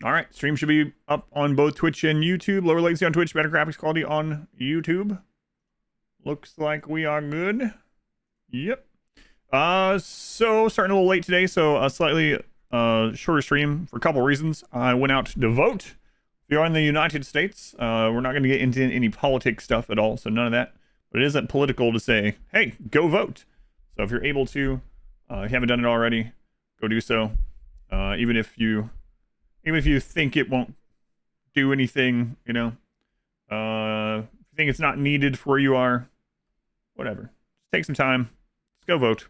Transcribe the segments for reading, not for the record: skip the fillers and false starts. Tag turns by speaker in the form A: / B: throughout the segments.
A: All right, stream should be up on both Twitch and YouTube. Lower latency on Twitch, better graphics quality on YouTube. Looks like we are good. Yep. So starting a little late today, so a slightly shorter stream for a couple reasons. I went out to vote. If you're in the United States, we're not going to get into any politics stuff at all, so none of that. But it isn't political to say, hey, go vote. So if you're able to, if you haven't done it already, go do so. Even if you think it won't do anything, you know, if you think it's not needed for where you are, whatever. Just take some time. Just go vote.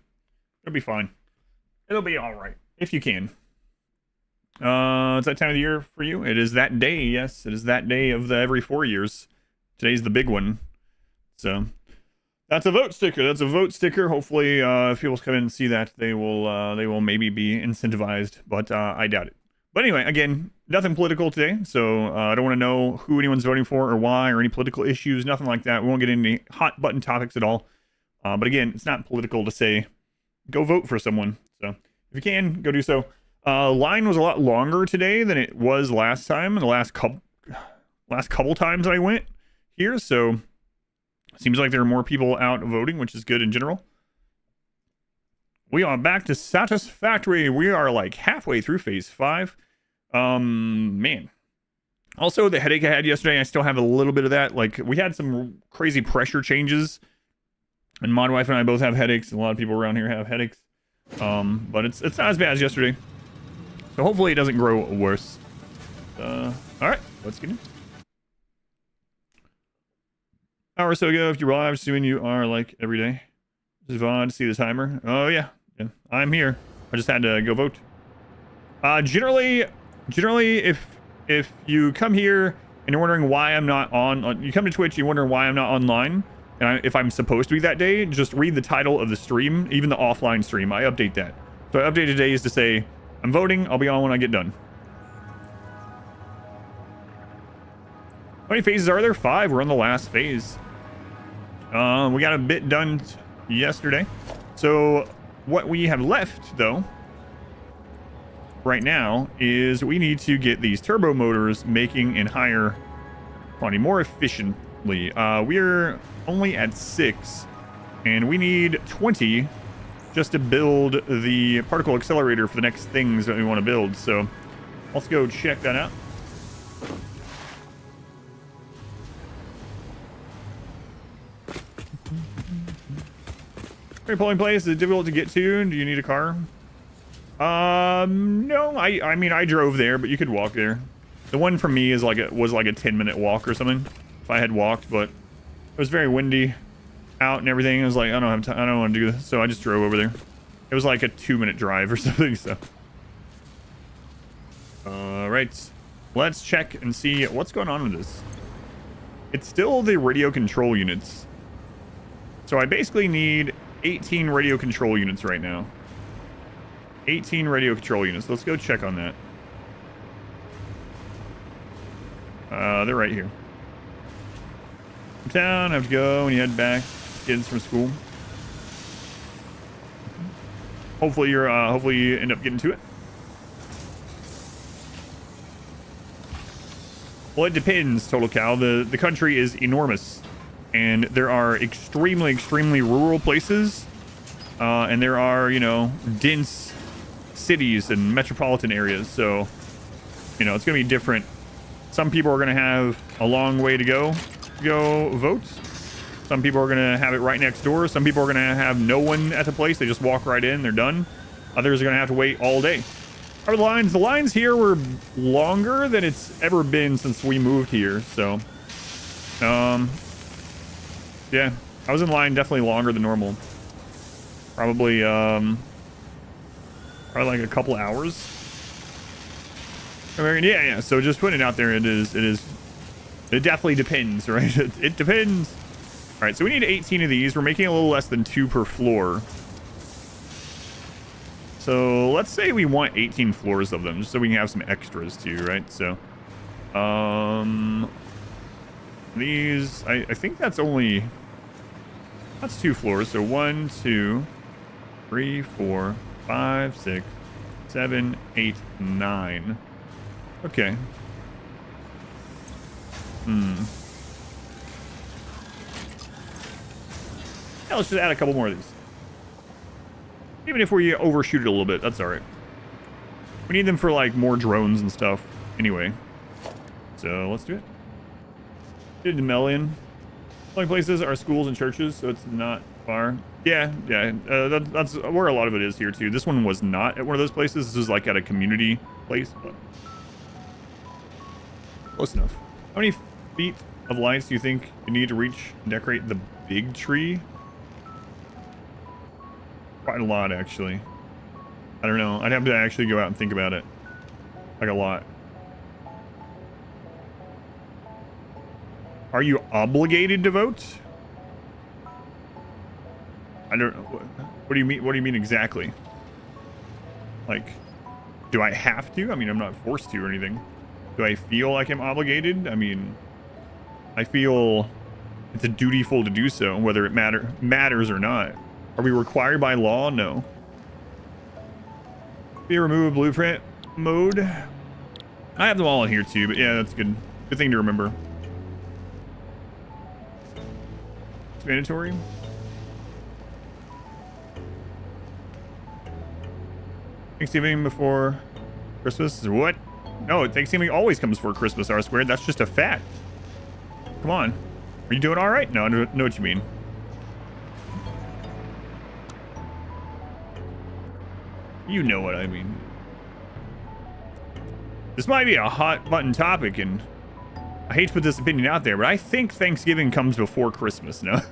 A: It'll be fine. It'll be all right if you can. It's that time of the year for you. It is that day. Yes, it is that day of the every 4 years. Today's the big one. So that's a vote sticker. That's a vote sticker. Hopefully, if people come in and see that, they will maybe be incentivized, but I doubt it. But anyway, again, nothing political today, so I don't want to know who anyone's voting for or why or any political issues, nothing like that. We won't get into any hot button topics at all. But again, it's not political to say go vote for someone. So if you can, go do so. Line was a lot longer today than it was last time. The last couple times I went here, so seems like there are more people out voting, which is good in general. We are back to Satisfactory. We are like halfway through phase 5. Man. Also, the headache I had yesterday, I still have a little bit of that. Like, we had some crazy pressure changes, and my wife and I both have headaches, and a lot of people around here have headaches. But it's not as bad as yesterday. So hopefully it doesn't grow worse. All right, let's get in. Hour or so ago, if you're live, assuming you are like every day. This is Vaughn to see the timer. Oh yeah, I'm here. I just had to go vote. Generally, if you come here and you're wondering why I'm not on, you come to Twitch, you're wondering why I'm not online, and if I'm supposed to be that day, just read the title of the stream, even the offline stream. I update that. So I updated days to say I'm voting. I'll be on when I get done. How many phases are there? 5. We're on the last phase. We got a bit done yesterday. So what we have left, though, right now, is we need to get these turbo motors making in higher quantity, more efficiently. We're only at 6, and we need 20 just to build the particle accelerator for the next things that we want to build. So let's go check that out. Great polling place. Is it difficult to get to? Do you need a car? No. I mean, I drove there, but you could walk there. The one for me was like a 10-minute walk or something if I had walked, but it was very windy out and everything. I was like, I don't have time. I don't want to do this, so I just drove over there. It was like a 2-minute drive or something. So, all right, let's check and see what's going on with this. It's still the radio control units, so I basically need 18 radio control units right now. 18 radio control units. Let's go check on that. They're right here. From town, I have to go when you head back. Kids from school. Hopefully hopefully you end up getting to it. Well, it depends, Total Cow. The country is enormous, and there are extremely rural places, and there are, you know, dense cities and metropolitan areas. So, you know, it's gonna be different. Some people are gonna have a long way to go vote. Some people are gonna have it right next door. Some people are gonna have no one at the place. They just walk right in, they're done. Others are gonna have to wait all day. Are the lines here were longer than it's ever been since we moved here. So yeah, I was in line definitely longer than normal. Probably like a couple hours. Yeah. So just putting it out there, it definitely depends, right? It depends. All right, so we need 18 of these. We're making a little less than 2 per floor. So let's say we want 18 floors of them, just so we can have some extras too, right? So, these, I think that's 2 floors. So 1, 2, 3, 4, 5, 6, 7, 8, 9. Okay. Yeah, let's just add a couple more of these. Even if we overshoot it a little bit, that's all right. We need them for like more drones and stuff anyway. So let's do it. Did the million. Only places are schools and churches, so it's not far. Yeah. That's where a lot of it is here too. This one was not at one of those places. This is like at a community place, but close enough. How many feet of lights do you think you need to reach and decorate the big tree? Quite a lot, actually. I don't know. I'd have to actually go out and think about it. Like a lot. Are you obligated to vote? I don't know. What do you mean? What do you mean exactly? Like, do I have to? I mean, I'm not forced to or anything. Do I feel like I'm obligated? I mean, I feel it's a dutiful to do so, whether it matters or not. Are we required by law? No. Be remove blueprint mode. I have them all in here too, but yeah, that's good. Good thing to remember. It's mandatory. Thanksgiving before Christmas? What? No, Thanksgiving always comes before Christmas, R squared. That's just a fact. Come on. Are you doing all right? No, I know what you mean. You know what I mean. This might be a hot button topic, and I hate to put this opinion out there, but I think Thanksgiving comes before Christmas now.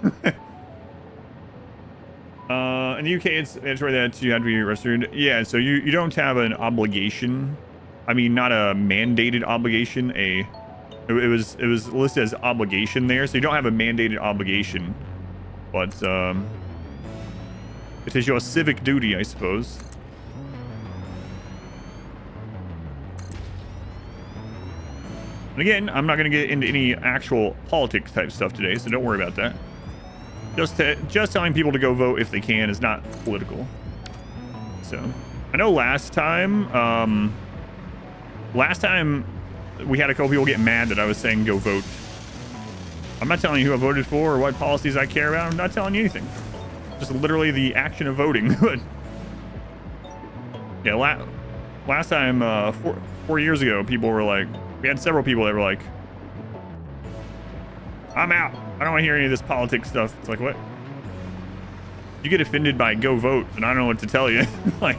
A: In the UK, it's mandatory that you have to be registered. Yeah, so you don't have an obligation. I mean, not a mandated obligation. It was listed as obligation there, so you don't have a mandated obligation, but it is your civic duty, I suppose. And again, I'm not going to get into any actual politics type stuff today, so don't worry about that. Just telling people to go vote if they can is not political. So, I know last time we had a couple people get mad that I was saying go vote. I'm not telling you who I voted for or what policies I care about. I'm not telling you anything. Just literally the action of voting. Yeah, last time, 4 years ago, people were like, we had several people that were like, I'm out. I don't want to hear any of this politics stuff. It's like, what? You get offended by go vote, and I don't know what to tell you. Like,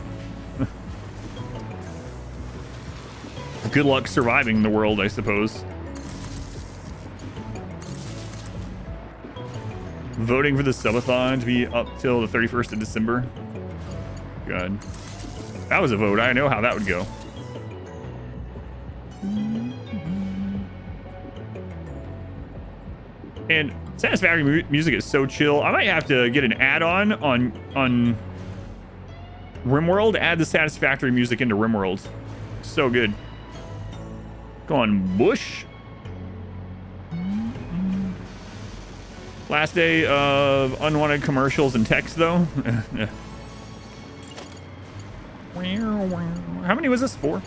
A: good luck surviving the world, I suppose. Voting for the subathon to be up till the 31st of December. God. That was a vote. I know how that would go. And Satisfactory music is so chill. I might have to get an add-on on RimWorld. Add the Satisfactory music into RimWorld. So good. Go on, Bush. Last day of unwanted commercials and text, though. How many was this? 4?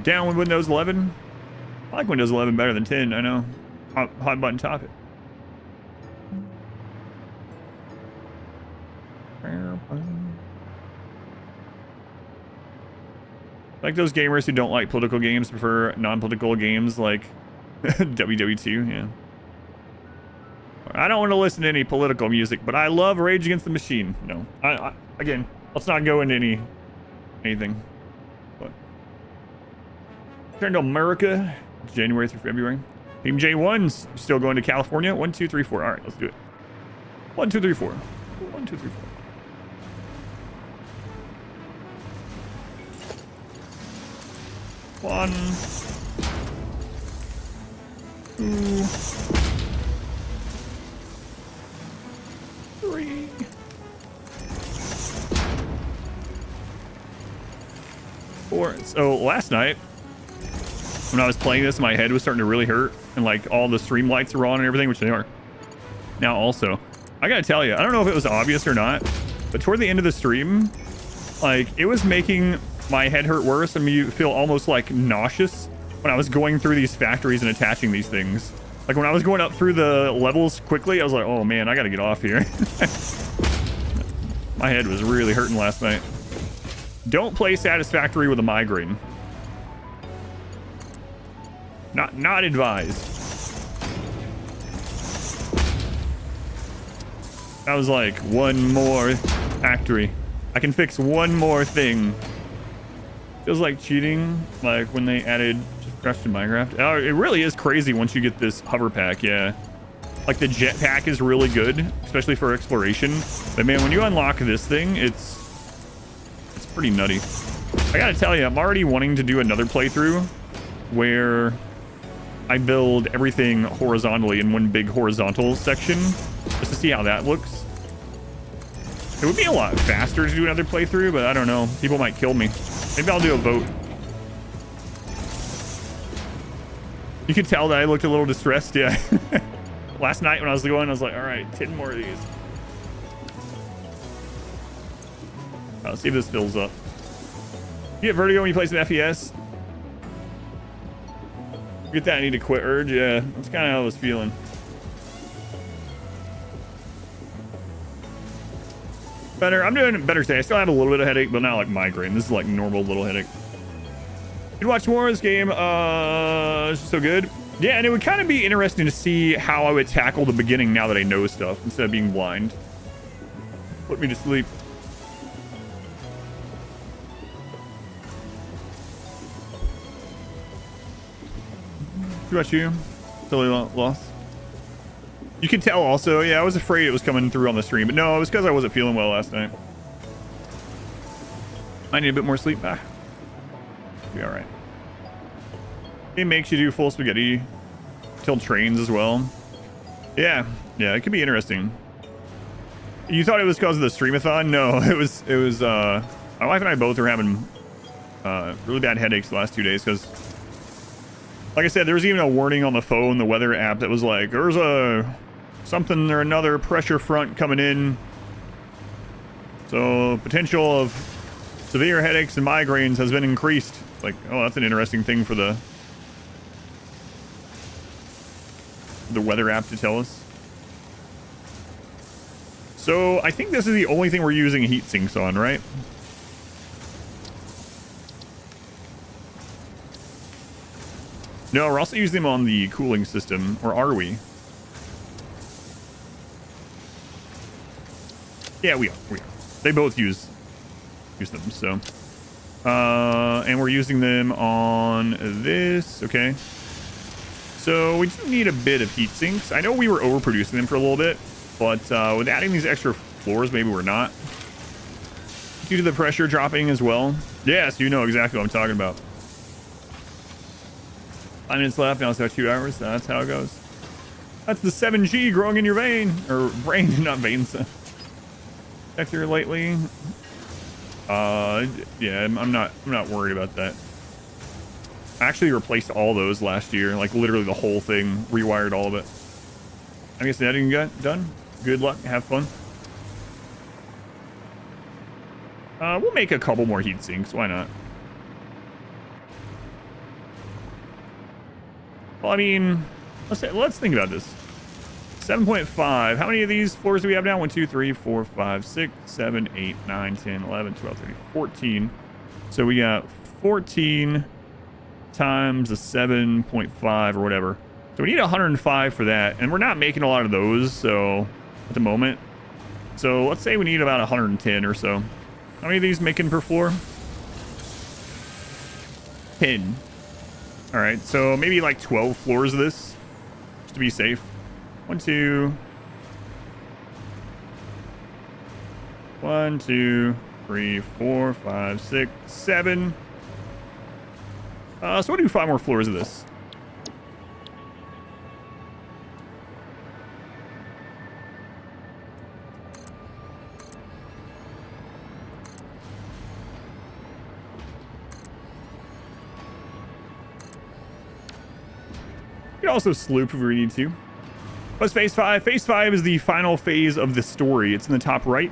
A: Down with Windows 11. I like Windows 11 better than 10. I know. Hot button topic. Like those gamers who don't like political games prefer non-political games like WW2. Yeah. I don't want to listen to any political music, but I love Rage Against the Machine. No, again, let's not go into anything. But turn to America, January through February. Team J1's still going to California. 1, 2, 3, 4. All right, let's do it. 1, 2, 3, 4. 1, 2, 3, 4. One, 2, 3. Four. So last night, when I was playing this, my head was starting to really hurt, and like all the stream lights are on and everything, which they are now also. I gotta tell you, I don't know if it was obvious or not, but toward the end of the stream, like it was making my head hurt worse and me feel almost like nauseous when I was going through these factories and attaching these things. Like when I was going up through the levels quickly, I was like, oh man, I gotta get off here. My head was really hurting last night. Don't play Satisfactory with a migraine. Not advised. That was like one more factory. I can fix one more thing. Feels like cheating, like when they added Crash to Minecraft. Oh, it really is crazy once you get this hover pack, yeah. Like the jetpack is really good, especially for exploration. But man, when you unlock this thing, it's pretty nutty. I gotta tell you, I'm already wanting to do another playthrough where I build everything horizontally in one big horizontal section, just to see how that looks. It would be a lot faster to do another playthrough, but I don't know. People might kill me. Maybe I'll do a vote. You could tell that I looked a little distressed, yeah. Last night when I was going, I was like, all right, 10 more of these. Let's see if this fills up. You get vertigo when you play some FES? Get that, I need to quit urge. Yeah, that's kind of how I was feeling. Better. I'm doing better today. I still have a little bit of headache, but not like migraine. This is like normal little headache. You'd watch more of this game. It's just so good. Yeah, and it would kind of be interesting to see how I would tackle the beginning now that I know stuff instead of being blind. Put me to sleep. What about you? Totally lost. You can tell also, yeah, I was afraid it was coming through on the stream, but no, it was because I wasn't feeling well last night. I need a bit more sleep. Be all right. It makes you do full spaghetti till trains as well. Yeah, it could be interesting. You thought it was because of the streamathon? No, it was my wife and I both were having really bad headaches the last 2 days because, like I said, there was even a warning on the phone, the weather app, that was like, there's a something or another pressure front coming in. So potential of severe headaches and migraines has been increased. Like, oh, that's an interesting thing for the weather app to tell us. So I think this is the only thing we're using heat sinks on, right? No, we're also using them on the cooling system, or are we? Yeah, we are. They both use them, so. And we're using them on this, okay. So we just need a bit of heat sinks. I know we were overproducing them for a little bit, but with adding these extra floors, maybe we're not. Due to the pressure dropping as well. Yes, you know exactly what I'm talking about. 5 minutes left, now it's about 2 hours. That's how it goes. That's the 7G growing in your vein. Or brain, not veins. Checked here lately. Yeah, I'm not worried about that. I actually replaced all those last year. Like literally the whole thing. Rewired all of it. I guess that got done. Good luck. Have fun. We'll make a couple more heat sinks. Why not? Well, I mean, let's think about this. 7.5. How many of these floors do we have now? 1, 2, 3, 4, 5, 6, 7, 8, 9, 10, 11, 12, 13, 14. So we got 14 times the 7.5 or whatever. So we need 105 for that. And we're not making a lot of those, so at the moment. So let's say we need about 110 or so. How many of these making per floor? 10. All right, so maybe like 12 floors of this, just to be safe. 1, 2. 1, 2, 3, 4, 5, 6, 7. So we'll do 5 more floors of this. You can also sloop if we need to. What's phase 5? Phase 5 is the final phase of the story. It's in the top right.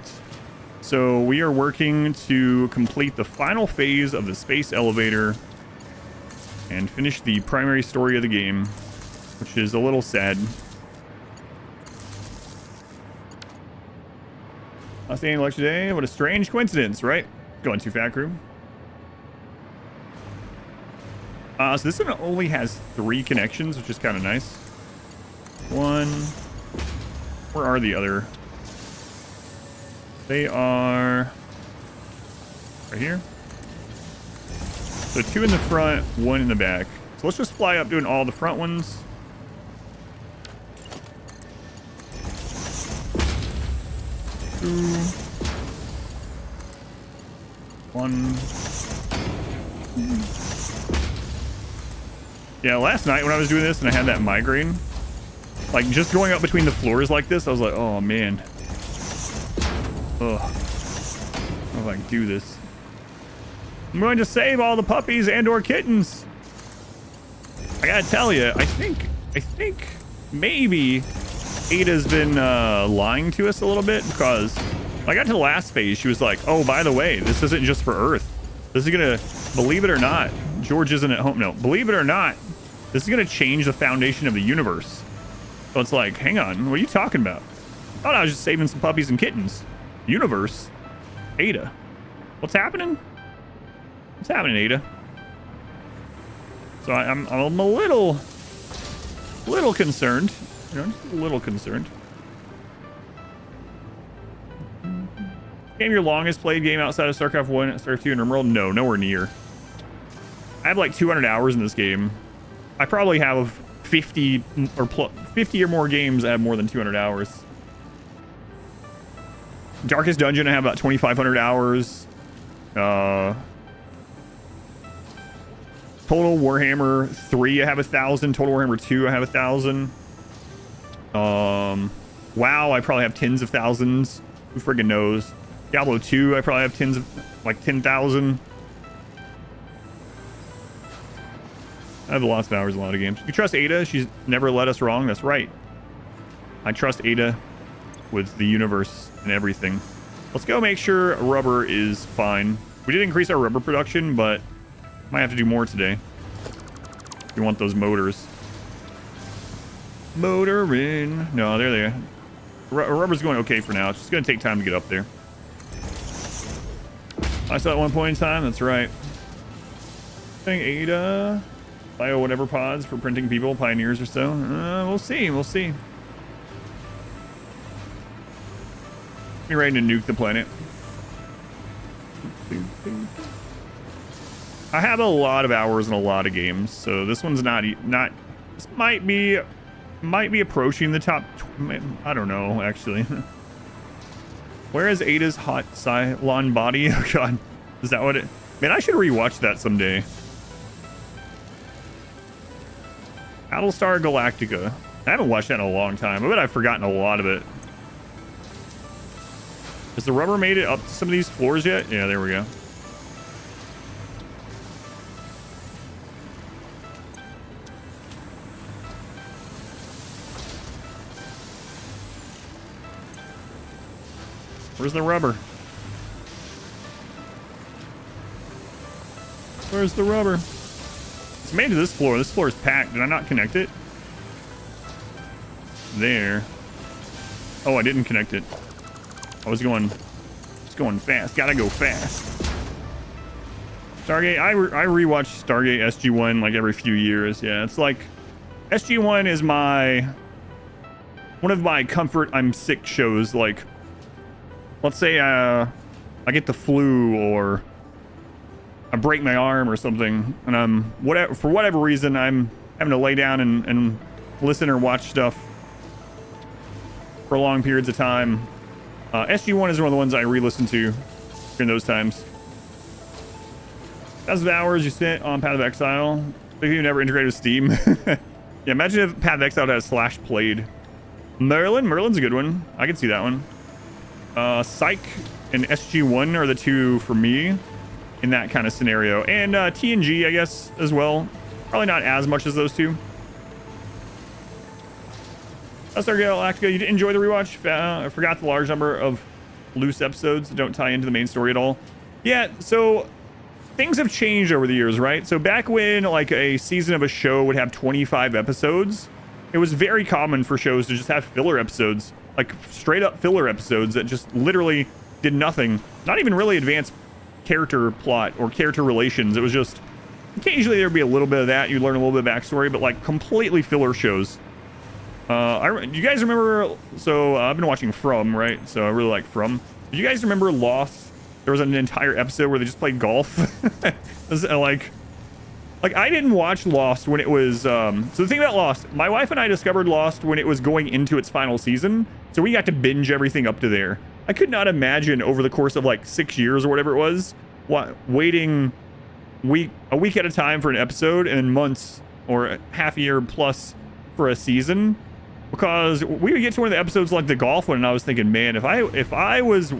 A: So we are working to complete the final phase of the space elevator and finish the primary story of the game, which is a little sad. Last day in election day. What a strange coincidence, right? Going too fat, crew. So this one only has 3 connections, which is kind of nice. One. Where are the other? They are right here. So 2 in the front, 1 in the back. So let's just fly up doing all the front ones. Two. 1. Yeah, last night when I was doing this and I had that migraine, like just going up between the floors like this, I was like, oh man. Ugh. I don't know if I can do this. I'm going to save all the puppies and or kittens. I gotta tell you, I think maybe Ada's been lying to us a little bit, because when I got to the last phase, she was like, oh, by the way, this isn't just for Earth. This is gonna, believe it or not, George isn't at home. No, believe it or not, this is gonna change the foundation of the universe. So it's like, hang on, what are you talking about? I thought I was just saving some puppies and kittens. Universe? Ada. What's happening? What's happening, Ada? So I'm a little concerned. You know, just a little concerned. Game your longest played game outside of StarCraft 1, StarCraft 2, and RimWorld? No, nowhere near. I have like 200 hours in this game. I probably have 50 or more games that have more than 200 hours. Darkest Dungeon, I have about 2,500 hours. Total Warhammer 3, I have 1,000. Total Warhammer 2, I have 1,000. WoW, I probably have tens of thousands. Who friggin' knows? Diablo 2, I probably have tens of, like 10,000. I have lots of hours in a lot of games. You trust Ada? She's never led us wrong. That's right. I trust Ada with the universe and everything. Let's go make sure rubber is fine. We did increase our rubber production, but might have to do more today. We want those motors. Motor in. No, there they are. Rubber's going okay for now. It's just going to take time to get up there. I saw at one point in time. That's right. Thing Ada. Bio whatever pods for printing people, pioneers or so. We'll see. We'll see. Be ready to nuke the planet. I have a lot of hours in a lot of games, so this one's not. This might be approaching the top. I don't know, actually. Where is Ada's hot Cylon body? Oh god, is that what it? Man, I should rewatch that someday. Battlestar Galactica. I haven't watched that in a long time. I bet I've forgotten a lot of it. Has the rubber made it up to some of these floors yet? Yeah, there we go. Where's the rubber? Where's the rubber? It's made to this floor. This floor is packed. Did I not connect it? There. Oh, I didn't connect it. I was going fast. Gotta go fast. Stargate. I rewatch Stargate SG-1 like every few years. Yeah, it's like SG-1 is one of my comfort I'm sick shows. Like, let's say I get the flu or I break my arm or something, and I'm for whatever reason I'm having to lay down and listen or watch stuff for long periods of time. SG-1 is one of the ones I re-listen to during those times. Thousands of hours you spent on Path of Exile. If you never integrated with Steam. Yeah, imagine if Path of Exile has /played. Merlin's a good one. I can see that one. Psych and SG-1 are the two for me in that kind of scenario. And TNG, I guess, as well. Probably not as much as those two. Stargate Galactica, you did enjoy the rewatch? I forgot the large number of loose episodes that don't tie into the main story at all. Yeah, so things have changed over the years, right? So back when like a season of a show would have 25 episodes, it was very common for shows to just have filler episodes, like straight up filler episodes that just literally did nothing, not even really advance character plot or character relations. It was just occasionally there'd be a little bit of that, you learn a little bit of backstory, but like completely filler shows. You guys remember, so I've been watching From, right? So I really like From. Do you guys remember Lost? There was an entire episode where they just played golf. like I didn't watch Lost when it was, so the thing about Lost, my wife and I discovered Lost when it was going into its final season. So we got to binge everything up to there. I could not imagine over the course of like 6 years or whatever it was, waiting a week at a time for an episode and then months or a half year plus for a season. Because we would get to one of the episodes like the golf one and I was thinking, man, if I was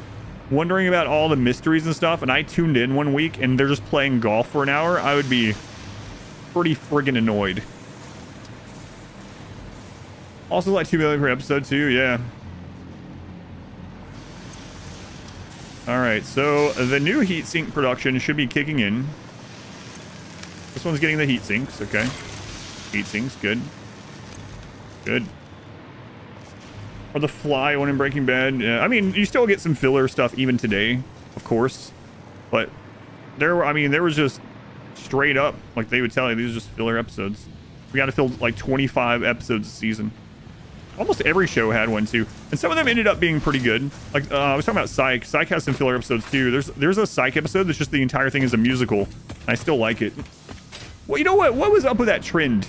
A: wondering about all the mysteries and stuff and I tuned in one week and they're just playing golf for an hour, I would be pretty friggin' annoyed. Also like 2 million per episode too, yeah. Alright, so the new heatsink production should be kicking in. This one's getting the heatsinks, okay. Heatsinks, good. Good. Or the fly one in Breaking Bad. Yeah, I mean, you still get some filler stuff even today, of course. But there was just straight up, like they would tell you, these are just filler episodes. We got to fill like 25 episodes a season. Almost every show had one too, and some of them ended up being pretty good. Like I was talking about Psych. Psych has some filler episodes too. There's a Psych episode that's just the entire thing is a musical. I still like it. Well, you know what? What was up with that trend?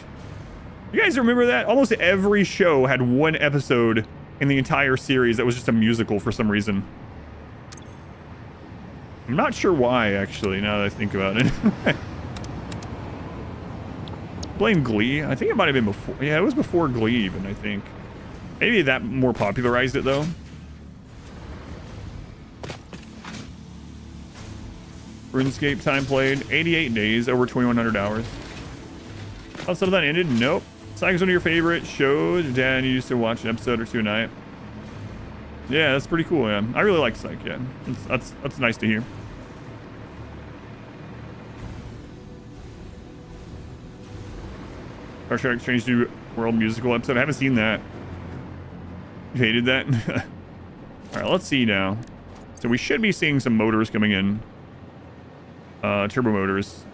A: You guys remember that? Almost every show had one episode in the entire series that was just a musical for some reason. I'm not sure why, actually, now that I think about it. Blame Glee. I think it might have been before. Yeah, it was before Glee even, I think. Maybe that more popularized it, though. RuneScape time played. 88 days, over 2,100 hours. Outside of that ended? Nope. Psych is one of your favorite shows. Your dad used to watch an episode or two a night. Yeah, that's pretty cool, yeah. I really like Psych, yeah. That's nice to hear. Star Trek Strange New World musical episode. I haven't seen that. You hated that? Alright, let's see now. So we should be seeing some motors coming in. Turbo motors.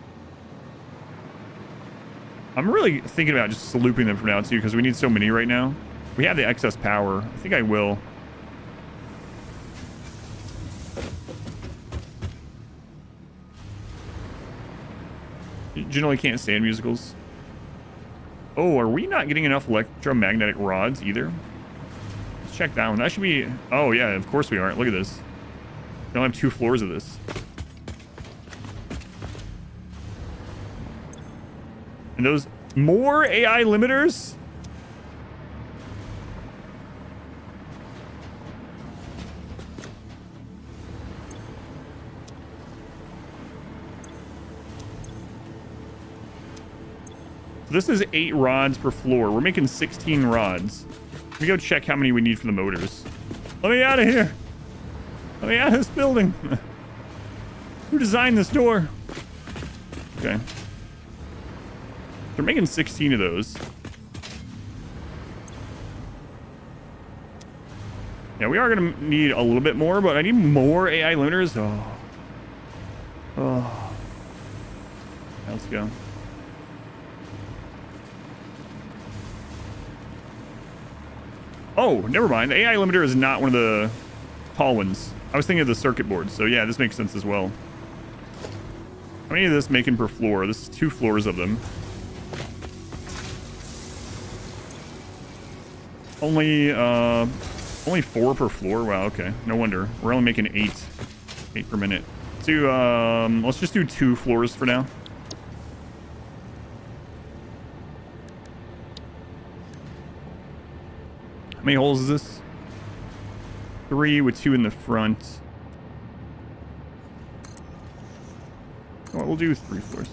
A: I'm really thinking about just looping them for now too, because we need so many right now. We have the excess power. I think I will. You generally can't stand musicals. Oh, are we not getting enough electromagnetic rods either? Let's check that one. That should be... Oh, yeah, of course we aren't. Look at this. We only have 2 floors of this. And those more AI limiters? So this is 8 rods per floor. We're making 16 rods. Let me go check how many we need for the motors. Let me out of here. Let me out of this building. Who designed this door? Okay. They're making 16 of those. Yeah, we are going to need a little bit more, but I need more AI limiters. Oh. Let's go. Oh, never mind. The AI limiter is not one of the tall ones. I was thinking of the circuit boards. So yeah, this makes sense as well. How many of this making per floor? This is 2 floors of them. Only 4 per floor. Wow, okay. No wonder. We're only making 8 per minute. Let's just do 2 floors for now. How many holes is this? 3 with 2 in the front. Well, we'll do 3 floors.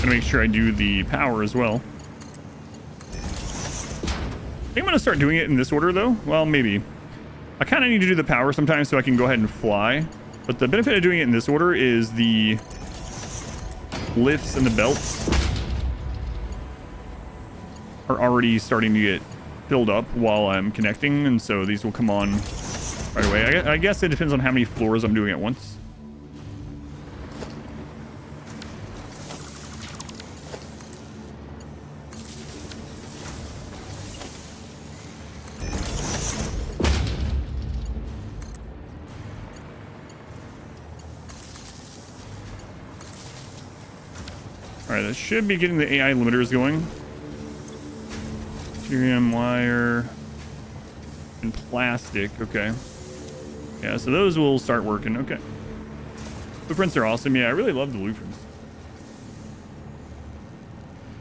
A: gonna make sure I do the power as well. I think I'm gonna start doing it in this order though. Well, maybe. I kind of need to do the power sometimes so I can go ahead and fly. But the benefit of doing it in this order is the lifts and the belts are already starting to get filled up while I'm connecting, and so these will come on right away. I guess it depends on how many floors I'm doing at once. Alright, that should be getting the AI limiters going. Deuterium wire and plastic. Okay. Yeah, so those will start working. Okay. Blueprints are awesome. Yeah, I really love the blueprints.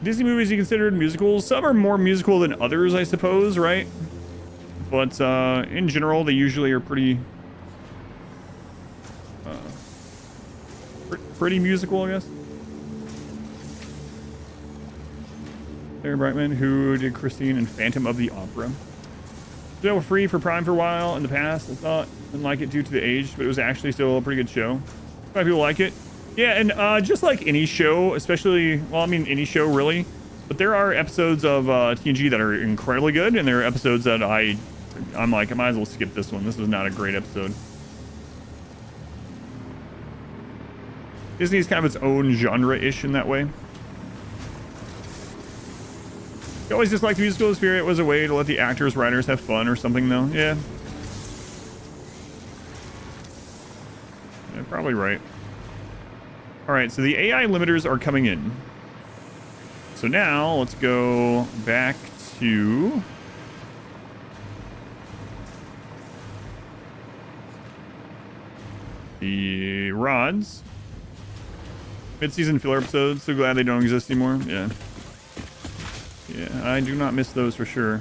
A: Disney movies you considered musicals? Some are more musical than others, I suppose, right? But in general, they usually are pretty pretty musical, I guess. Larry Brightman, who did Christine and Phantom of the Opera. They were free for Prime for a while in the past. I thought didn't like it due to the age, but it was actually still a pretty good show. A lot of people like it. Yeah, and just like any show, especially, well, I mean any show really, but there are episodes of TNG that are incredibly good, and there are episodes that I'm like, I might as well skip this one. This was not a great episode. Disney's kind of its own genre-ish in that way. You always disliked the musical spirit. It was a way to let the actors, writers have fun or something, though. Yeah. Yeah, probably right. All right, so the AI limiters are coming in. So now let's go back to the rods. Mid-season filler episodes. So glad they don't exist anymore. Yeah. Yeah, I do not miss those for sure.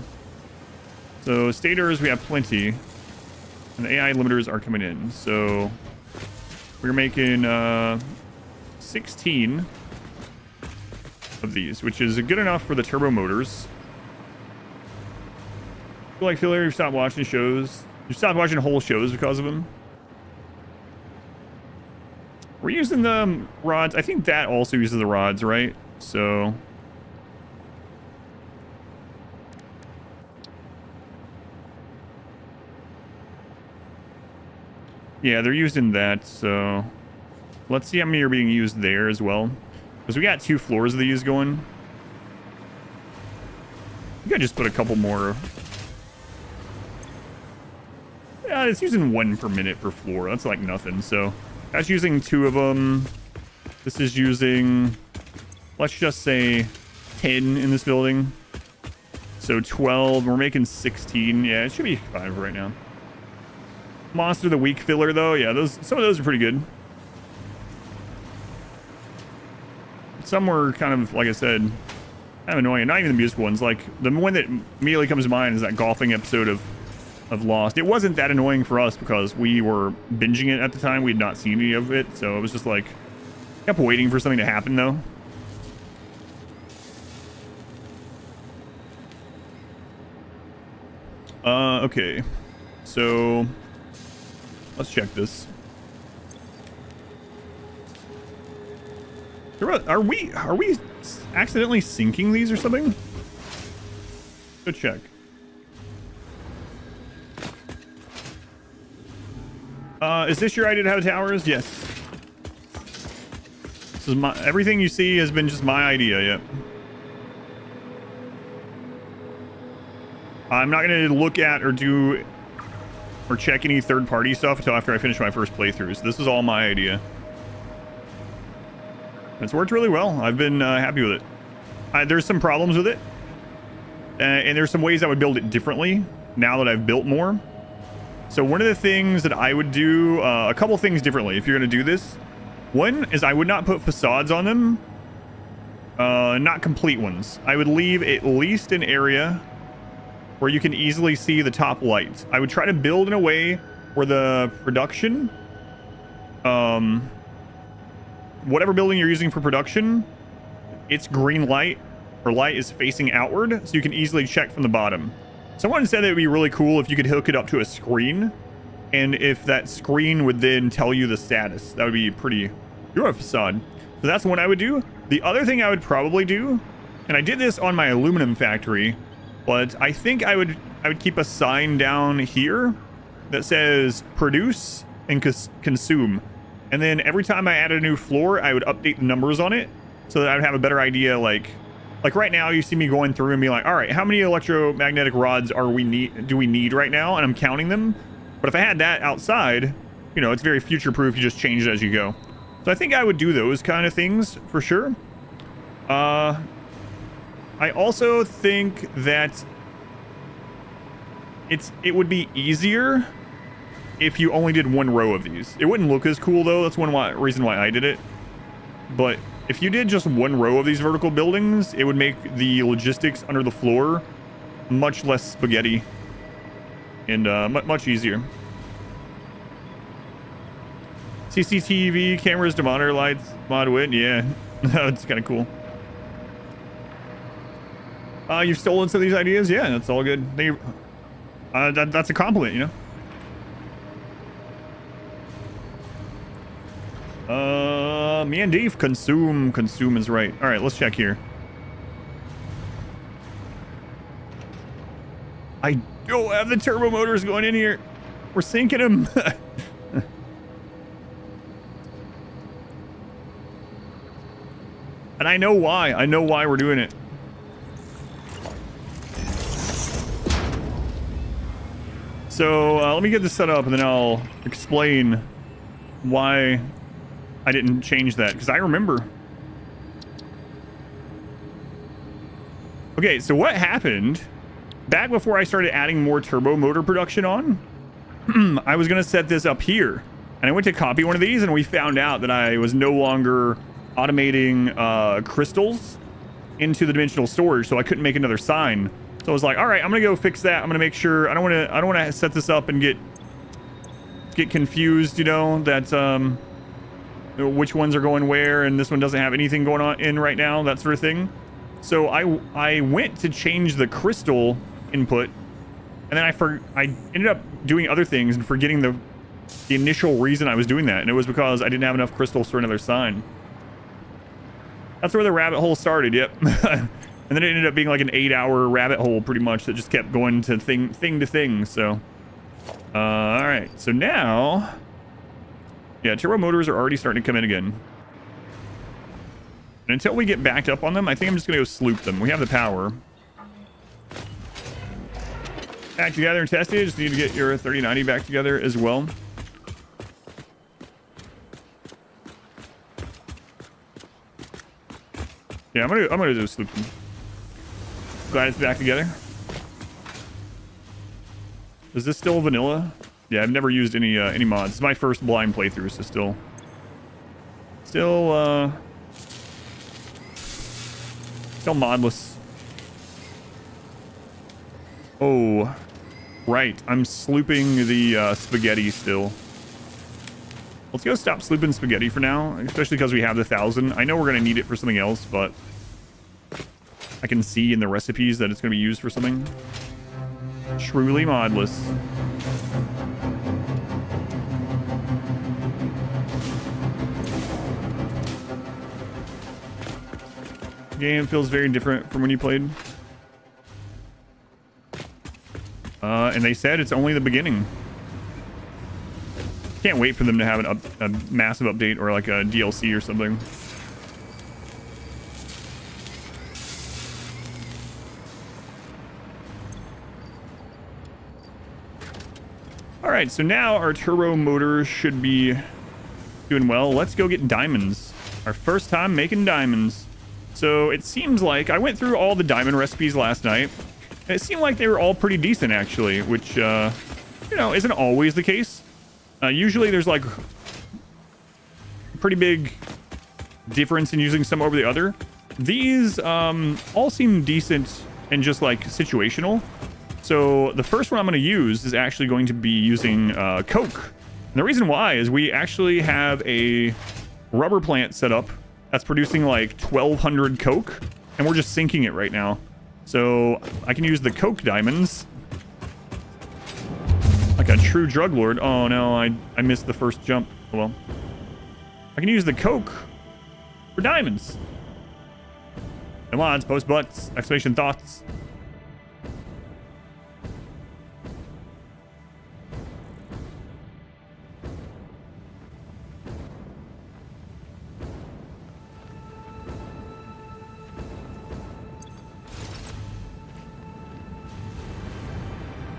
A: So stators, we have plenty. And the AI limiters are coming in. So we're making 16 of these, which is good enough for the turbo motors. I feel like filler, you've stopped watching shows. You stopped watching whole shows because of them. We're using the rods. I think that also uses the rods, right? So yeah, they're used in that, so let's see how many are being used there as well. Because we got 2 floors of these going. You gotta just put a couple more. Yeah, it's using 1 per minute per floor. That's like nothing. So that's using 2 of them. This is using, let's just say 10 in this building. So 12. We're making 16. Yeah, it should be 5 right now. Monster of the Week filler, though. Yeah, some of those are pretty good. Some were kind of, like I said, kind of annoying. Not even the musical ones. Like, the one that immediately comes to mind is that golfing episode of Lost. It wasn't that annoying for us because we were binging it at the time. We had not seen any of it, so it was just like, kept waiting for something to happen, though. Okay. So let's check this. Are we accidentally syncing these or something? Go check. Is this your idea to have towers? Yes. This is everything you see has been just my idea. Yep. I'm not going to look at or do or check any third-party stuff until after I finish my first playthrough. So this is all my idea. It's worked really well. I've been happy with it. There's some problems with it. And there's some ways I would build it differently now that I've built more. So one of the things that I would do, a couple things differently if you're going to do this. One is I would not put facades on them. Not complete ones. I would leave at least an area where you can easily see the top lights. I would try to build in a way where the production, whatever building you're using for production, its green light or light is facing outward, so you can easily check from the bottom. Someone said it would be really cool if you could hook it up to a screen, and if that screen would then tell you the status. That would be pretty... You're a facade. So that's what I would do. The other thing I would probably do, and I did this on my aluminum factory, but I think I would keep a sign down here that says produce and consume. And then every time I added a new floor, I would update the numbers on it so that I would have a better idea. Like right now, you see me going through and be like, all right, how many electromagnetic rods do we need right now? And I'm counting them. But if I had that outside, you know, it's very future-proof. You just change it as you go. So I think I would do those kind of things for sure. I also think that it would be easier if you only did one row of these. It wouldn't look as cool though. That's one reason why I did it. But if you did just one row of these vertical buildings, it would make the logistics under the floor much less spaghetti and much easier. CCTV cameras to monitor lights, mod wit, yeah. That's kind of cool. You've stolen some of these ideas? Yeah, that's all good. That's a compliment, you know? Me and Dave, consume is right. All right, let's check here. I don't have the turbo motors going in here. We're sinking them. And I know why. I know why we're doing it. So let me get this set up and then I'll explain why I didn't change that, because I remember. Okay, so what happened back before I started adding more turbo motor production on, I was going to set this up here. And I went to copy one of these and we found out that I was no longer automating crystals into the dimensional storage, so I couldn't make another sign. So I was like, all right, I'm going to go fix that. I'm going to make sure I don't want to set this up and get confused, you know, that which ones are going where and this one doesn't have anything going on in right now, that sort of thing. So I went to change the crystal input, and then I ended up doing other things and forgetting the initial reason I was doing that, and it was because I didn't have enough crystals for another sign. That's where the rabbit hole started. Yep. And then it ended up being like an 8-hour rabbit hole pretty much that just kept going to thing to thing. So all right, so now, yeah, turbo motors are already starting to come in again. And until we get backed up on them, I think I'm just gonna go sloop them. We have the power. Back together and test it. Just need to get your 3090 back together as well. Yeah, I'm gonna do sloop them. Glad it's back together. Is this still vanilla? Yeah, I've never used any mods. It's my first blind playthrough, so still modless. Oh, right. I'm slooping the spaghetti still. Let's go stop slooping spaghetti for now, especially because we have the 1000. I know we're going to need it for something else, but I can see in the recipes that it's going to be used for something truly modless. Game feels very different from when you played. And they said it's only the beginning. Can't wait for them to have a massive update or like a DLC or something. All right, so now our turbo motor should be doing well. Let's go get diamonds. Our first time making diamonds. So it seems like I went through all the diamond recipes last night. And it seemed like they were all pretty decent, actually, which, you know, isn't always the case. Usually there's like pretty big difference in using some over the other. These all seem decent and just like situational. So the first one I'm going to use is actually going to be using Coke. And the reason why is we actually have a rubber plant set up that's producing like 1,200 coke, and we're just sinking it right now. So I can use the coke diamonds like a true drug lord. Oh no, I missed the first jump. Oh, well, I can use the coke for diamonds. Come on, post butts, exclamation thoughts.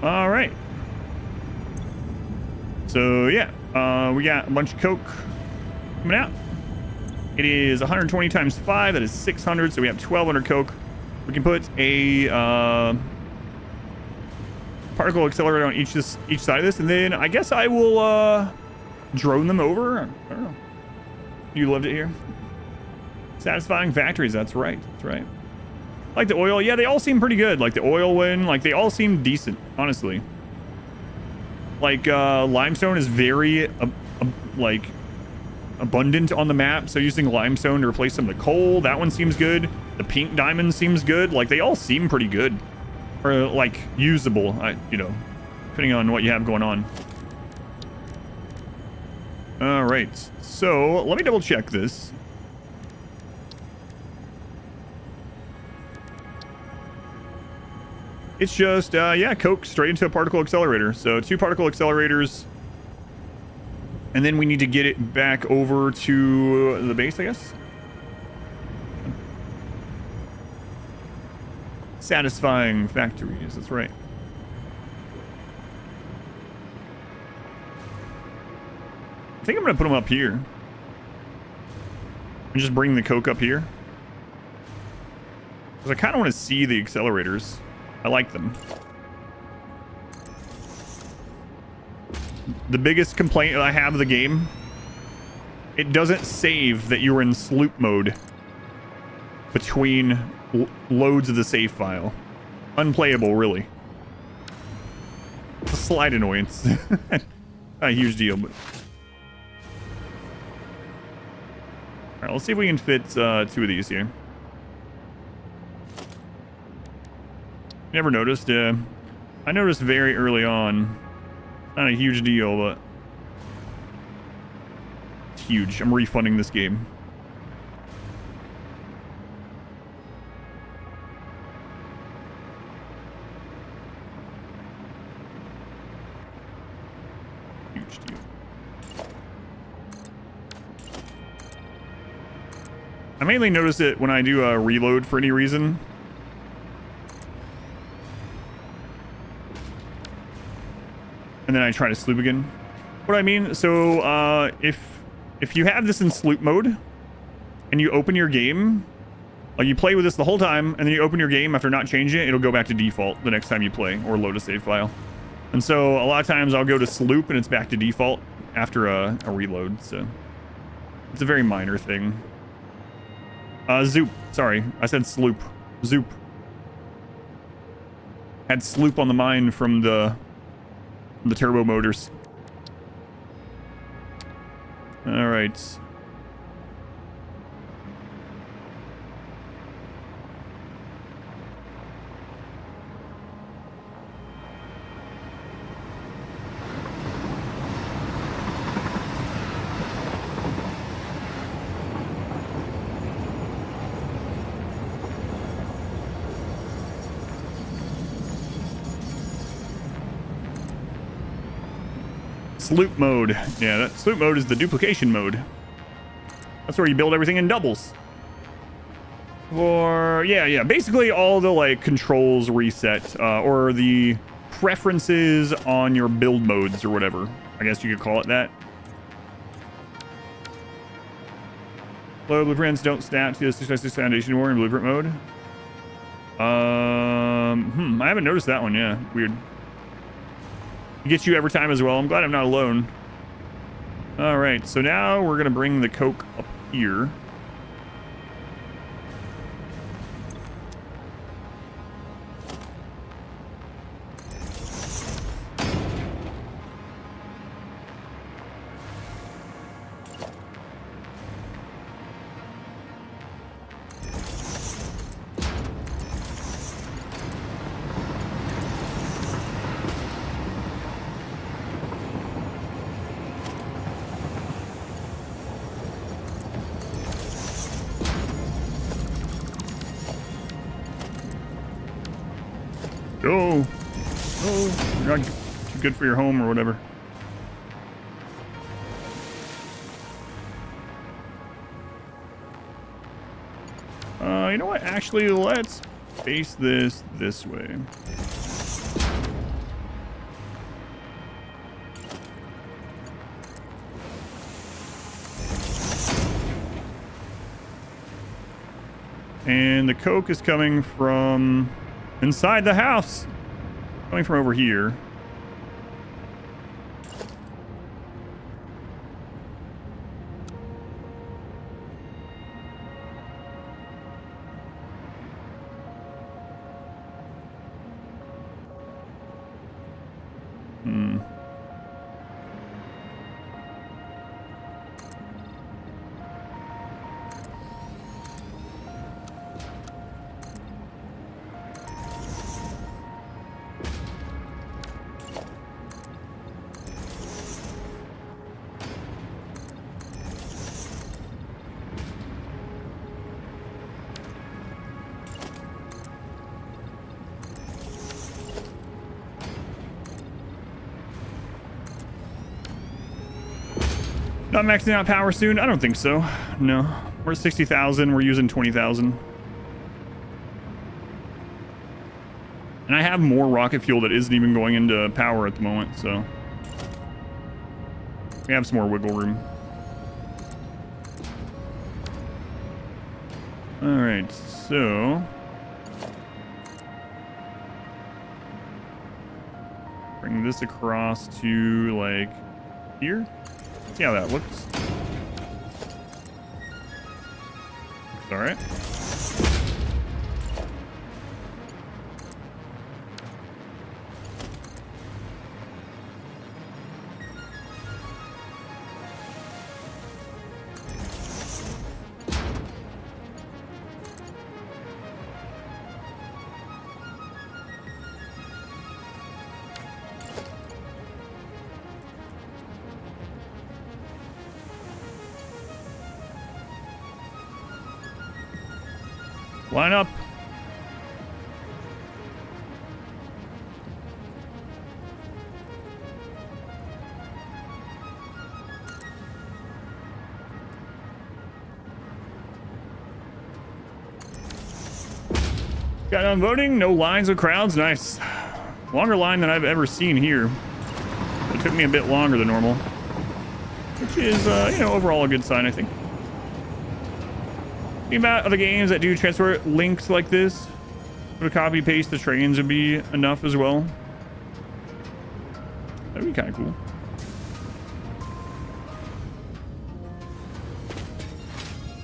A: All right. So yeah, we got a bunch of coke coming out. It is 120 times 5. That is 600. So we have 1,200 coke. We can put a particle accelerator on each side of this, and then I guess I will drone them over. I don't know. You loved it here. Satisfying factories. That's right. That's right. Like the oil, yeah, they all seem pretty good. Like the oil one, like they all seem decent, honestly. Like limestone is very like abundant on the map, so using limestone to replace some of the coal, that one seems good. The pink diamond seems good. Like they all seem pretty good, or like usable, you know, depending on what you have going on. All right, so let me double check this. It's just, yeah, coke straight into a particle accelerator. So 2 particle accelerators. And then we need to get it back over to the base, I guess. Satisfying factories, that's right. I think I'm going to put them up here. And just bring the coke up here. Because I kind of want to see the accelerators. I like them. The biggest complaint that I have of the game, it doesn't save that you're in sloop mode between loads of the save file. Unplayable, really. It's a slight annoyance. Not a huge deal, but... Alright, let's see if we can fit 2 of these here. Never noticed. I noticed very early on. Not a huge deal, but it's huge. I'm refunding this game. Huge deal. I mainly notice it when I do a reload for any reason. And then I try to sloop again. What do I mean? So, if you have this in sloop mode, and you open your game, like you play with this the whole time, and then you open your game after not changing it, it'll go back to default the next time you play, or load a save file. And so, a lot of times I'll go to sloop, and it's back to default after a reload, so... It's a very minor thing. Zoop. Sorry, I said sloop. Zoop. Had sloop on the mind from the turbo motors. All right. Sloop mode. Yeah, that sloop mode is the duplication mode. That's where you build everything in doubles. Or, yeah, basically all the, like, controls reset, or the preferences on your build modes or whatever. I guess you could call it that. Low blueprints don't snap to the 6x6 Foundation War in blueprint mode. I haven't noticed that one, yeah. Weird. It gets you every time as well. I'm glad I'm not alone. All right, so now we're gonna bring the coke up here. Go. Oh, you're not too good for your home or whatever. You know what? Actually, let's face this way. And the coke is coming from inside the house. Coming from over here. Not maxing out power soon? I don't think so. No. We're at 60,000. We're using 20,000. And I have more rocket fuel that isn't even going into power at the moment, so we have some more wiggle room. All right, so bring this across to like here. See how that looks. Looks all right. Line up. Got done voting. No lines of crowds. Nice. Longer line than I've ever seen here. It took me a bit longer than normal, which is, you know, overall a good sign, I think. Thinking about other games that do transfer links like this, would copy paste the trains would be enough as well. That'd be kind of cool.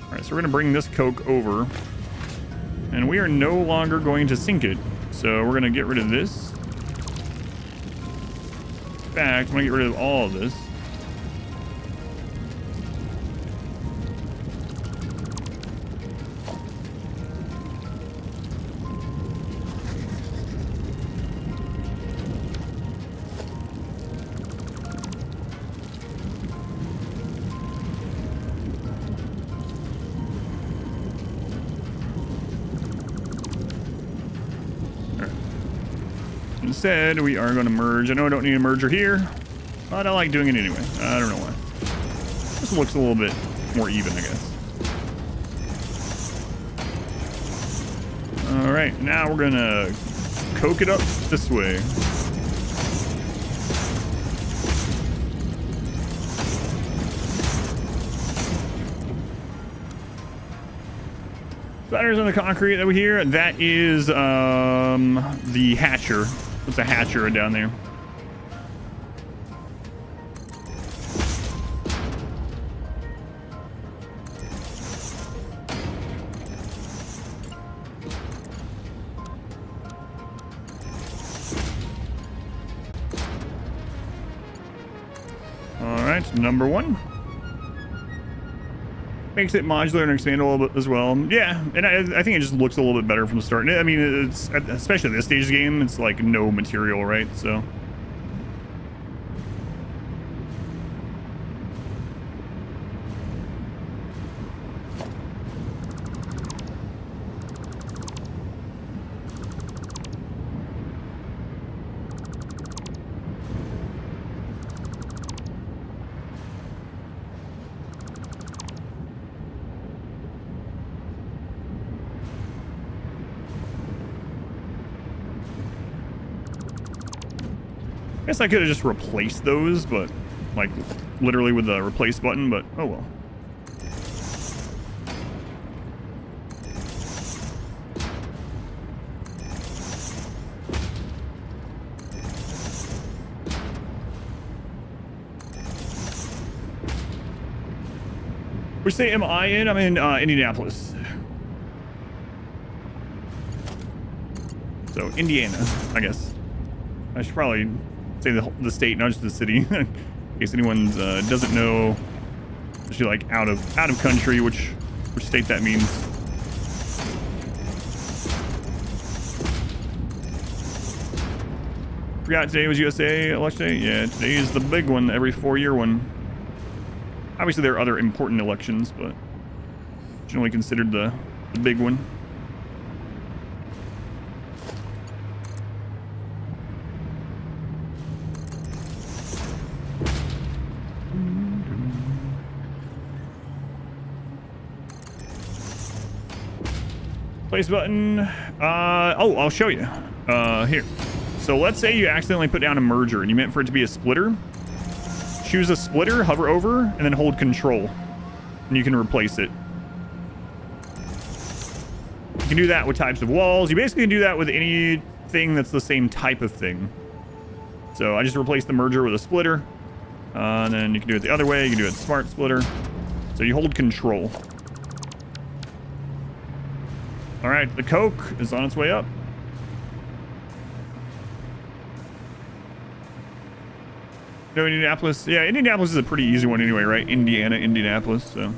A: All right, so we're gonna bring this coke over, and we are no longer going to sink it. So we're gonna get rid of this. In fact, I'm gonna get rid of all of this. Instead, we are going to merge. I know I don't need a merger here, but I like doing it anyway. I don't know why. This looks a little bit more even, I guess. All right, now we're going to coke it up this way. Splatters on the concrete over here. That is the hatcher. What's a hatcher down there? All right, number one. Makes it modular and expandable a little bit as well. Yeah, and I think it just looks a little bit better from the start. I mean, it's especially this stage of the game, it's like no material, right? So I guess I could have just replaced those, but like literally with the replace button, but oh well. Which state am I in? I'm in Indianapolis. So Indiana, I guess. I should probably say the state, not just the city, in case anyone doesn't know, especially like out of country, which state that means. Forgot today was USA election day. Yeah, today is the big one, every 4-year one. Obviously, there are other important elections, but generally considered the big one. Place button. Oh, I'll show you. Here. So let's say you accidentally put down a merger and you meant for it to be a splitter. Choose a splitter, hover over, and then hold control. And you can replace it. You can do that with types of walls. You basically can do that with anything that's the same type of thing. So I just replaced the merger with a splitter. And then you can do it the other way. You can do it smart splitter. So you hold control. All right, the Coke is on its way up. No, Indianapolis. Yeah, Indianapolis is a pretty easy one anyway, right? Indiana, Indianapolis, so.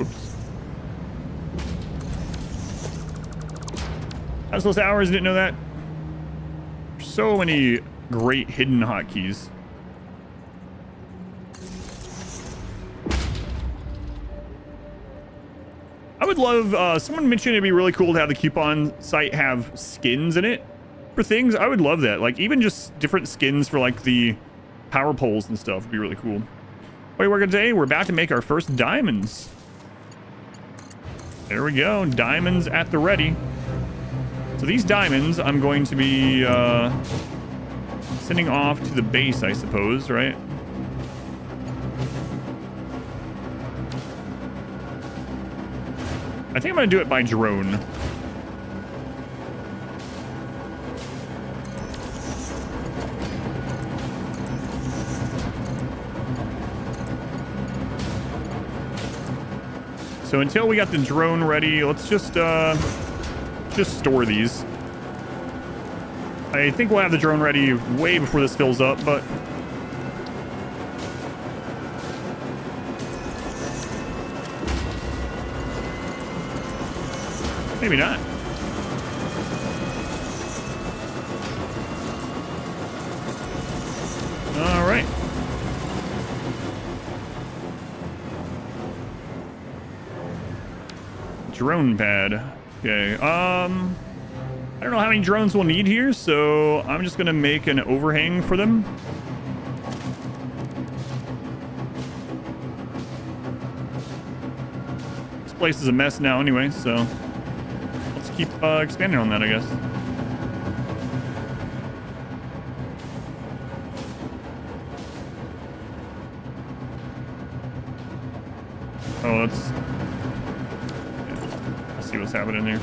A: Oops. Houseless hours, didn't know that. So many great hidden hotkeys. I would love, someone mentioned it'd be really cool to have the coupon site have skins in it for things. I would love that. Like even just different skins for like the power poles and stuff would be really cool. What are you working today? We're about to make our first diamonds. There we go. Diamonds at the ready. So these diamonds I'm going to be, sending off to the base, I suppose, right? I think I'm gonna do it by drone. So until we got the drone ready, let's just store these. I think we'll have the drone ready way before this fills up, but maybe not. All right. Drone pad. Okay. I don't know how many drones we'll need here, so I'm just gonna make an overhang for them. This place is a mess now anyway, so let's keep expanding on that, I guess. Oh, let's see what's happening here.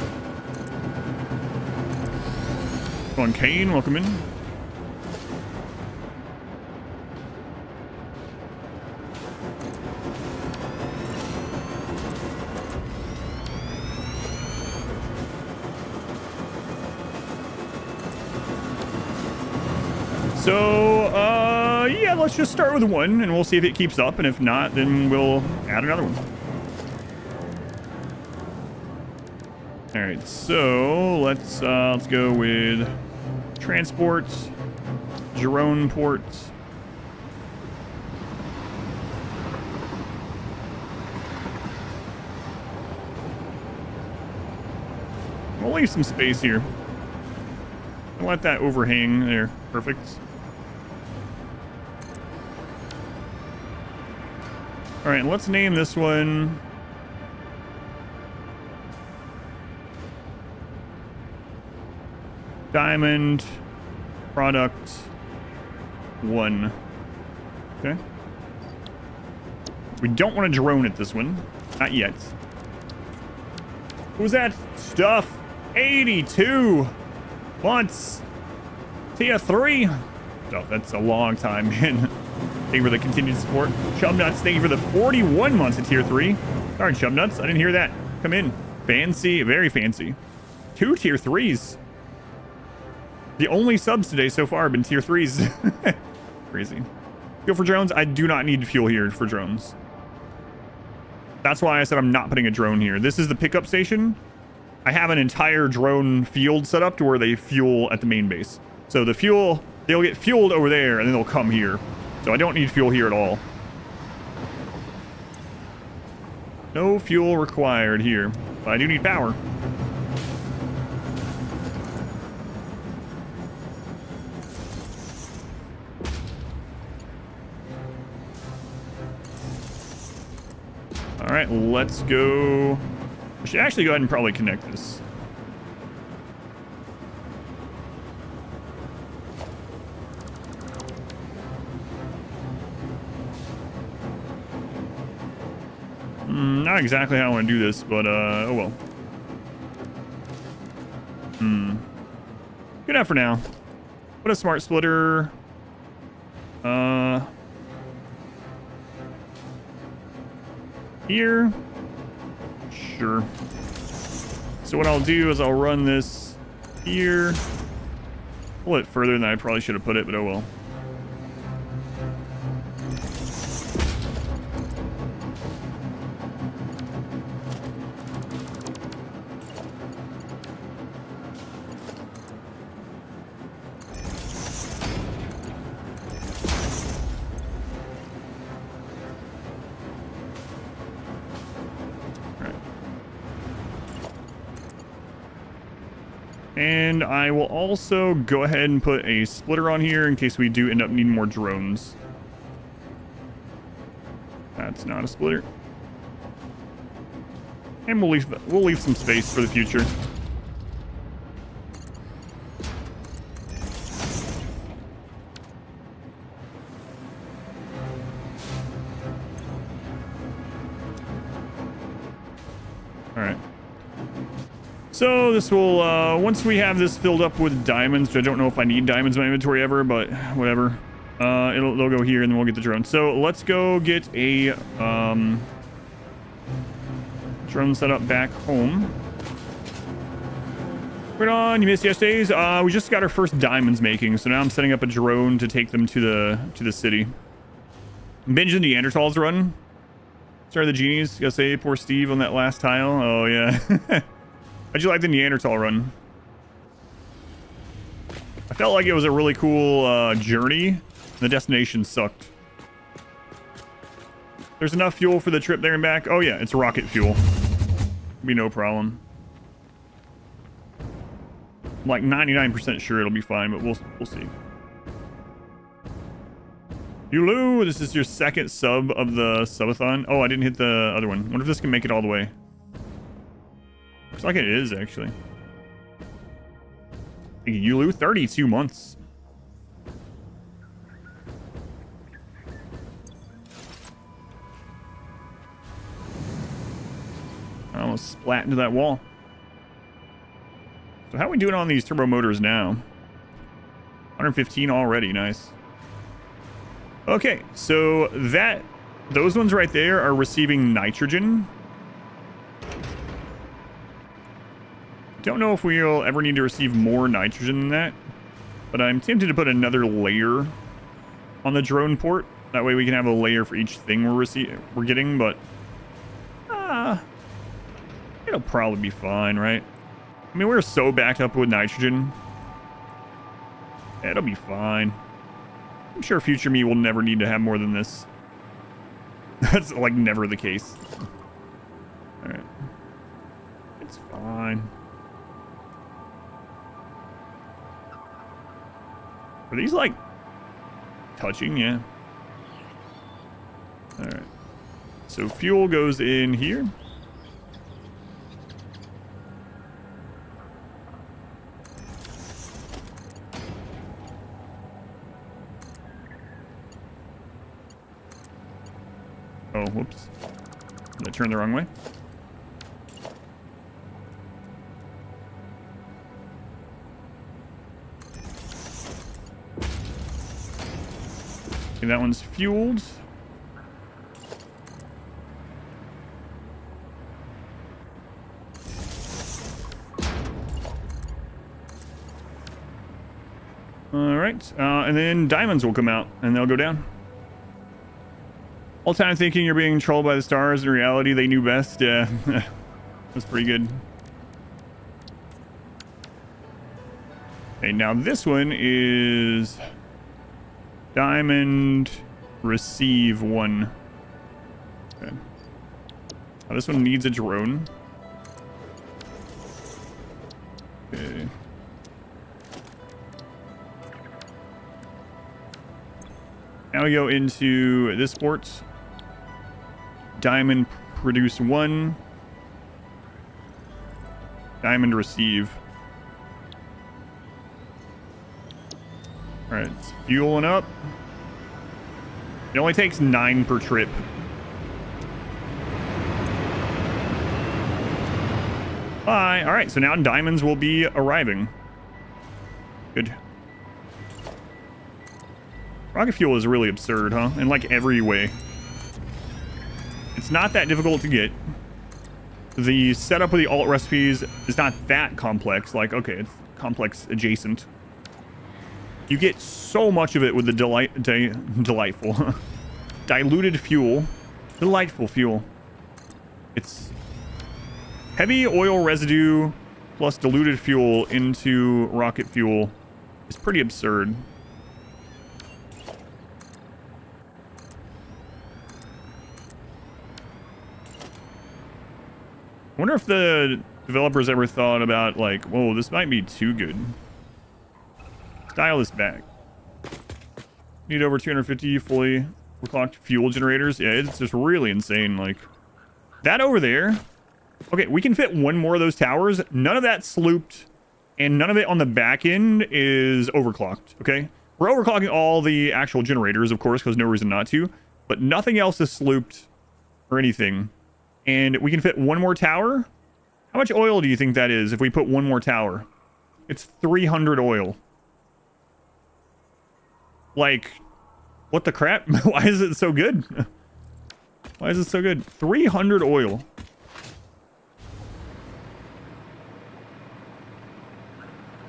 A: Come on, Kane, welcome in. So, yeah, let's just start with one and we'll see if it keeps up, and if not, then we'll add another one. All right, so let's go with transport, drone port. We'll leave some space here. Let that overhang there. Perfect. All right, let's name this one. Diamond Product 1. Okay. We don't want a drone at this one. Not yet. Who's that stuff? 82 months. Tier 3. Oh, that's a long time, man. Thank you for the continued support. Chubnuts, thank you for the 41 months at Tier 3. Sorry, Chubnuts, I didn't hear that. Come in. Fancy, very fancy. 2 Tier 3s. The only subs today so far have been Tier 3s. Crazy. Fuel for drones? I do not need fuel here for drones. That's why I said I'm not putting a drone here. This is the pickup station. I have an entire drone field set up to where they fuel at the main base. So the fuel, they'll get fueled over there and then they'll come here. So I don't need fuel here at all. No fuel required here, but I do need power. All right, let's go. I should actually go ahead and probably connect this. Not exactly how I want to do this, but oh well. Good enough for now. Put a smart splitter. Here. Sure. So what I'll do is I'll run this here. Pull it further than I probably should have put it, but oh well. And I will also go ahead and put a splitter on here in case we do end up needing more drones. That's not a splitter. And we'll leave some space for the future. All right. So this will, once we have this filled up with diamonds, which I don't know if I need diamonds in my inventory ever, but whatever. They'll go here and then we'll get the drone. So let's go get a drone set up back home. Right on, you missed yesterday's. We just got our first diamonds making, so now I'm setting up a drone to take them to the city. Binge the Neanderthals run. Sorry, the genies. Gotta say, poor Steve on that last tile. Oh yeah. How'd you like the Neanderthal run? I felt like it was a really cool journey. The destination sucked. There's enough fuel for the trip there and back. Oh yeah, it's rocket fuel. Be no problem. I'm like 99% sure it'll be fine, but we'll see. Yulu, this is your second sub of the subathon. Oh, I didn't hit the other one. Wonder if this can make it all the way. Looks like it is, actually. Yulu, 32 months. I almost splat into that wall. So how are we doing on these turbo motors now? 115 already, nice. Okay, so those ones right there are receiving nitrogen. Don't know if we'll ever need to receive more nitrogen than that, but I'm tempted to put another layer on the drone port. That way we can have a layer for each thing we're getting, but it'll probably be fine, right? I mean, we're so backed up with nitrogen. It'll be fine. I'm sure future me will never need to have more than this. That's like never the case. All right. It's fine. Are these like touching? Yeah. All right. So fuel goes in here. Oh, whoops. Did I turn the wrong way? Okay, that one's fueled. All right, and then diamonds will come out, and they'll go down. All time thinking you're being trolled by the stars. In reality, they knew best. Yeah, that's pretty good. Okay, now this one is diamond receive 1. Okay. Now this one needs a drone. Okay. Now we go into this port. Diamond produce 1. Diamond receive. Alright, it's fueling up. It only takes 9 per trip. Bye. Alright, so now diamonds will be arriving. Good. Rocket fuel is really absurd, huh? In like every way. It's not that difficult to get. The setup of the alt recipes is not that complex. Like, okay, it's complex adjacent. You get so much of it with the delightful. Diluted fuel. Delightful fuel. It's heavy oil residue plus diluted fuel into rocket fuel. It's pretty absurd. I wonder if the developers ever thought about like, whoa, this might be too good. Let's dial this back. Need over 250 fully overclocked fuel generators. Yeah, it's just really insane. Like that over there. Okay, we can fit 1 more of those towers. None of that slooped, and none of it on the back end is overclocked. Okay, we're overclocking all the actual generators, of course, because no reason not to. But nothing else is slooped or anything. And we can fit 1 more tower. How much oil do you think that is if we put 1 more tower? It's 300 oil. Like, what the crap? Why is it so good? Why is it so good? 300 oil.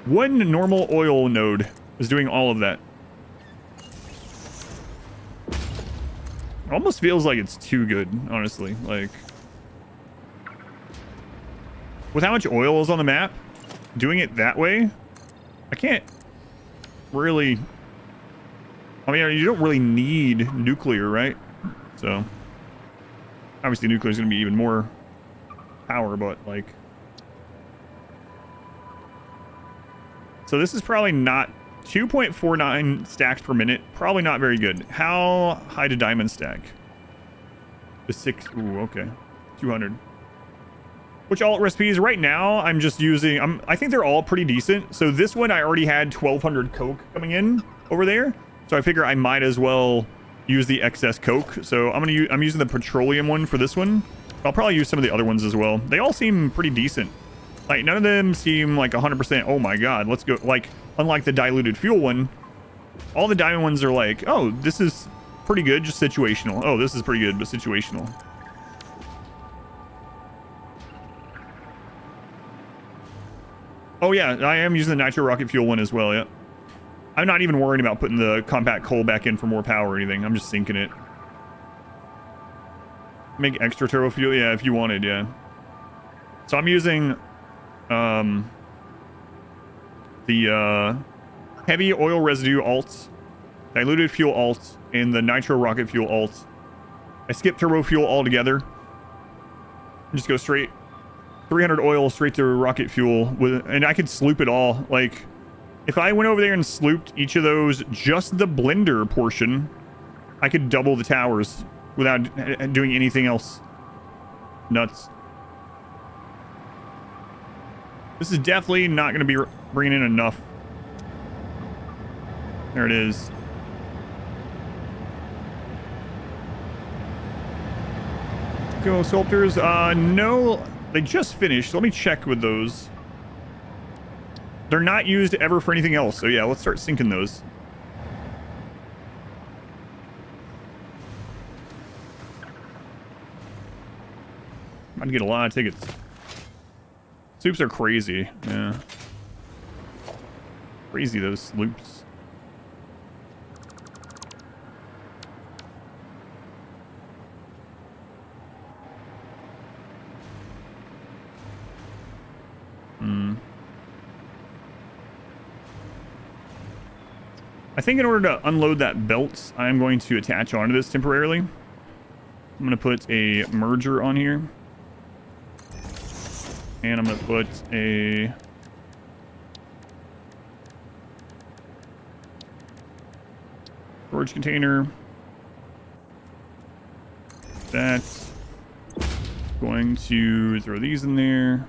A: One normal oil node is doing all of that. It almost feels like it's too good, honestly. Like, with how much oil is on the map, doing it that way, I can't really... I mean, you don't really need nuclear, right? So, obviously nuclear is going to be even more power, but like... So this is probably not... 2.49 stacks per minute. Probably not very good. How high did diamond stack? The 6... Ooh, okay. 200. Which alt recipes? Right now, I'm just using... I think they're all pretty decent. So this one, I already had 1,200 coke coming in over there. So I figure I might as well use the excess coke. So I'm using the petroleum one for this one. I'll probably use some of the other ones as well. They all seem pretty decent. Like, none of them seem like 100%, oh my god, let's go. Like, unlike the diluted fuel one, all the diamond ones are like, oh, this is pretty good, just situational. Oh, this is pretty good, but situational. Oh yeah, I am using the nitro rocket fuel one as well, yeah. I'm not even worrying about putting the compact coal back in for more power or anything. I'm just sinking it. Make extra turbo fuel, yeah, if you wanted, yeah. So I'm using the heavy oil residue alt, diluted fuel alt, and the nitro rocket fuel alt. I skip turbo fuel altogether. Just go straight 300 oil straight to rocket fuel with, and I could sloop it all. Like, If I went over there and slooped each of those, just the blender portion, I could double the towers without doing anything else. Nuts. This is definitely not going to be bringing in enough. There it is. Go sculptors. No, they just finished. Let me check with those. They're not used ever for anything else. So yeah, let's start syncing those. I'm gonna get a lot of tickets. Soups are crazy. Yeah. Crazy, those sloops. I think in order to unload that belt, I'm going to attach onto this temporarily. I'm going to put a merger on here. And I'm going to put a... storage container. That's going to throw these in there.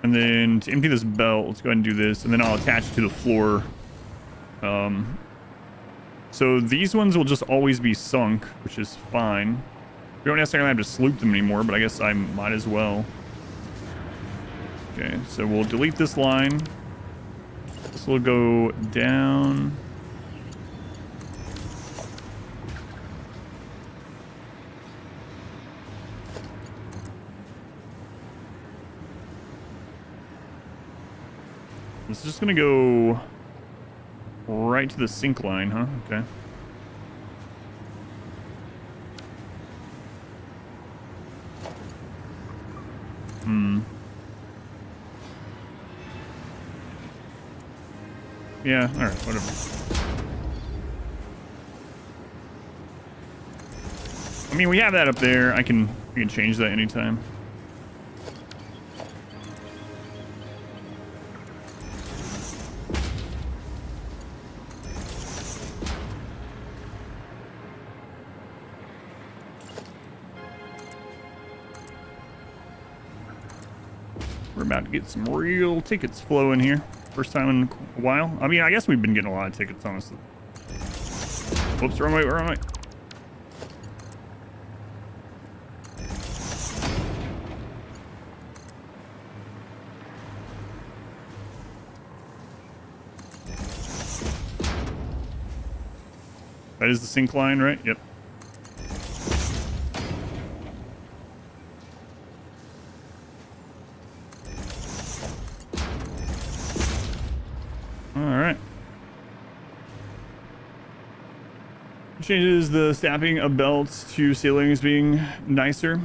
A: And then to empty this belt, let's go ahead and do this, and then I'll attach it to the floor. So these ones will just always be sunk, which is fine. We don't necessarily have to sloop them anymore, but I guess I might as well. Okay, so we'll delete this line. This will go down. This is just gonna go right to the sink line, huh? Okay. Yeah, alright, whatever. I mean, we have that up there. We can change that anytime. We're about to get some real tickets flowing here. First time in a while. I mean, I guess we've been getting a lot of tickets, honestly. Whoops, wrong way, wrong way. That is the sink line, right? Yep. Alright. Changes the snapping of belts to ceilings being nicer.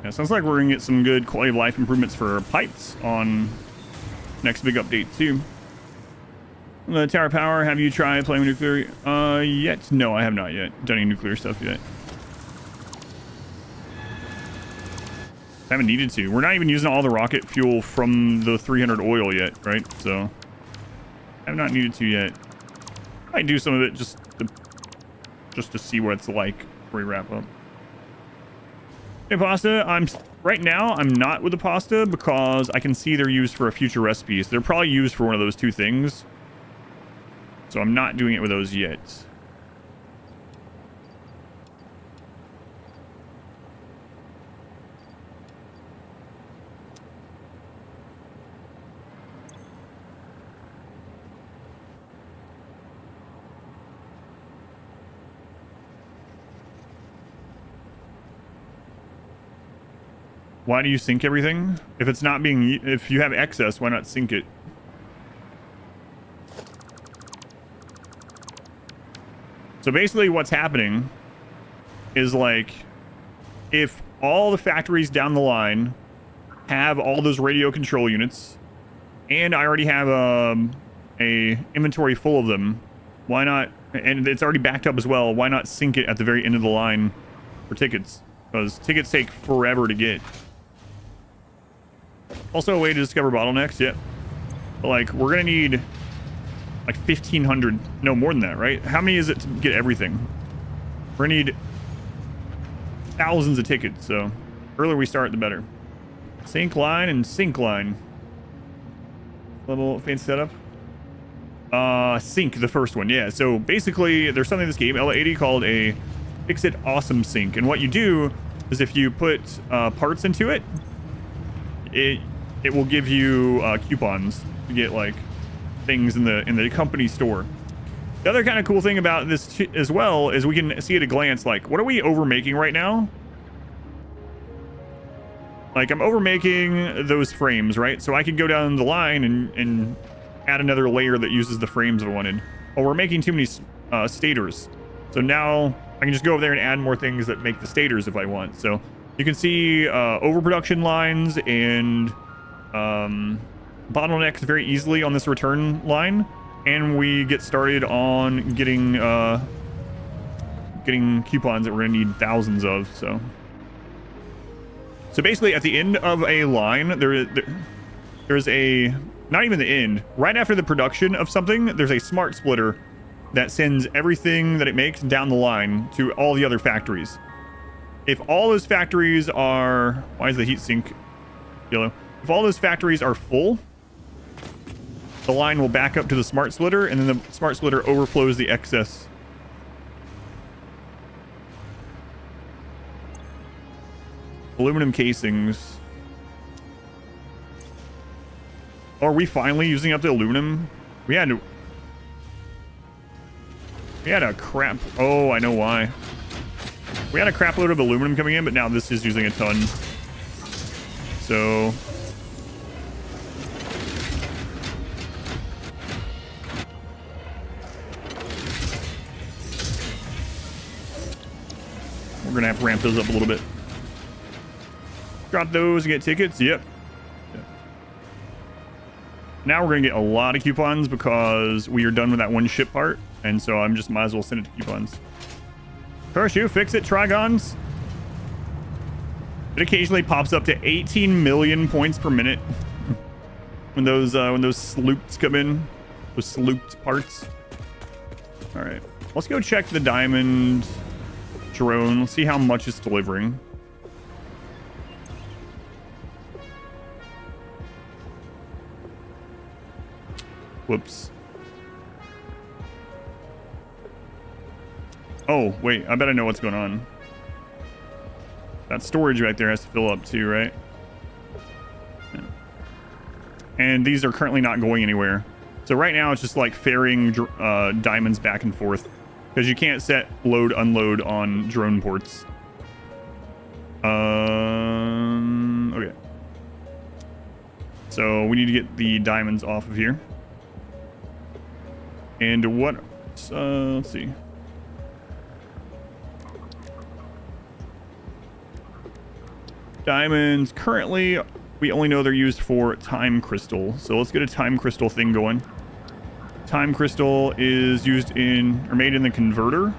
A: Yeah, sounds like we're gonna get some good quality of life improvements for pipes on next big update too. The tower power, have you tried playing with nuclear yet? No, I have not yet done any nuclear stuff yet. I haven't needed to. We're not even using all the rocket fuel from the 300 oil yet, right? So I have not needed to yet. I might do some of it just to see what it's like before we wrap up. Hey, pasta. Right now I'm not with the pasta because I can see they're used for a future recipe. So they're probably used for one of those two things. So I'm not doing it with those yet. Why do you sink everything? If it's not being, if you have excess, why not sink it? So basically what's happening is like, if all the factories down the line have all those radio control units, and I already have a inventory full of them, why not, and it's already backed up as well, why not sync it at the very end of the line for tickets? Because tickets take forever to get. Also a way to discover bottlenecks, yeah. But like, we're gonna need like 1,500, no, more than that, right? How many is it to get everything? We're gonna need thousands of tickets, so the earlier we start, the better. Sync line and sync line. Little fancy setup. Sync, the first one, yeah. So basically, there's something in this game, L80, called a Fix-It Awesome Sync. And what you do is if you put parts into it, it will give you coupons to get like things in the company store. The other kind of cool thing about this as well is we can see at a glance, like, what are we overmaking right now? Like, I'm overmaking those frames, right? So I can go down the line and add another layer that uses the frames I wanted. Oh, we're making too many stators. So now I can just go over there and add more things that make the stators if I want. So you can see overproduction lines and bottlenecks very easily on this return line. And we get started on getting coupons that we're gonna need thousands of. So basically, at the end of a line, there's a, not even the end, right after the production of something, there's a smart splitter that sends everything that it makes down the line to all the other factories. If all those factories are, why is the heat sink yellow? If all those factories are full, the line will back up to the smart splitter, and then the smart splitter overflows the excess. Aluminum casings. Are we finally using up the aluminum? We had a crap. Oh, I know why. We had a crap load of aluminum coming in, but now this is using a ton. So we're gonna have to ramp those up a little bit. Drop those and get tickets. Yep. Now we're gonna get a lot of coupons because we are done with that one ship part, and so I'm just might as well send it to coupons. Parachute, fix it, Trigons. It occasionally pops up to 18 million points per minute when those sloops come in, those slooped parts. All right, let's go check the diamond drone. Let's see how much it's delivering. Whoops. Oh, wait, I bet I know what's going on. That storage right there has to fill up too, right? Yeah. And these are currently not going anywhere. So right now it's just like ferrying diamonds back and forth because you can't set load unload on drone ports. Okay. So we need to get the diamonds off of here. And what, let's see. Diamonds, currently, we only know they're used for time crystal. So let's get a time crystal thing going. Time crystal is used in, or made in the converter.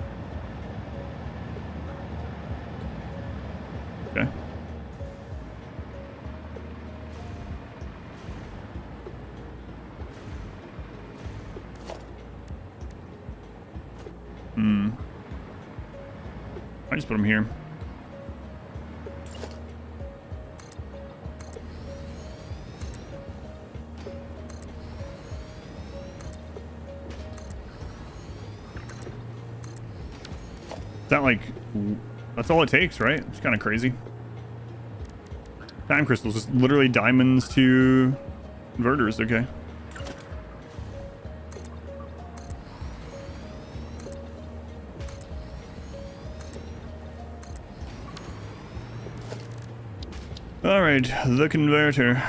A: Okay. I just put them here. Is that like, that's all it takes, right? It's kind of crazy. Time crystals, just literally diamonds to converters, okay. All right, the converter.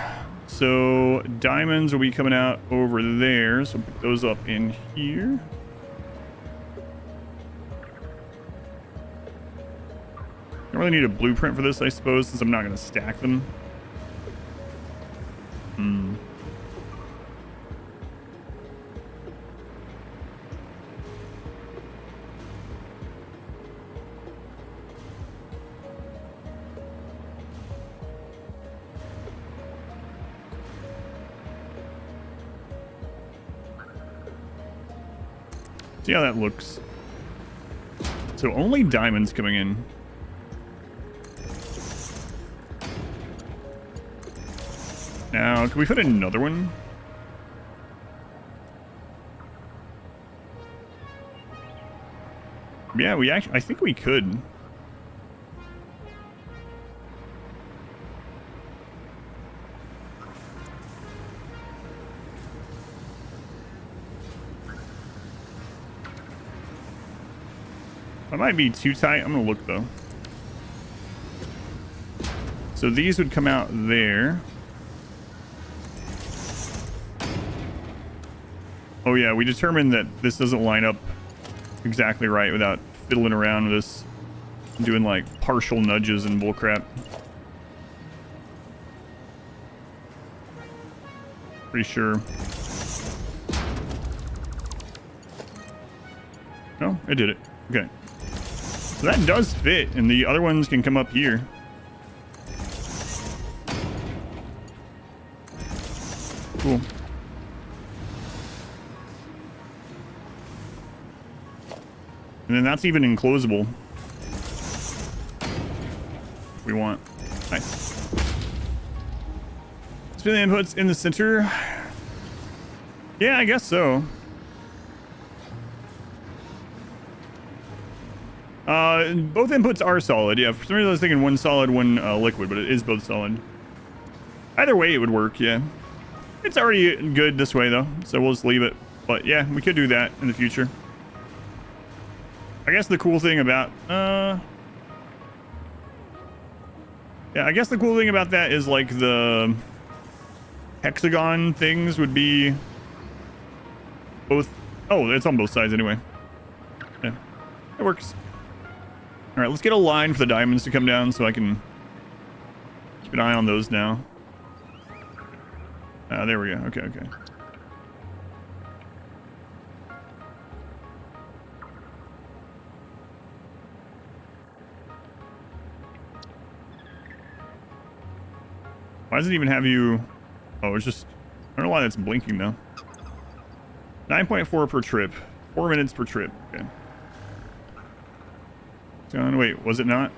A: So diamonds will be coming out over there. So pick those up in here. don't really need a blueprint for this, I suppose, since I'm not going to stack them. See how that looks. So only diamonds coming in. Now, can we fit another one? Yeah, we actually, I think we could. That might be too tight. I'm gonna look though. So these would come out there. Oh yeah, we determined that this doesn't line up exactly right without fiddling around with this, doing like partial nudges and bullcrap. Pretty sure. No, I did it. Okay. So that does fit, and the other ones can come up here. Cool. And then that's even enclosable. If we want. Nice. Spin the inputs in the center. Yeah, I guess so. Both inputs are solid. Yeah, for some reason I was thinking one solid, one liquid, but it is both solid. Either way, it would work. Yeah, it's already good this way though, so we'll just leave it. But yeah, we could do that in the future. I guess the cool thing about yeah, I guess the cool thing about that is like the hexagon things would be both. Oh, it's on both sides anyway. Yeah, it works. All right, let's get a line for the diamonds to come down so I can keep an eye on those now. There we go. Okay, okay. Why does it even have you... Oh, it's just... I don't know why that's blinking though. 9.4 per trip. 4 minutes per trip. Okay. Wait, was it not?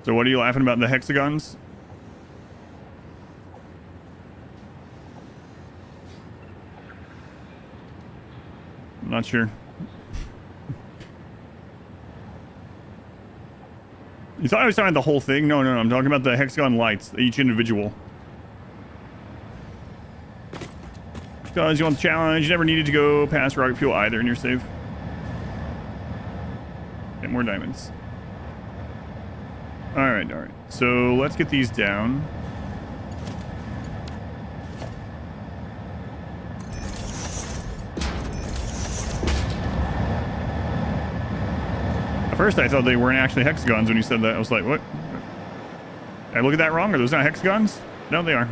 A: So what are you laughing about, the hexagons? I'm not sure. You thought I was talking about the whole thing? No, no, no. I'm talking about the hexagon lights, each individual. Because you want the challenge, you never needed to go past rocket fuel either, and you're safe. Get more diamonds. Alright, alright. So let's get these down. At first I thought they weren't actually hexagons when you said that. I was like, what? Did I look at that wrong? Are those not hexagons? No, they are.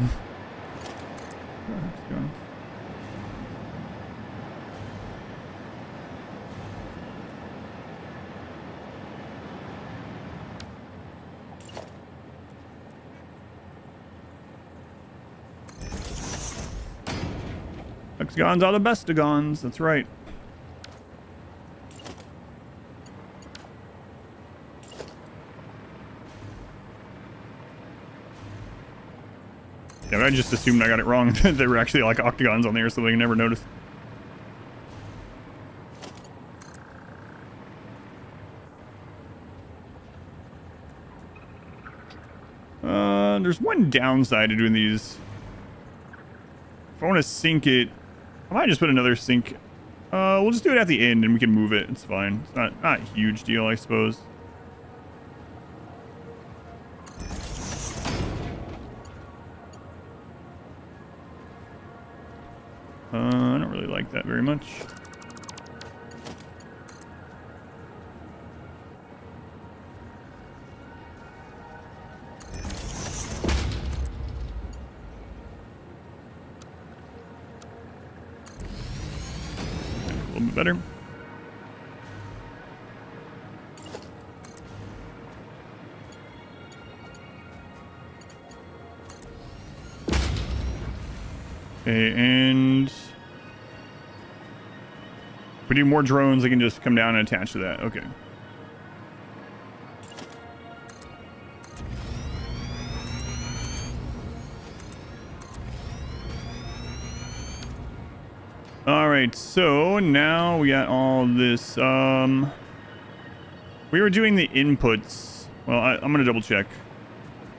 A: Hexagons are the bestagons. That's right. Yeah, but I just assumed I got it wrong. They were actually like octagons on there, so they never noticed. There's one downside to doing these. If I want to sink it, I might just put another sink. We'll just do it at the end and we can move it. It's fine. It's not a huge deal, I suppose. I don't really like that very much. A little bit better. Okay, and if we do more drones, they can just come down and attach to that. Okay. All right, so now we got all this. We were doing the inputs. Well, I'm going to double check.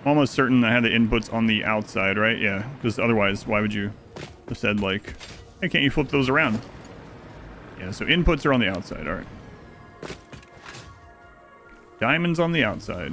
A: I'm almost certain I had the inputs on the outside, right? Yeah, because otherwise, why would you have said, like, hey, can't you flip those around? Yeah, so inputs are on the outside. All right. Diamonds on the outside.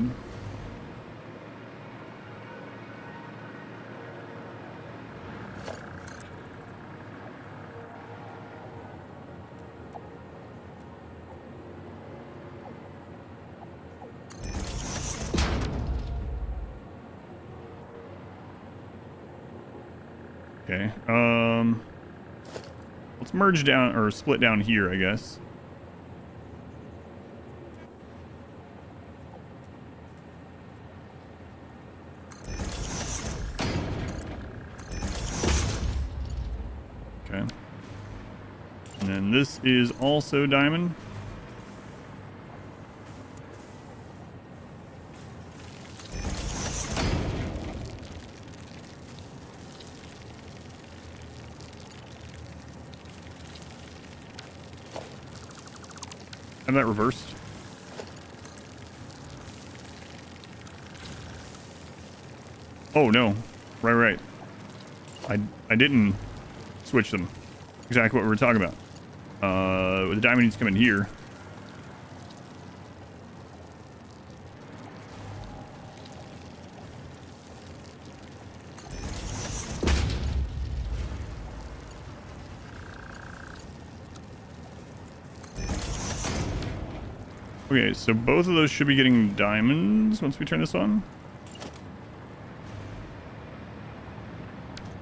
A: Okay, let's merge down, or split down here, I guess. Okay. And then this is also diamond. Have that reversed. Oh no. Right. I didn't switch them. Exactly what we were talking about. The diamond needs to come in here. Okay, so both of those should be getting diamonds once we turn this on.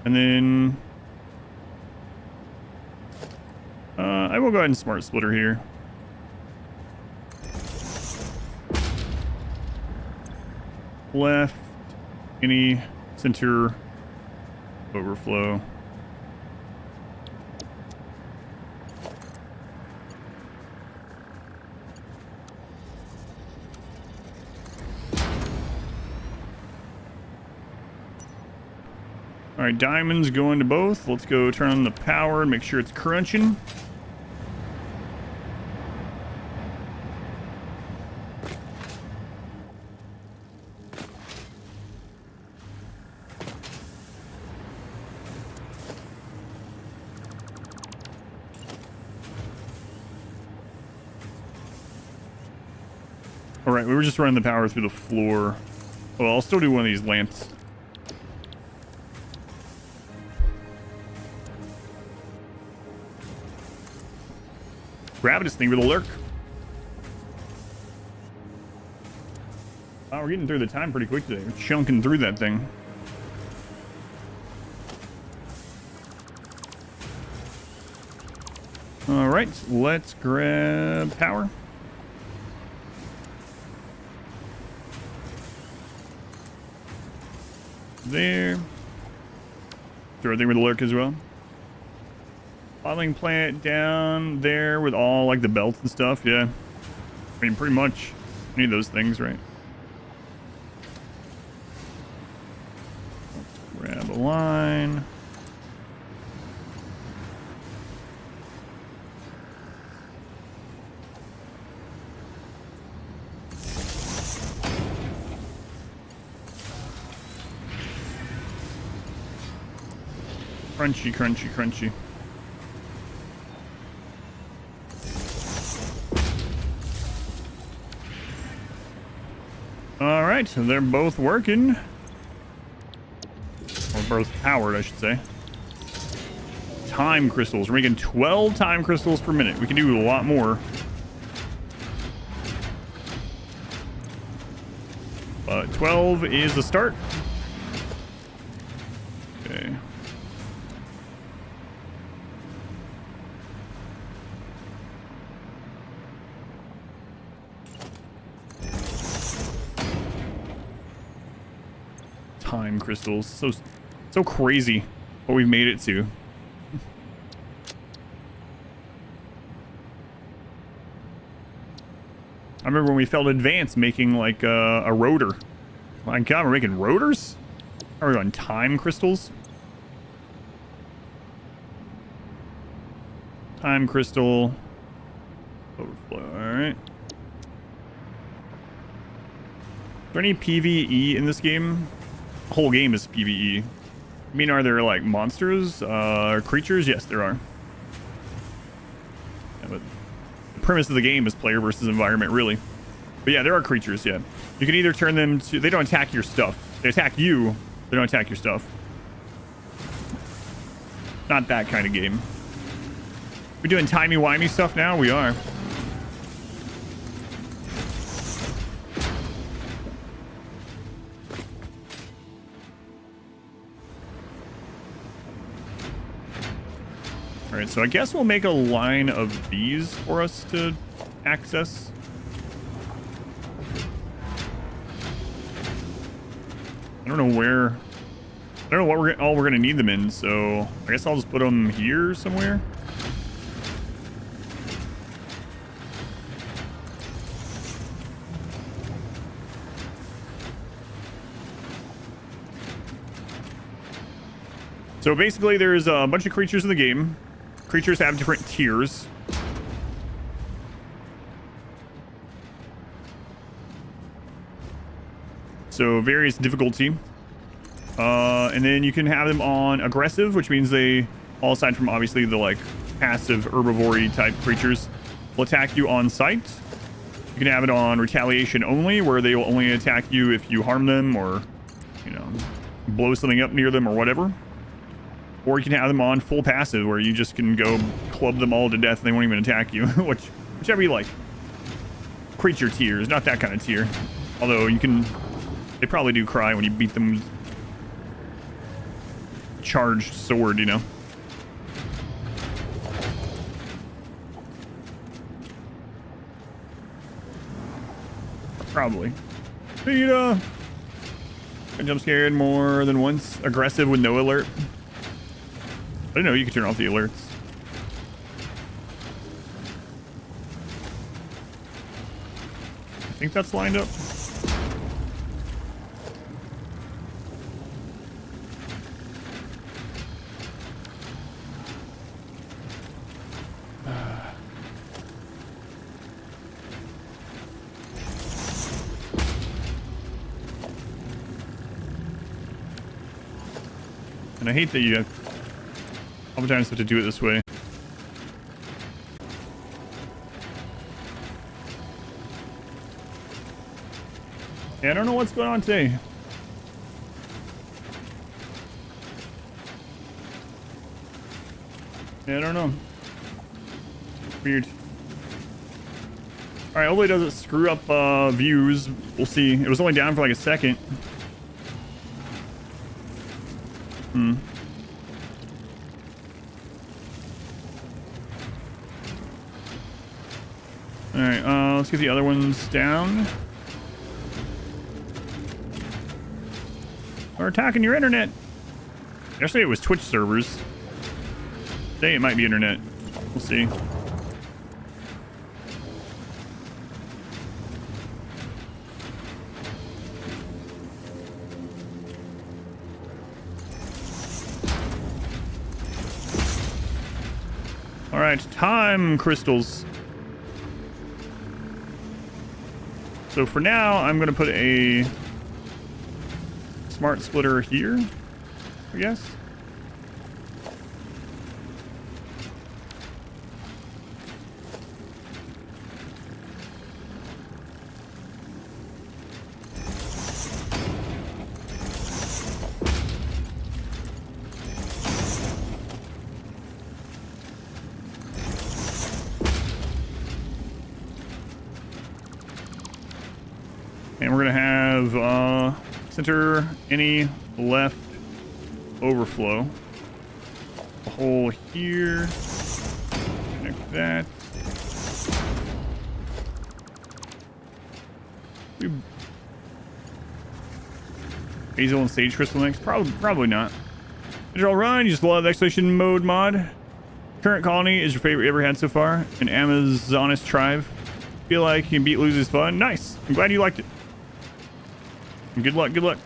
A: And then... I will go ahead and smart splitter here. Left. Any center overflow. All right, diamonds going to both. Let's go turn on the power and make sure it's crunching. All right, we were just running the power through the floor. Well, I'll still do one of these lamps. Grab this thing with a lurk. Wow, we're getting through the time pretty quick today. We're chunking through that thing. All right, let's grab power. There. Throw everything with a lurk as well. Bottling plant down there with all like the belts and stuff, yeah. I mean, pretty much any of those things, right? Let's grab a line. Crunchy, crunchy, crunchy. All right, so they're both working. Or both powered, I should say. time crystals. We're making 12 time crystals per minute. We can do a lot more. But 12 is the start. Okay. Time crystals. So crazy what we've made it to. I remember when we felt advanced making like a rotor. My God, we're making rotors? Are we on time crystals? Time crystal. Overflow, alright. Is there any PvE in this game? The whole game is PvE. I mean, are there like monsters, creatures? Yes, there are. Yeah, but the premise of the game is player versus environment, really. But yeah, there are creatures, yeah. You can either turn them to... They don't attack your stuff. They attack you. They don't attack your stuff. Not that kind of game. We doing timey-wimey stuff now? We are. Alright, so I guess we'll make a line of these for us to access. I don't know where... I don't know what we're gonna need them in, so I guess I'll just put them here somewhere. So basically there's a bunch of creatures in the game. Creatures have different tiers. So various difficulty. And then you can have them on aggressive, which means they, all aside from obviously the like passive herbivory type creatures, will attack you on sight. You can have it on retaliation only, where they will only attack you if you harm them or, you know, blow something up near them or whatever. Or you can have them on full passive, where you just can go club them all to death and they won't even attack you. Whichever you like. Creature tiers, not that kind of tier. Although you can... They probably do cry when you beat them with charged sword, you know. Probably. Peter! I jump scared more than once. Aggressive with no alert. I didn't know you could turn off the alerts. I think that's lined up. And I hate that you oftentimes have to do it this way. Yeah, I don't know what's going on today. Yeah, I don't know. Weird. Alright, hopefully it doesn't screw up views. We'll see. It was only down for like a second. Alright, let's get the other ones down. We're attacking your internet. Yesterday it was Twitch servers. Today it might be internet. We'll see. Alright, time crystals. So for now, I'm going to put a smart splitter here, I guess. of center any left overflow. A hole here. Connect that. Hazel and Sage Crystal next? Probably not. Did y'all run? You just love the Exploration Mode mod. Current colony is your favorite you ever had so far. An Amazonist tribe. Feel like you can beat lose is fun. Nice. I'm glad you liked it. Good luck. Good luck.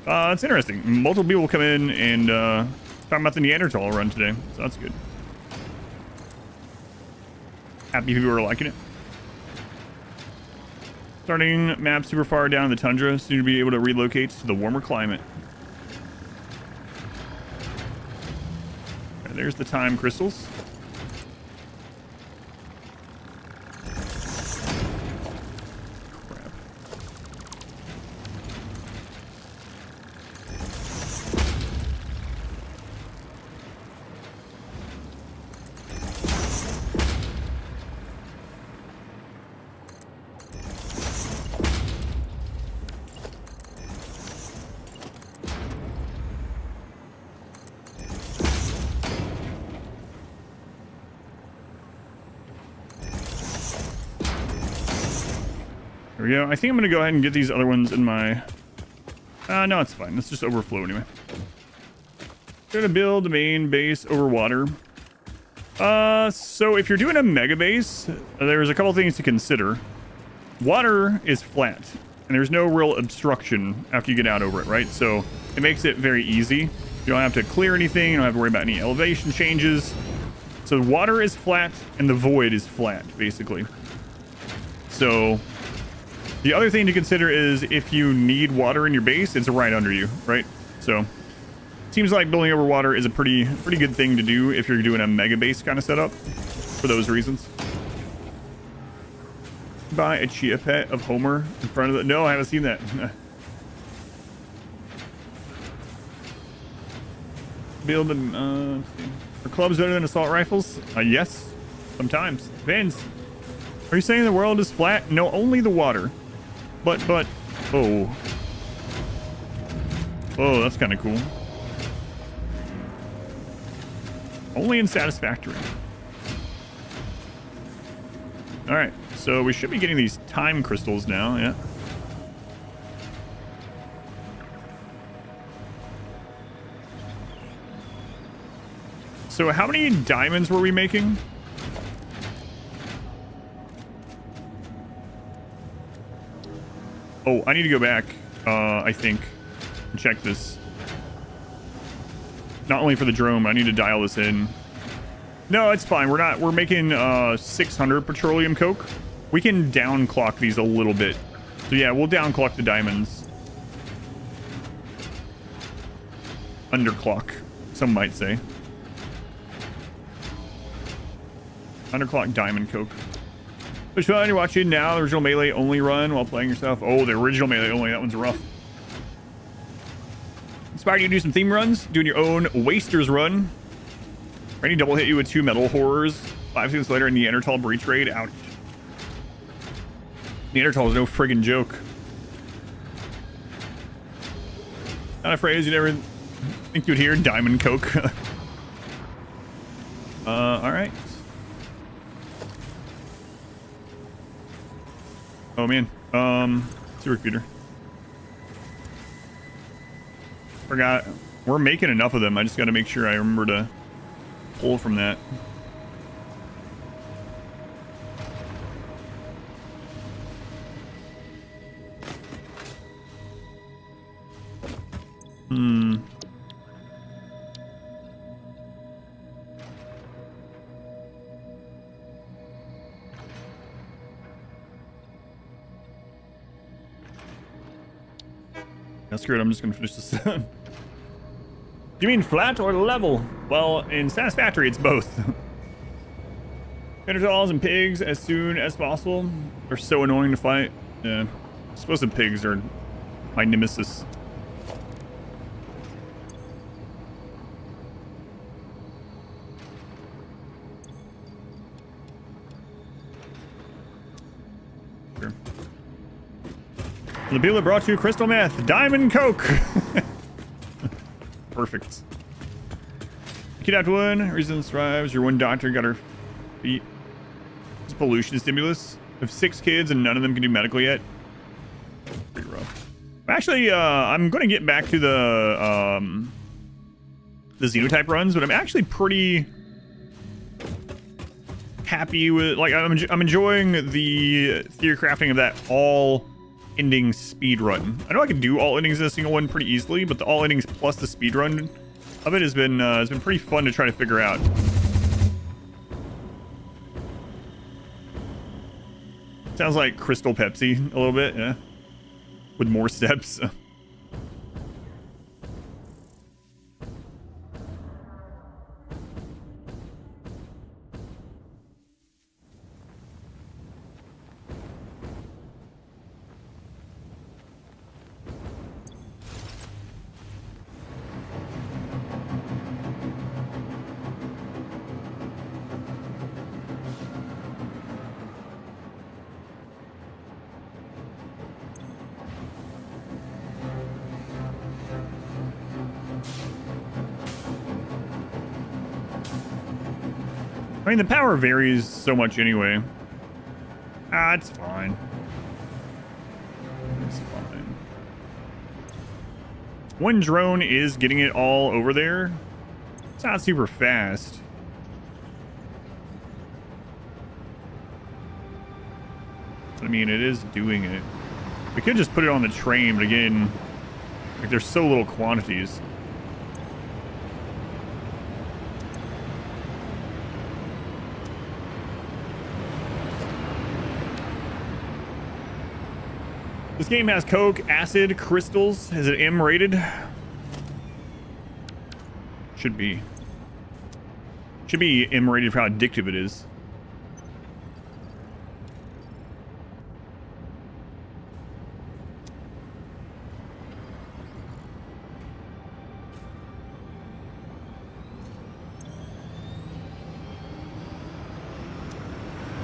A: It's interesting. Multiple people come in and talking about the Neanderthal run today, so that's good. Happy people are liking it. Starting map super far down in the tundra, soon to be able to relocate to the warmer climate. Okay, there's the time crystals. Crap. There we go. I think I'm going to go ahead and get these other ones in my... no, it's fine. Let's just overflow anyway. Gonna build the main base over water. So if you're doing a mega base, there's a couple things to consider. Water is flat, and there's no real obstruction after you get out over it, right? So it makes it very easy. You don't have to clear anything. You don't have to worry about any elevation changes. So water is flat, and the void is flat, basically. So... the other thing to consider is if you need water in your base, it's right under you, right? So, seems like building over water is a pretty good thing to do if you're doing a mega base kind of setup for those reasons. Buy a chia pet of Homer in front of the... no, I haven't seen that. Build them... are clubs better than assault rifles? Yes, sometimes. Depends. Are you saying the world is flat? No, only the water. But, oh. Oh, that's kind of cool. Only in Satisfactory. Alright, so we should be getting these time crystals now, yeah. So how many diamonds were we making? Oh, I need to go back, I think, and check this. Not only for the drone, I need to dial this in. No, it's fine. We're making 600 petroleum coke. We can downclock these a little bit. So yeah, we'll downclock the diamonds. Underclock, some might say. Underclock diamond coke. Which one you're watching now? The original Melee only run while playing yourself. Oh, the original Melee only. That one's rough. Inspired you to do some theme runs? Doing your own Wasters run. Ready double hit you with 2 metal horrors. 5 seconds later, Neanderthal breach raid. Ouch. Neanderthal is no friggin' joke. Not a phrase you never think you'd hear. Diamond coke. Alright. Oh man, super computer. Forgot. We're making enough of them. I just got to make sure I remember to pull from that. That's good. I'm just gonna finish this. Do you mean flat or level? Well, in Satisfactory, it's both. Neanderthals and pigs as soon as possible. They're so annoying to fight. Yeah, I suppose the pigs are my nemesis. The people that brought you crystal meth, diamond coke. Perfect. Kidnapped one, resistance thrives. Your one doctor got her feet. It's pollution stimulus. We have 6 kids and none of them can do medical yet. Pretty rough. Actually, I'm going to get back to the xenotype runs, but I'm actually pretty happy with, like, I'm enjoying the theory crafting of that all ending speed run. I know I can do all endings in a single one pretty easily, but the all endings plus the speed run of it has been pretty fun to try to figure out. Sounds like Crystal Pepsi a little bit, yeah, with more steps. I mean, the power varies so much anyway. Ah, it's fine. It's fine. One drone is getting it all over there. It's not super fast. I mean, it is doing it. We could just put it on the train, but again, like, there's so little quantities. This game has coke, acid, crystals. Is it M rated? Should be. Should be M rated for how addictive it is.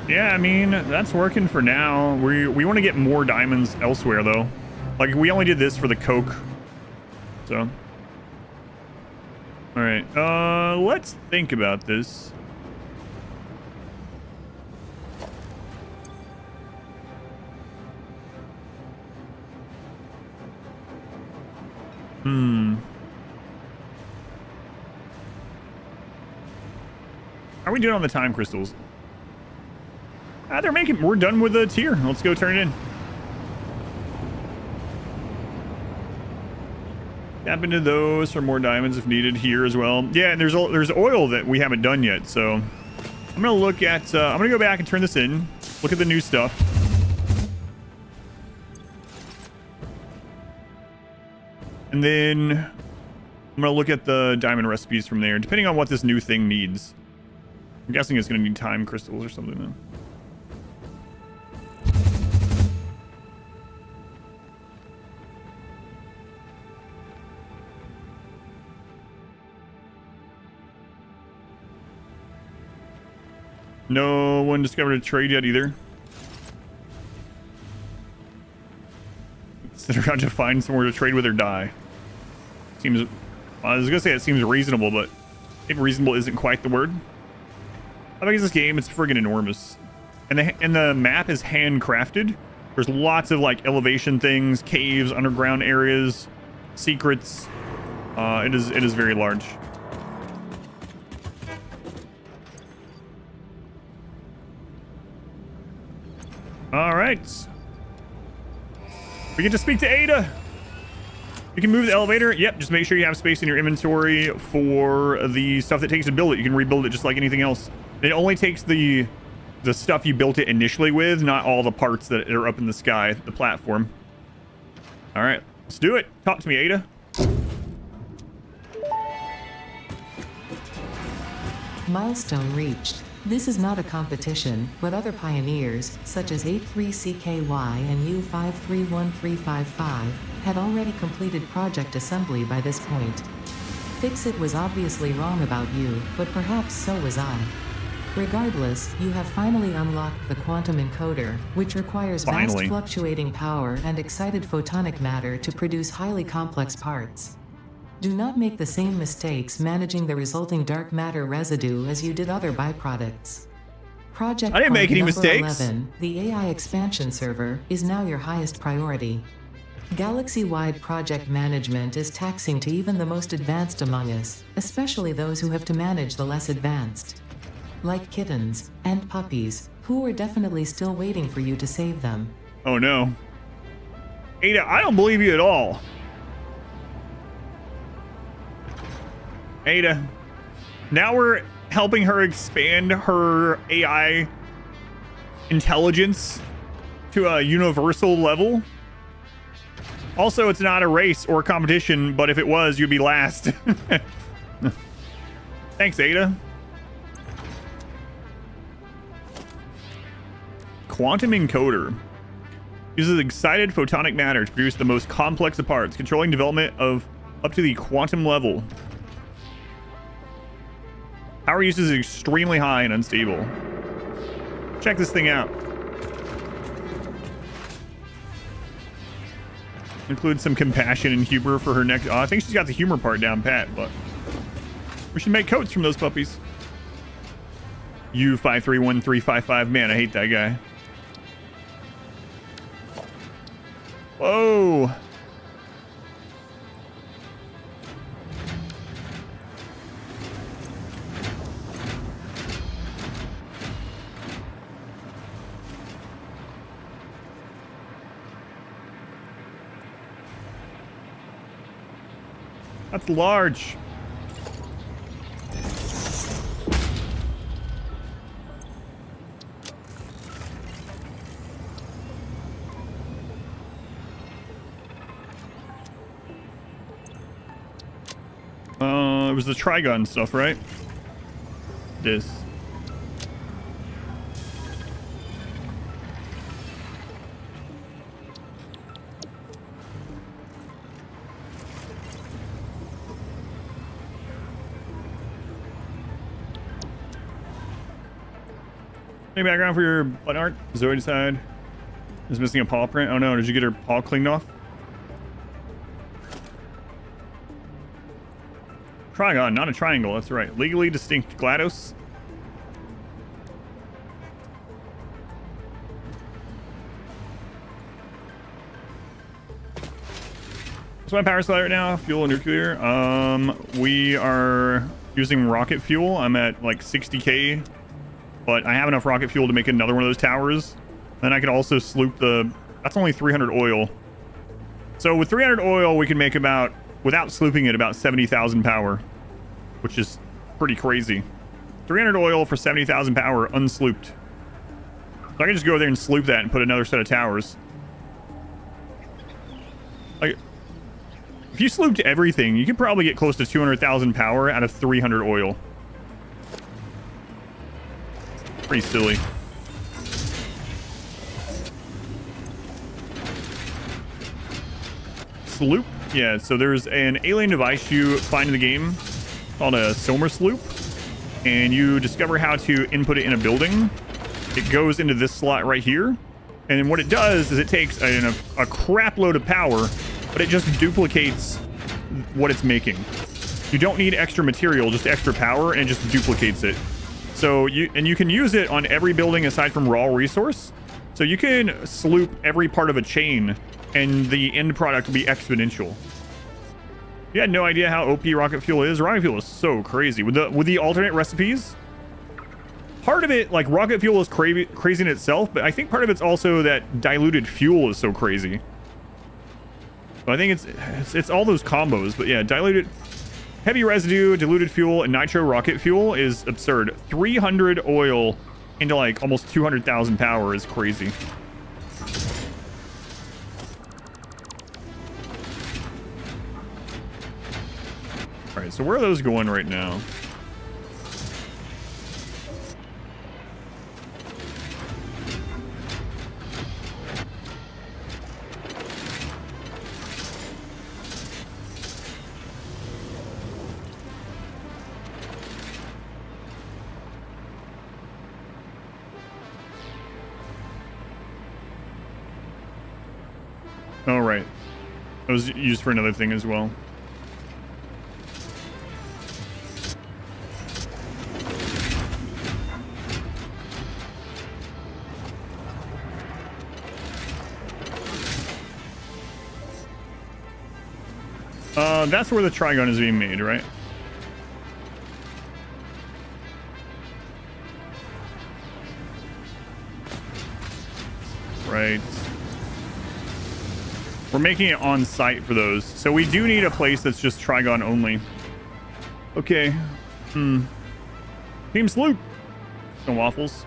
A: Yeah, I mean, that's working for now. We want to get more diamonds elsewhere, though. Like, we only did this for the coke. So. Alright, let's think about this. How are we doing on the time crystals? We're done with the tier. Let's go turn it in. Tap into those for more diamonds if needed here as well. Yeah, and there's oil that we haven't done yet, so I'm gonna look at. I'm gonna go back and turn this in. Look at the new stuff. And then I'm gonna look at the diamond recipes from there, depending on what this new thing needs. I'm guessing it's gonna need time crystals or something then. No one discovered a trade yet either. They're trying to find somewhere to trade with or die. Seems, I was gonna say it seems reasonable, but maybe reasonable isn't quite the word. I think this game, it's friggin' enormous. And the map is handcrafted. There's lots of like elevation things, caves, underground areas, secrets. It is very large. All right. We get to speak to Ada. You can move the elevator. Yep, just make sure you have space in your inventory for the stuff that takes to build it. You can rebuild it just like anything else. It only takes the stuff you built it initially with, not all the parts that are up in the sky, the platform. All right, let's do it. Talk to me, Ada.
B: Milestone reached. This is not a competition, but other pioneers, such as 83CKY and U531355, had already completed project assembly by this point. Fix-It was obviously wrong about you, but perhaps so was I. Regardless, you have finally unlocked the quantum encoder, which requires vast
A: Finally.
B: fluctuating power and excited photonic matter to produce highly complex parts. Do not make the same mistakes managing the resulting dark matter residue as you did other byproducts. Project
A: I didn't make any
B: number
A: mistakes.
B: 11, the AI expansion server, is now your highest priority. Galaxy-wide project management is taxing to even the most advanced among us, especially those who have to manage the less advanced. Like kittens and puppies, who are definitely still waiting for you to save them.
A: Oh no. Ada, I don't believe you at all. Ada, now we're helping her expand her AI intelligence to a universal level. Also, it's not a race or competition, but if it was, you'd be last. Thanks, Ada. Quantum encoder uses excited photonic matter to produce the most complex of parts, controlling development of up to the quantum level. Power use is extremely high and unstable. Check this thing out. Includes some compassion and humor for her next. I think she's got the humor part down pat, but we should make coats from those puppies. U531355. Man, I hate that guy. Whoa. That's large. It was the Trigon stuff, right? This. Any background for your butt art? Zoe decide is missing a paw print. Oh no, did you get her paw cleaned off? Trigon, not a triangle, that's right. Legally distinct GLaDOS. What's my power supply right now? Fuel and nuclear. We are using rocket fuel. I'm at like 60k, but I have enough rocket fuel to make another one of those towers. Then I could also sloop the... That's only 300 oil. So with 300 oil, we can make about, without slooping it, about 70,000 power, which is pretty crazy. 300 oil for 70,000 power unslooped. So I can just go there and sloop that and put another set of towers. Like, if you slooped everything, you could probably get close to 200,000 power out of 300 oil. Pretty silly. Sloop? Yeah, so there's an alien device you find in the game called a Somer Sloop, and you discover how to input it in a building. It goes into this slot right here, and what it does is it takes a crap load of power, but it just duplicates what it's making. You don't need extra material, just extra power, and it just duplicates it. So you can use it on every building aside from raw resource. So you can sloop every part of a chain, and the end product will be exponential. You had no idea how OP rocket fuel is. Rocket fuel is so crazy with the alternate recipes. Part of it, like rocket fuel, is crazy in itself, but I think part of it's also that diluted fuel is so crazy. So I think it's all those combos. But yeah, diluted heavy residue, diluted fuel, and nitro rocket fuel is absurd. 300 oil into like almost 200,000 power is crazy. All right, so where are those going right now? Oh, right. It was used for another thing as well. That's where the trigun is being made, right? Right. We're making it on site for those. So we do need a place that's just trigon only. Okay. Team Sloop. No waffles.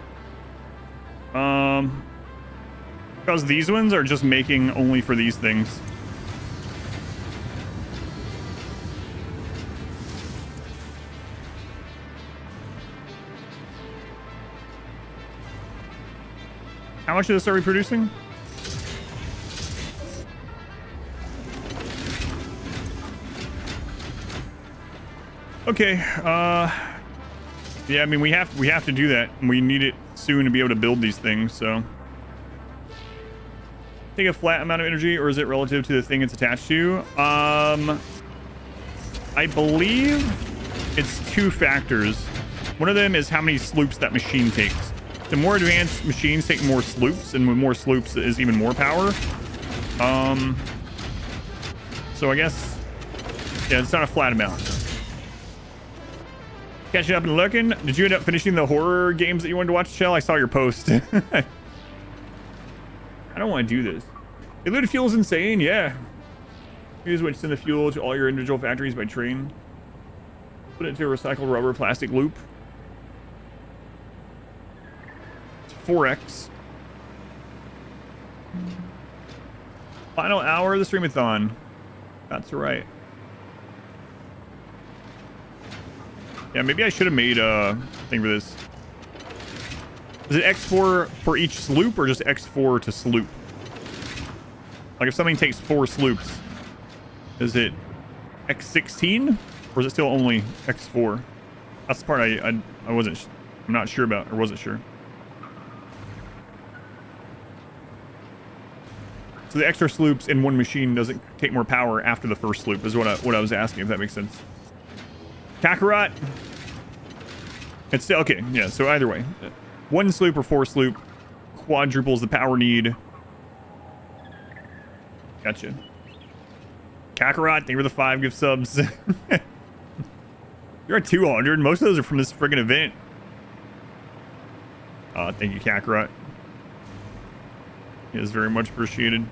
A: Because these ones are just making only for these things. How much of this are we producing? Okay. Yeah, I mean we have to do that. We need it soon to be able to build these things, so take a flat amount of energy, or is it relative to the thing it's attached to? I believe it's two factors. One of them is how many sloops that machine takes. The more advanced machines take more sloops, and with more sloops is even more power. So I guess, yeah, it's not a flat amount. Catching up and looking. Did you end up finishing the horror games that you wanted to watch, Shell? I saw your post. I don't want to do this. Diluted fuel is insane. Yeah. Use which send the fuel to all your individual factories by train. Put it into a recycled rubber plastic loop. 4x. Final hour of the streamathon. That's right. Yeah, maybe I should have made a thing for this. Is it X4 for each sloop, or just X4 to sloop? Like if something takes 4 sloops, is it X16, or is it still only X4? That's the part I'm not sure about, or wasn't sure. So the extra sloops in one machine doesn't take more power after the first sloop, is what I was asking, if that makes sense. Kakarot. It's still okay. Yeah. So either way, 1 sloop or 4 sloop quadruples the power need. Gotcha. Kakarot, thank you for the 5 gift subs. You're at 200. Most of those are from this friggin' event. Thank you, Kakarot. It is very much appreciated.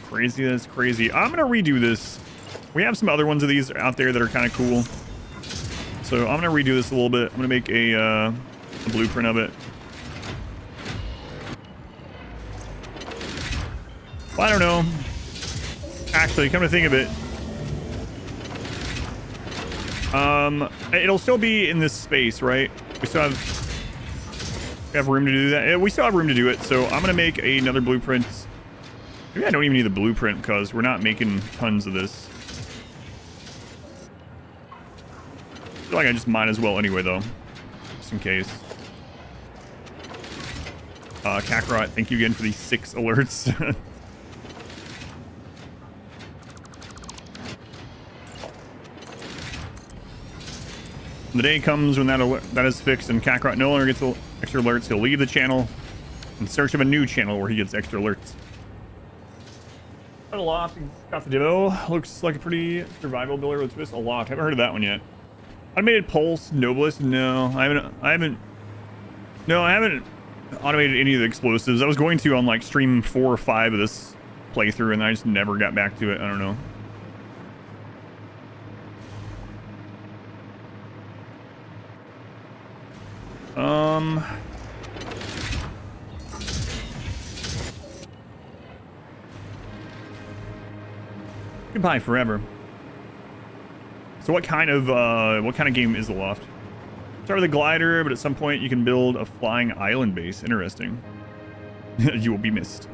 A: Crazy, that's crazy. I'm gonna redo this. We have some other ones of these out there that are kind of cool. So I'm gonna redo this a little bit. I'm gonna make a blueprint of it. Well, I don't know. Actually, come to think of it, it'll still be in this space, right? We still have room to do that. We still have room to do it. So I'm gonna make another blueprint. Maybe I don't even need the blueprint because we're not making tons of this. I feel like I just might as well anyway, though, just in case. Kakarot, thank you again for the 6 alerts. The day comes when that is fixed and Kakarot no longer gets extra alerts. He'll leave the channel in search of a new channel where he gets extra alerts. Aloft, got the demo. Looks like a pretty survival builder with twist. Aloft, haven't heard of that one yet. Automated pulse, noblest. No, I haven't automated any of the explosives. I was going to on like stream 4 or 5 of this playthrough, and I just never got back to it. I don't know. Goodbye forever. So what kind of game is the Loft? Start with a glider, but at some point you can build a flying island base. Interesting. You will be missed.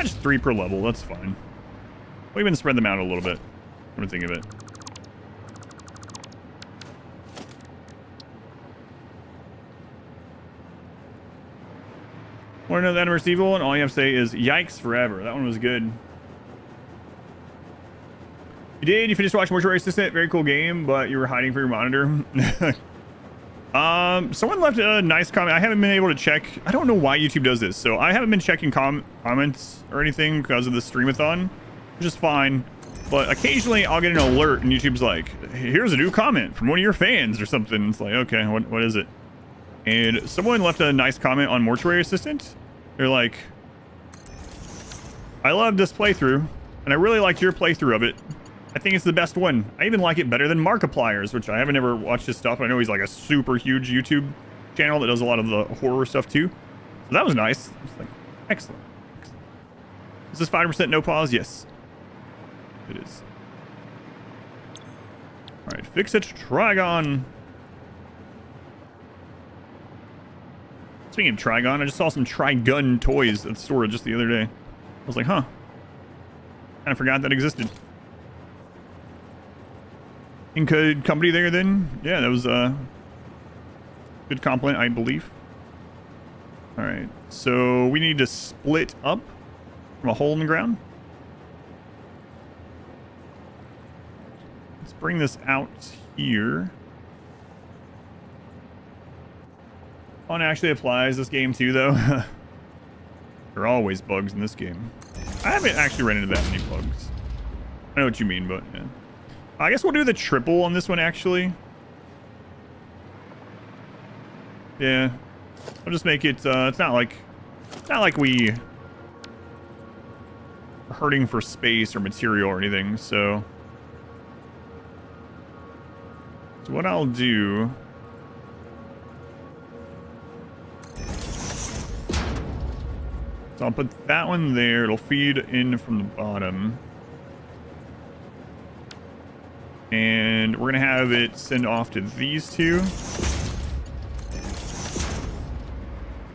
A: just 3 per level. That's fine. We'll even spread them out a little bit. Come to think of it. Want to know the Universe Evil? And all you have to say is, yikes forever. That one was good. You did? You finished watching Mortuary Assistant? Very cool game, but you were hiding for your monitor. Someone left a nice comment. I haven't been able to check. I don't know why YouTube does this. So I haven't been checking comments or anything because of the streamathon, which is fine. But occasionally I'll get an alert and YouTube's like, here's a new comment from one of your fans or something. It's like, okay, what is it? And someone left a nice comment on Mortuary Assistant. They're like, I love this playthrough, and I really liked your playthrough of it. I think it's the best one. I even like it better than Markiplier's, which I haven't ever watched his stuff. I know he's like a super huge YouTube channel that does a lot of the horror stuff too. So that was nice. It's like, excellent. Is this 5% no pause? Yes. It is. Alright, fix it, Trigon. Speaking of Trigon, I just saw some Trigun toys at the store just the other day. I was like, huh. Kind of forgot that existed. Encode company there then? Yeah, that was a good compliment, I believe. Alright, so we need to split up from a hole in the ground. Let's bring this out here. One actually applies this game too, though. There are always bugs in this game. I haven't actually run into that many bugs. I know what you mean, but yeah. I guess we'll do the triple on this one, actually. Yeah. I'll just make it, it's not like we are hurting for space or material or anything, so what I'll do... So I'll put that one there. It'll feed in from the bottom. And we're going to have it send off to these two.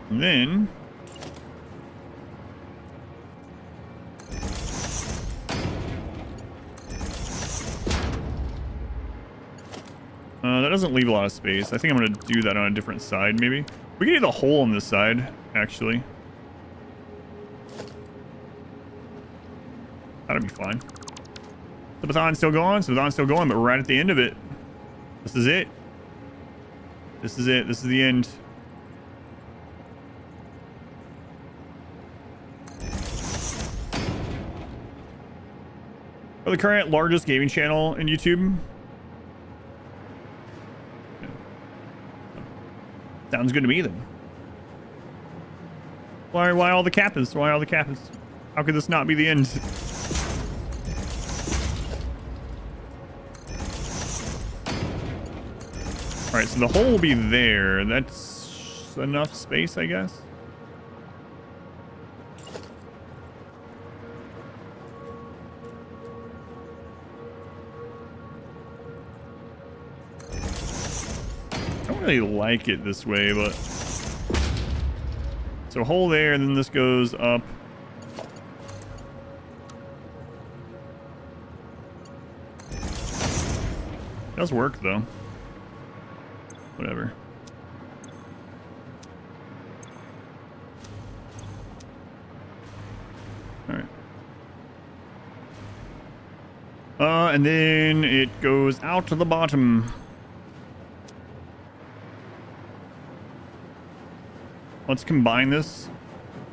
A: And then... that doesn't leave a lot of space. I think I'm going to do that on a different side, maybe. We can do the hole on this side, actually. That'll be fine. Sabathon's still going. Sabathon's still going, but we're right at the end of it. This is it. This is it. This is the end. We're the current largest gaming channel in YouTube. Yeah. Sounds good to me then. Why all the Kappas? Why all the Kappas? How could this not be the end? Alright, so the hole will be there. That's enough space, I guess. I don't really like it this way, but... So hole there, and then this goes up. Does work, though. Whatever. Alright. And then it goes out to the bottom. Let's combine this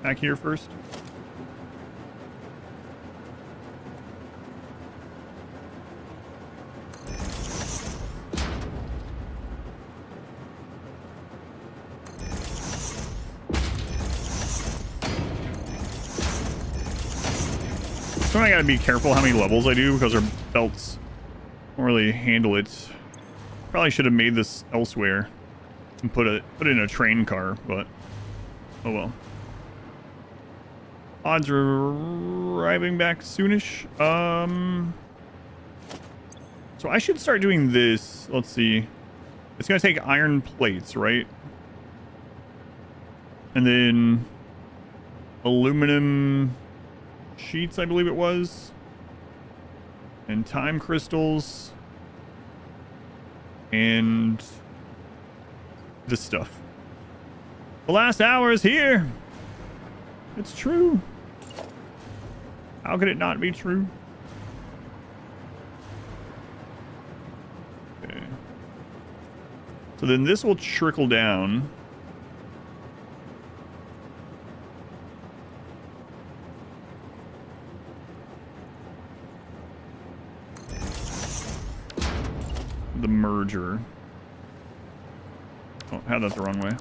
A: back here first. So I gotta be careful how many levels I do because our belts don't really handle it. Probably should have made this elsewhere and put it in a train car, but oh well. Odds are arriving back soonish. So I should start doing this. Let's see. It's gonna take iron plates, right? And then aluminum sheets, I believe it was. And time crystals. And this stuff. The last hour is here. It's true. How could it not be true? Okay. So then this will trickle down. The merger. Oh, I had that the wrong way.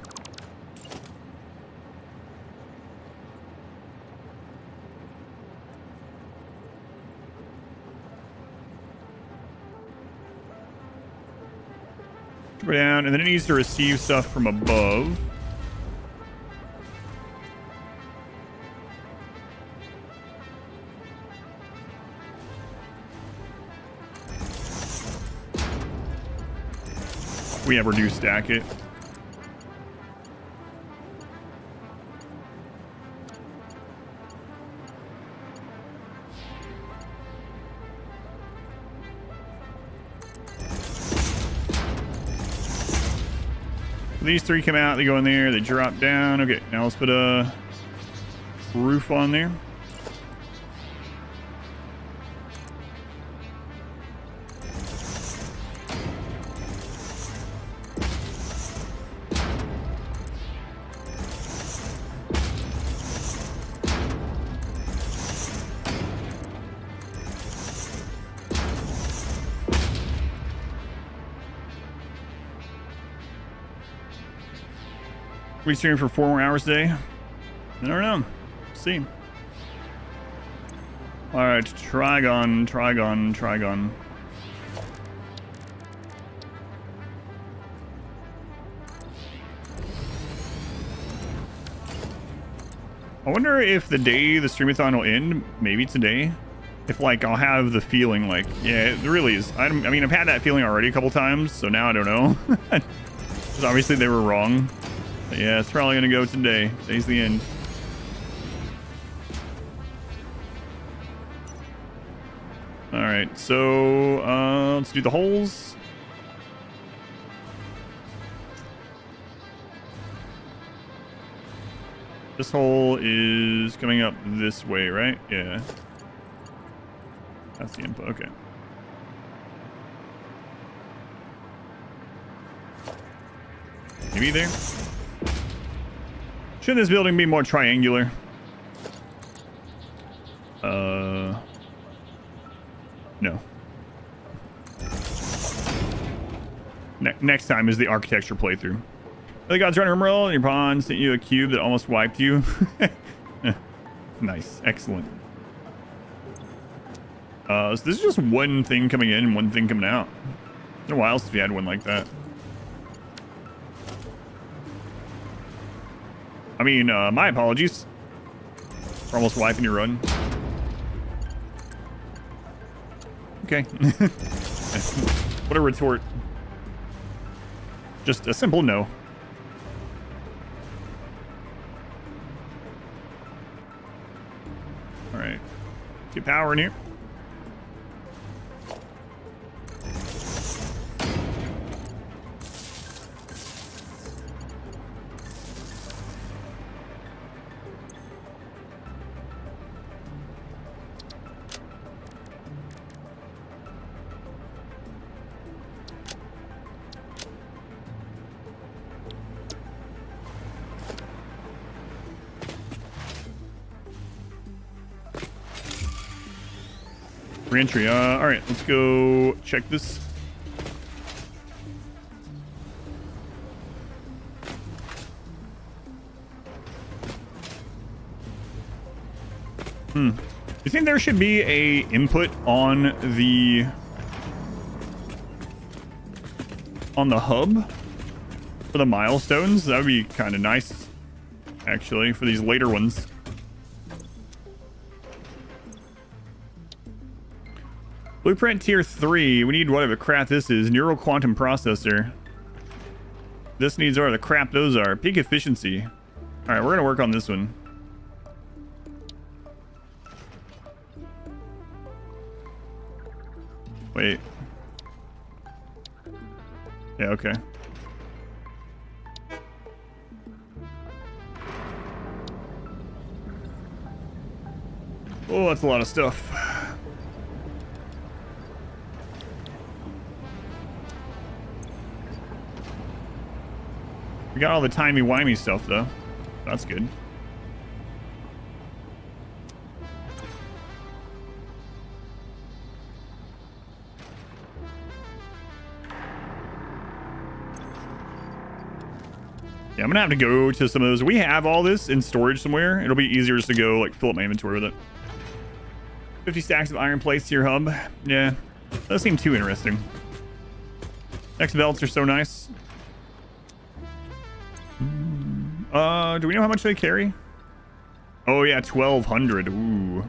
A: Go down, and then it needs to receive stuff from above. We have reduced stack it. These three come out, they go in there, they drop down. Okay, now let's put a roof on there. We stream for 4 more hours today. I don't know. See. All right, Trigon. I wonder if the day the streamathon will end, maybe today, if like I'll have the feeling like, yeah, it really is. I mean, I've had that feeling already a couple times, so now I don't know. Because obviously they were wrong. But yeah, it's probably gonna go today. Today's the end. All right, so let's do the holes. This hole is coming up this way, right? Yeah. That's the input. Okay. Maybe there. Should this building be more triangular? No. Next time is the architecture playthrough. The gods running roll, and your pawn sent you a cube that almost wiped you. Nice. Excellent. So this is just one thing coming in and one thing coming out. It's been a while since we had one like that. I mean, my apologies for almost wiping your run. Okay. What a retort. Just a simple no. All right. Get power in here. Re-entry. All right, let's go check this. You think there should be a input on the hub for the milestones? That would be kind of nice, actually, for these later ones. Blueprint tier 3. We need whatever crap this is. Neural quantum processor. This needs whatever the crap those are. Peak efficiency. Alright, we're going to work on this one. Wait. Yeah, okay. Oh, that's a lot of stuff. We got all the timey-wimey stuff, though. That's good. Yeah, I'm gonna have to go to some of those. We have all this in storage somewhere. It'll be easier just to go, like, fill up my inventory with it. 50 stacks of iron plates to your hub. Yeah, doesn't seem too interesting. Next belts are so nice. Do we know how much they carry? Oh yeah, 1,200. Ooh.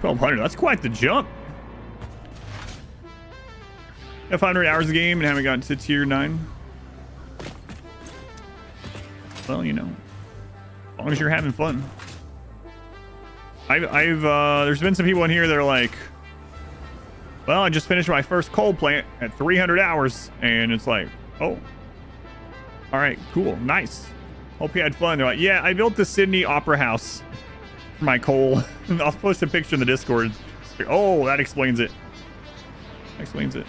A: 1,200. That's quite the jump. Got 500 hours of game and haven't gotten to tier 9. Well, you know, as long as you're having fun. There's been some people in here that are like, well, I just finished my first coal plant at 300 hours. And it's like, oh, all right, cool. Nice. Hope you had fun. They're like, yeah, I built the Sydney Opera House for my coal. I'll post a picture in the Discord. Oh, that explains it. Explains it.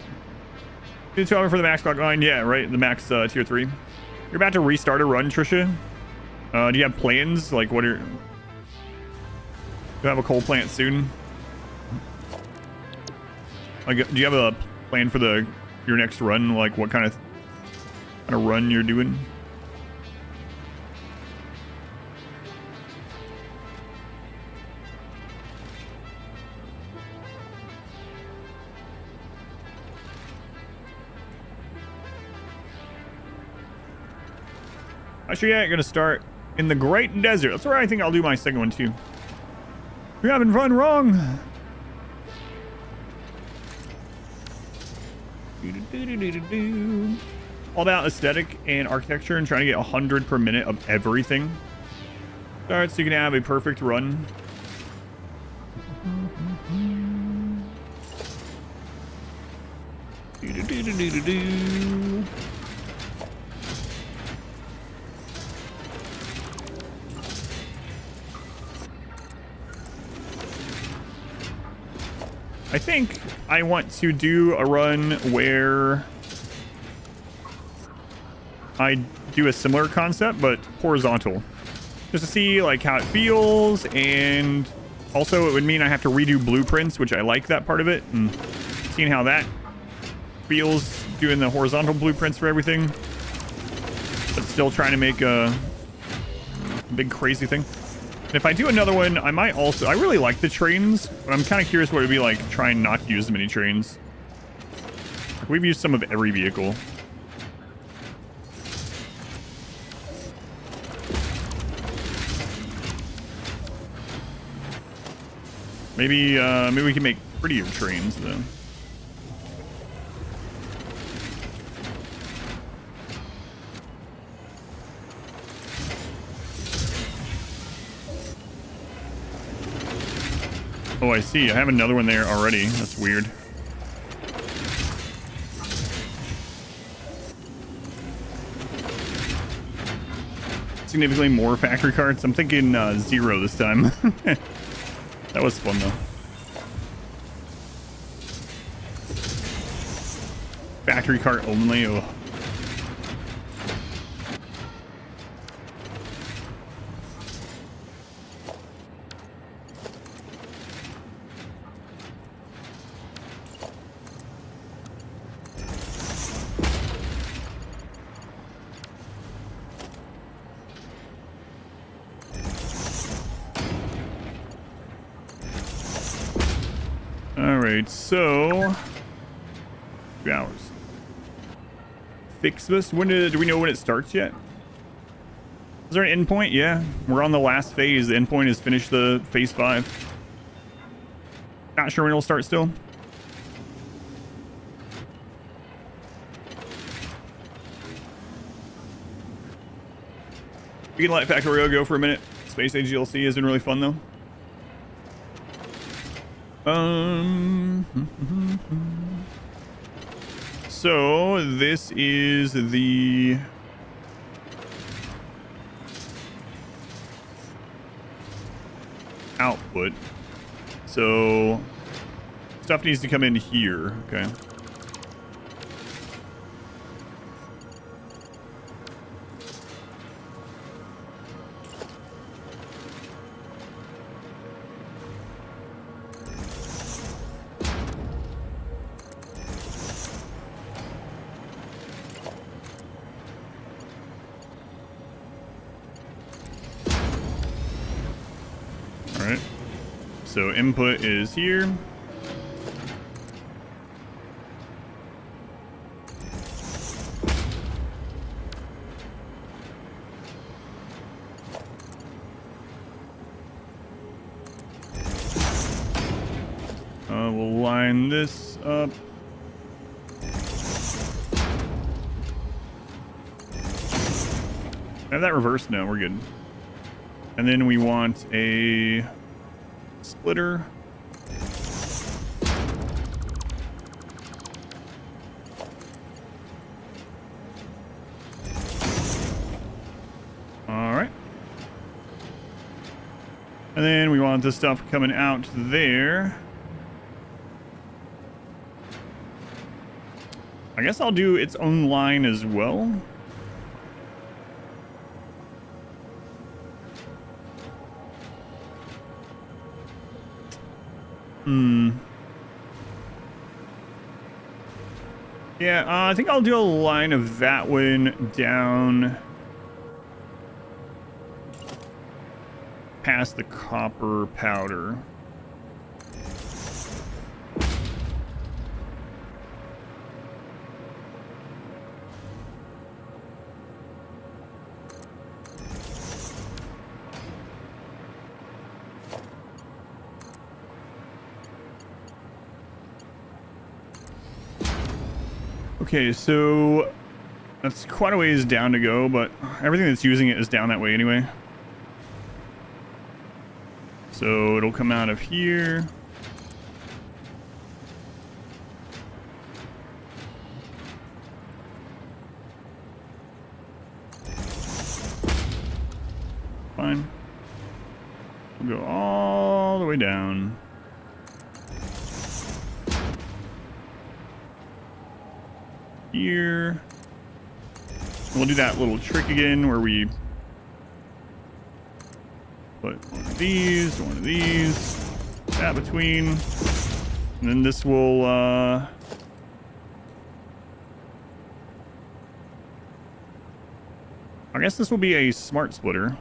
A: Did you tell me for the max clock line? Yeah, right. The max tier 3. You're about to restart a run, Trisha. Do you have plans? Like, what are... Do you have a coal plant soon? Like, do you have a plan for your next run? Like, what kind of run you're doing? Actually, yeah, I'm gonna start in the Great Desert. That's where I think I'll do my second one too. You're having fun, wrong. All about aesthetic and architecture and trying to get 100 per minute of everything. Alright, so you can have a perfect run. I think I want to do a run where I do a similar concept, but horizontal. Just to see like how it feels, and also it would mean I have to redo blueprints, which I like that part of it, and seeing how that feels doing the horizontal blueprints for everything, but still trying to make a big crazy thing. And if I do another one, I might also... I really like the trains, but I'm kind of curious what it would be like trying not to use as many trains. Like, we've used some of every vehicle. Maybe we can make prettier trains, though. Oh, I see. I have another one there already. That's weird. Significantly more factory carts. I'm thinking 0 this time. That was fun, though. Factory cart only. Oh. So 2 hours. Fix this. When do we know when it starts yet? Is there an endpoint? Yeah, we're on the last phase. The endpoint is finished the phase 5. Not sure when it'll start still. We can let Factorio go for a minute. Space Age DLC has been really fun though. So this is the output. So stuff needs to come in here. Okay. Alright, so input is here. We'll line this up. Have that reversed? No, we're good. And then we want a splitter. All right. And then we want this stuff coming out there. I guess I'll do its own line as well. Yeah, I think I'll do a line of that one down past the copper powder. Okay, so that's quite a ways down to go, but everything that's using it is down that way anyway. So it'll come out of here. Fine. We'll go all the way down. Here. We'll do that little trick again where we put one of these, that between, and then this will I guess this will be a smart splitter.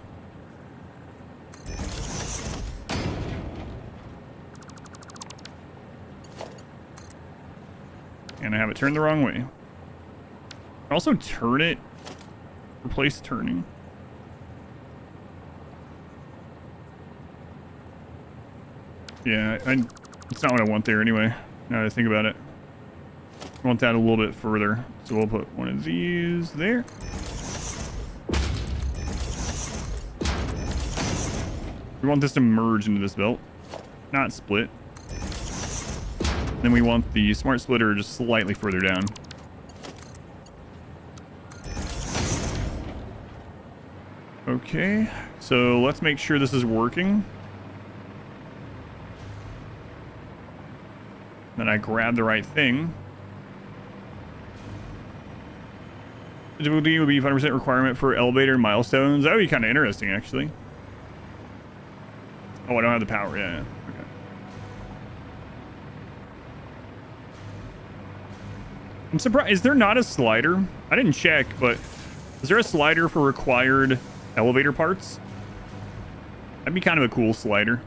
A: And I have it turned the wrong way. Also turn it, replace turning. Yeah, it's not what I want there anyway, now that I think about it. I want that a little bit further. So we'll put one of these there. We want this to merge into this belt, not split. Then we want the smart splitter just slightly further down. Okay, so let's make sure this is working. Then I grab the right thing. The difficulty would be 5% requirement for elevator milestones. That would be kind of interesting, actually. Oh, I don't have the power. Yeah. Okay. I'm surprised. Is there not a slider? I didn't check, but is there a slider for required elevator parts? That'd be kind of a cool slider.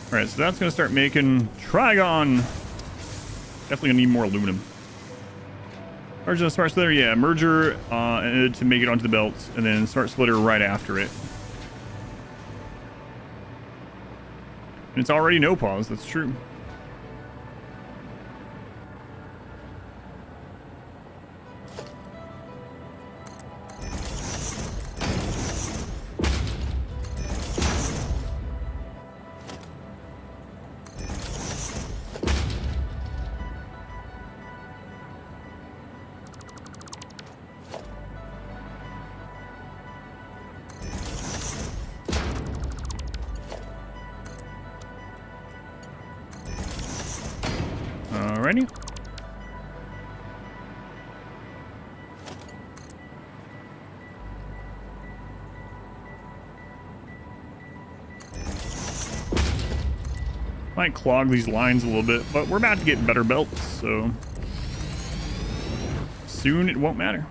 A: All right, so that's gonna start making Trigon. Definitely gonna need more aluminum. Merge the smart splitter, yeah, merger to make it onto the belt, and then smart splitter right after it. And it's already no pause, that's true. Alrighty. Might clog these lines a little bit, but we're about to get better belts, so soon it won't matter.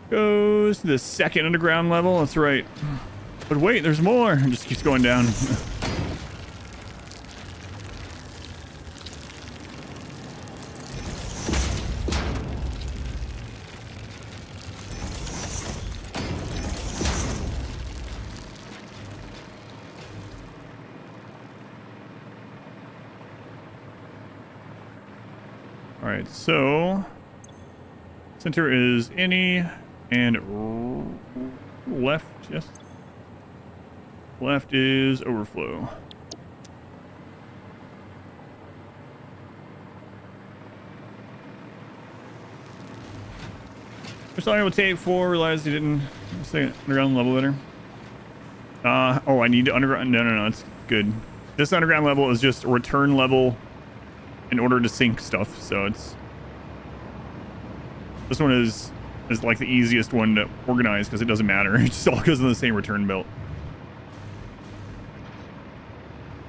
A: Goes to the second underground level. That's right. But wait, there's more. It just keeps going down. All right, so center is any. And left, yes. Left is overflow. First thought I would take 4, realized he didn't say underground level better. Oh, I need to underground. No, it's good. This underground level is just a return level in order to sync stuff, so it's. This one is like the easiest one to organize because it doesn't matter. It just all goes in the same return belt.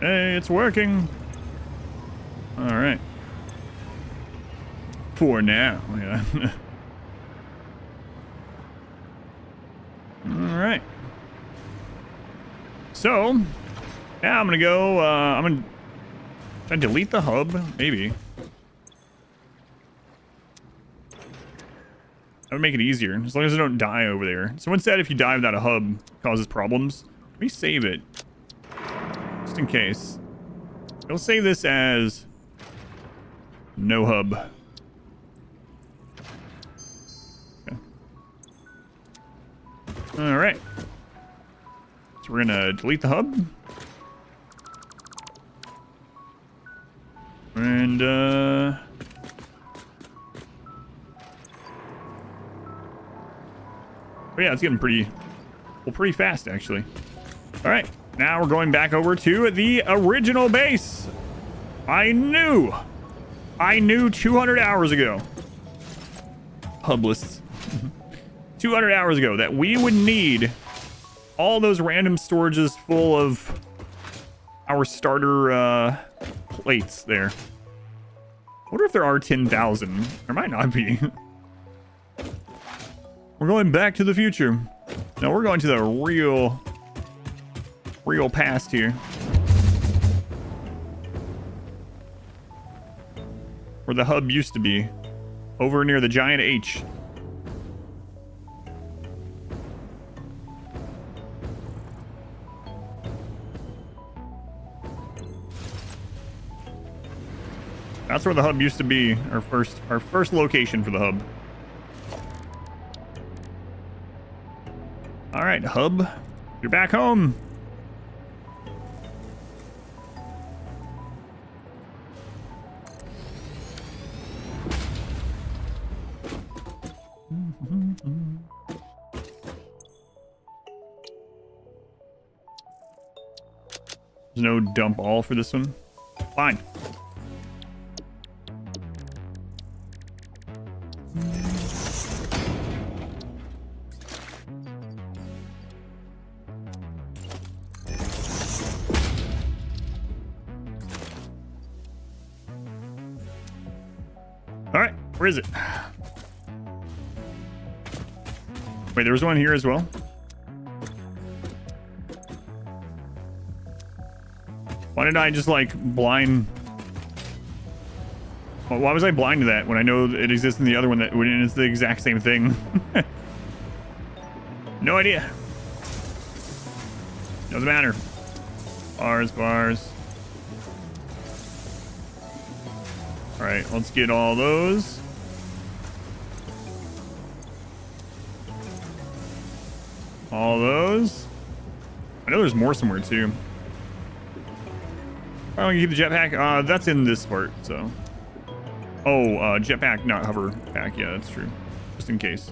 A: Hey, it's working. All right. For now, yeah. All right. So, now I'm gonna go. I'm gonna try to delete the hub, maybe. That would make it easier, as long as I don't die over there. Someone said if you die without a hub, it causes problems. Let me save it, just in case. I'll save this as no hub. Okay. All right. So we're gonna delete the hub. And, oh yeah, it's getting pretty fast, actually. All right, now we're going back over to the original base. I knew 200 hours ago. Hubless. 200 hours ago that we would need all those random storages full of our starter plates there. I wonder if there are 10,000. There might not be. We're going back to the future. No, we're going to the real past here. Where the hub used to be. Over near the giant H. That's where the hub used to be. Our first location for the hub. All right, hub, you're back home. There's no dump all for this one. Fine. Where is it? Wait, there was one here as well. Why did I just like blind? Well, why was I blind to that when I know it exists in the other one that when it's the exact same thing? No idea. Doesn't matter. Bars. All right, let's get all those. All those. I know there's more somewhere too. I'm gonna keep the jetpack. That's in this part, so. Oh, jetpack, not hover pack. Yeah, that's true. Just in case.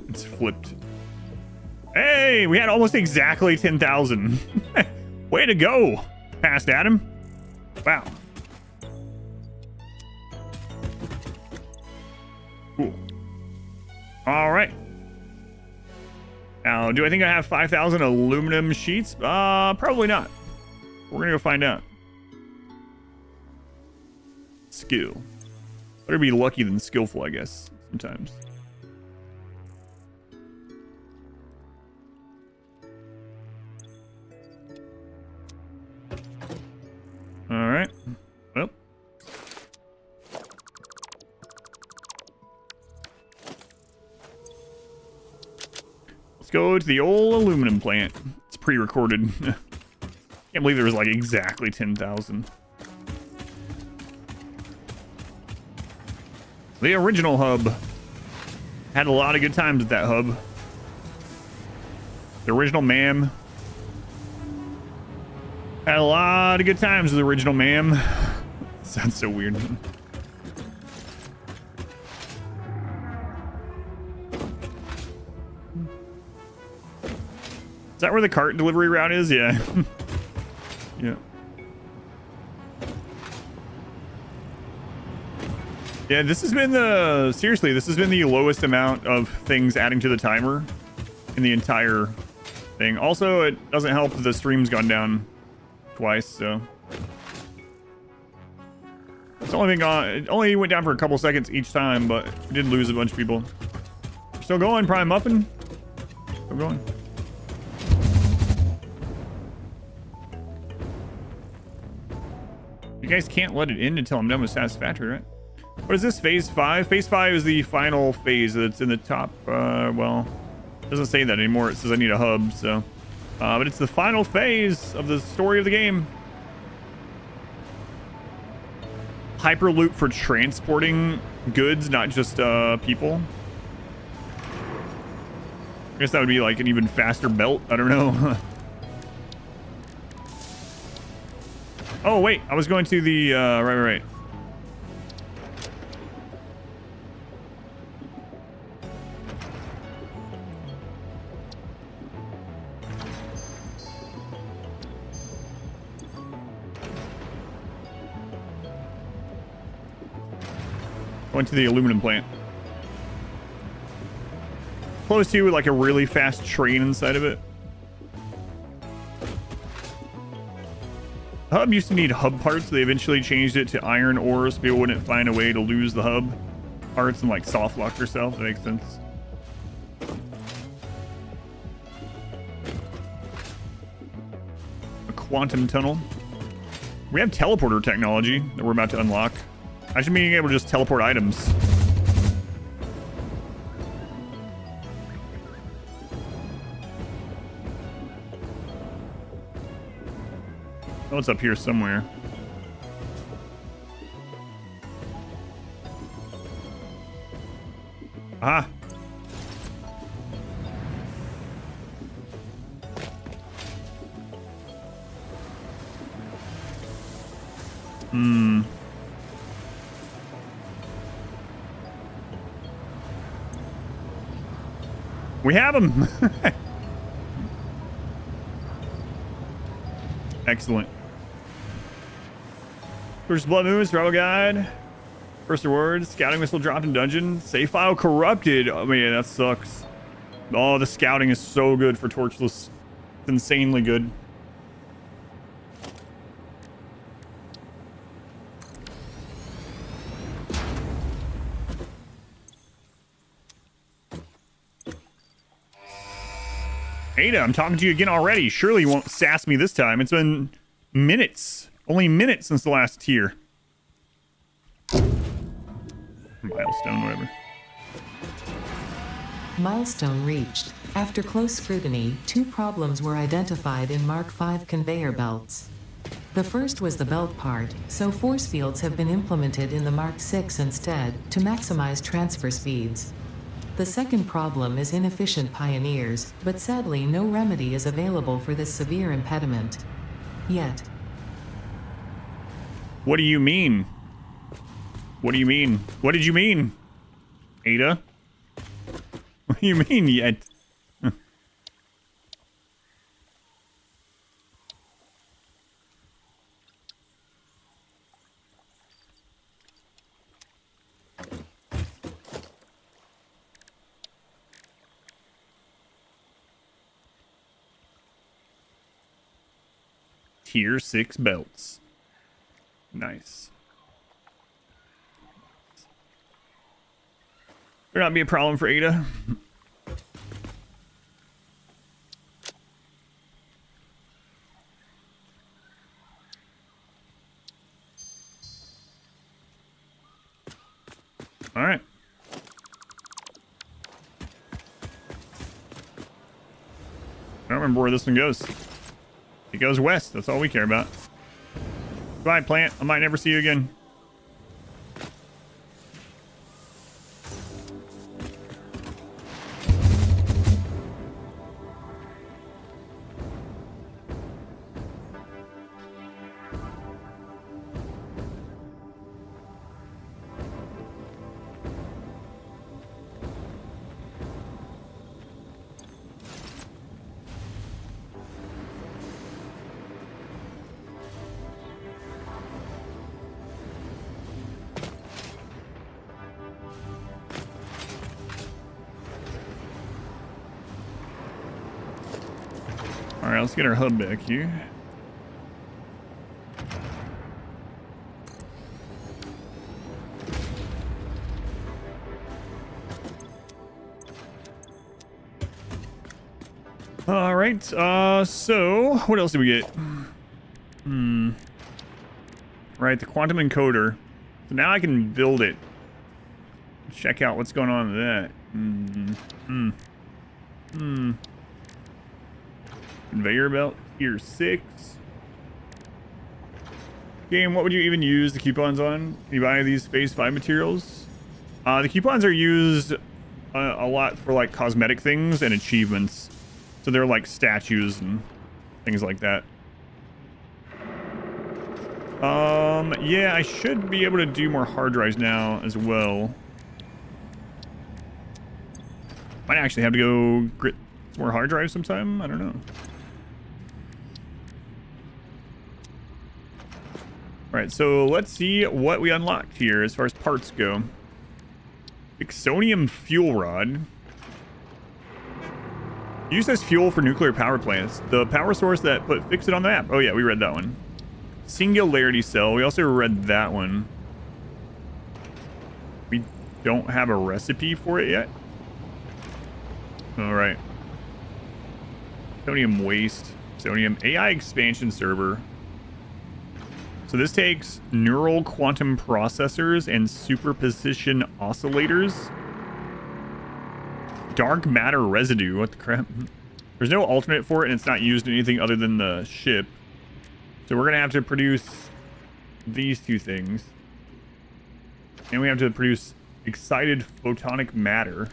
A: It's flipped. Hey, we had almost exactly 10,000. Way to go, Past Adam. Wow. Cool. All right. Now, do I think I have 5,000 aluminum sheets? Probably not. We're gonna go find out. Skill. Better be lucky than skillful, I guess, sometimes. All right. Well. Let's go to the old aluminum plant. It's pre-recorded. Can't believe there was like exactly 10,000. The original hub. Had a lot of good times at that hub. The original ma'am. Had a lot of good times with the original ma'am. Sounds so weird. Is that where the cart delivery route is? Yeah. Yeah. Yeah, this has been the... Seriously, this has been the lowest amount of things adding to the timer in the entire thing. Also, it doesn't help that the stream's gone down twice, so... It's only been gone... It only went down for a couple seconds each time, but we did lose a bunch of people. We're still going, Prime Muffin. Still going. You guys can't let it in until I'm done with Satisfactory, right? What is this, phase 5? Phase 5 is the final phase that's in the top, well, it doesn't say that anymore. It says I need a hub, so. But it's the final phase of the story of the game. Hyperloop for transporting goods, not just people. I guess that would be like an even faster belt. I don't know. Oh, wait. I was going to the, right. Went to the aluminum plant. Close to with like a really fast train inside of it. The hub used to need hub parts. They eventually changed it to iron ore so people wouldn't find a way to lose the hub parts and like soft lock yourself. That makes sense. A quantum tunnel. We have teleporter technology that we're about to unlock. I should be able to just teleport items. Oh, it's up here somewhere. Ah. Hmm. We have him. Excellent. First blood moves, travel guide. First reward, scouting missile dropped in dungeon. Save file corrupted. Oh man, that sucks. Oh, the scouting is so good for torchless. It's insanely good. Ada, I'm talking to you again already. Surely you won't sass me this time. It's been minutes. Only minutes since the last tier. Milestone, whatever.
B: Milestone reached. After close scrutiny, 2 problems were identified in Mark V conveyor belts. The first was the belt part, so force fields have been implemented in the Mark VI instead, to maximize transfer speeds. The second problem is inefficient pioneers, but sadly no remedy is available for this severe impediment. Yet.
A: What do you mean? What do you mean? What did you mean, Ada? What do you mean yet? Tier 6 belts. Nice. Better not be a problem for Ada. All right. I don't remember where this one goes. It goes west. That's all we care about. Bye, plant. I might never see you again. All right, let's get our hub back here. All right, so what else do we get? Right, the quantum encoder. So now I can build it. Check out what's going on with that. Conveyor belt, tier 6. Game, what would you even use the coupons on? Can you buy these phase 5 materials? The coupons are used a lot for like cosmetic things and achievements. So they're like statues and things like that. Yeah, I should be able to do more hard drives now as well. Might actually have to go grit some more hard drives sometime. I don't know. Alright, so let's see what we unlocked here as far as parts go. Ixonium fuel rod. Used as fuel for nuclear power plants. The power source that put Fix-It on the map. Oh yeah, we read that one. Singularity cell. We also read that one. We don't have a recipe for it yet. Alright. Sodium waste. Sodium AI expansion server. So this takes neural quantum processors and superposition oscillators. Dark matter residue. What the crap? There's no alternate for it, and it's not used in anything other than the ship. So we're going to have to produce these two things. And we have to produce excited photonic matter.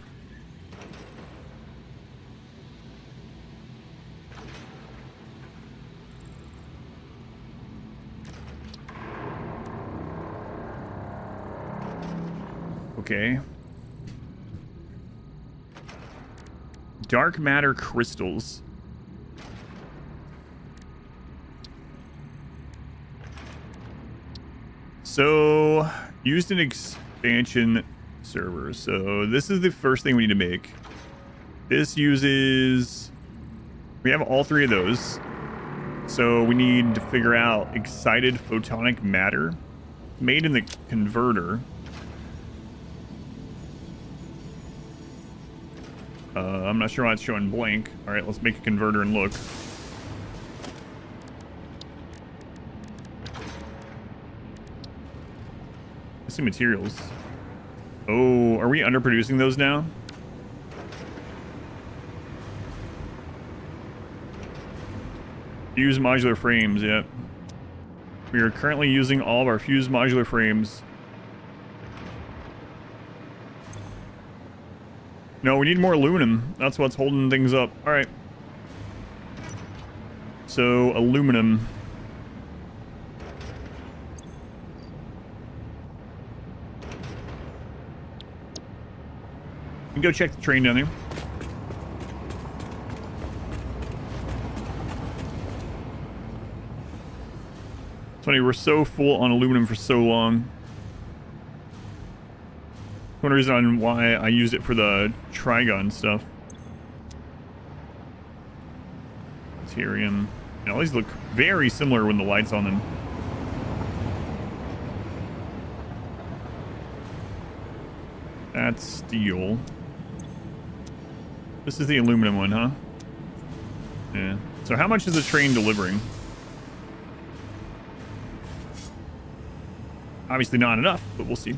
A: Okay. Dark matter crystals. So, used an expansion server. So, this is the first thing we need to make. This uses... We have all three of those. So, we need to figure out excited photonic matter. Made in the converter. I'm not sure why it's showing blank. All right, let's make a converter and look. I see materials. Oh, are we underproducing those now? Fuse modular frames, yep. We are currently using all of our fused modular frames. No, we need more aluminum. That's what's holding things up. All right. So, aluminum. We can go check the train down there. It's funny, we're so full on aluminum for so long. One reason why I used it for the Trigon stuff. Tyrium. You know, all these look very similar when the light's on them. That's steel. This is the aluminum one, huh? Yeah. So how much is the train delivering? Obviously not enough, but we'll see.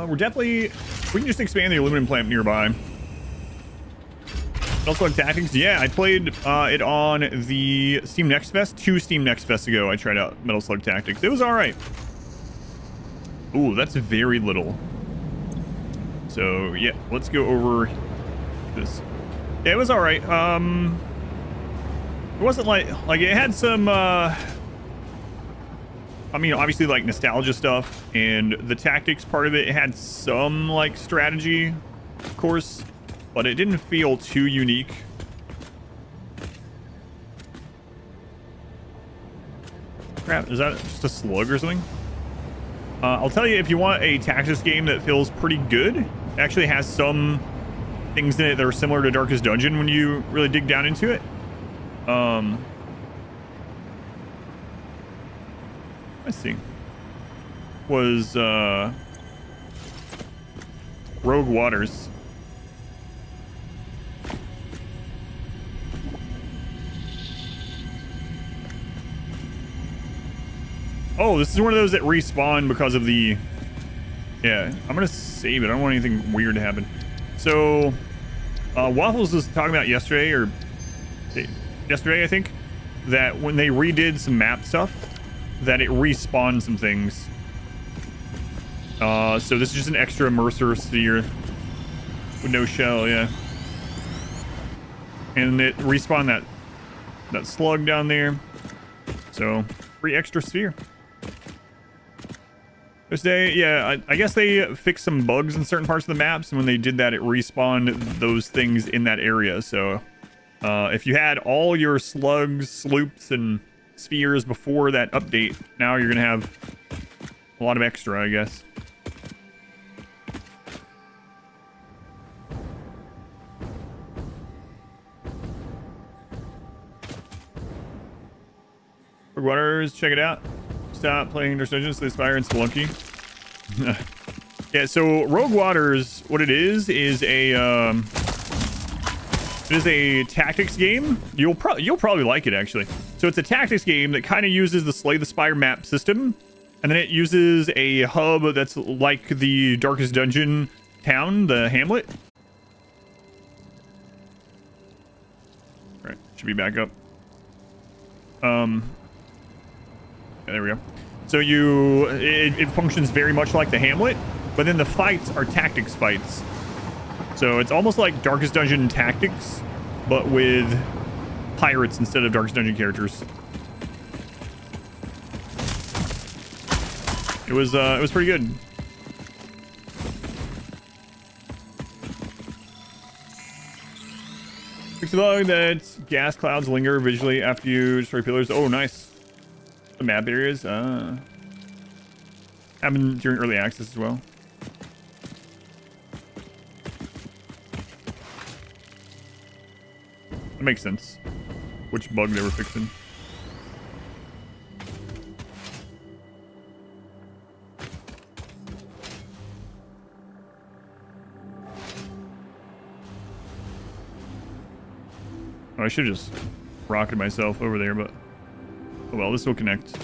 A: We're definitely... We can just expand the aluminum plant nearby. Also like tactics. Yeah, I played it on the Steam Next Fest. 2 Steam Next Fests ago, I tried out Metal Slug Tactics. It was alright. Ooh, that's very little. So, yeah, let's go over this. Yeah, it was alright. It wasn't like it had some... I mean, obviously, like, nostalgia stuff, and the tactics part of it had some, like, strategy, of course, but it didn't feel too unique. Crap, is that just a slug or something? I'll tell you, if you want a tactics game that feels pretty good, it actually has some things in it that are similar to Darkest Dungeon when you really dig down into it. Let's see. Was Rogue Waters. Oh, this is one of those that respawn because of the... Yeah, I'm gonna save it. I don't want anything weird to happen. So, Waffles was talking about yesterday, or... Yesterday, I think, that when they redid some map stuff, that it respawned some things. So this is just an extra Mercer sphere with no shell, yeah. And it respawned that slug down there. So, free extra sphere. This day, yeah, I guess they fixed some bugs in certain parts of the maps, and when they did that, it respawned those things in that area. So, if you had all your slugs, sloops, and spheres before that update, now you're gonna have a lot of extra, I guess. Rogue Waters, check it out. Stop playing Dark Dungeons, they Spire and Spelunky. Yeah, so Rogue Waters, what it is a tactics game. You'll probably like it, actually. So it's a tactics game that kind of uses the Slay the Spire map system, and then it uses a hub that's like the Darkest Dungeon town, the hamlet. All right, should be back up. Yeah, there we go. So it functions very much like the hamlet, but then the fights are tactics fights. So it's almost like Darkest Dungeon tactics, but with pirates instead of Darkest Dungeon characters. It was pretty good. Fix the bug that gas clouds linger visually after you destroy pillars. Oh, nice. The map areas. Happened during early access as well. That makes sense. Which bug they were fixing. Oh, I should have just rocketed myself over there, but oh well, this will connect.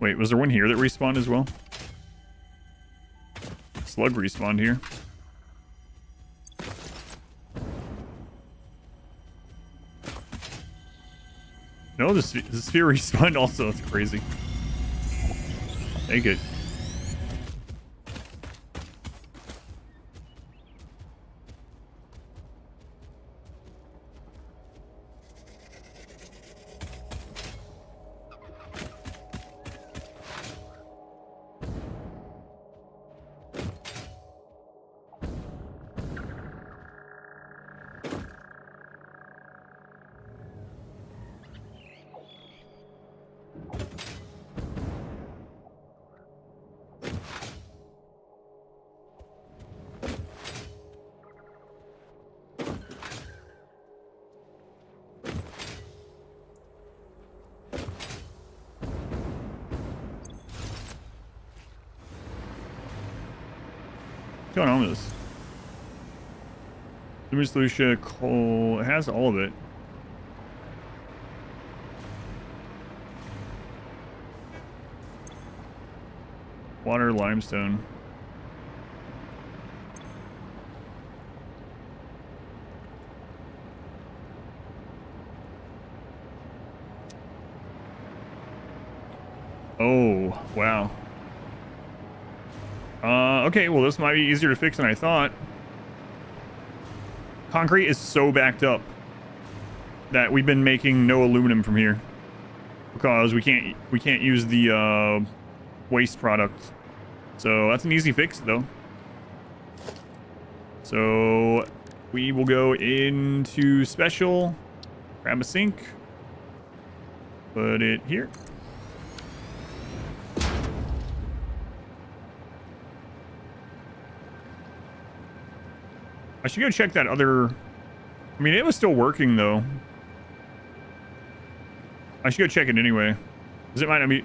A: Wait, was there one here that respawned as well? Slug respawned here. No, the sphere respawned also. That's crazy. Take it. What's going on with this? Luminous Lucia, coal. It has all of it. Water, limestone. Oh, wow. Okay, well, this might be easier to fix than I thought. Concrete is so backed up that we've been making no aluminum from here because we can't use the waste product. So that's an easy fix, though. So we will go into special, grab a sink, put it here. I should go check that other... I mean, it was still working, though. I should go check it anyway. Because it might not be...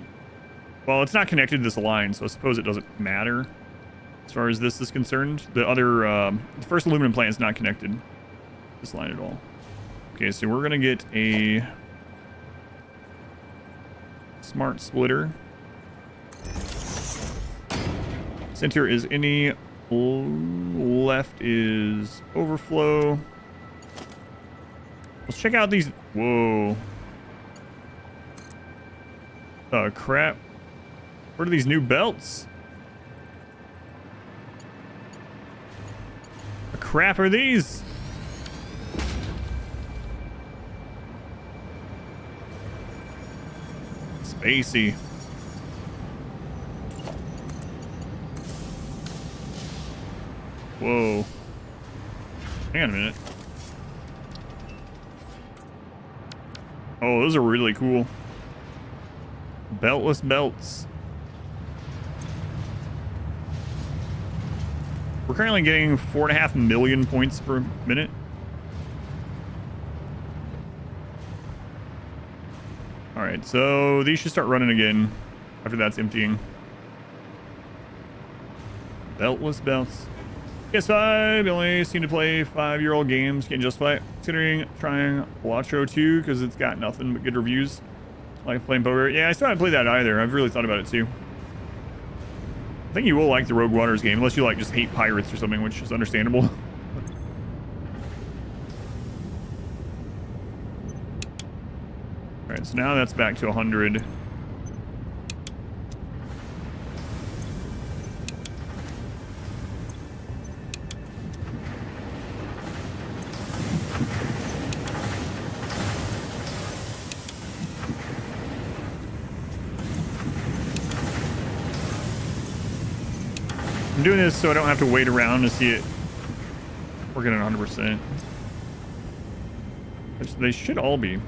A: Well, it's not connected to this line, so I suppose it doesn't matter as far as this is concerned. The other... the first aluminum plant is not connected to this line at all. Okay, so we're going to get a... smart splitter. Center is any... left is overflow. Let's check out these. Whoa. Crap. What are these new belts? The crap are these? Spacey. Whoa. Hang on a minute. Oh, those are really cool. Beltless belts. We're currently getting 4.5 million points per minute. Alright, so these should start running again after that's emptying. Beltless belts. PS5, only seem to play 5-year-old games. Can't justify it. Considering trying Watcho 2 because it's got nothing but good reviews. Like playing poker. Yeah, I still haven't played that either. I've really thought about it too. I think you will like the Rogue Waters game, unless you like just hate pirates or something, which is understandable. Alright, so now that's back to 100. I'm doing this so I don't have to wait around to see it working at 100%. Which they should all be.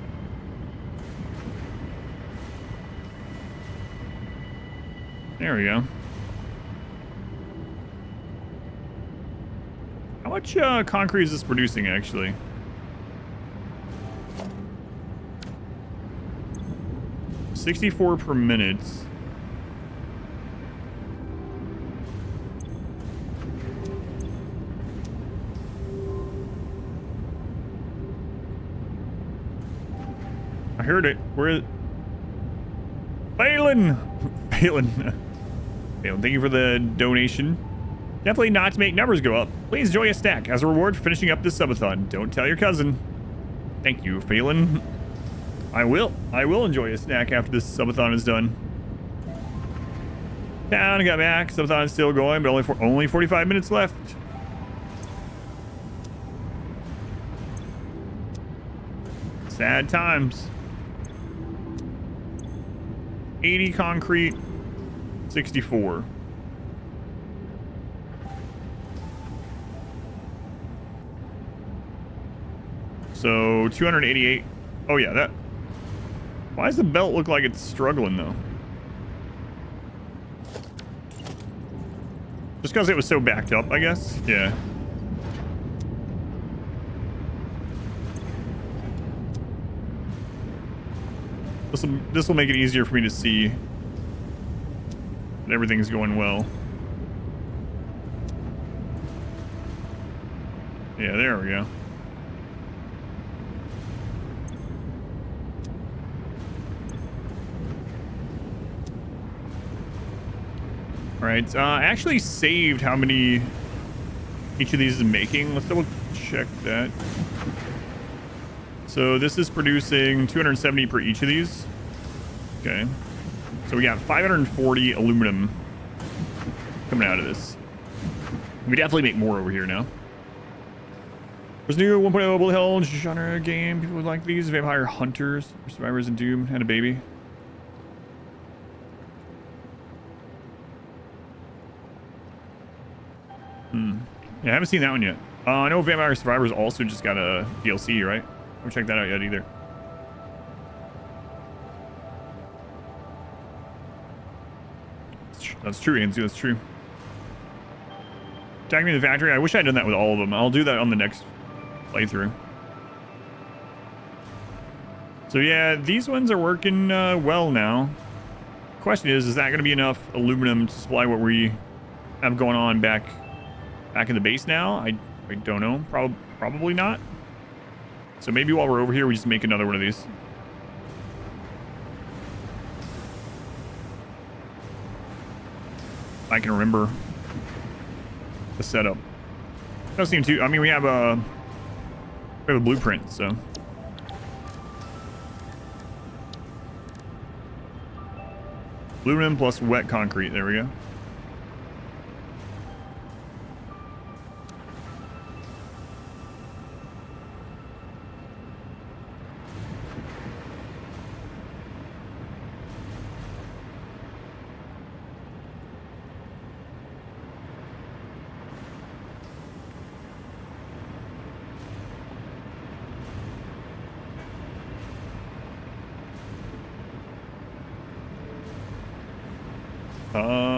A: There we go. How much concrete is this producing, actually? $64 per minute. I heard it. Where? Phelan! Phelan, thank you for the donation. Definitely not to make numbers go up. Please enjoy a snack as a reward for finishing up this subathon. Don't tell your cousin. Thank you, Phelan. I will enjoy a snack after this subathon is done. Down, got back. Subathon is still going, but only 45 minutes left. Sad times. 80 concrete, 64. So 288. Oh yeah, that. Why does the belt look like it's struggling though? Just because it was so backed up, I guess. Yeah. This will make it easier for me to see that everything's going well. Yeah, there we go. All right, I actually saved how many each of these is making. Let's double check that. So this is producing 270 per each of these. Okay. So we got 540 aluminum coming out of this. We definitely make more over here now. There's new 1.0 bullet hell genre game. People would like these. Vampire hunters or survivors in Doom had a baby. Yeah, I haven't seen that one yet. I know Vampire Survivors also just got a DLC, right? I haven't checked that out yet either. That's true, Anzu, that's true. Attacking me in the factory. I wish I had done that with all of them. I'll do that on the next playthrough. So yeah, these ones are working well now. Question is that going to be enough aluminum to supply what we have going on back in the base now? I don't know. Probably not. So maybe while we're over here, we just make another one of these. I can remember the setup. Doesn't seem too. I mean, we have a blueprint, so. Aluminum plus wet concrete. There we go.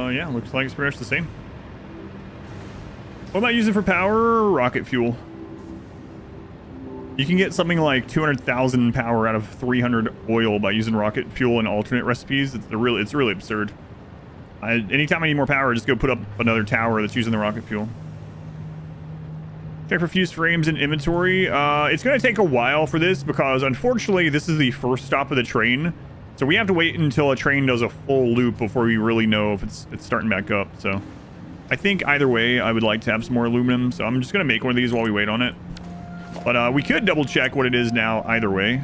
A: Yeah, looks like it's pretty much the same. What am I using for power? Rocket fuel. You can get something like 200,000 power out of 300 oil by using rocket fuel and alternate recipes. It's really absurd. Anytime I need more power, just go put up another tower that's using the rocket fuel. Check for fused frames in inventory. It's going to take a while for this because unfortunately this is the first stop of the train. So we have to wait until a train does a full loop before we really know if it's starting back up. So I think either way, I would like to have some more aluminum. So I'm just going to make one of these while we wait on it. But we could double check what it is now either way.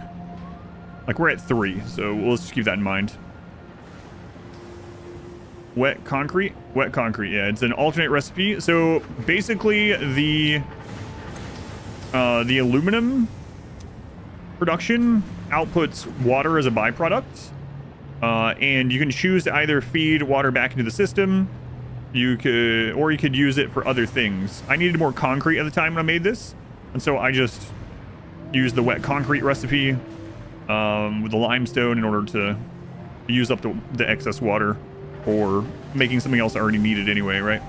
A: Like we're at 3, so let's just keep that in mind. Wet concrete? Wet concrete, yeah. It's an alternate recipe. So basically the aluminum production outputs water as a byproduct, and you can choose to either feed water back into the system, you could use it for other things. I needed more concrete at the time when I made this, and so I just used the wet concrete recipe with the limestone in order to use up the excess water for making something else I already needed anyway, right?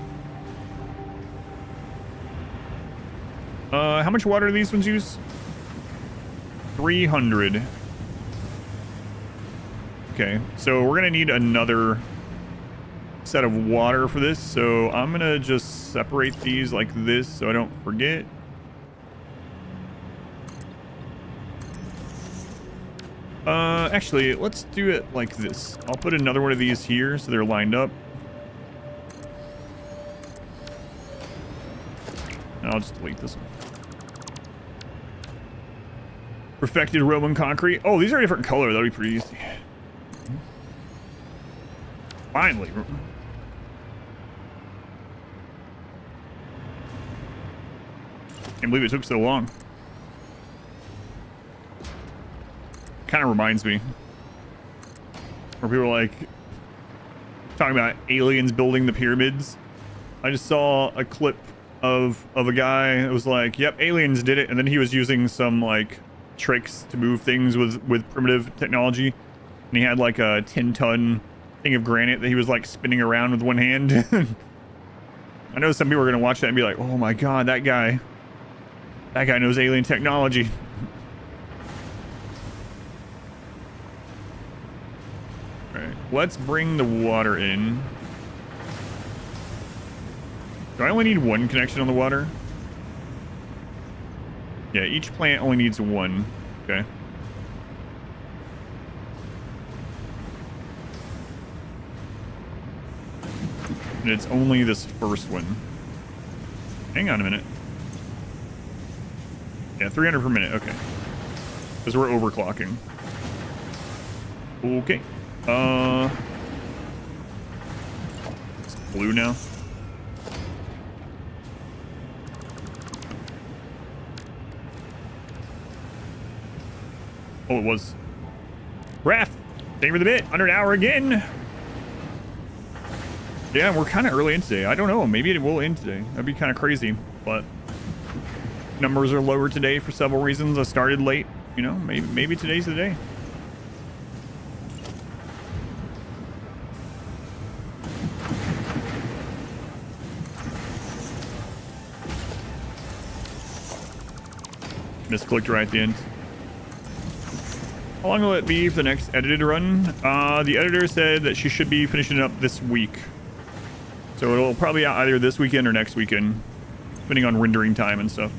A: How much water do these ones use? 300. Okay, so we're gonna need another set of water for this, so I'm gonna just separate these like this so I don't forget. Actually, let's do it like this. I'll put another one of these here so they're lined up. And I'll just delete this one. Perfected Roman concrete. Oh, these are a different color. That'll be pretty easy. Finally. Can't believe it took so long. Kind of reminds me where people are like talking about aliens building the pyramids. I just saw a clip of a guy that was like, yep, aliens did it, and then he was using some like tricks to move things with primitive technology, and he had like a 10-ton thing of granite that he was like spinning around with one hand. I know some people are gonna watch that and be like, oh my god, that guy knows alien technology. Alright, let's bring the water in. Do I only need one connection on the water? Yeah, each plant only needs one. Okay. And it's only this first one. Hang on a minute. Yeah, 300 per minute. Okay. Because we're overclocking. Okay. It's blue now. Oh, it was. Raph, thank you for the bit. Under an hour again. Yeah, we're kind of early in today. I don't know. Maybe it will end today. That'd be kind of crazy. But numbers are lower today for several reasons. I started late. You know, maybe today's the day. Misclicked right at the end. How long will it be for the next edited run? The editor said that she should be finishing it up this week. So it'll probably be out either this weekend or next weekend, depending on rendering time and stuff.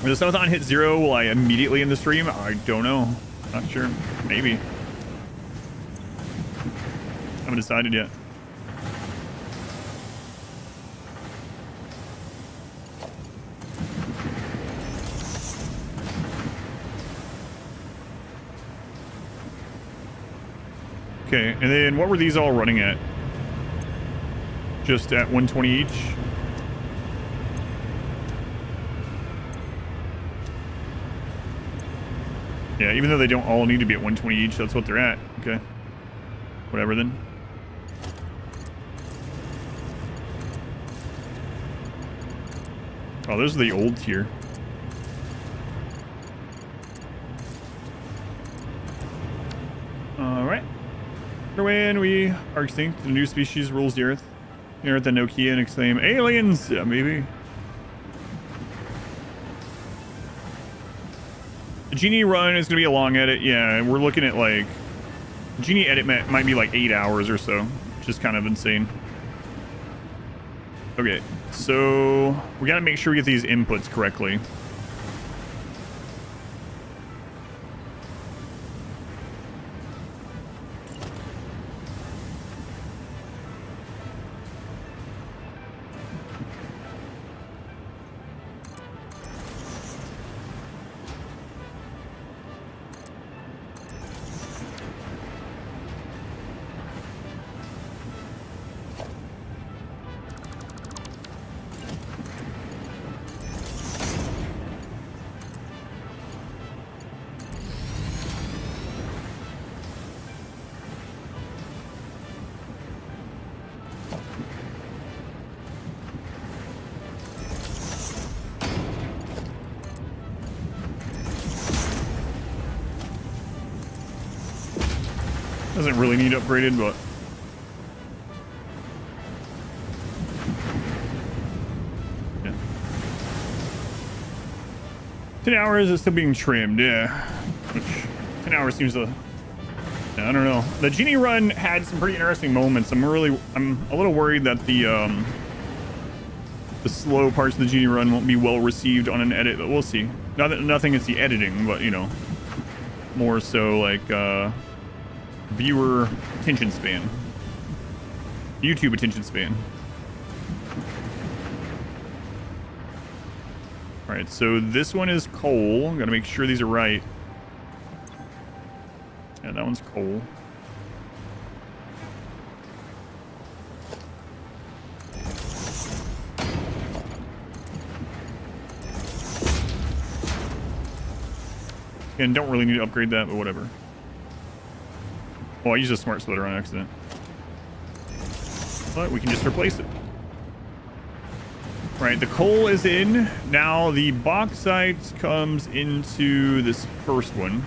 A: When the subathon hits 0, will I immediately end the stream? I don't know. Not sure. Maybe. Haven't decided yet. Okay, and then what were these all running at? Just at 120 each? Yeah, even though they don't all need to be at 120 each, that's what they're at. Okay. Whatever then. Oh, those are the old tier. Alright. When we are extinct, the new species rules the earth. Here at the Nokia and exclaim, aliens! Yeah, maybe. The Genie run is going to be a long edit. Yeah, we're looking at like... Genie edit might be like 8 hours or so, which is kind of insane. Okay, so we got to make sure we get these inputs correctly. Doesn't really need upgraded, but... yeah. 10 hours is still being trimmed, yeah. Which, 10 hours seems to... I don't know. The Genie run had some pretty interesting moments. I'm a little worried that the slow parts of the Genie run won't be well received on an edit, but we'll see. Not that nothing is the editing, but, you know. more so like viewer attention span. YouTube attention span. Alright, so this one is coal. Gotta make sure these are right. Yeah, that one's coal. And don't really need to upgrade that, but whatever. Oh, I used a smart splitter on accident. But we can just replace it. Right, the coal is in. Now the bauxite comes into this first one.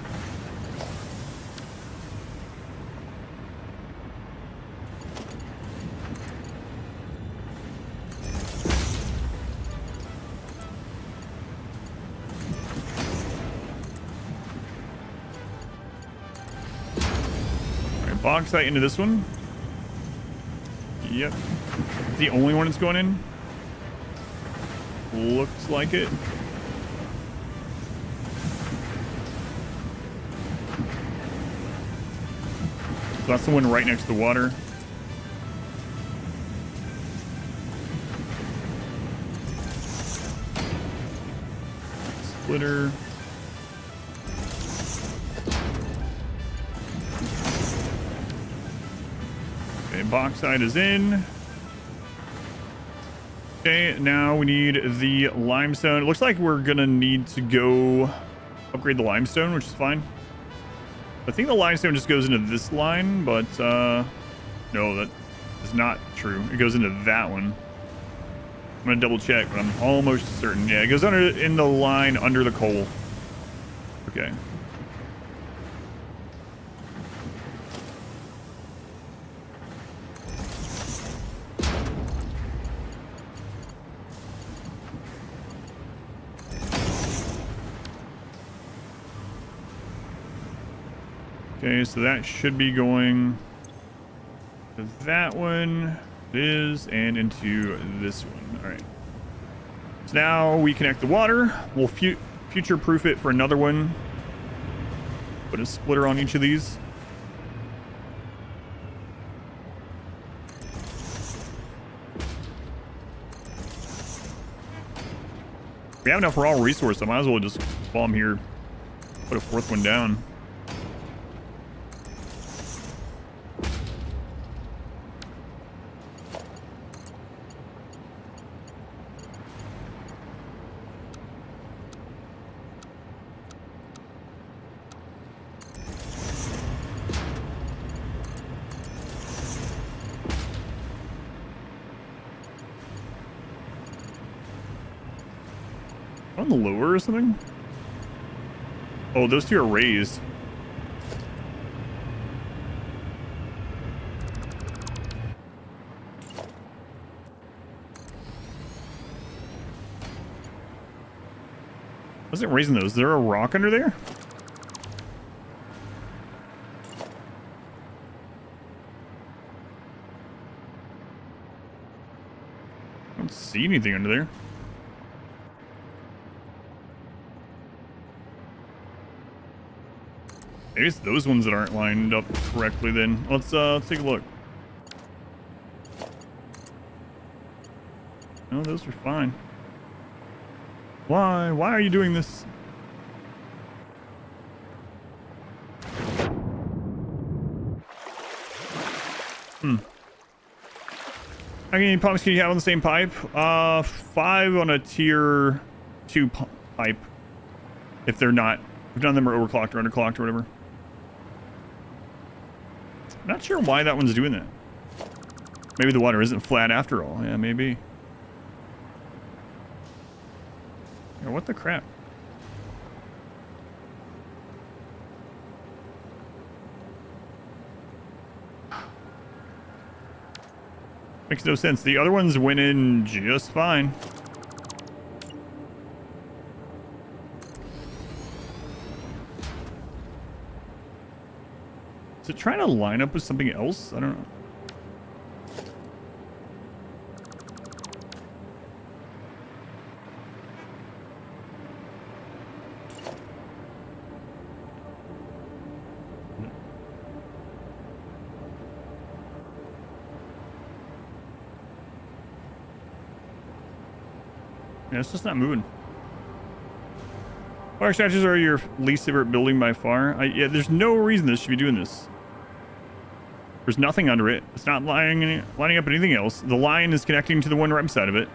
A: All right, bauxite into this one. Yep. The only one that's going in. Looks like it. So that's the one right next to the water. Splitter. Okay, bauxite is in. Okay, now we need the limestone. It looks like we're gonna need to go upgrade the limestone, which is fine. I think the limestone just goes into this line, but no, that is not true. It goes into that one. I'm gonna double check, but I'm almost certain. Yeah, it goes under in the line under the coal. Okay. Okay, so that should be going to that one. It is, and into this one. All right. So now we connect the water. We'll future-proof it for another one. Put a splitter on each of these. We have enough raw resource, so I might as well just while I'm here put a fourth one down. On the lower or something? Oh, those two are raised. I wasn't raising those. Is there a rock under there? I don't see anything under there. Maybe it's those ones that aren't lined up correctly then. Let's take a look. No, those are fine. Why? Why are you doing this? How many pumps can you have on the same pipe? 5 on a tier 2 pipe. If they're not, if none of them are overclocked or underclocked or whatever. Not sure why that one's doing that. Maybe the water isn't flat after all. Yeah, maybe. Yeah, what the crap? Makes no sense. The other ones went in just fine. Is it trying to line up with something else? I don't know. Yeah, it's just not moving. Water extractors are your least favorite building by far. Yeah, there's no reason this should be doing this. There's nothing under it. It's not lining up anything else. The line is connecting to the one right beside of it.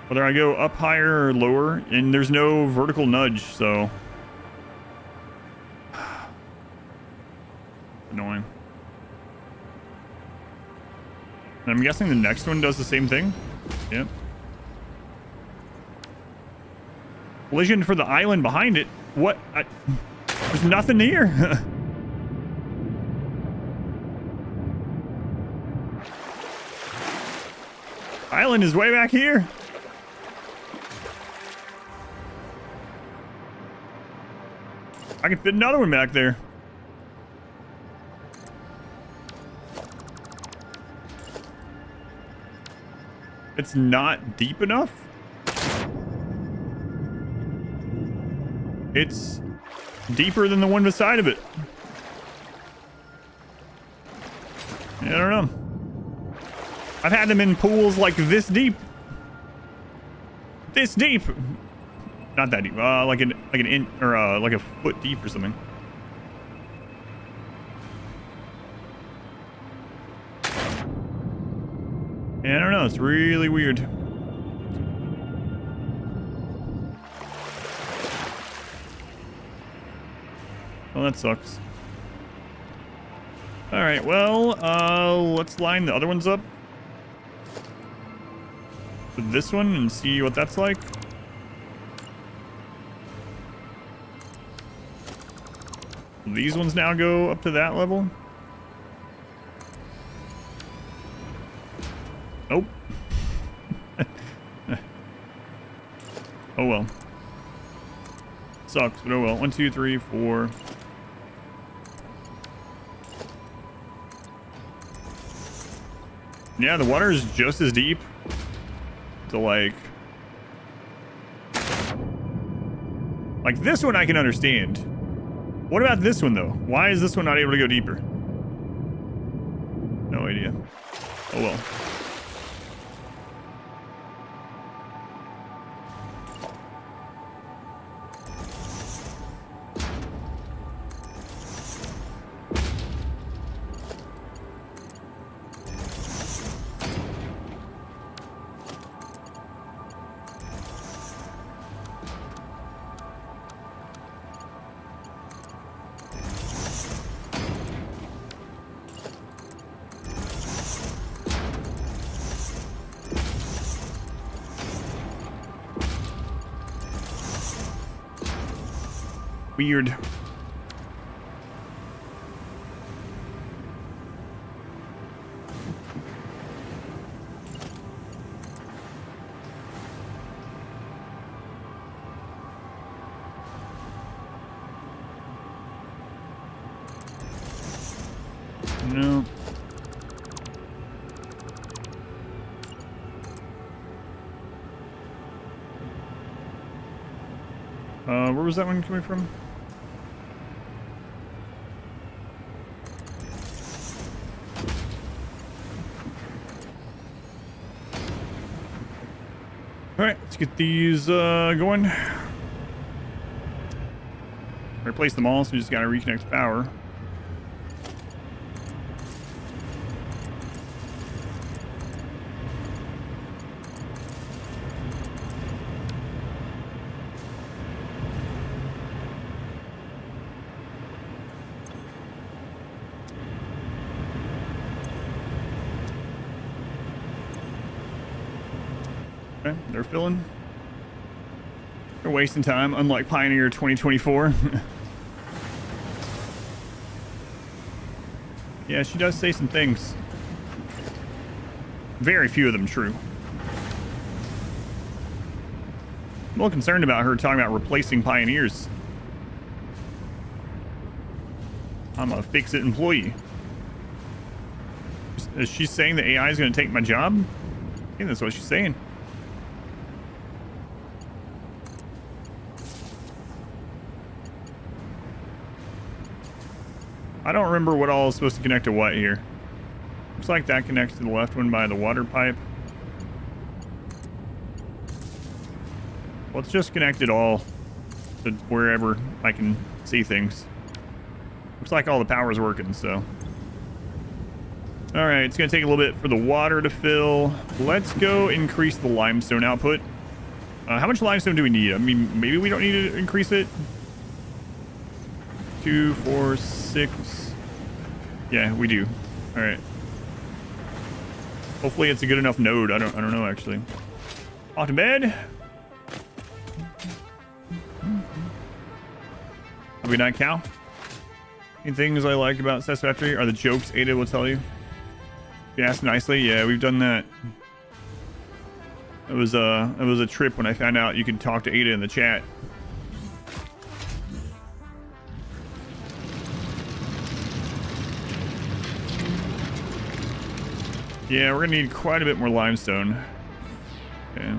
A: Whether I go up higher or lower, and there's no vertical nudge, so... Annoying. And I'm guessing the next one does the same thing. Yep. Collision for the island behind it. What? There's nothing here. Island is way back here. I can fit another one back there. It's not deep enough. It's deeper than the one beside of it. I don't know. I've had them in pools like this deep. This deep. Not that deep. Like an inch or like a foot deep or something. Yeah, I don't know. It's really weird. Well, that sucks. All right. Well, let's line the other ones up with this one and see what that's like. These ones now go up to that level. Nope. Oh well. Sucks, but oh well. 1, 2, 3, 4. Yeah, the water is just as deep. To like this one I can understand. What about this one though? Why is this one not able to go deeper? No idea. Oh well. Weird. No. Where was that one coming from? Alright, let's get these going. Replace them all, so we just gotta reconnect power. Okay, they're filling. They're wasting time, unlike Pioneer 2024. Yeah, she does say some things. Very few of them true. I'm a little concerned about her talking about replacing Pioneers. I'm a fix-it employee. Is she saying the AI is going to take my job? I think that's what she's saying. I don't remember what all is supposed to connect to what here. Looks like that connects to the left one by the water pipe. Let's just connect it all to wherever I can see things. Looks like all the power's working, so. All right, it's gonna take a little bit for the water to fill. Let's go increase the limestone output. How much limestone do we need? I mean, maybe we don't need to increase it. 2, 4, 6. Yeah, we do. All right. Hopefully it's a good enough node. I don't know actually. Off to bed. Have a good night, Cal. Any things I like about Satisfactory are the jokes Ada will tell you. You asked nicely. Yeah, we've done that. It was a trip when I found out you could talk to Ada in the chat. Yeah, we're gonna need quite a bit more limestone. Okay.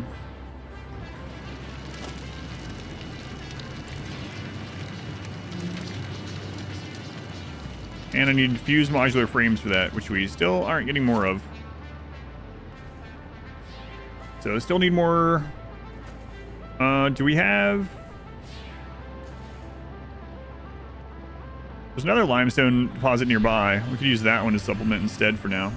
A: And I need fused modular frames for that, which we still aren't getting more of. So I still need more. Do we have... There's another limestone deposit nearby. We could use that one to supplement instead for now.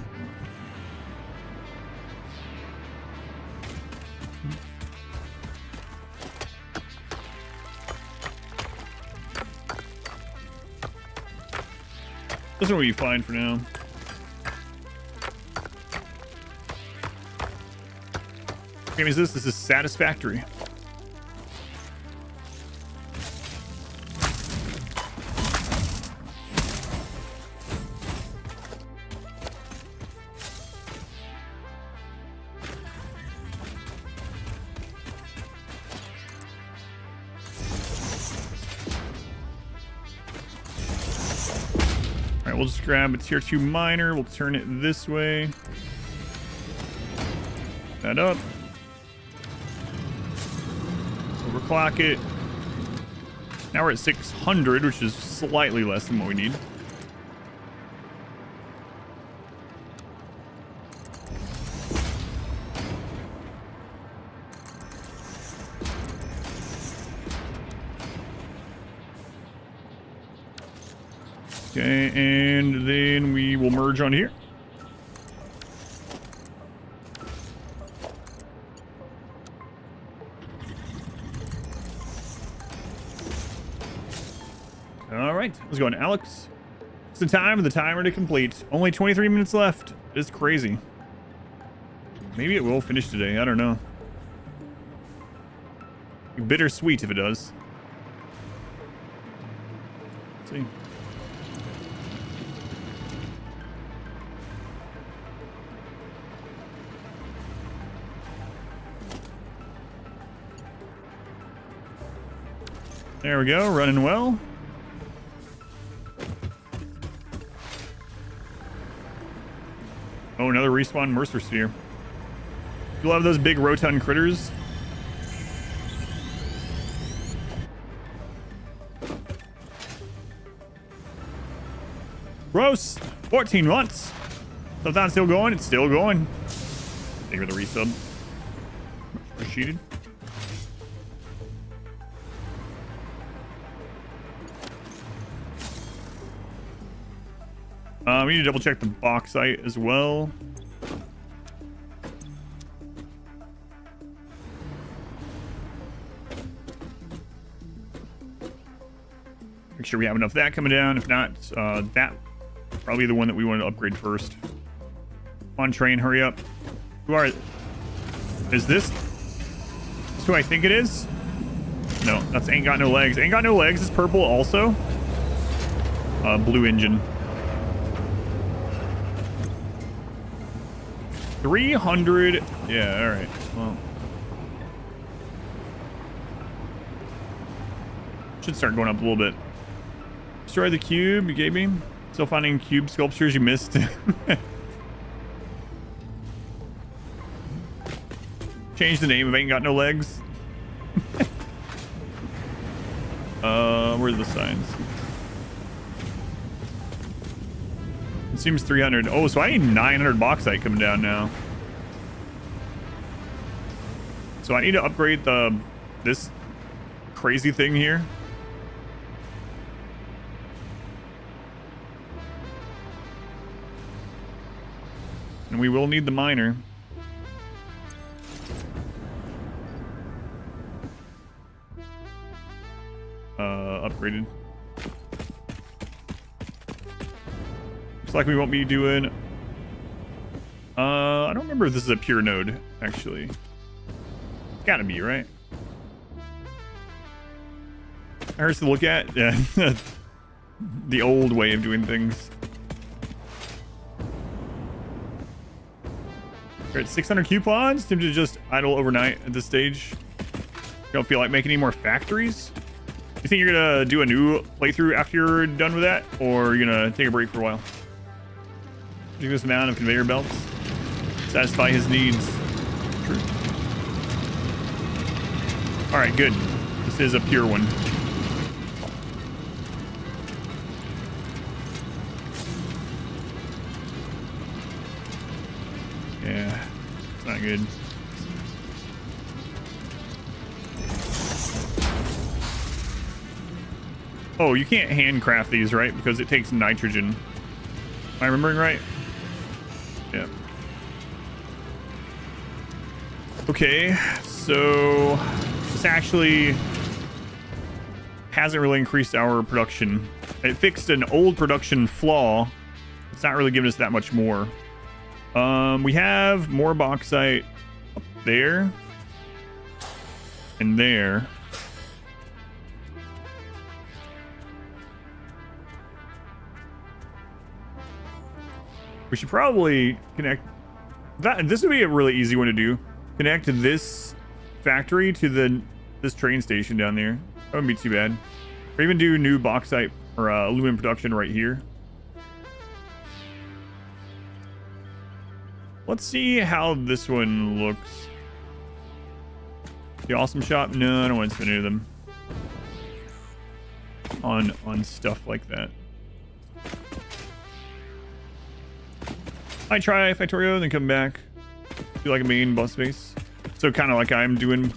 A: This one will be fine for now. What game is this? This is Satisfactory. We'll just grab a tier 2 miner. We'll turn it this way. That up. Overclock it. Now we're at 600, which is slightly less than what we need. Okay, and then we will merge on here. All right, let's go on, Alex. It's the time of the timer to complete. Only 23 minutes left. It's crazy. Maybe it will finish today. I don't know. Bittersweet if it does. Let's see. There we go, running well. Oh, another respawn Mercer Sphere. You love those big rotund critters. Gross! 14 months! So that's still going? It's still going. Thank you for the resub. Much appreciated. We need to double check the bauxite as well. Make sure we have enough of that coming down. If not, that probably the one that we want to upgrade first. On train, hurry up. Who are... Is this who I think it is? No, that's Ain't Got No Legs. Ain't Got No Legs is purple also. Blue engine. 300. Yeah, all right. Well, should start going up a little bit. Destroy the cube you gave me. Still finding cube sculptures you missed. Change the name of Ain't Got No Legs. Where's the signs? It seems 300. Oh, so I need 900 bauxite coming down now. So I need to upgrade the this crazy thing here. And we will need the miner. Upgraded. Looks like we won't be doing... I don't remember if this is a pure node, actually. Gotta be, right? Hurts to look at. Yeah. The old way of doing things. We're at 600 coupons. Tempted to just idle overnight at this stage. You don't feel like making any more factories? You think you're gonna do a new playthrough after you're done with that? Or you're gonna take a break for a while? This amount of conveyor belts. Satisfy his needs. True. Alright, good. This is a pure one. Yeah, it's not good. Oh, you can't handcraft these, right? Because it takes nitrogen. Am I remembering right? Yeah. Okay, so this actually hasn't really increased our production. It fixed an old production flaw. It's not really giving us that much more. We have more bauxite up there and there. We should probably connect that. This would be a really easy one to do. Connect this factory to this train station down there. That wouldn't be too bad. Or even do new bauxite or aluminum production right here. Let's see how this one looks. The awesome shop? No, I don't want to spend any of them on stuff like that. I try Factorio, then come back. Do like a main bus space. So kind of like I'm doing.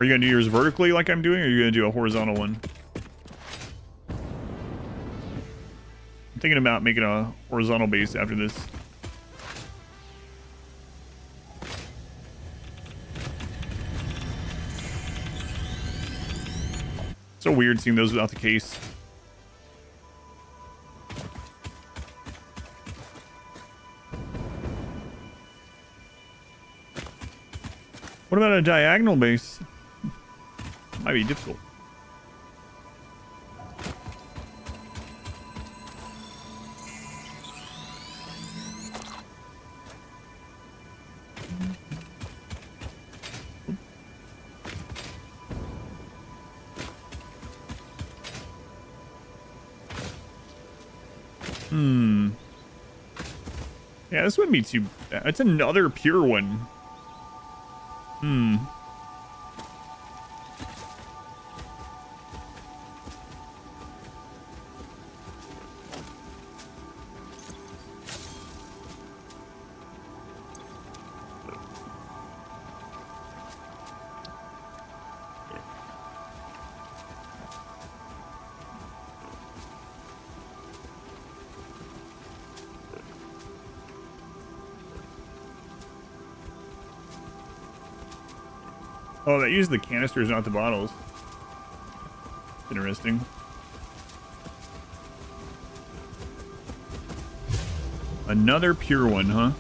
A: Are you gonna do yours vertically like I'm doing, or are you gonna do a horizontal one? I'm thinking about making a horizontal base after this. So weird seeing those without the case. What about a diagonal base? Might be difficult. Yeah, this wouldn't be too bad. It's another pure one. Oh, that uses the canisters, not the bottles. Interesting. Another pure one, huh?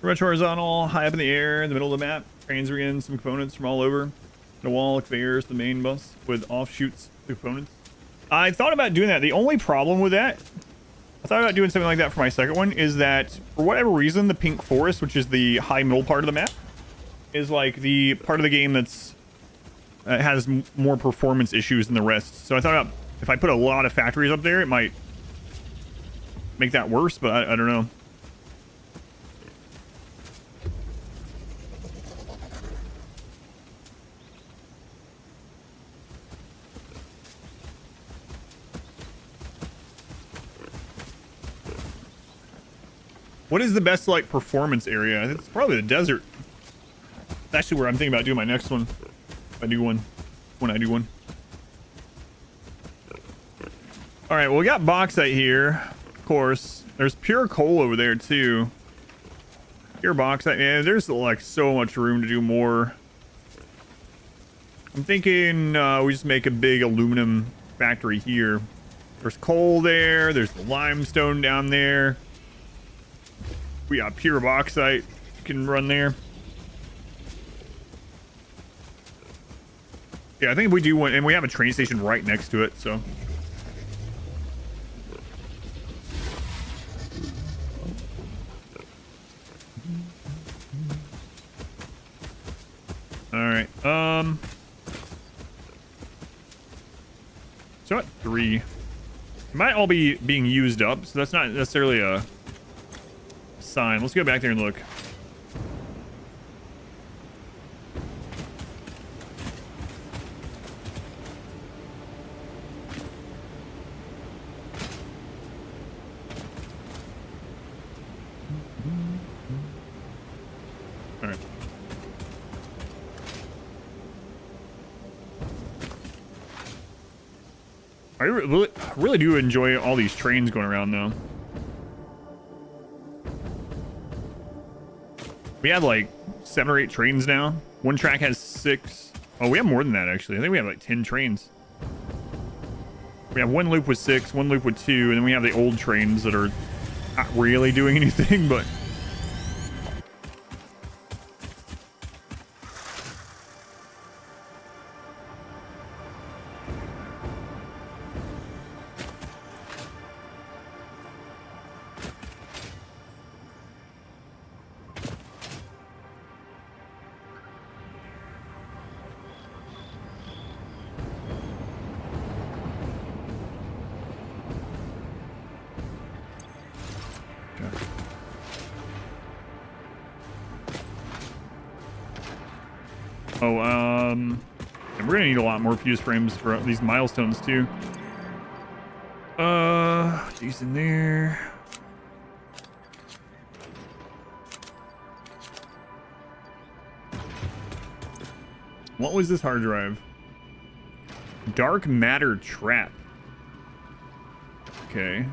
A: Retro horizontal, high up in the air, in the middle of the map. Trains are in, some components from all over. The wall, conveyors, the main bus with offshoots, the components. I thought about doing that. The only problem with that, I thought about doing something like that for my second one, is that for whatever reason, the pink forest, which is the high middle part of the map, is like the part of the game that's It has more performance issues than the rest. So I thought if I put a lot of factories up there, it might make that worse, but I don't know. What is the best, like, performance area? I think it's probably the desert. That's actually where I'm thinking about doing my next one. If I do one. When I do one. Alright, well, we got bauxite here. Of course. There's pure coal over there, too. Pure bauxite. Man, there's, like, so much room to do more. I'm thinking we just make a big aluminum factory here. There's coal there. There's the limestone down there. We got pure bauxite you can run there. Yeah, I think if we do one, and we have a train station right next to it, so. Alright, so at 3. It might all be being used up, so that's not necessarily a sign. Let's go back there and look. All right. I really do enjoy all these trains going around, though. We have like 7 or 8 trains now. One track has 6. Oh, we have more than that, actually. I think we have like 10 trains. We have one loop with 6, one loop with 2, and then we have the old trains that are not really doing anything, but... Oh, and we're gonna need a lot more fuse frames for these milestones too. These in there. What was this hard drive? Dark matter trap. Okay.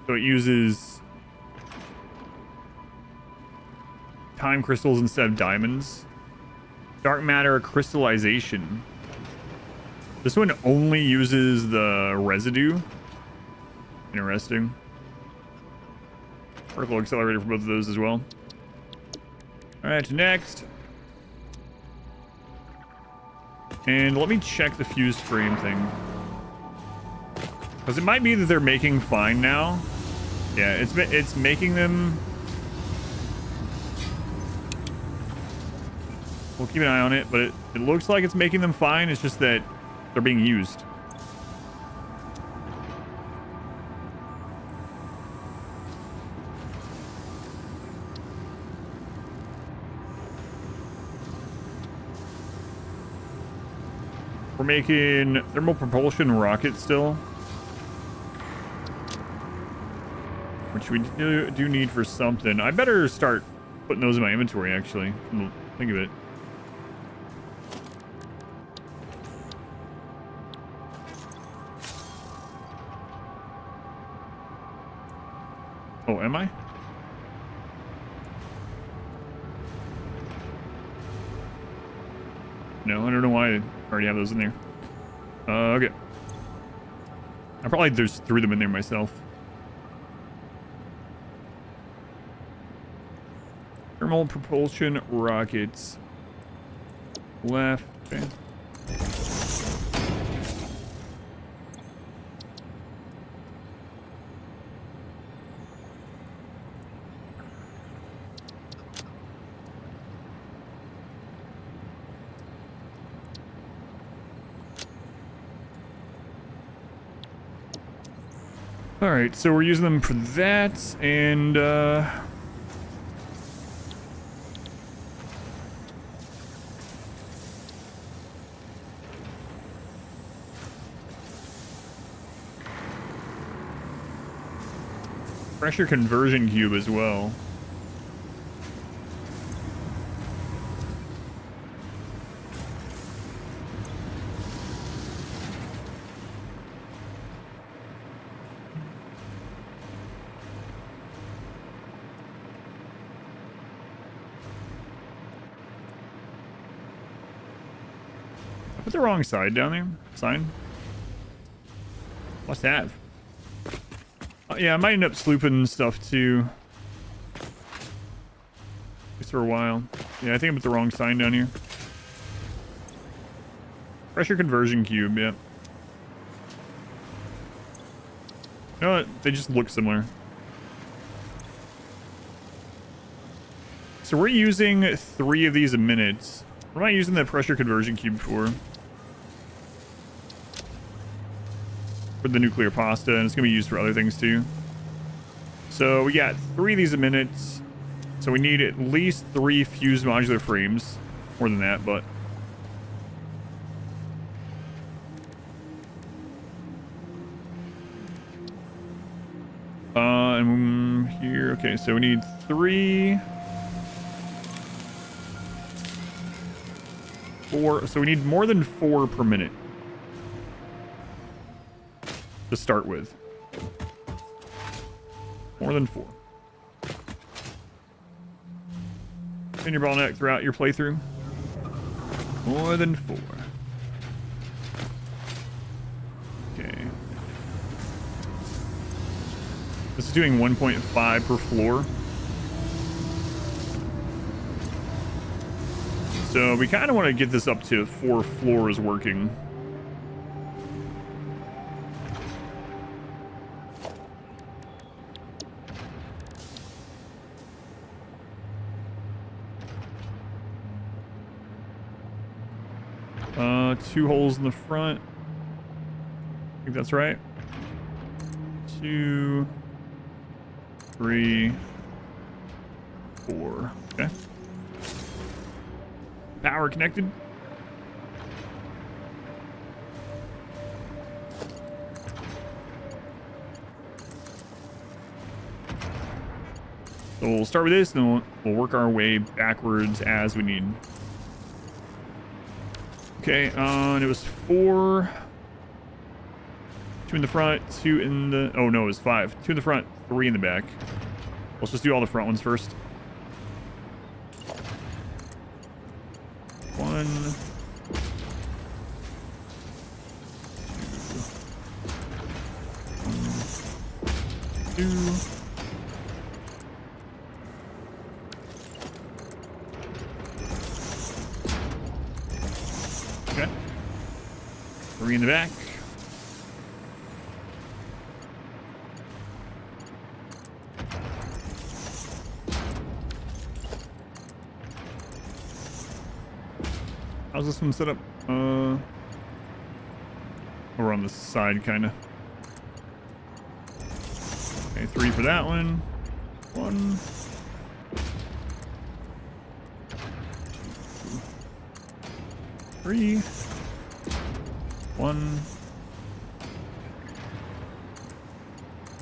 A: So it uses time crystals instead of diamonds. Dark matter crystallization. This one only uses the residue. Interesting. Particle accelerator for both of those as well. Alright, next. And let me check the fused frame thing. Because it might be that they're making fine now. Yeah, it's making them... We'll keep an eye on it, but it looks like it's making them fine. It's just that they're being used. We're making thermal propulsion rockets still. Which we do need for something. I better start putting those in my inventory, actually. Think of it. Oh, am I? No, I don't know why I already have those in there. Okay. I probably just threw them in there myself. Thermal propulsion rockets. Left. Okay. Alright, so we're using them for that, and pressure conversion cube as well. I put the wrong side down there. Sign. Must have. Yeah, I might end up slooping stuff too. Just for a while. Yeah, I think I put the wrong sign down here. Pressure conversion cube, yeah. You know what? They just look similar. So we're using 3 of these a minute. What am I using the pressure conversion cube for? For the nuclear pasta, and it's going to be used for other things too. So we got 3 of these a minute. So we need at least 3 fused modular frames. More than that, but... and here, okay, so we need 3... 4, so we need more than 4 per minute. To start with. More than 4. In your bottleneck throughout your playthrough. More than 4. Okay. This is doing 1.5 per floor. So we kind of want to get this up to 4 floors working. Two holes in the front. I think that's right. 2, 3, 4. Okay. Power connected. So we'll start with this, and then we'll work our way backwards as we need. Okay, and it was 4. 2 in the front, 2 in the... Oh, no, it was 5. 2 in the front, 3 in the back. Let's just do all the front ones first. 1. 2. 3 in the back. How's this one set up? We're on the side, kind of. Okay, 3 for that one. 1. 3. 1.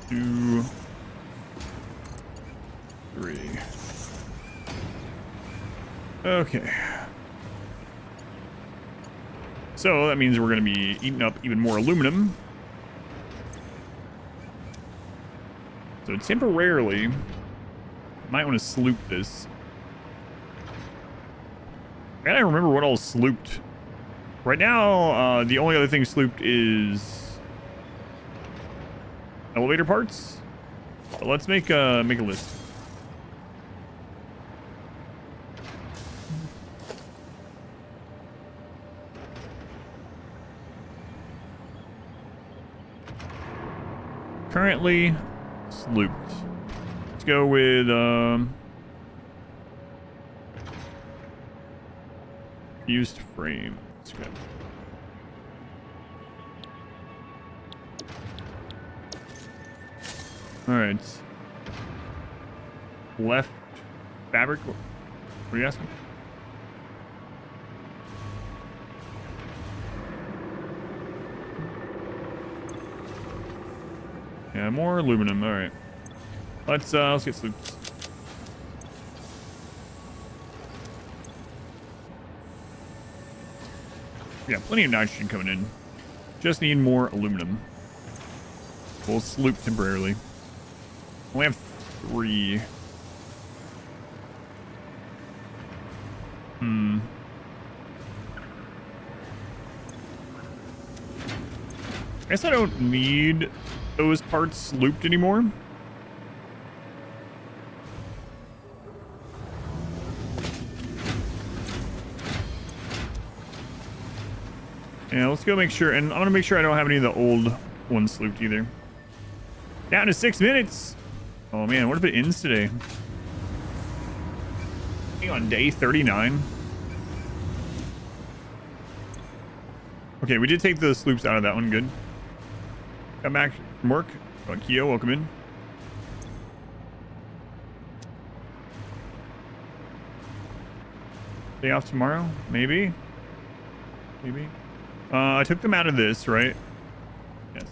A: 2. 3. Okay. So that means we're going to be eating up even more aluminum. So temporarily, might want to sloop this. I gotta remember what all slooped. Right now, the only other thing slooped is elevator parts. But let's make a list. Currently slooped. Let's go with fused frame. Scrap. All right. Left fabric. What are you asking? Yeah, more aluminum. All right. Let's get sloops. Yeah, plenty of nitrogen coming in. Just need more aluminum. We'll sloop temporarily. Only have 3. I guess I don't need those parts looped anymore. Yeah, let's go make sure. And I'm going to make sure I don't have any of the old ones looped either. Down to 6 minutes. Oh, man. What if it ends today? On day 39. Okay, we did take the sloops out of that one. Good. Come back from work. Oh, Keo, welcome in. Day off tomorrow? Maybe. Maybe. I took them out of this, right? Yes.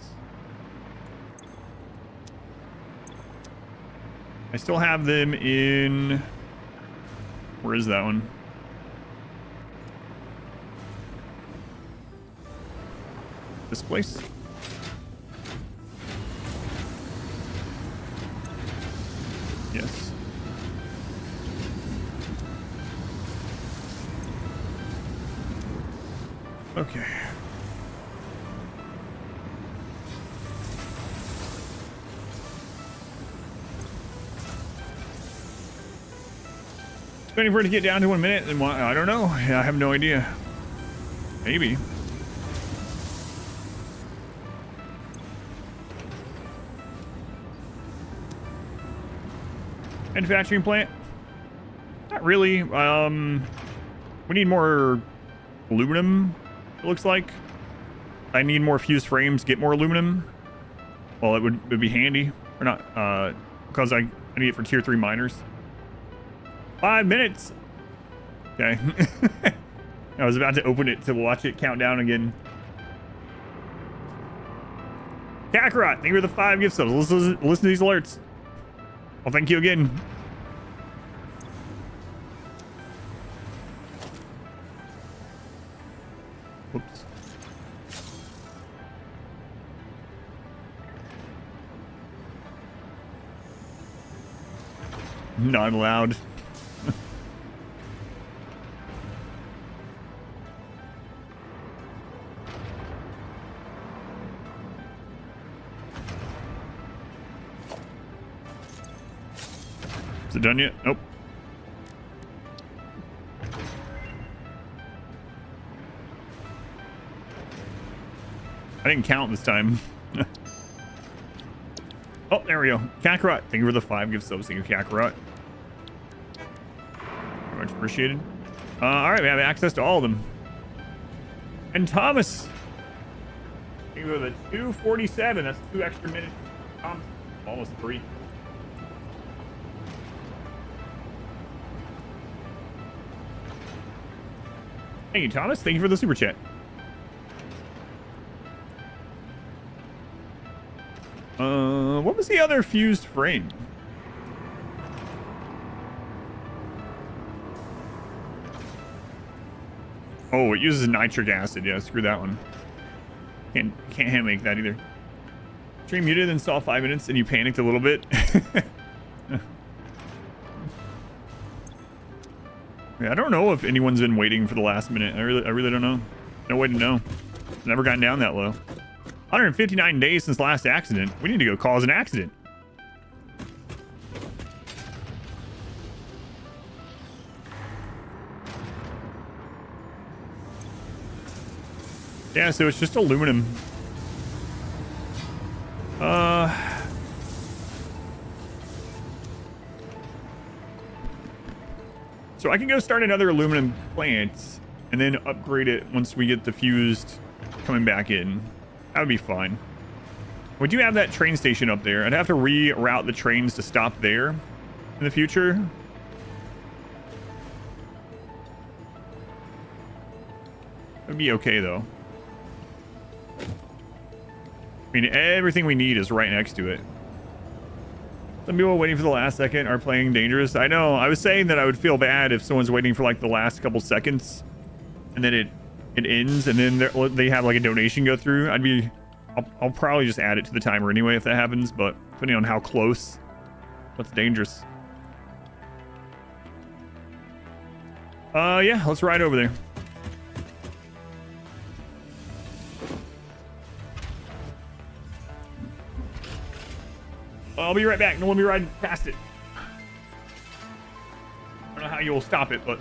A: I still have them in... Where is that one? This place? Yes. Okay. Waiting for it to get down to 1 minute, and I don't know. I have no idea. Maybe. Manufacturing plant? Not really. We need more aluminum, it looks like. I need more fused frames, get more aluminum. Well, it would be handy. Or not, because I need it for tier 3 miners. 5 minutes. Okay. I was about to open it to watch it count down again. Kakarot, thank you for the 5 gift subs. Listen to these alerts. Well, thank you again. Whoops. Not allowed. Is it done yet? Nope. I didn't count this time. Oh, there we go. Kakarot, thank you for the 5 gift subs. Thank you, Kakarot. Very much appreciated. All right, we have access to all of them. And Thomas, thank you for the 247. That's 2 extra minutes. Thomas, almost 3. Thank you, Thomas. Thank you for the super chat. What was the other fused frame? Oh, it uses nitric acid. Yeah, screw that one. Can't hand make that either. Stream muted and saw 5 minutes and you panicked a little bit. Yeah, I don't know if anyone's been waiting for the last minute. I really don't know. No way to know. It's never gotten down that low. 159 days since last accident. We need to go cause an accident. Yeah, so it's just aluminum. So I can go start another aluminum plant and then upgrade it once we get the fused coming back in. That would be fine. We do have that train station up there. I'd have to reroute the trains to stop there in the future. It'd be okay, though. I mean, everything we need is right next to it. Some people waiting for the last second are playing dangerous. I know. I was saying that I would feel bad if someone's waiting for like the last couple seconds and then it ends and then they have like a donation go through. I'll probably just add it to the timer anyway if that happens, but depending on how close, that's dangerous. Yeah, let's ride over there. I'll be right back. Don't let me ride past it. I don't know how you'll stop it, but...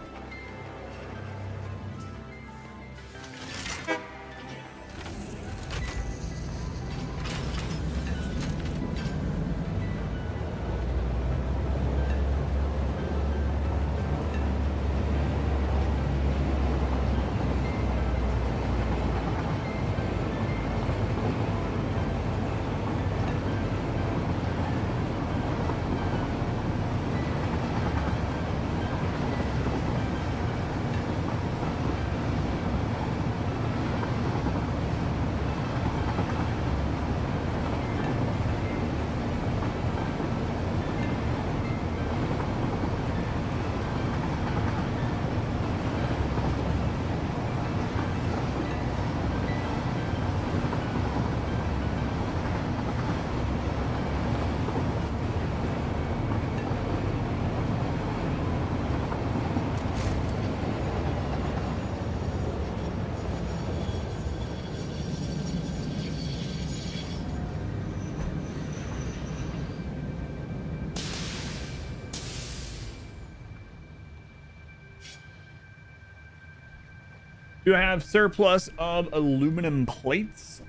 A: Do I have surplus of aluminum plates?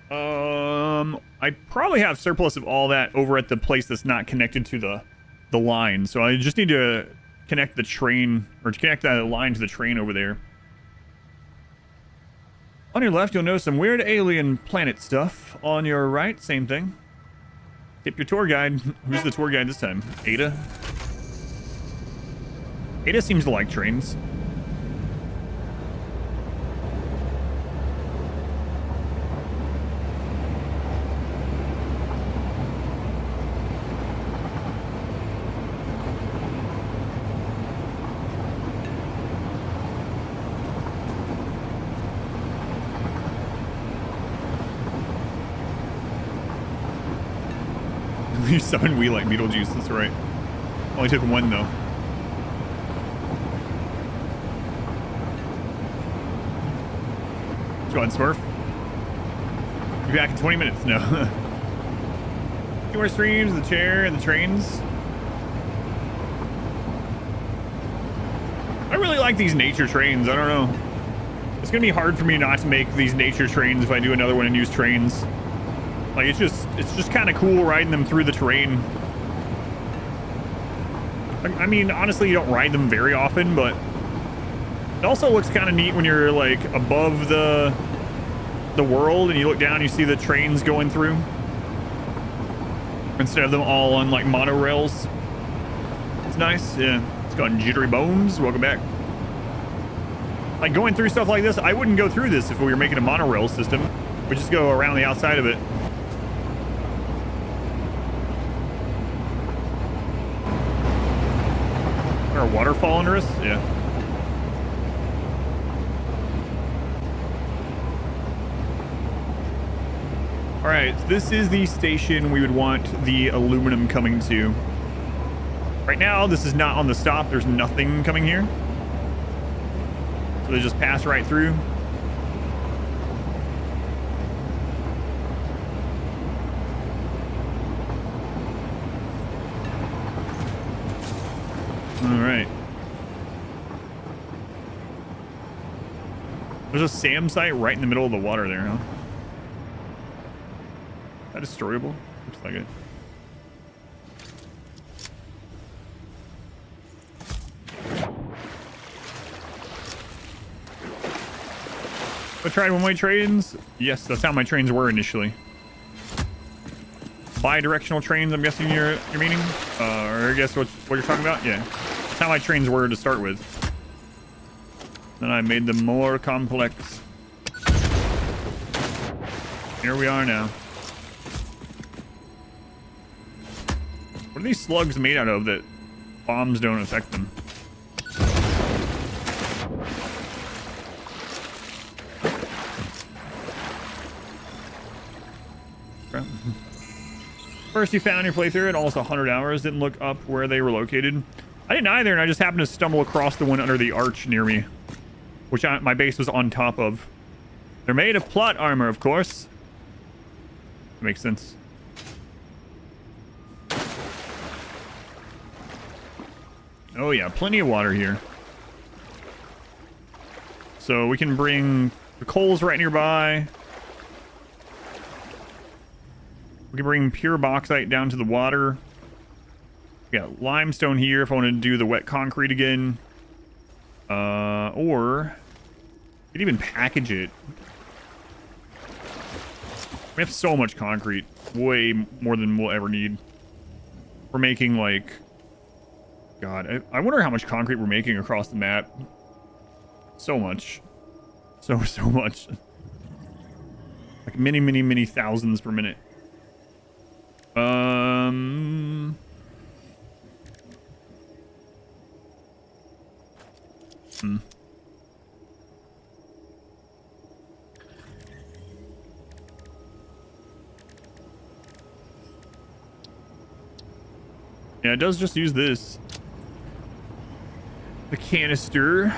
A: I probably have surplus of all that over at the place that's not connected to the line. So I just need to connect the train, or to connect that line to the train over there. On your left, you'll notice some weird alien planet stuff. On your right, same thing. Tip your tour guide. Who's the tour guide this time? Ada? Ada seems to like trains. You summon we like Beetlejuice, that's right. Only took one though. Go on, Smurf. Be back in 20 minutes. No. 2 more streams, the chair, and the trains. I really like these nature trains. I don't know. It's gonna be hard for me not to make these nature trains if I do another one and use trains. Like, it's just kind of cool riding them through the terrain. I mean, honestly, you don't ride them very often, but it also looks kind of neat when you're like above the world and you look down and you see the trains going through instead of them all on like monorails. It's nice. Yeah, it's got jittery bones. Welcome back. Like, going through stuff like this, I wouldn't go through this if we were making a monorail system. We'd just go around the outside of it. Or a waterfall under us? Yeah. Alright, so this is the station we would want the aluminum coming to. Right now, this is not on the stop. There's nothing coming here. So they just pass right through. Alright. There's a SAM site right in the middle of the water there, huh? Is that destroyable? Looks like it. I tried one-way trains. Yes, that's how my trains were initially. Bi-directional trains, I'm guessing you're meaning? Or I guess what you're talking about? Yeah. That's how my trains were to start with. Then I made them more complex. Here we are now. What are these slugs made out of that bombs don't affect them? First you found your playthrough at almost 100 hours. Didn't look up where they were located. I didn't either, and I just happened to stumble across the one under the arch near me, which my base was on top of. They're made of plot armor, of course. That makes sense. Oh yeah, plenty of water here. So we can bring the coals right nearby. We can bring pure bauxite down to the water. We got limestone here if I want to do the wet concrete again. Or we could even package it. We have so much concrete. Way more than we'll ever need. We're making like... God, I wonder how much concrete we're making across the map. So much. So much. Like many thousands per minute. Yeah, it does just use this. The canister.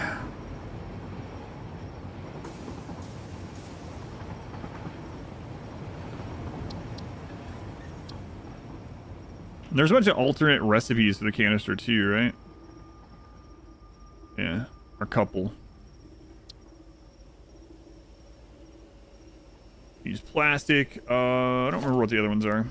A: There's a bunch of alternate recipes for the canister too, right? Yeah, a couple. Use plastic. I don't remember what the other ones are.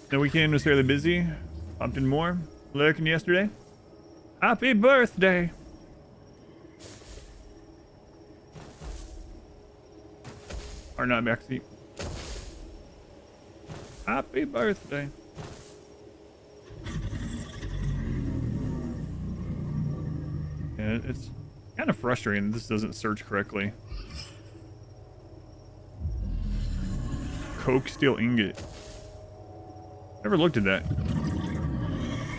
A: The weekend was fairly busy. Popped in more. Lurking yesterday. Happy birthday! Or not backseat. Happy birthday. Yeah, it's kind of frustrating that this doesn't search correctly. Coke steel ingot. Never looked at that.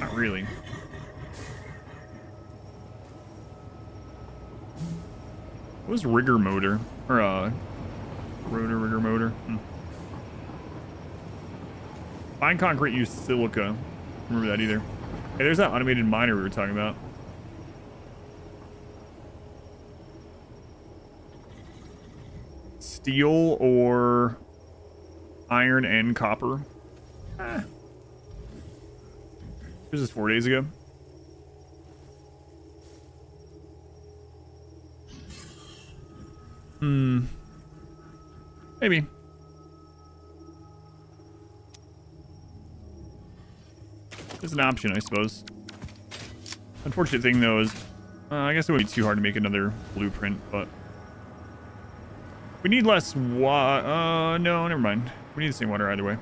A: Not really. What was rigger motor? Or rotor rigger motor? Fine concrete used silica. Remember that either. Hey, there's that automated miner we were talking about. Steel or iron and copper? This is 4 days ago. Maybe. It's an option, I suppose. Unfortunate thing, though, is... I guess it would be too hard to make another blueprint, but... We need less water... no, never mind. We need the same water either way.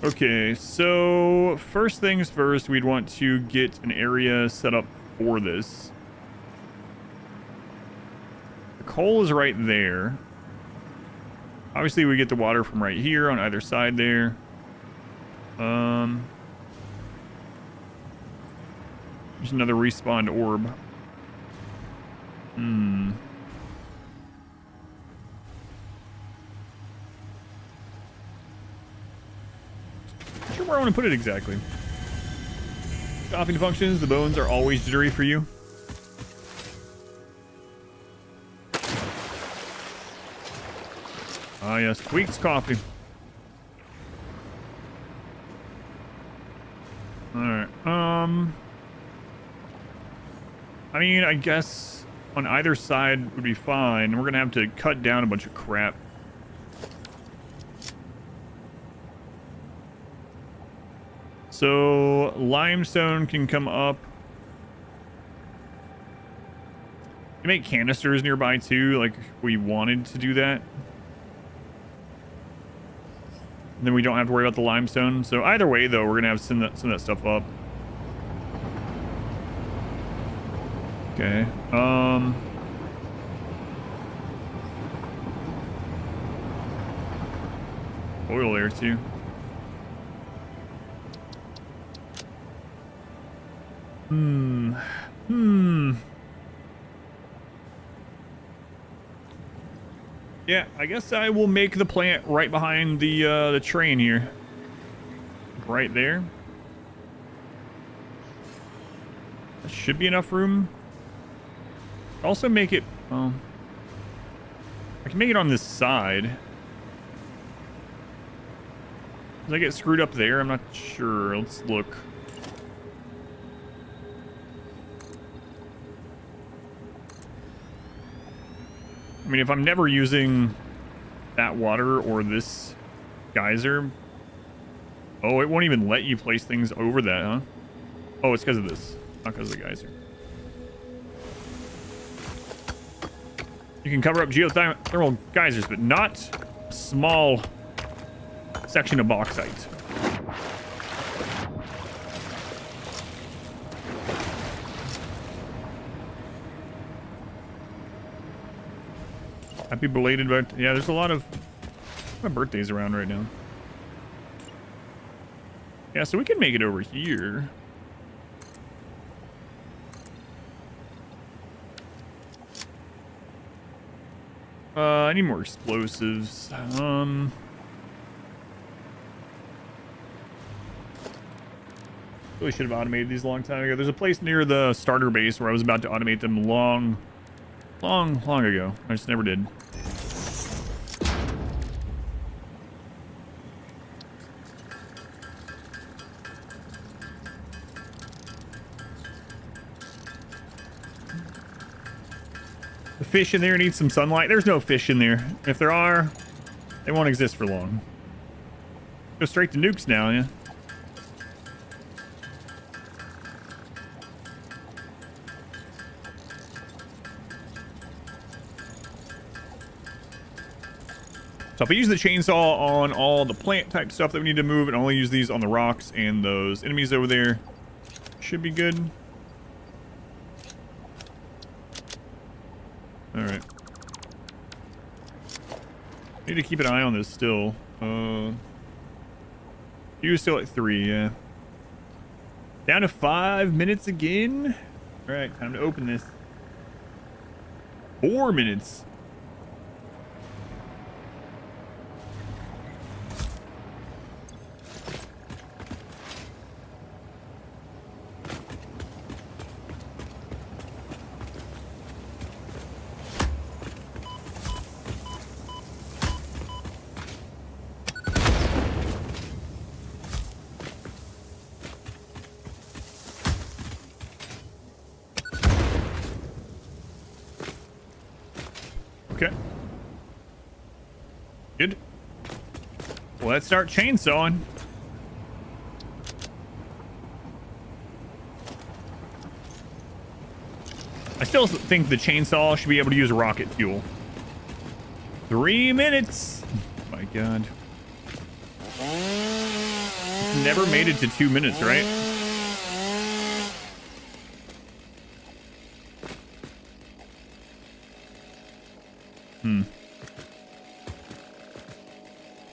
A: Okay, so first things first, we'd want to get an area set up for this. The coal is right there. Obviously, we get the water from right here on either side there. There's another respawned orb. Not sure where I want to put it exactly. Coughing functions, the bones are always jittery for you. Ah yes, Tweak's coffee. mean, I guess on either side would be fine. We're gonna have to cut down a bunch of crap. So limestone can come up. You make canisters nearby too, like if we wanted to do that. And then we don't have to worry about the limestone. So either way, though, we're gonna have some of that stuff up. Okay. Oil there too. Yeah, I guess I will make the plant right behind the train here. Right there. That should be enough room. Also make it, I can make it on this side. Does I get screwed up there? I'm not sure. Let's look. I mean, if I'm never using that water or this geyser... Oh, it won't even let you place things over that, huh? Oh, it's because of this, not because of the geyser. You can cover up geothermal geysers, but not a small section of bauxite. Happy belated birthday. Yeah, there's a lot of birthdays around right now. Yeah, so we can make it over here. I need more explosives. Really should have automated these a long time ago. There's a place near the starter base where I was about to automate them long ago. I just never did. The fish in there need some sunlight. There's no fish in there. If there are, they won't exist for long. Go straight to nukes now, yeah. So if I use the chainsaw on all the plant type stuff that we need to move and only use these on the rocks and those enemies over there, should be good. All right. Need to keep an eye on this still. You still at 3, yeah. Down to 5 minutes again. All right, time to open this. 4 minutes. Okay. Good. Well, let's start chainsawing. I still think the chainsaw should be able to use rocket fuel. 3 minutes. Oh my God. It's never made it to 2 minutes, right?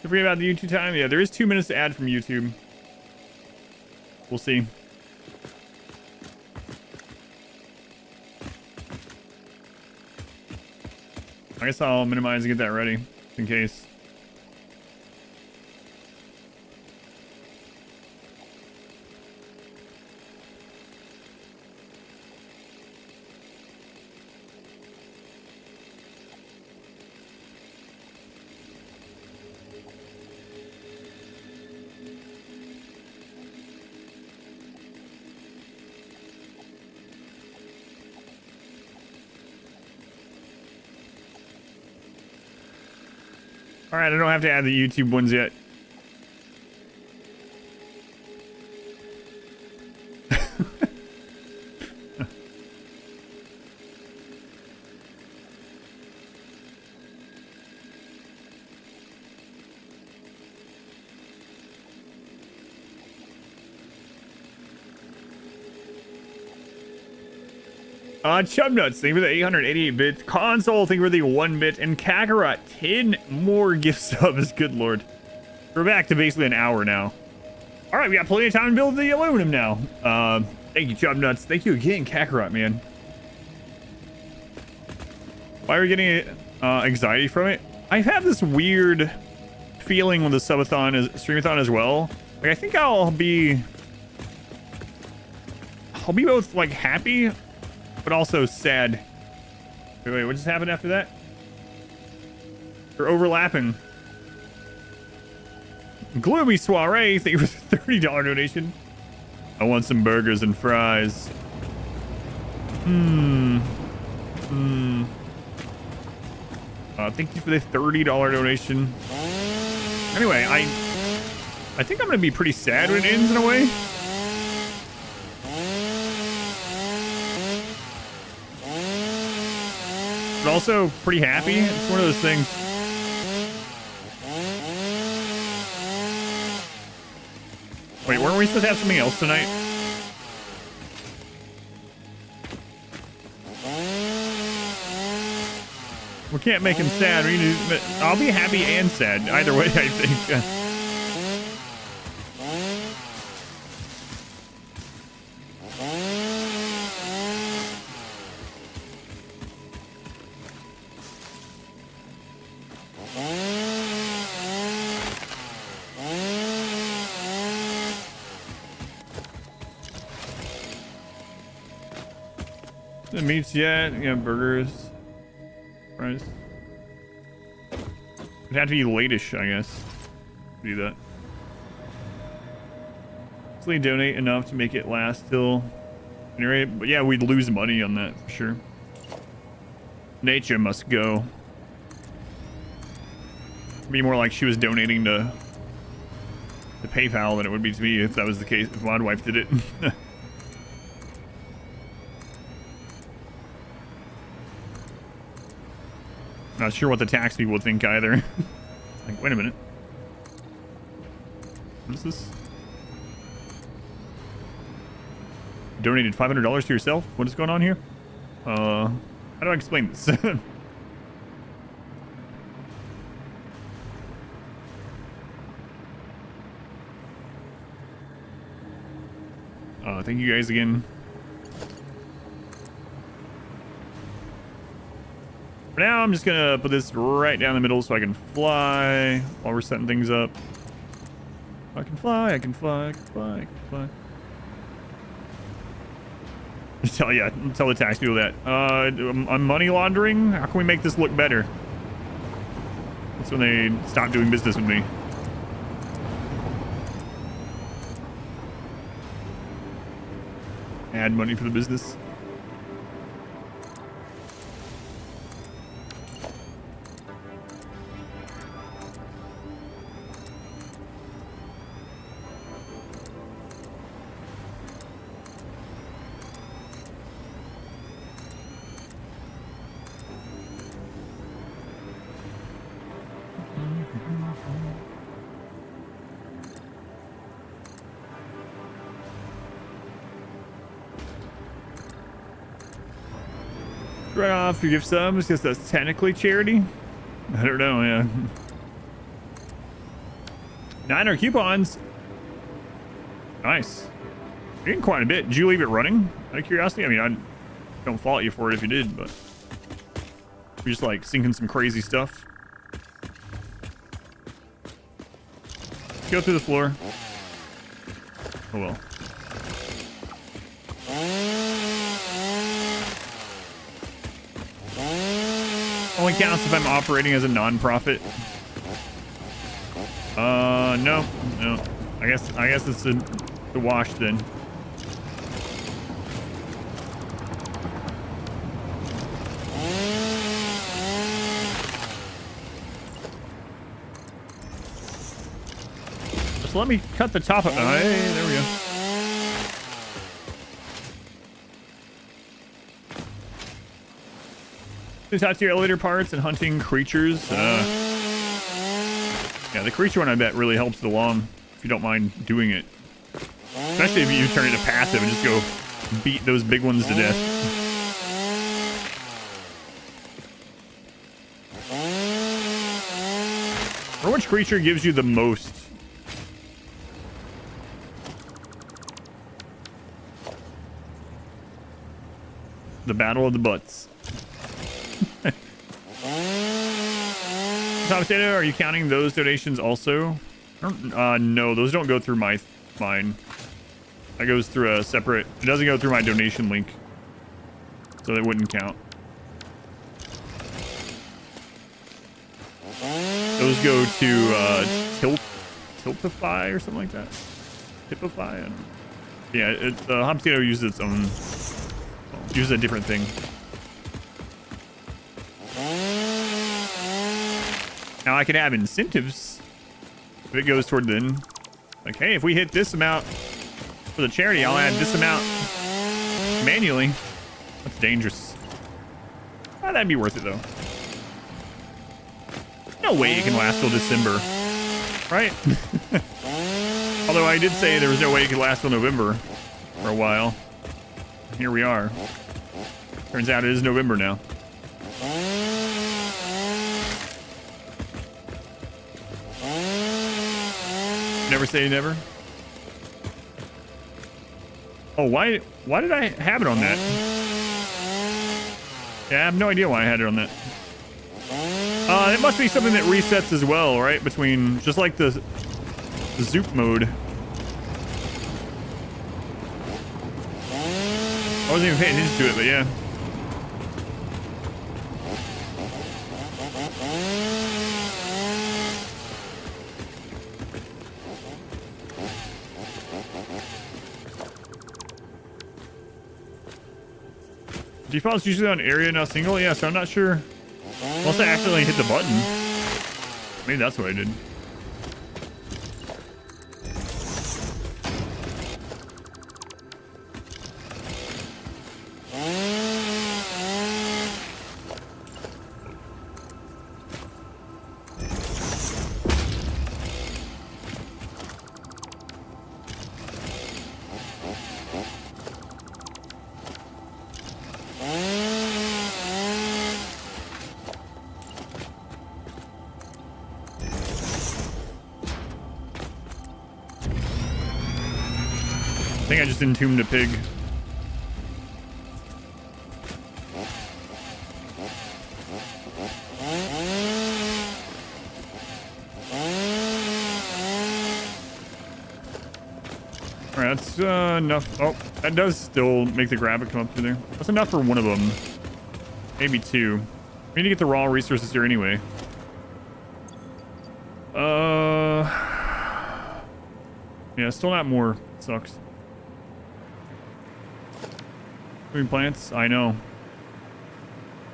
A: Don't forget about the YouTube time. Yeah, there is 2 minutes to add from YouTube. We'll see. I guess I'll minimize and get that ready in case. All right, I don't have to add the YouTube ones yet. Chubnuts, thank you for the 888 bits. Console, thank you for the 1 bit. And Kakarot, 10 more gift subs. Good lord. We're back to basically an hour now. All right, we got plenty of time to build the aluminum now. Thank you, Chubnuts. Thank you again, Kakarot, man. Why are we getting anxiety from it? I have this weird feeling with the subathon, streamathon as well. Like, I think I'll be both like happy, but also sad. Wait, what just happened after that? They're overlapping. Gloomy Soiree, thank you for the $30 donation. I want some burgers and fries. Thank you for the $30 donation. Anyway, I think I'm gonna be pretty sad when it ends in a way. But also pretty happy. It's one of those things. Wait, weren't we supposed to have something else tonight? We can't make him sad. We need to, I'll be happy and sad. Either way, I think. The meats yet? Yeah, burgers. Fries. It'd have to be late-ish, I guess. Do that. Please donate enough to make it last till January. But yeah, we'd lose money on that for sure. Nature must go. It'd be more like she was donating to PayPal than it would be to me if that was the case. If my wife did it. Not sure what the tax people would think either. Like, wait a minute. What is this? You donated $500 to yourself? What is going on here? How do I explain this? Thank you guys again. For now, I'm just gonna put this right down the middle so I can fly while we're setting things up. I can fly, I can fly, I can fly, I can fly. Tell the tax people that. I'm money laundering? How can we make this look better? That's when they stop doing business with me. Add money for the business. Right off your gift subs because that's technically charity. I don't know, yeah. 900 coupons. Nice. You're getting quite a bit. Did you leave it running out of curiosity? I mean, I don't fault you for it if you did, but we're just like sinking some crazy stuff. Go through the floor. Oh well. Only counts if I'm operating as a non-profit. No. I guess it's the wash then. Just let me cut the top of... Hey, there we go. Just out to your elevator parts and hunting creatures. Yeah, the creature one I bet really helps it along if you don't mind doing it. Especially if you turn it to passive and just go beat those big ones to death. Or which creature gives you the most? The Battle of the Butts. Tom Potato, are you counting those donations also? No, those don't go through mine. That goes through a separate... It doesn't go through my donation link. So that wouldn't count. Those go to Tiltify or something like that. Tipify? I don't know. Yeah, Hot Potato uses its own... uses a different thing. Now I can have incentives if it goes toward then. Like, hey, if we hit this amount for the charity, I'll add this amount manually. That's dangerous. Oh, that'd be worth it, though. No way it can last till December. Right? Although I did say there was no way it could last till November for a while. Here we are. Turns out it is November now. Never say never. Oh, why did I have it on that? Yeah, I have no idea why I had it on that. It must be something that resets as well, right? Between, just like the Zoop mode. I wasn't even paying attention to it, but yeah. Default's usually on area, not single. Yeah, so I'm not sure. Unless I accidentally hit the button. Maybe that's what I did. I think I just entombed a pig. Alright, that's enough. Oh, that does still make the graphic come up to there. That's enough for one of them. Maybe two. We need to get the raw resources here anyway. Yeah, still not more. Sucks. Green plants? I know.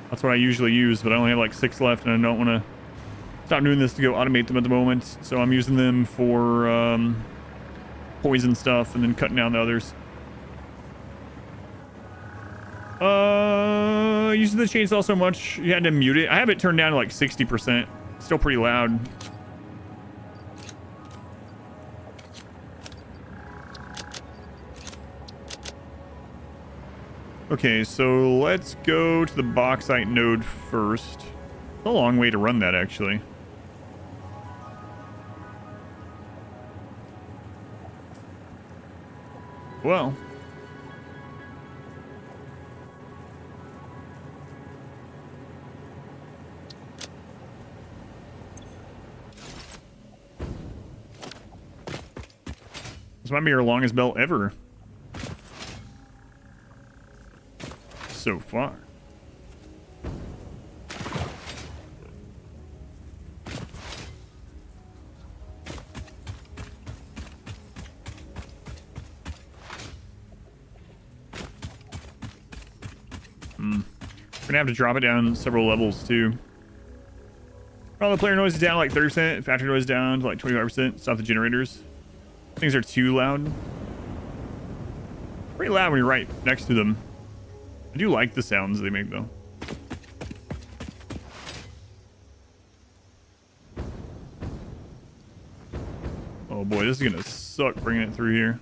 A: That's what I usually use, but I only have like 6 left, and I don't want to stop doing this to go automate them at the moment. So I'm using them for poison stuff and then cutting down the others. Using the chainsaw so much, you had to mute it. I have it turned down to like 60%. Still pretty loud. Okay, so let's go to the bauxite node first. It's a long way to run that, actually. Well. This might be our longest belt ever. So far. We're gonna have to drop it down several levels too. All the player noise is down like 30%, factory noise down to like 25%. Stop the generators. Things are too loud. Pretty loud when you're right next to them. I do like the sounds they make, though. Oh boy, this is gonna suck bringing it through here.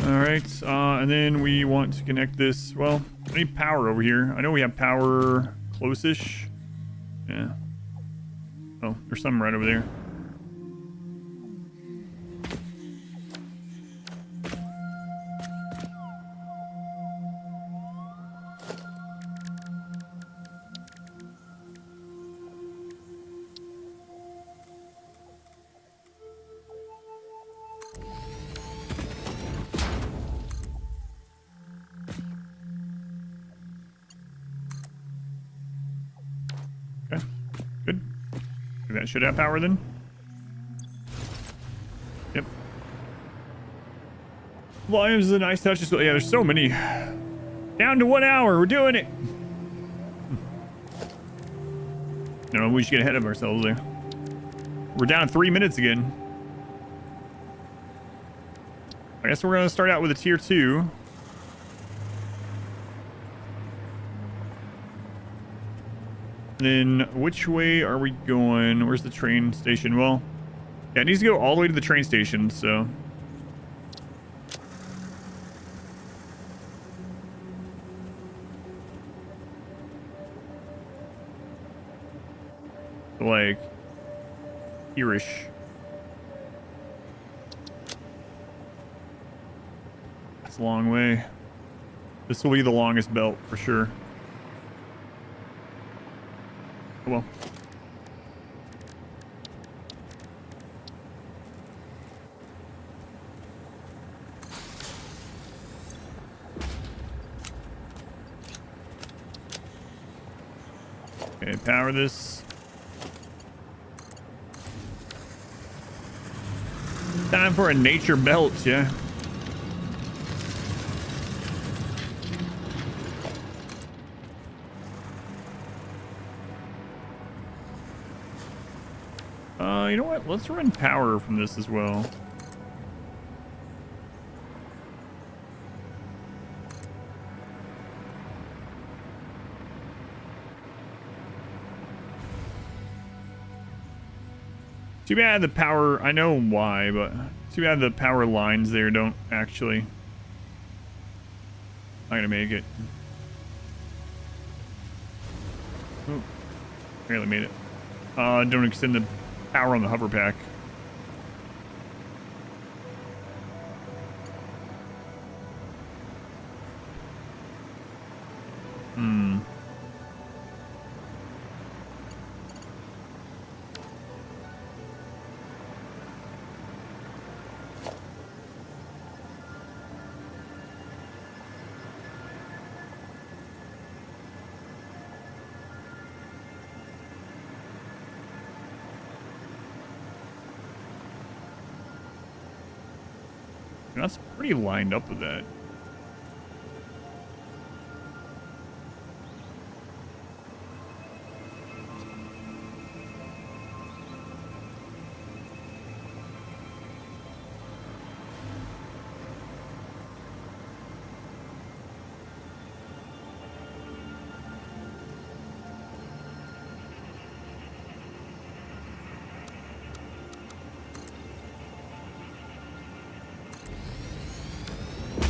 A: Alright, and then we want to connect this. Well, I need power over here. I know we have power close-ish. Yeah. Oh, there's some right over there. Okay, good. That should have power then. Yep. Volumes is a nice touch as well. Yeah, there's so many. Down to 1 hour. We're doing it. No, we should get ahead of ourselves there. We're down 3 minutes again. I guess we're going to start out with a tier 2. Then, which way are we going? Where's the train station? Well, yeah, it needs to go all the way to the train station, so... like, here-ish. That's a long way. This will be the longest belt, for sure. Oh well. Okay, power this. Time for a nature belt, yeah. You know what? Let's run power from this as well. Too bad the power, I know why, but too bad the power lines there don't actually, not gonna make it. Oh, barely made it. Don't extend the power on the hover pack. That's pretty lined up with that.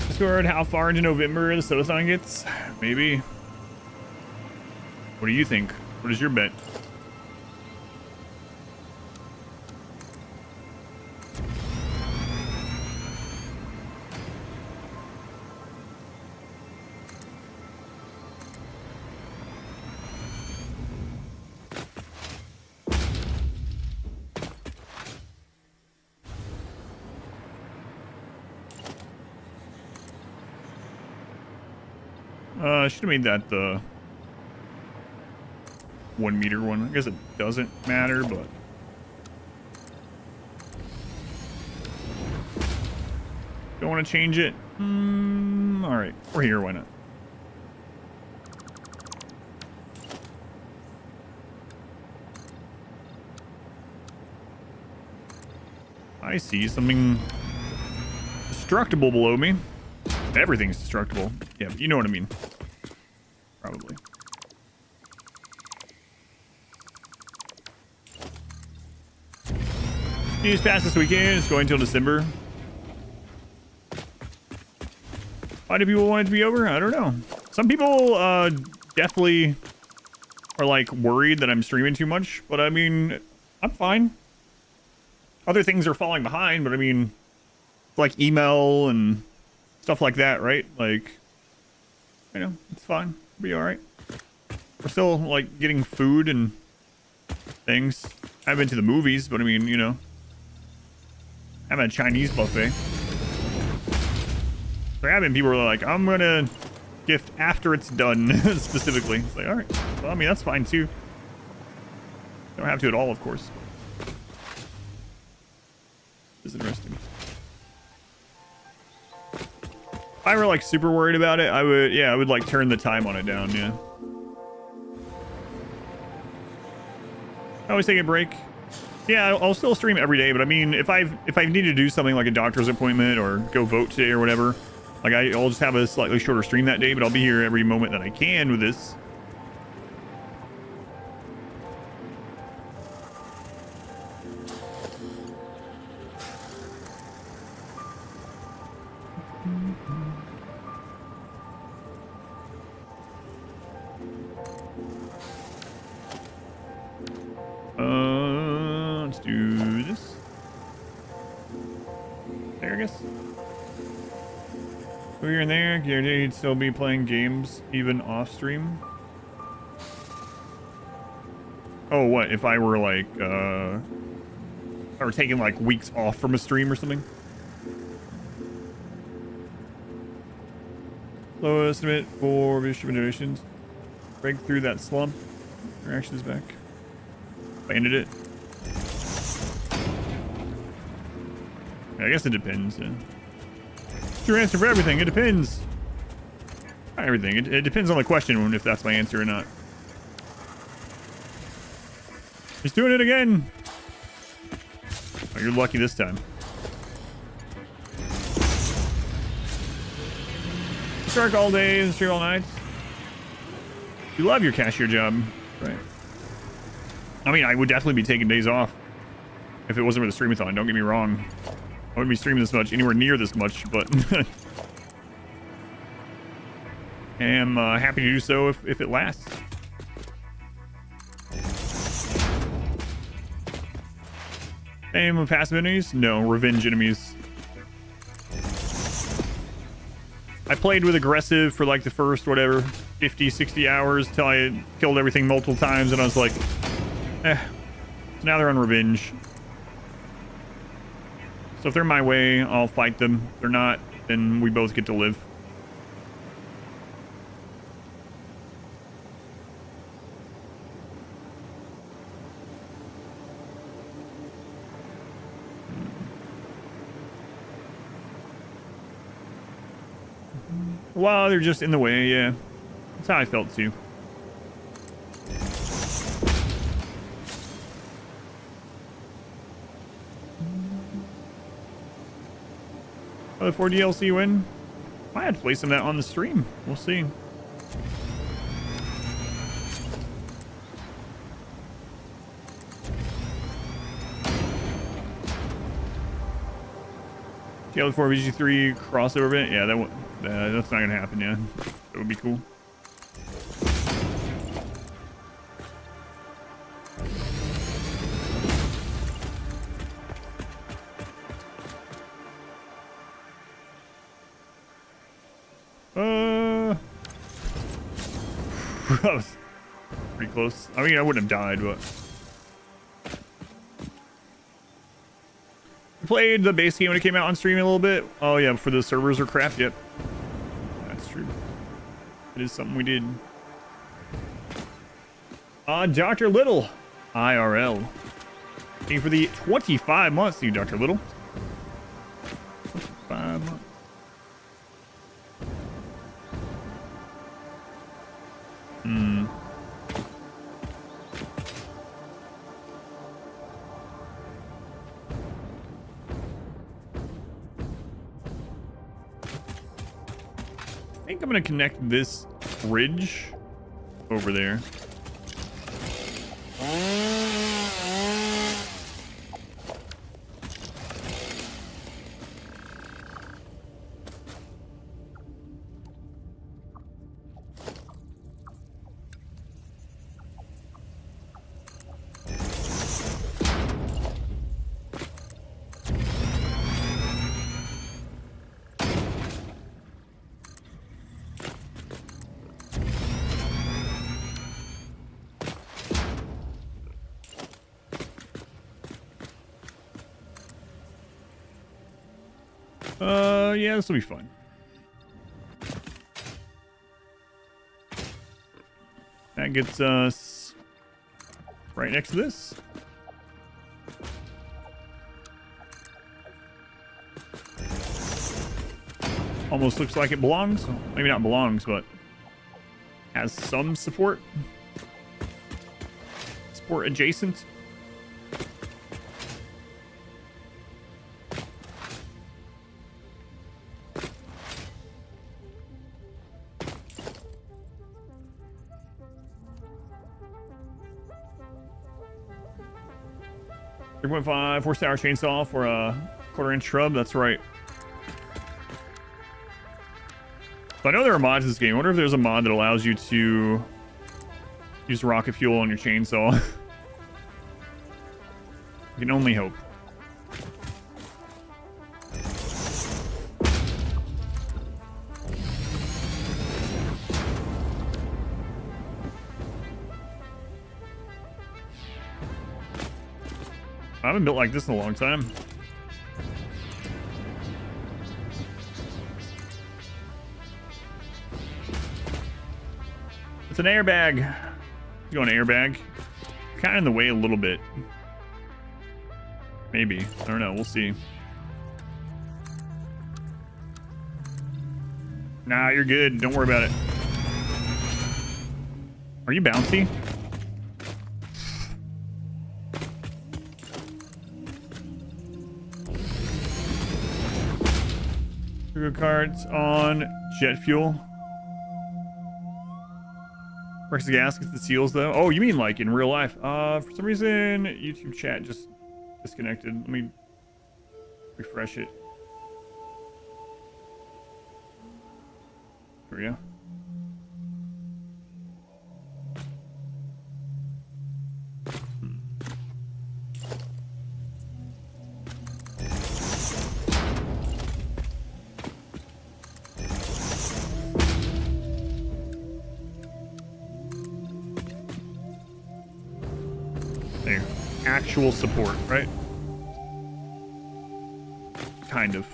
A: Discord, how far into November the Sodathon gets? Maybe. What do you think? What is your bet? Should have made that the 1 meter one. I guess it doesn't matter, but don't want to change it. All right, we're here. Why not? I see something destructible below me. Everything's destructible. Yeah, but you know what I mean. Probably. News past this weekend. It's going until December. Why do people want it to be over? I don't know. Some people definitely are like worried that I'm streaming too much, but I mean, I'm fine. Other things are falling behind, but I mean, like email and stuff like that, right? Like, you know, it's fine. It'll be all right. We're still like getting food and things. I haven't been to the movies, but I mean, you know, I'm at a Chinese buffet. There have been people who are like, I'm gonna gift after it's done, specifically. It's like, all right. Well, I mean, that's fine too. Don't have to at all, of course. It's interesting. If I were like super worried about it, I would like turn the time on it down, yeah. I always take a break. Yeah, I'll still stream every day, but I mean, if I need to do something like a doctor's appointment or go vote today or whatever, like I'll just have a slightly shorter stream that day, but I'll be here every moment that I can with this. Let's do this. There, I guess. So you're in there, you'd still be playing games even off stream. Oh, what if I were like, if I were taking like weeks off from a stream or something? Low estimate for viewership donations. Break through that slump. Reaction is back. Landed it. I guess it depends. Yeah. It's your answer for everything. It depends. Not everything. It depends on the question if that's my answer or not. He's doing it again. Oh, you're lucky this time. Work all day and stream all night. You love your cashier job, right? I mean, I would definitely be taking days off if it wasn't for the streamathon. Don't get me wrong. I wouldn't be streaming this much, anywhere near this much, but I am happy to do so if it lasts. Aim with passive enemies? No, revenge enemies. I played with aggressive for like the first, whatever, 50, 60 hours till I killed everything multiple times, and I was like, eh. So now they're on revenge. So if they're my way, I'll fight them. If they're not, then we both get to live. Well, they're just in the way, yeah. That's how I felt too. Oh, the 4 DLC win? I had to play some of that on the stream. We'll see. Halo 4 VG3 crossover event? Yeah, that's not gonna happen, yeah. That would be cool. That was pretty close. I mean, I wouldn't have died, but I played the base game when it came out on stream a little bit. Oh yeah, before the servers were crap. Yep, that's true. It is something we did. Dr. Little, IRL. Thank you for the 25 months, you Dr. Little. 25 months. I think I'm gonna connect this bridge over there. Yeah, this will be fun. That gets us right next to this. Almost looks like it belongs. Maybe not belongs, but has some support. Support adjacent. .5 horsepower chainsaw for a 1/4-inch shrub. That's right. So I know there are mods in this game. I wonder if there's a mod that allows you to use rocket fuel on your chainsaw. You can only hope. I haven't built like this in a long time. It's an airbag. You want an airbag? Kind of in the way a little bit. Maybe. I don't know. We'll see. Nah, you're good. Don't worry about it. Are you bouncy? Sugar carts on jet fuel. Works the gas, gets the seals though. Oh, you mean like in real life? For some reason, YouTube chat just disconnected. Let me refresh it. Here we go. There. Actual support, right? Kind of.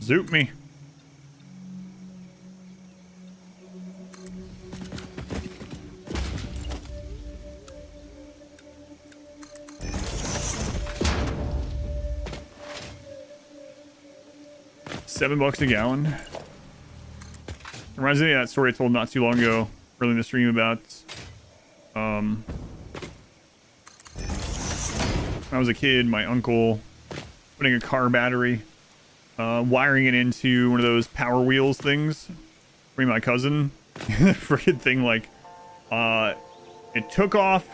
A: Zoop me. $7 a gallon. Reminds me of that story I told not too long ago, early in the stream about when I was a kid, my uncle putting a car battery, wiring it into one of those Power Wheels things for me and my cousin. The freaking thing, like, it took off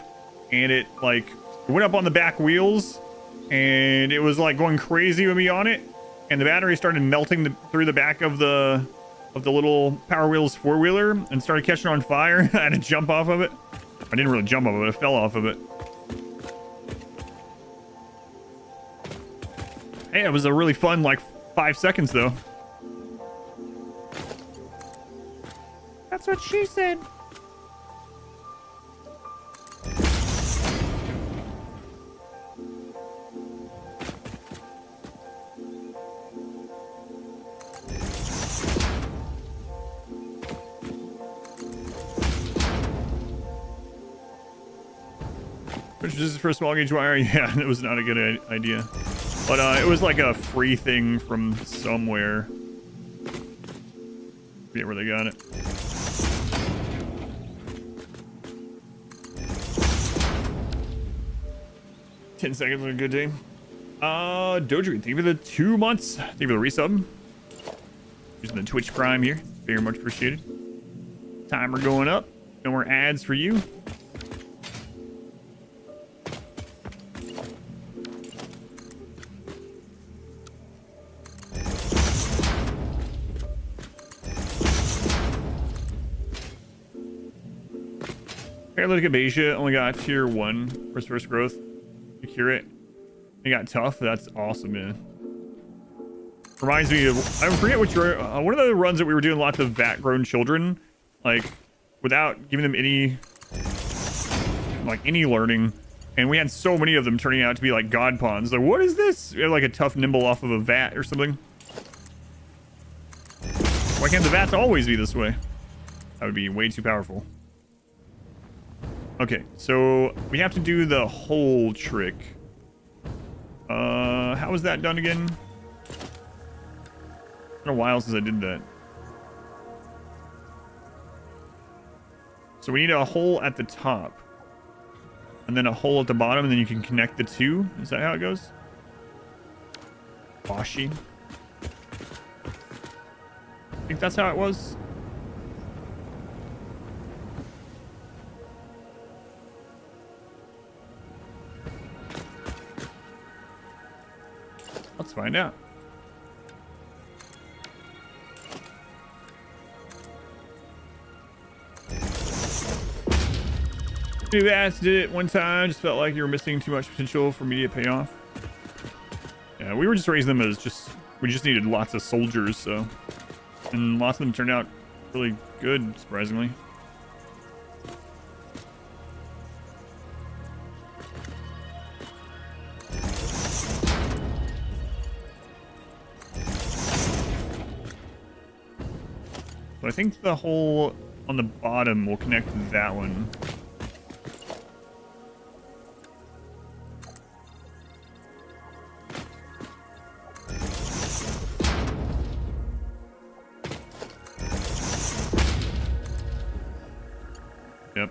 A: and it like went up on the back wheels and it was like going crazy with me on it. And the battery started melting through the back of the little Power Wheels 4-wheeler and started catching on fire. I had to jump off of it. I didn't really jump off of it. I fell off of it. Hey, it was a really fun, like, 5 seconds, though. That's That's what she said. Which is for small gauge wire. Yeah, it was not a good idea. But it was like a free thing from somewhere. Forget where they got it. Ten seconds on a good day. Doji, thank you for the 2 months. Thank you for the resub. Using the Twitch Prime here. Very much appreciated. Timer going up. No more ads for you. Paralytic Abasia only got tier 1 for first growth. Accurate. It got tough. That's awesome, man. Reminds me of, I forget which one of the runs that we were doing lots of vat-grown children, like without giving them any learning, and we had so many of them turning out to be like god pawns. Like, what is this? We had like a tough nimble off of a vat or something. Why can't the vats always be this way? That would be way too powerful. Okay, so we have to do the whole trick. How was that done again? It's been a while since I did that. So we need a hole at the top. And then a hole at the bottom, and then you can connect the two. Is that how it goes? Washi. I think that's how it was. Let's find out. Two ass did it one time. Just felt like you were missing too much potential for immediate payoff. Yeah, we were just raising them as we just needed lots of soldiers, so. And lots of them turned out really good, surprisingly. So I think the hole on the bottom will connect to that one. Yep.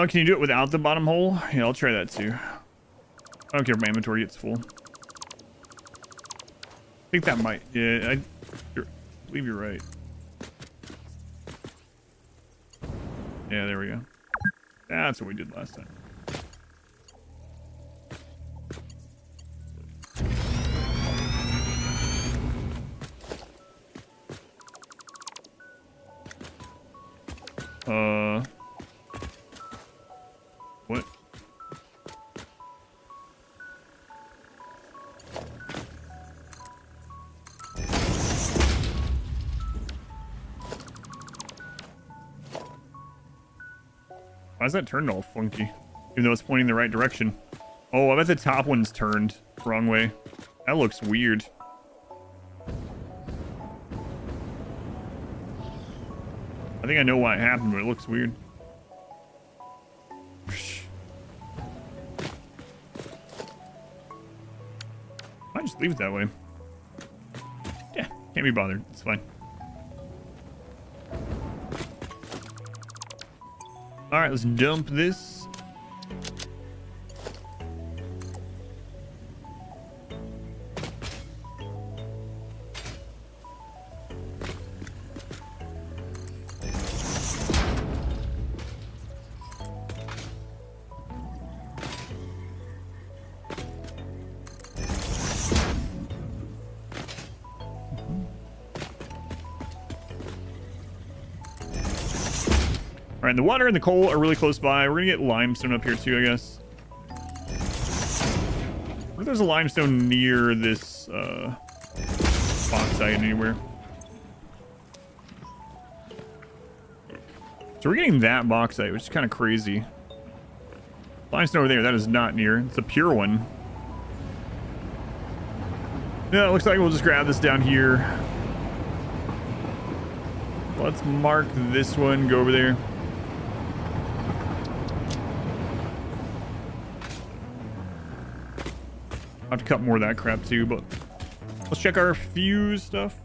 A: Can you do it without the bottom hole? Yeah, I'll try that too. I don't care if my inventory gets full. I think that might. Yeah, I believe you're right. Yeah, there we go. That's what we did last time. What? Why is that turned all funky? Even though it's pointing the right direction. Oh, I bet the top one's turned wrong way. That looks weird. I think I know why it happened, but it looks weird. I just leave it that way. Yeah, can't be bothered. It's fine. All right, let's dump this. All right, and the water and the coal are really close by. We're gonna get limestone up here too, I guess. What if there's a limestone near this bauxite anywhere? So we're getting that bauxite, which is kind of crazy. Limestone over there, that is not near. It's a pure one. Yeah, it looks like we'll just grab this down here. Let's mark this one, go over there. I'll have to cut more of that crap too, but let's check our fuse stuff.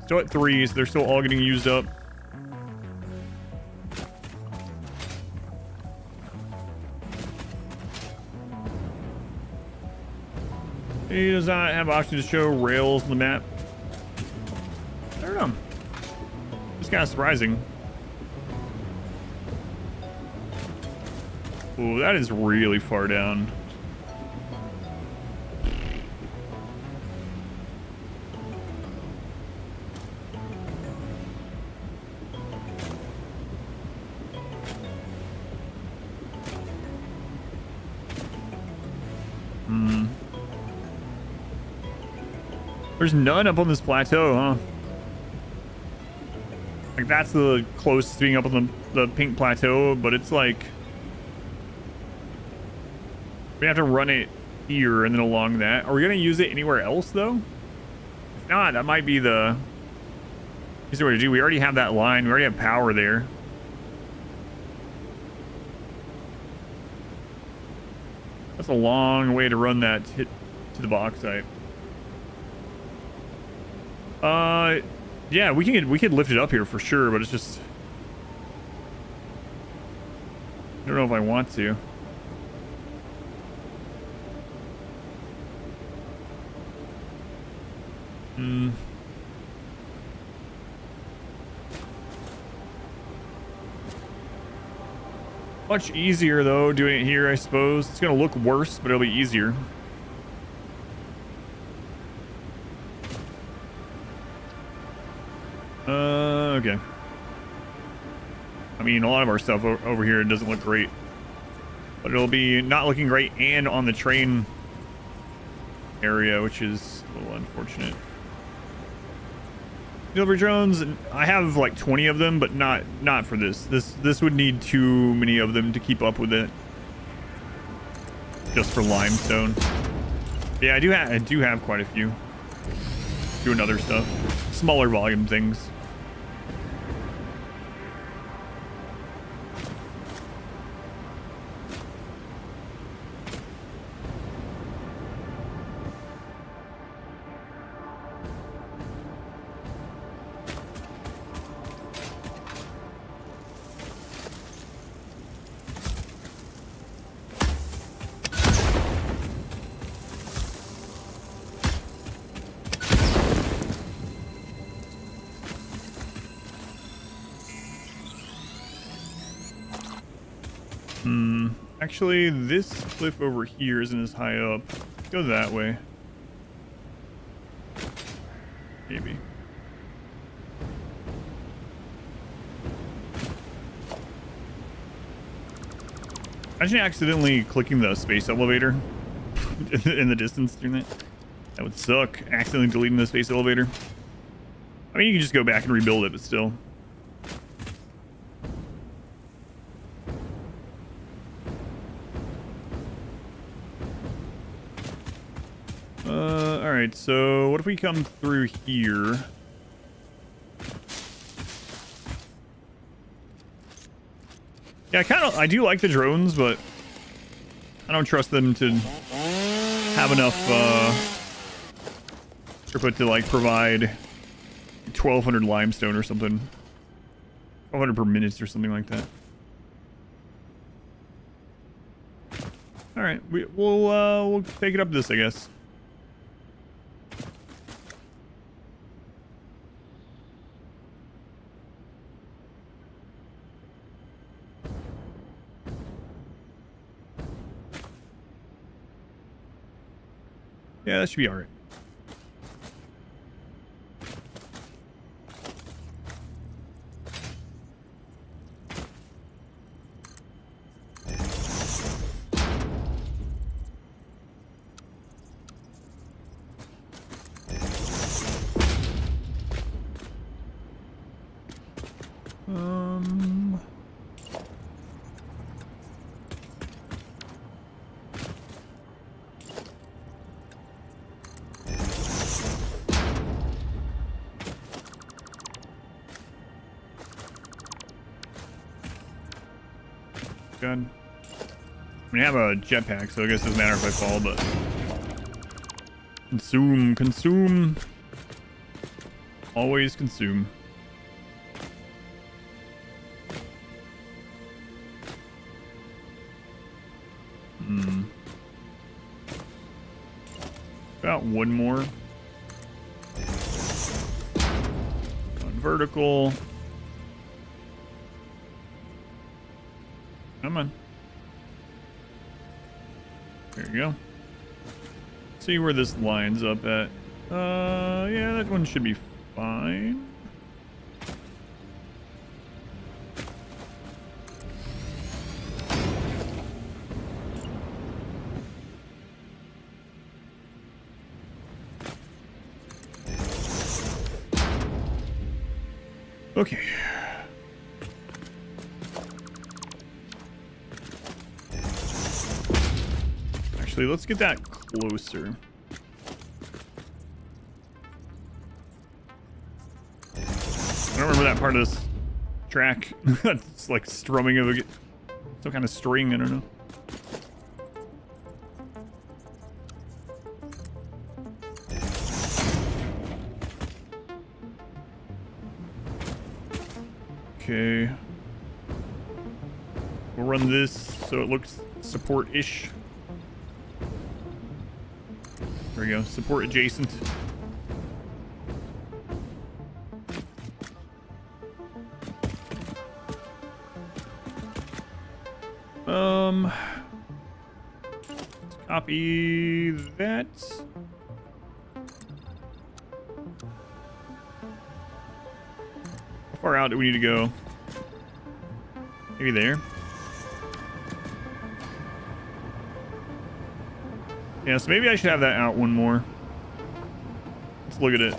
A: Still at 3, so they're still all getting used up. He does not have option to show rails on the map. I don't know. It's kind of surprising. Oh, that is really far down. There's none up on this plateau, huh? Like, that's the closest to being up on the pink plateau, but it's like... we have to run it here and then along that. Are we going to use it anywhere else, though? If not, that might be the... easy way to do. We already have that line. We already have power there. That's a long way to run that hit to the bauxite. Yeah, we could lift it up here for sure, but it's just... I don't know if I want to. Much easier, though, doing it here, I suppose. It's gonna look worse, but it'll be easier. Okay. I mean, a lot of our stuff over here doesn't look great. But it'll be not looking great and on the train area, which is a little unfortunate. Delivery drones, I have like 20 of them, but not for this. This would need too many of them to keep up with it. Just for limestone. Yeah, I do have quite a few. Doing other stuff. Smaller volume things. Actually, this cliff over here isn't as high up. Let's go that way. Maybe. Imagine accidentally clicking the space elevator in the distance doing that. That would suck. Accidentally deleting the space elevator. I mean, you can just go back and rebuild it, but still. Alright, so what if we come through here? Yeah, I do like the drones, but I don't trust them to have enough throughput to like provide 1,200 limestone or something. 1,200 per minute or something like that. Alright, we'll take it up this, I guess. Yeah, that should be alright. God. I mean, I have a jetpack, so I guess it doesn't matter if I fall, but... Consume, consume. Always consume. About one more. One vertical. Come on. There you go. See where this lines up at. Yeah, that one should be fine. Okay. Actually, let's get that closer. I don't remember that part of this track. It's like strumming of some kind of string, I don't know. Okay. We'll run this so it looks support-ish. There we go. Support adjacent. Let's copy that. How far out do we need to go? Maybe there. Yeah, so maybe I should have that out one more. Let's look at it.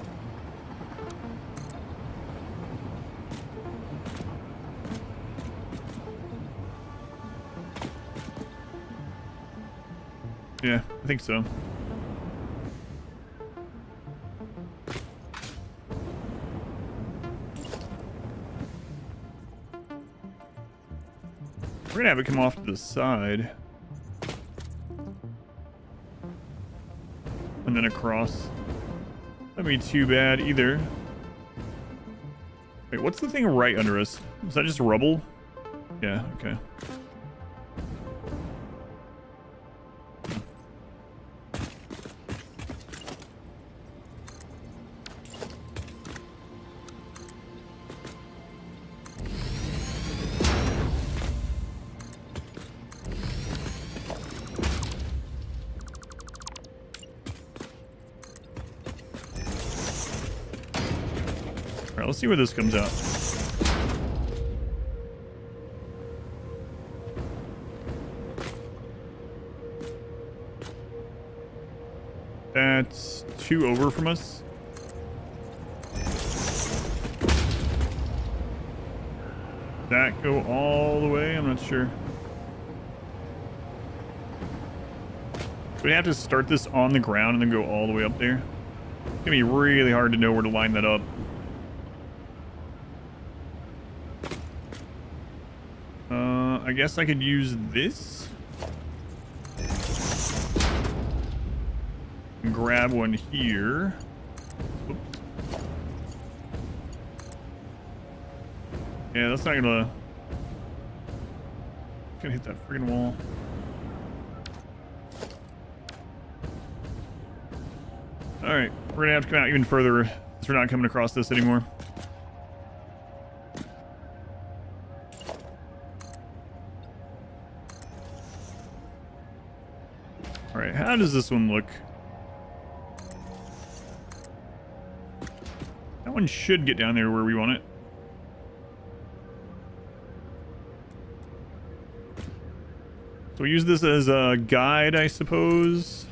A: Yeah, I think so. We're gonna have it come off to the side. And then across. That'd be too bad either. Wait, what's the thing right under us? Is that just rubble? Yeah, okay. Alright, let's see where this comes out. That's 2 over from us. That go all the way? I'm not sure. We have to start this on the ground and then go all the way up there. It's gonna be really hard to know where to line that up. I guess I could use this. And grab one here. Oops. Yeah, that's not gonna hit that friggin' wall. Alright, we're gonna have to come out even further since we're not coming across this anymore. Alright, how does this one look? That one should get down there where we want it. So we use this as a guide, I suppose.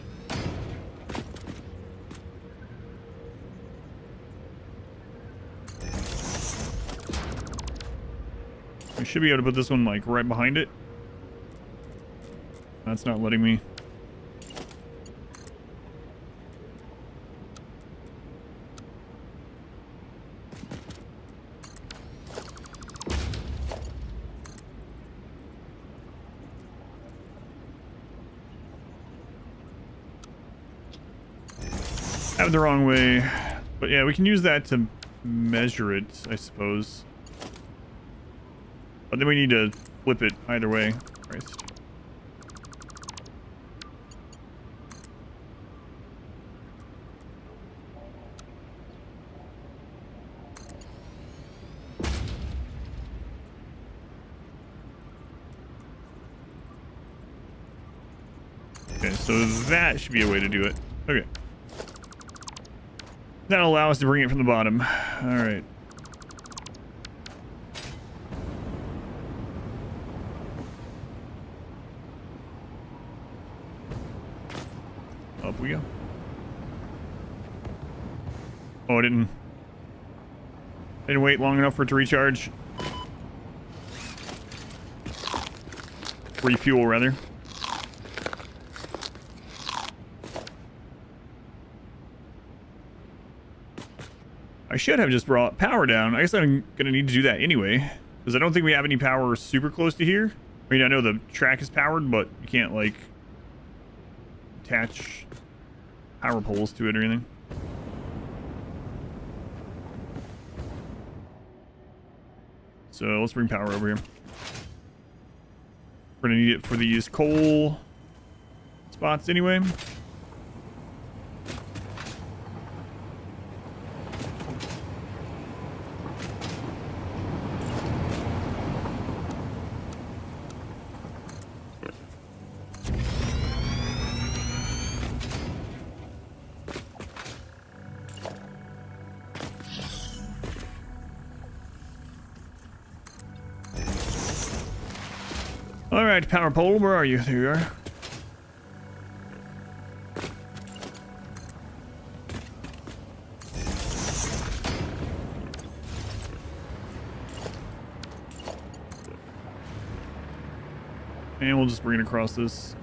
A: We should be able to put this one like right behind it. That's not letting me. have it the wrong way. But yeah, we can use that to measure it, I suppose. But then we need to flip it either way. Christ. Okay, so that should be a way to do it. Okay. That'll allow us to bring it from the bottom. All right. Up we go. Oh, I didn't wait long enough for it to recharge. Refuel, rather. I should have just brought power down. I guess I'm gonna need to do that anyway, because I don't think we have any power super close to here. I mean, I know the track is powered, but you can't, like, attach power poles to it or anything. So let's bring power over here. We're gonna need it for these coal spots anyway. All right, power pole, where are you? There you are. And we'll just bring it across this.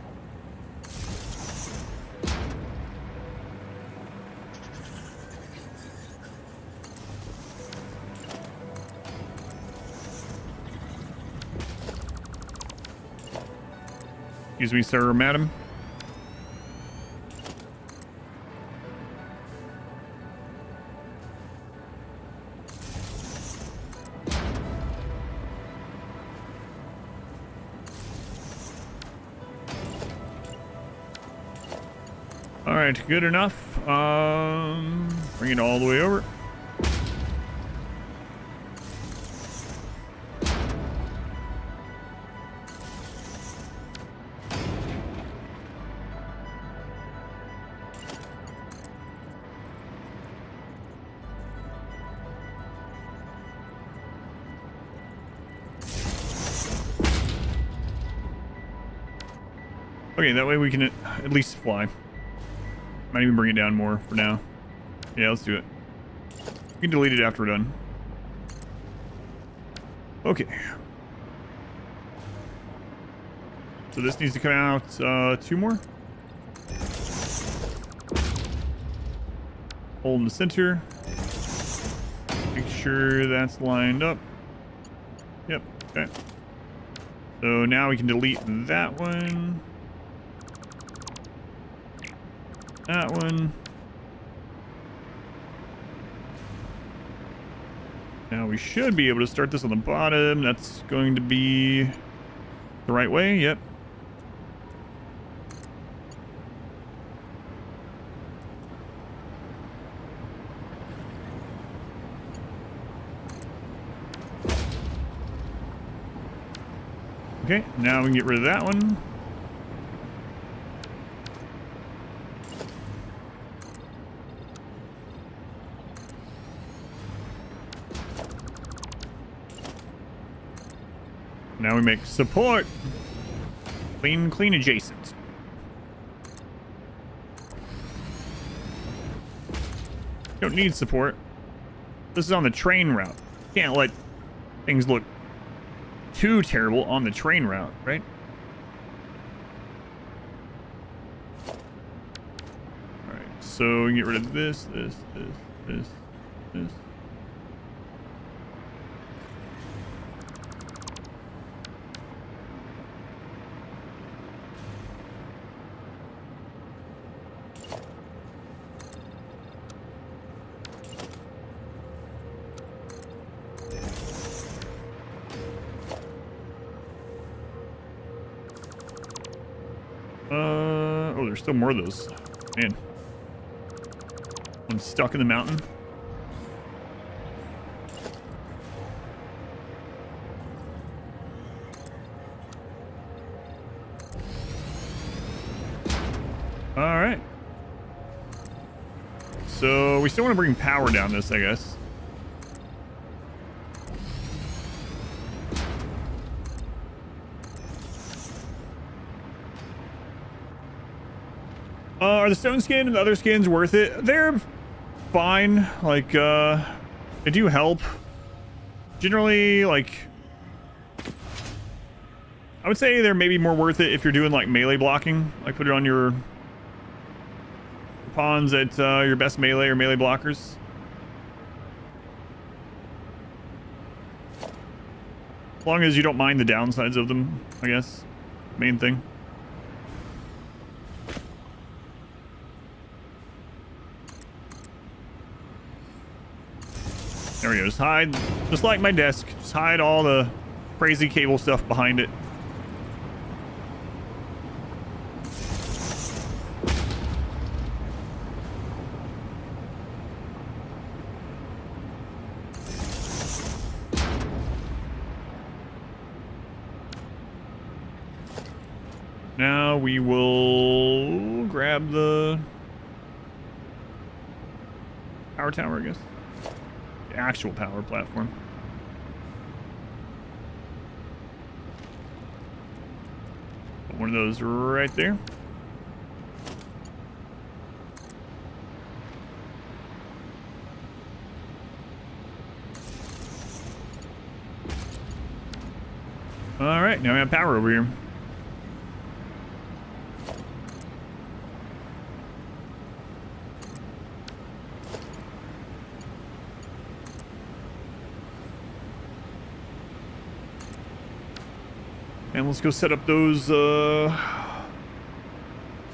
A: Excuse me, sir or madam. All right, good enough. Bring it all the way over. Okay, that way we can at least fly. Might even bring it down more for now. Yeah, let's do it. We can delete it after we're done. Okay. So this needs to come out 2 more. Hold in the center. Make sure that's lined up. Yep, okay. So now we can delete that one. That one. Now we should be able to start this on the bottom. That's going to be the right way. Yep. Okay, now we can get rid of that one. Now we make support clean adjacent. Don't need support. This is on the train route. Can't let things look too terrible on the train route, right? All right, so we can get rid of this. Oh, there's still more of those. Man. One stuck in the mountain. All right. So we still want to bring power down this, I guess. Are the stone skin and the other skins worth it? They're fine. Like, they do help. Generally, like, I would say they're maybe more worth it if you're doing like melee blocking. Like, put it on your pawns at your best melee or melee blockers. As long as you don't mind the downsides of them, I guess. Main thing. There we go. Just hide, just like my desk. Just hide all the crazy cable stuff behind it. Now we will grab the power tower, I guess. The actual power platform. Put one of those right there. All right, now we have power over here. And let's go set up those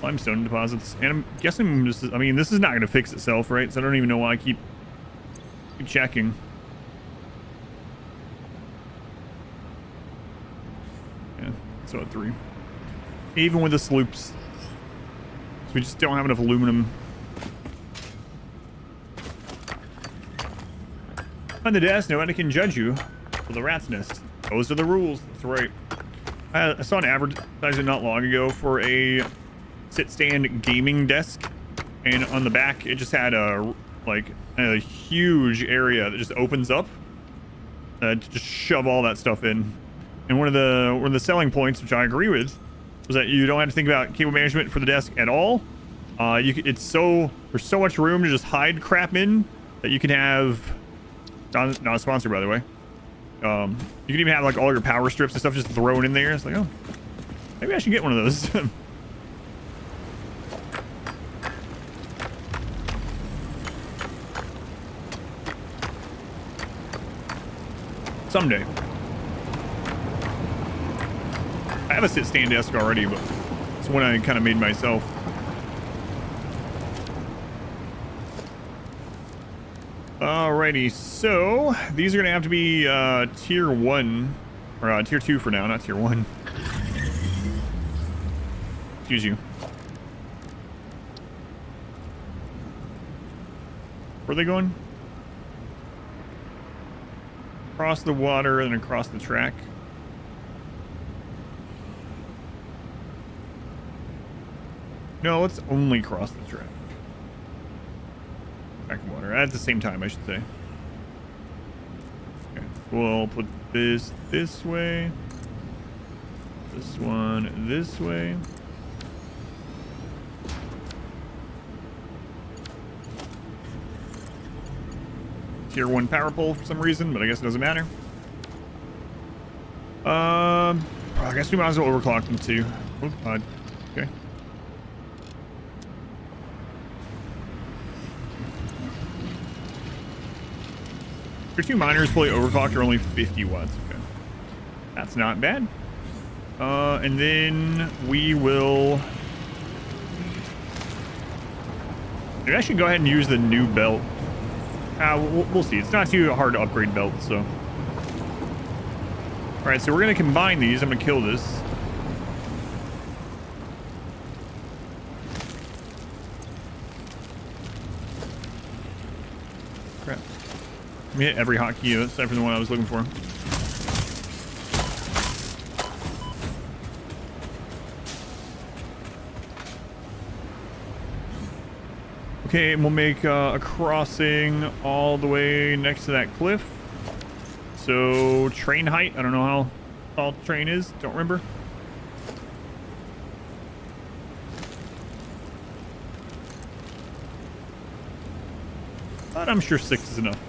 A: limestone deposits. And I'm guessing this is, I mean, this is not going to fix itself, right? So I don't even know why I keep checking. Yeah, so at 3. Even with the sloops. So we just don't have enough aluminum. On the desk, nobody can judge you for the rat's nest. Those are the rules. That's right. I saw an advertisement not long ago for a sit-stand gaming desk, and on the back it just had a huge area that just opens up to just shove all that stuff in. And one of the selling points, which I agree with, was that you don't have to think about cable management for the desk at all. There's so much room to just hide crap in that you can have. Not a sponsor, by the way. You can even have like all your power strips and stuff just thrown in there. It's like, oh, maybe I should get one of those. Someday. I have a sit-stand desk already, but it's one I kind of made myself. Alrighty, so these are gonna have to be tier 1 or tier 2 for now, not tier 1. Excuse you. Where are they going? Across the water and across the track. No, let's only cross the track. Water at the same time, I should say. Okay, we'll put this way, this one this way. Tier 1 power pole for some reason, but I guess it doesn't matter. I guess we might as well overclock them too. Oh, okay. Your 2 miners fully overclocked are only 50 watts. Okay. That's not bad. And then we will... Maybe I should go ahead and use the new belt. We'll see. It's not too hard to upgrade belts, so... Alright, so we're going to combine these. I'm going to kill this. Let me hit every hotkey except for the one I was looking for. Okay, and we'll make a crossing all the way next to that cliff. So, train height. I don't know how tall the train is. Don't remember. But I'm sure 6 is enough.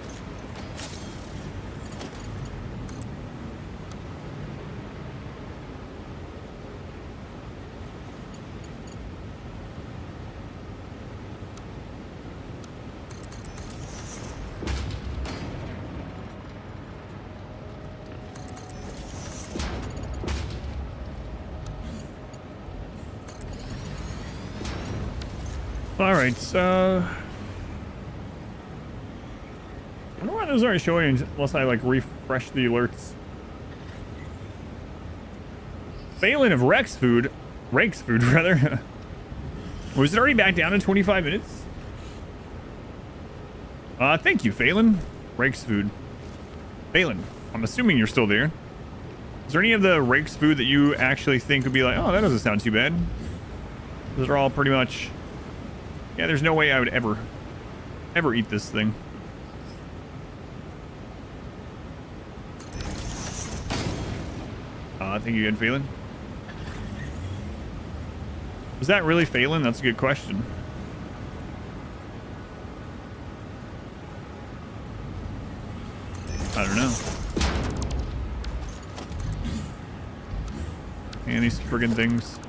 A: All right, so I don't know why those aren't showing unless I like refresh the alerts. Failing of Rakes food rather. Was it already back down in 25 minutes? Thank you, Phelan. Rakes food. Phelan, I'm assuming you're still there. Is there any of the Rakes food that you actually think would be like, oh, that doesn't sound too bad? Those are all pretty much... Yeah, there's no way I would ever eat this thing. Thank you again, Phelan. Was that really Phelan? That's a good question. I don't know. And these friggin' things.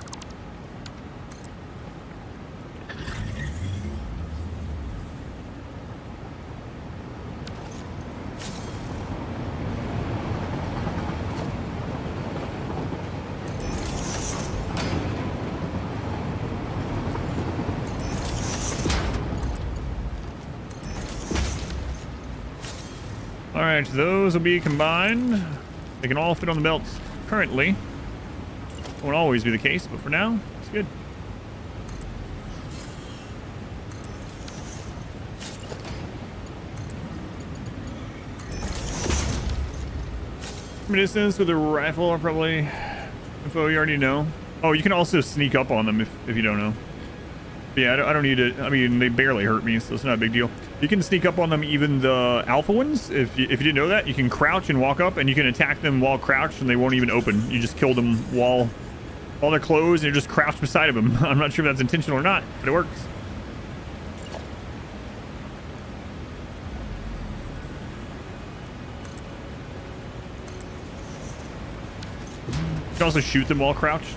A: Alright, those will be combined. They can all fit on the belts currently. Won't always be the case, but for now, it's good. Distance with a rifle are probably info you already know. Oh, you can also sneak up on them if you don't know. But yeah, I don't need it. I mean, they barely hurt me, so it's not a big deal. You can sneak up on them, even the alpha ones. If you didn't know that, you can crouch and walk up, and you can attack them while crouched, and they won't even open. You just kill them while they're closed, and you're just crouched beside of them. I'm not sure if that's intentional or not, but it works. You can also shoot them while crouched.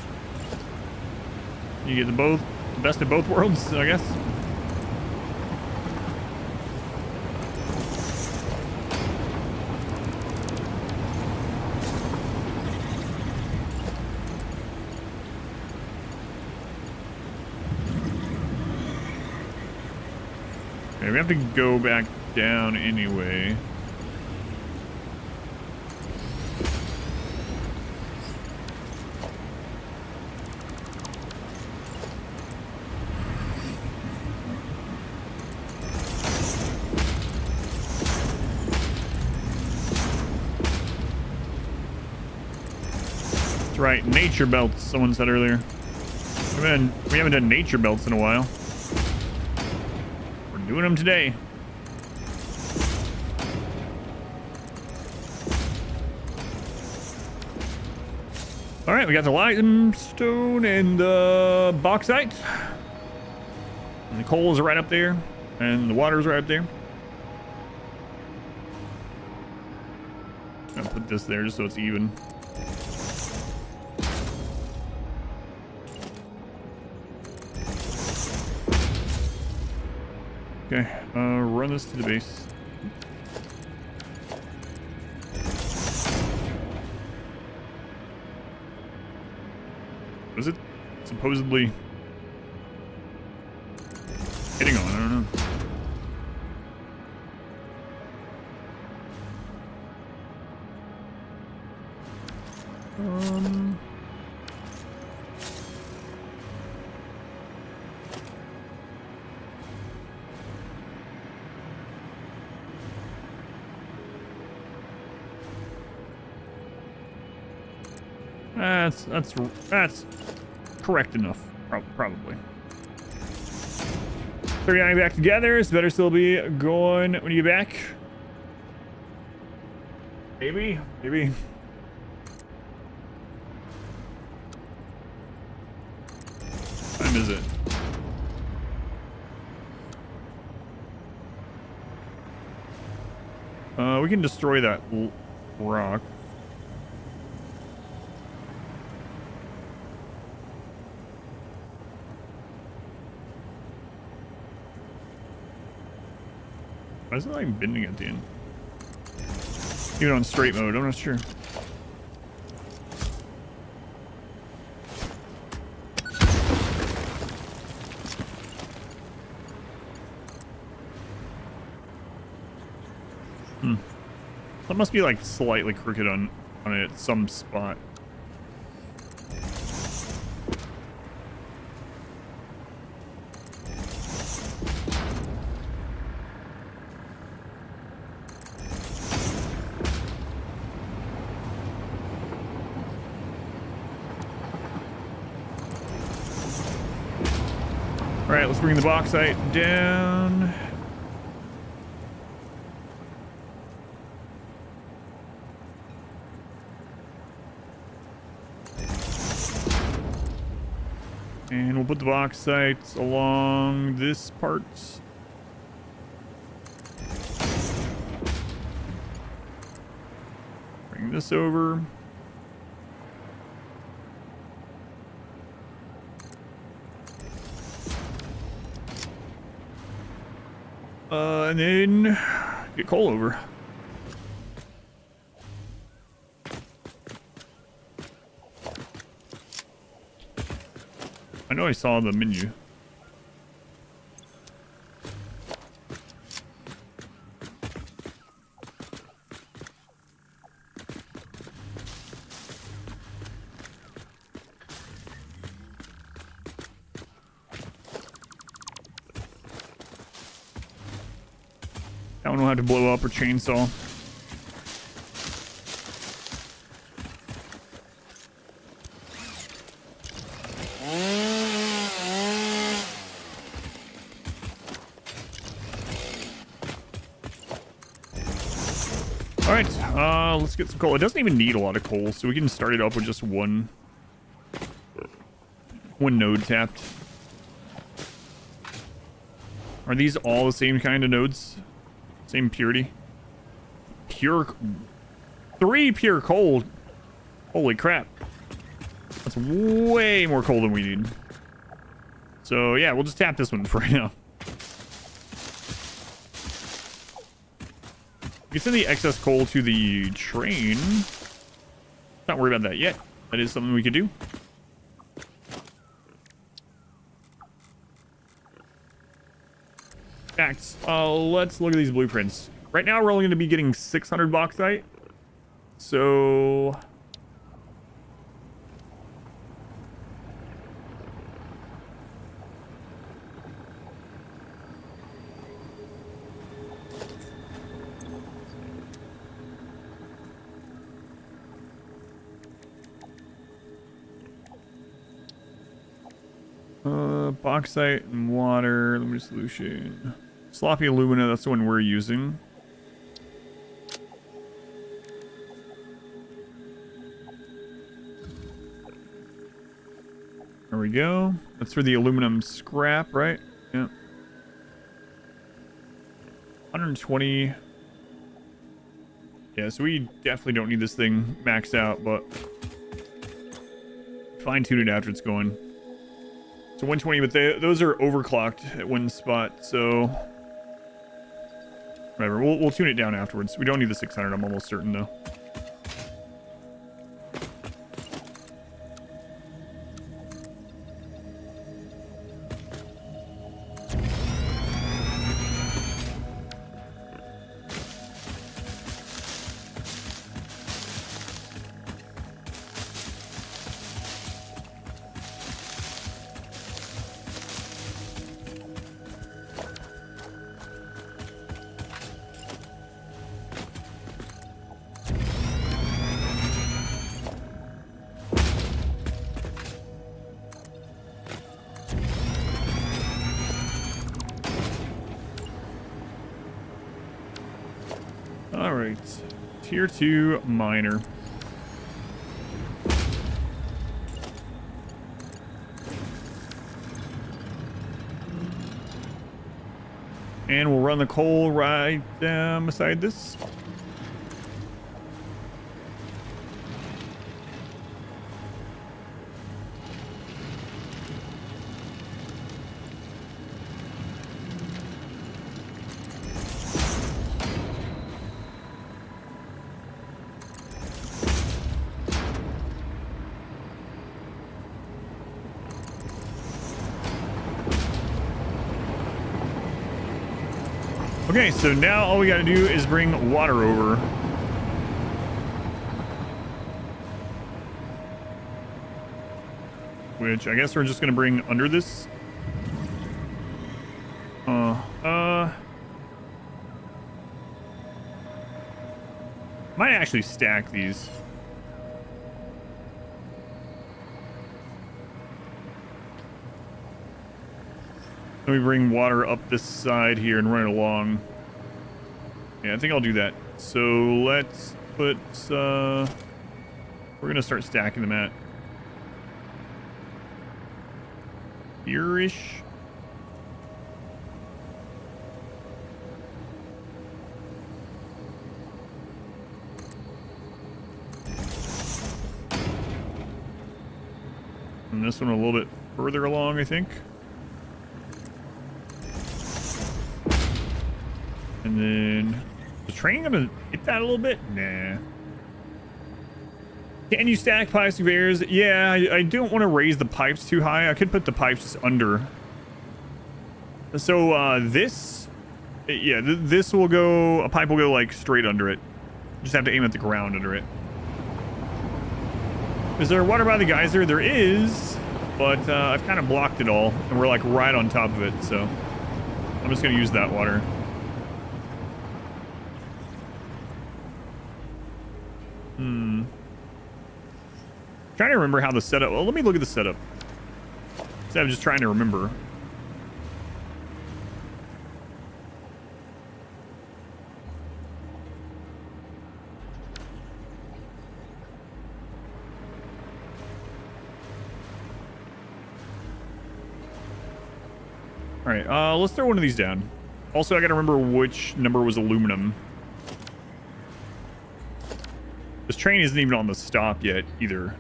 A: You get the best of both worlds, I guess. Okay, we have to go back down anyway. Right, nature belts, someone said earlier. We haven't done nature belts in a while. We're doing them today. All right, we got the limestone and the bauxite. And the coals are right up there. And the water's right up there. I'm gonna put this there just so it's even. Okay, run this to the base. Was it supposedly hitting on? I don't know. That's correct enough. Probably. 39 back together. So better still be going when you get back. Maybe. What time is it? We can destroy that rock. Why is it like bending at the end? Even on straight mode, I'm not sure. That must be like slightly crooked on it at some spot. All right, let's bring the bauxite down. And we'll put the bauxite along this part. Bring this over. And then get coal over. I know I saw the menu. That one will have to blow up or chainsaw. Alright, let's get some coal. It doesn't even need a lot of coal, so we can start it up with just one node tapped. Are these all the same kind of nodes? Same purity? Pure... 3 pure coal. Holy crap. That's way more coal than we need. So, yeah, we'll just tap this one for right now. We can send the excess coal to the train. Not worried about that yet. That is something we could do. Facts. Let's look at these blueprints. Right now, we're only going to be getting 600 bauxite. So... bauxite and water, limited solution. Sloppy alumina, that's the one we're using. There we go. That's for the aluminum scrap, right? Yeah. 120. Yeah, so we definitely don't need this thing maxed out, but fine-tune it after it's going. So 120, but those are overclocked at one spot, so whatever. We'll tune it down afterwards. We don't need the 600, I'm almost certain, though. right. Tier 2 miner. And we'll run the coal right beside this. Okay, so now all we gotta do is bring water over. Which I guess we're just gonna bring under this. Might actually stack these. Let me bring water up this side here and run it along. Yeah, I think I'll do that. So let's put, we're gonna start stacking them at here-ish. And this one a little bit further along, I think. And then, the train gonna hit that a little bit? Nah. Can you stack plastic barriers? Yeah, I don't want to raise the pipes too high. I could put the pipes just under. So, this will go, a pipe will go like straight under it. Just have to aim at the ground under it. Is there water by the geyser? There is, but I've kind of blocked it all, and we're like right on top of it, so I'm just gonna use that water. Trying to remember how the setup. Well, let me look at the setup. Instead of just trying to remember. All right, let's throw one of these down. Also, I gotta remember which number was aluminum. This train isn't even on the stop yet either.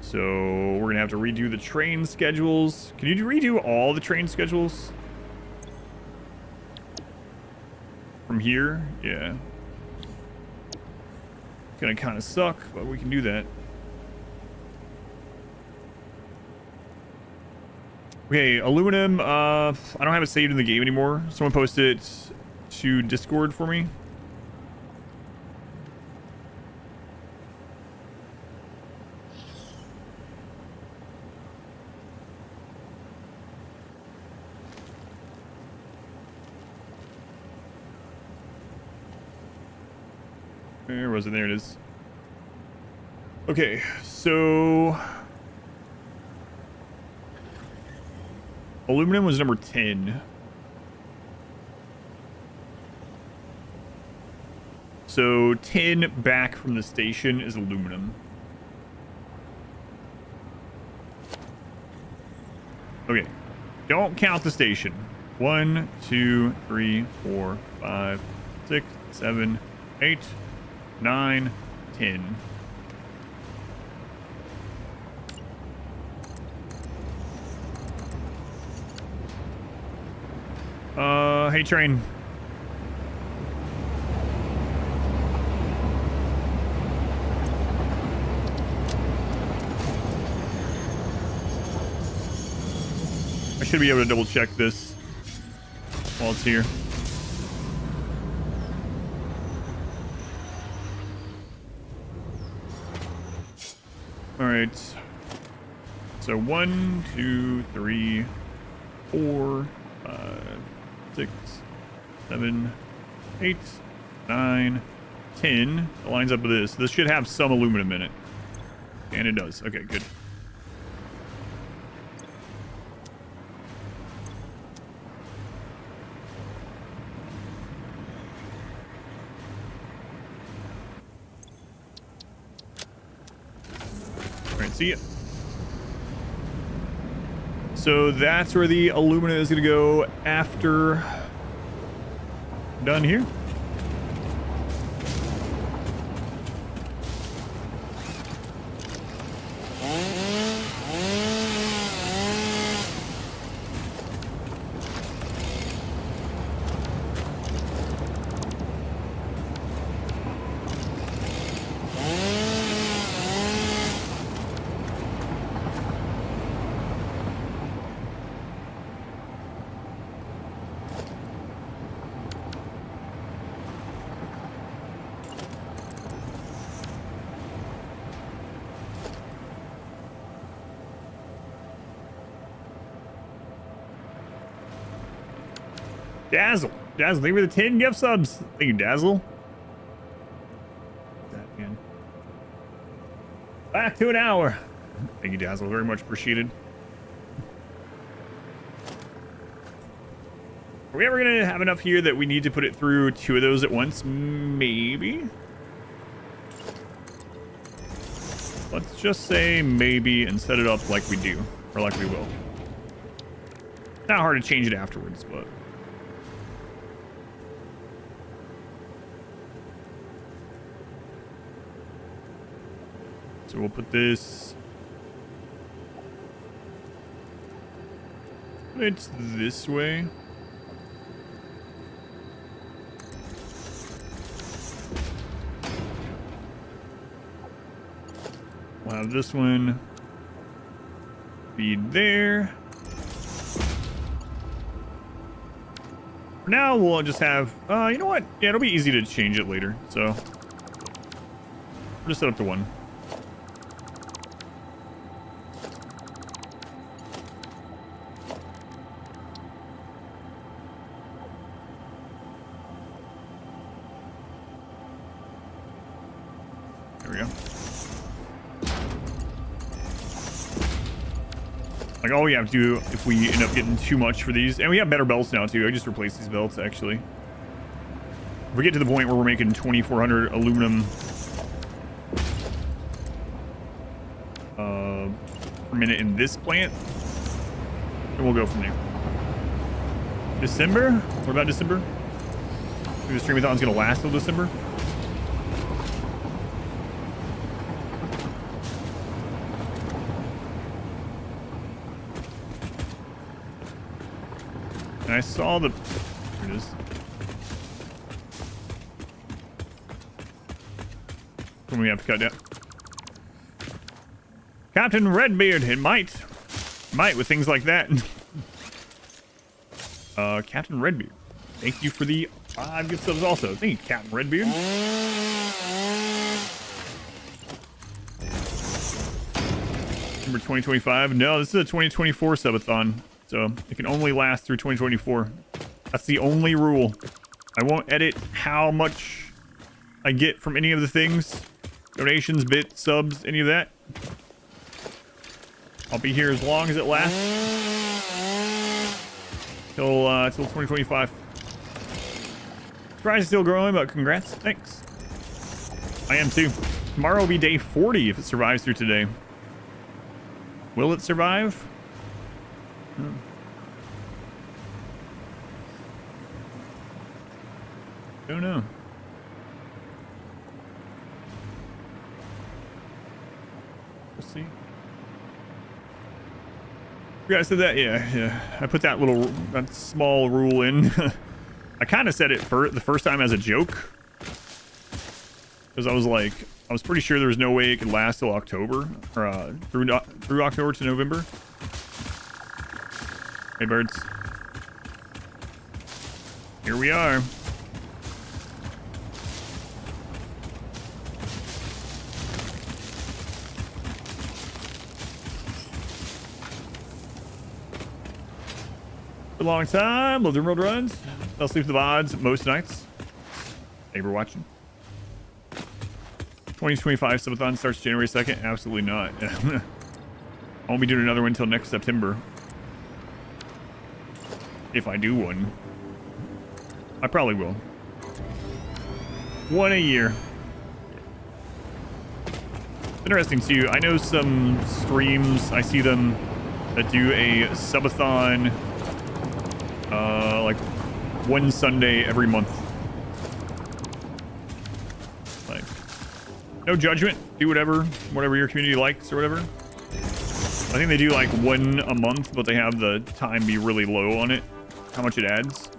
A: So we're gonna have to redo the train schedules. Can you redo all the train schedules? From here? Yeah. It's gonna kind of suck, but we can do that. Okay, aluminum, I don't have it saved in the game anymore. Someone posted it to Discord for me. Where was it? There it is. Okay, so aluminum was number 10. So 10 back from the station is aluminum. Okay, don't count the station. 1, 2, 3, 4, 5, 6, 7, 8, 9, 10. Hey train. I should be able to double check this while it's here. All right. So 1, 2, 3, 4, 5, 6, 7, 8, 9, 10. It lines up with this. This should have some aluminum in it. And it does. Okay, good. All right, see ya. So that's where the alumina is going to go after done here. Dazzle. Dazzle, thank you for the 10 gift subs. Thank you, Dazzle. That man. Back to an hour. Thank you, Dazzle. Very much appreciated. Are we ever going to have enough here that we need to put it through 2 of those at once? Maybe. Let's just say maybe and set it up like we do. Or like we will. Not hard to change it afterwards, but... So we'll put this... It's this way. We'll have this one feed there. For now, we'll just have... you know what? Yeah, it'll be easy to change it later, so... We'll just set up to 1. There we go. Like, all we have to do if we end up getting too much for these, and we have better belts now too. I just replaced these belts actually. If we get to the point where we're making 2,400 aluminum per minute in this plant, then we'll go from there. December? What about December? Maybe the streamathon's gonna last till December. And I saw the... Here it is. When we have to cut down. Captain Redbeard, it might. Might with things like that. Captain Redbeard. Thank you for the 5 gift subs also. Thank you, Captain Redbeard. December 2025. No, this is a 2024 subathon. So it can only last through 2024. That's the only rule. I won't edit how much I get from any of the things. Donations, bits, subs, any of that. I'll be here as long as it lasts. Till 2025. Surprise is still growing, but congrats. Thanks. I am too. Tomorrow will be day 40 if it survives through today. Will it survive? Don't know. We'll see. You guys said that? Yeah. I put that small rule in. I kind of said it the first time as a joke. Because I was pretty sure there was no way it could last till October. Or through October to November. Hey, birds. Here we are. For a long time. Love the road runs. I'll sleep the VODs most nights. Thank you for watching. 2025 subathon starts January 2nd. Absolutely not. I won't be doing another one until next September. If I do one. I probably will. One a year. Interesting too. I know some streams, I see them that do a subathon like one Sunday every month. Like, no judgment, do whatever your community likes or whatever. I think they do like one a month, but they have the time be really low on it, how much it adds.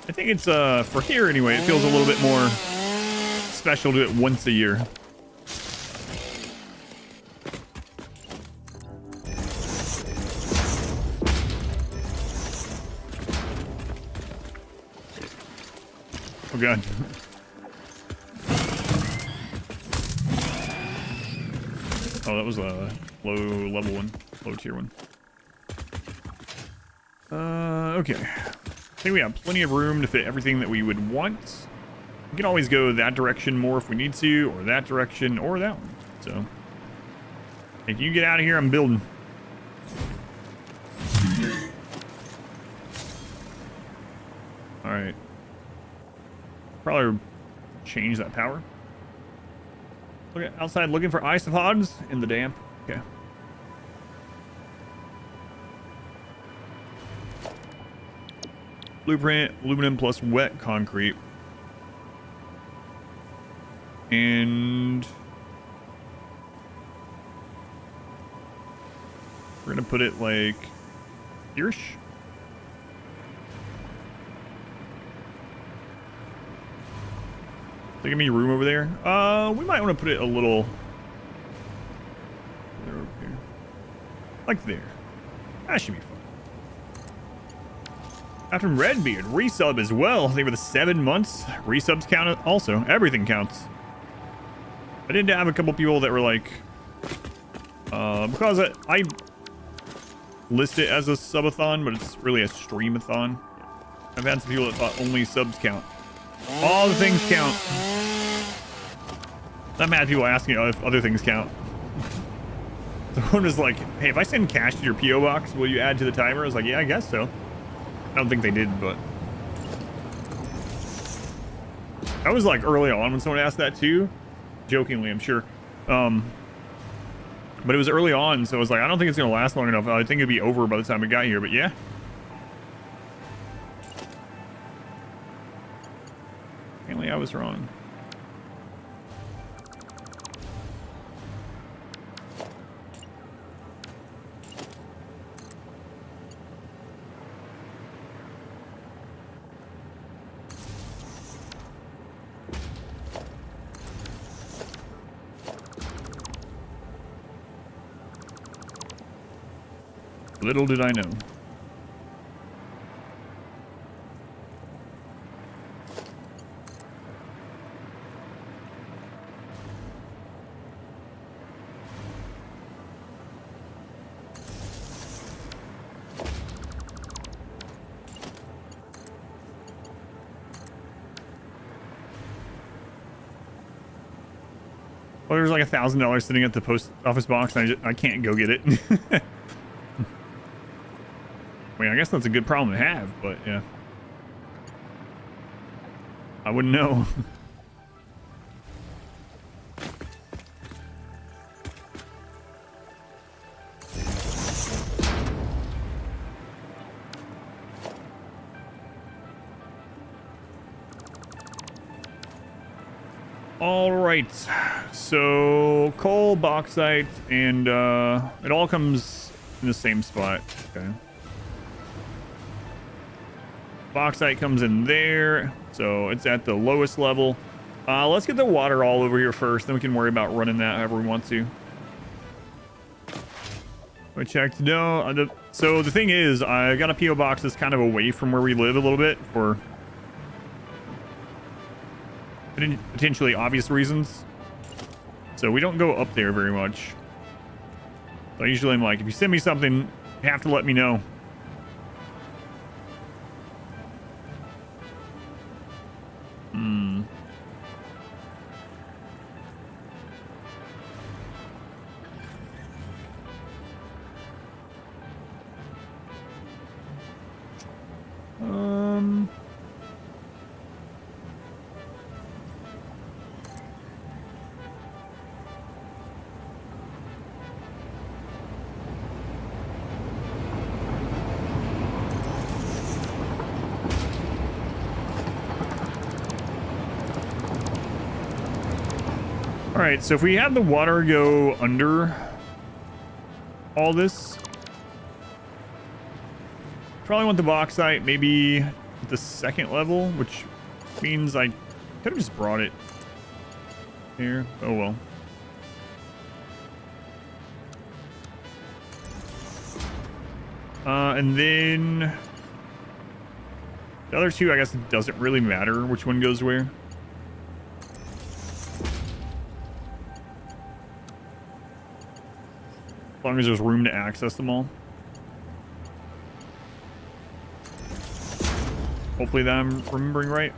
A: I think it's for here anyway, it feels a little bit more special to do it once a year. Oh god. Oh, that was a low level one, low tier one. Okay. I think we have plenty of room to fit everything that we would want. We can always go that direction more if we need to, or that direction, or that one. So, if you get out of here, I'm building. All right. Probably change that power. Look at outside looking for isopods in the damp. Okay. Blueprint, aluminum plus wet concrete. And we're gonna put it like here-ish. They give me room over there. We might want to put it a little over here. Like there. That should be fun. Captain Redbeard, resub as well. I think with the 7 months, resubs count also. Everything counts. I did have a couple people that were like, because I list it as a subathon, but it's really a streamathon. I've had some people that thought only subs count. All the things count. I'm mad at people asking if other things count. So one was like, hey, if I send cash to your P.O. box, will you add to the timer? I was like, yeah, I guess so. I don't think they did, but I was like early on when someone asked that too. Jokingly, I'm sure. But it was early on, so I was like, I don't think it's gonna last long enough. I think it'd be over by the time it got here, but yeah. Apparently I was wrong. Little did I know. Well, there's like $1,000 sitting at the post office box, and I can't go get it. I mean, I guess that's a good problem to have, but yeah. I wouldn't know. All right, so coal, bauxite, and it all comes in the same spot. Okay. Bauxite comes in there, so it's at the lowest level. Let's get the water all over here first, then we can worry about running that however we want to. I checked. No, so the thing is, I got a P.O. box that's kind of away from where we live a little bit for potentially obvious reasons. So we don't go up there very much. So usually I'm like, if you send me something, you have to let me know. right, so if we have the water go under all this, probably want the bauxite maybe at the second level, which means I could have just brought it here. Oh well. And then the other two, I guess it doesn't really matter which one goes where. As long as there's room to access them all. Hopefully that I'm remembering right.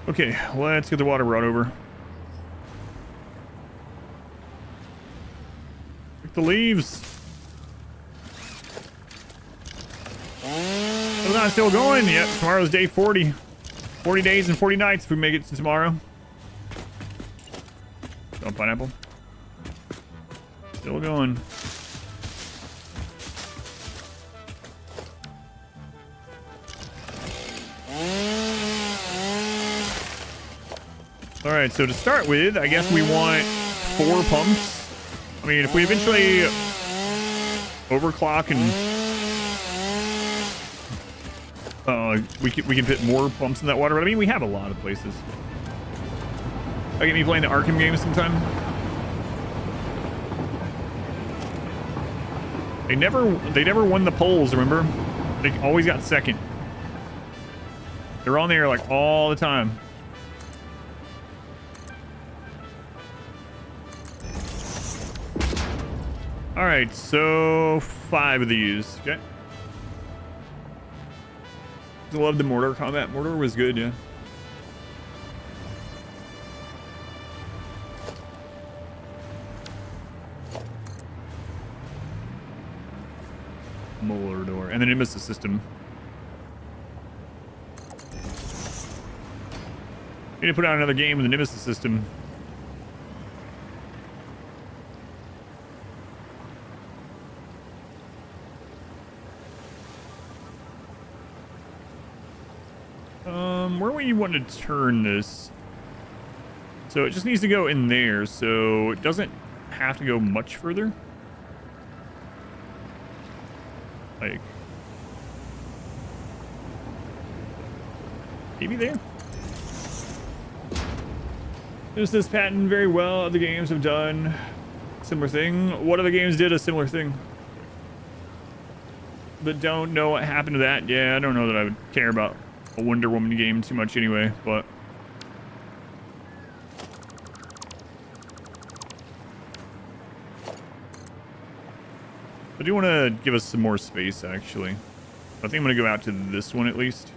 A: Okay, let's get the water brought over. Pick the leaves. Still not still going. Yep, tomorrow's day 40. 40 days and 40 nights if we make it to tomorrow. Oh, pineapple. Still going. All right, so to start with, I guess we want 4 pumps. I mean, if we eventually overclock and we can fit more pumps in that water. But I mean, we have a lot of places. I get me playing the Arkham games sometime. They never won the polls, remember? They always got second. They're on there like all the time. All right, so 5 of these. Okay. I love the mortar combat. Mortar was good, yeah. Molar door, and then it missed the system. Need to put out another game with the Nemesis system. Where would you want to turn this? So it just needs to go in there, so it doesn't have to go much further. Like, maybe there. Does this patent very well? Other games have done similar thing. What other games did a similar thing? But don't know what happened to that. Yeah, I don't know that I would care about a Wonder Woman game too much anyway, but I do want to give us some more space, actually. I think I'm going to go out to this one at least.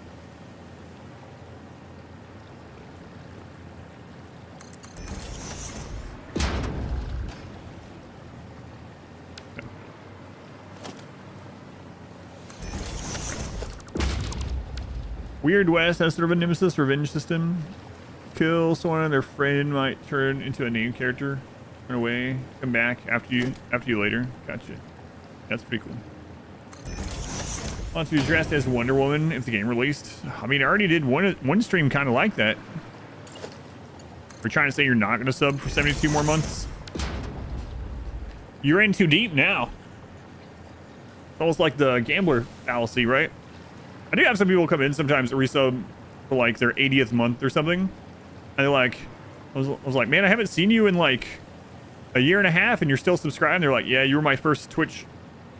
A: Weird West has sort of a nemesis revenge system. Kill someone and their friend might turn into a named character. Run away, come back after you later. Gotcha. That's pretty cool. Want to be dressed as Wonder Woman if the game released? I mean, I already did one stream kind of like that. We're trying to say you're not going to sub for 72 more months. You're in too deep now. It's almost like the gambler fallacy, right? I do have some people come in sometimes to resub for like their 80th month or something. And they're like, I was like, man, I haven't seen you in like a year and a half and you're still subscribed. They're like, yeah, you were my first Twitch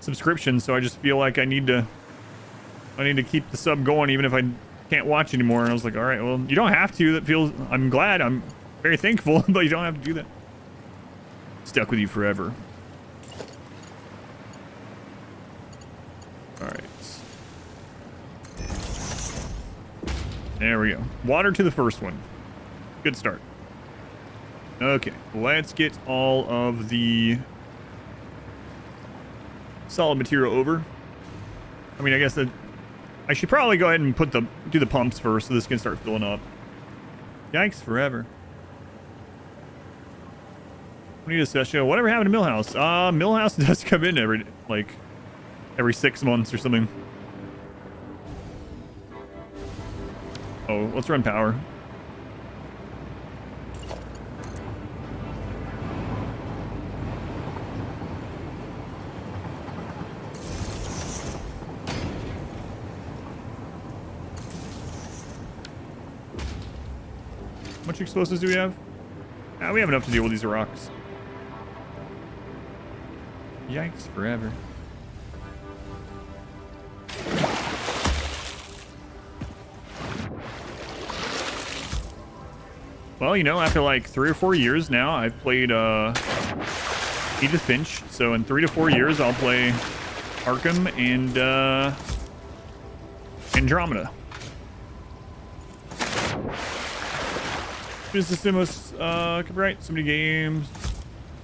A: subscription. So I just feel like I need to keep the sub going even if I can't watch anymore. And I was like, all right, well, you don't have to. I'm glad. I'm very thankful, but you don't have to do that. Stuck with you forever. All right. There we go. Water to the first one. Good start. Okay, let's get all of the solid material over. I mean, I guess that I should probably go ahead and do the pumps first so this can start filling up. Yikes, forever. We need a special. Whatever happened to Millhouse? Millhouse does come in every 6 months or something. Oh, let's run power. How much explosives do we have? We have enough to deal with these rocks. Yikes forever. Well, you know, after like 3 or 4 years now, I've played Edith Finch. So in 3 to 4 years, I'll play Arkham and Andromeda. This system was copyright, so many games.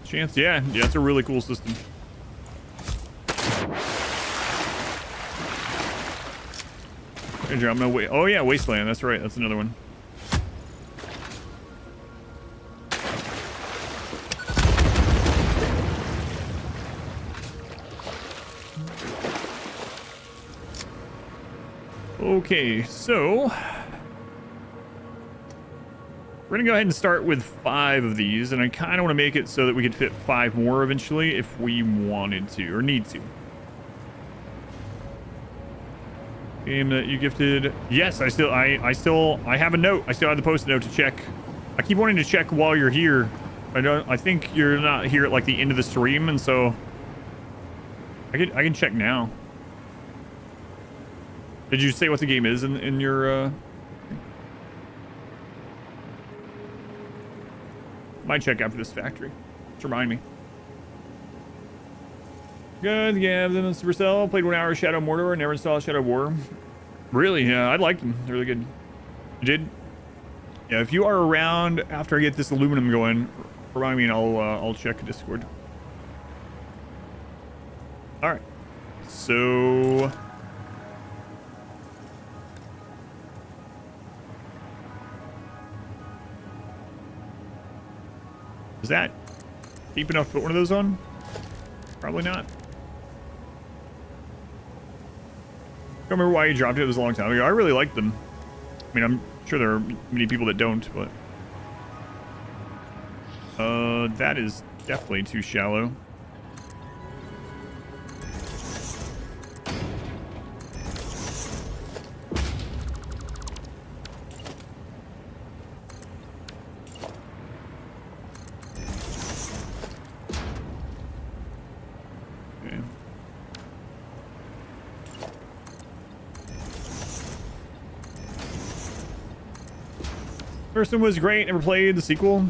A: Chance, yeah, it's a really cool system. Andromeda, wait. Oh yeah, Wasteland. That's right. That's another one. Okay, so we're gonna go ahead and start with 5 of these, and I kind of want to make it so that we could fit 5 more eventually if we wanted to or need to. Game that you gifted. Yes, I have a note. I still have the post-it note to check. I keep wanting to check while you're here. I think you're not here at like the end of the stream, and so I can check now. Did you say what the game is in your might check after this factory. Just remind me. Good, yeah, then Supercell. Played 1 hour of Shadow Mordor, never installed Shadow War. Really? Yeah, I liked them. They're really good. You did? Yeah, if you are around after I get this aluminum going, remind me and I'll check Discord. Alright. So is that deep enough to put one of those on? Probably not. Don't remember why you dropped it. It was a long time ago. I really liked them. I mean, I'm sure there are many people that don't, but that is definitely too shallow. First one was great. Never played the sequel.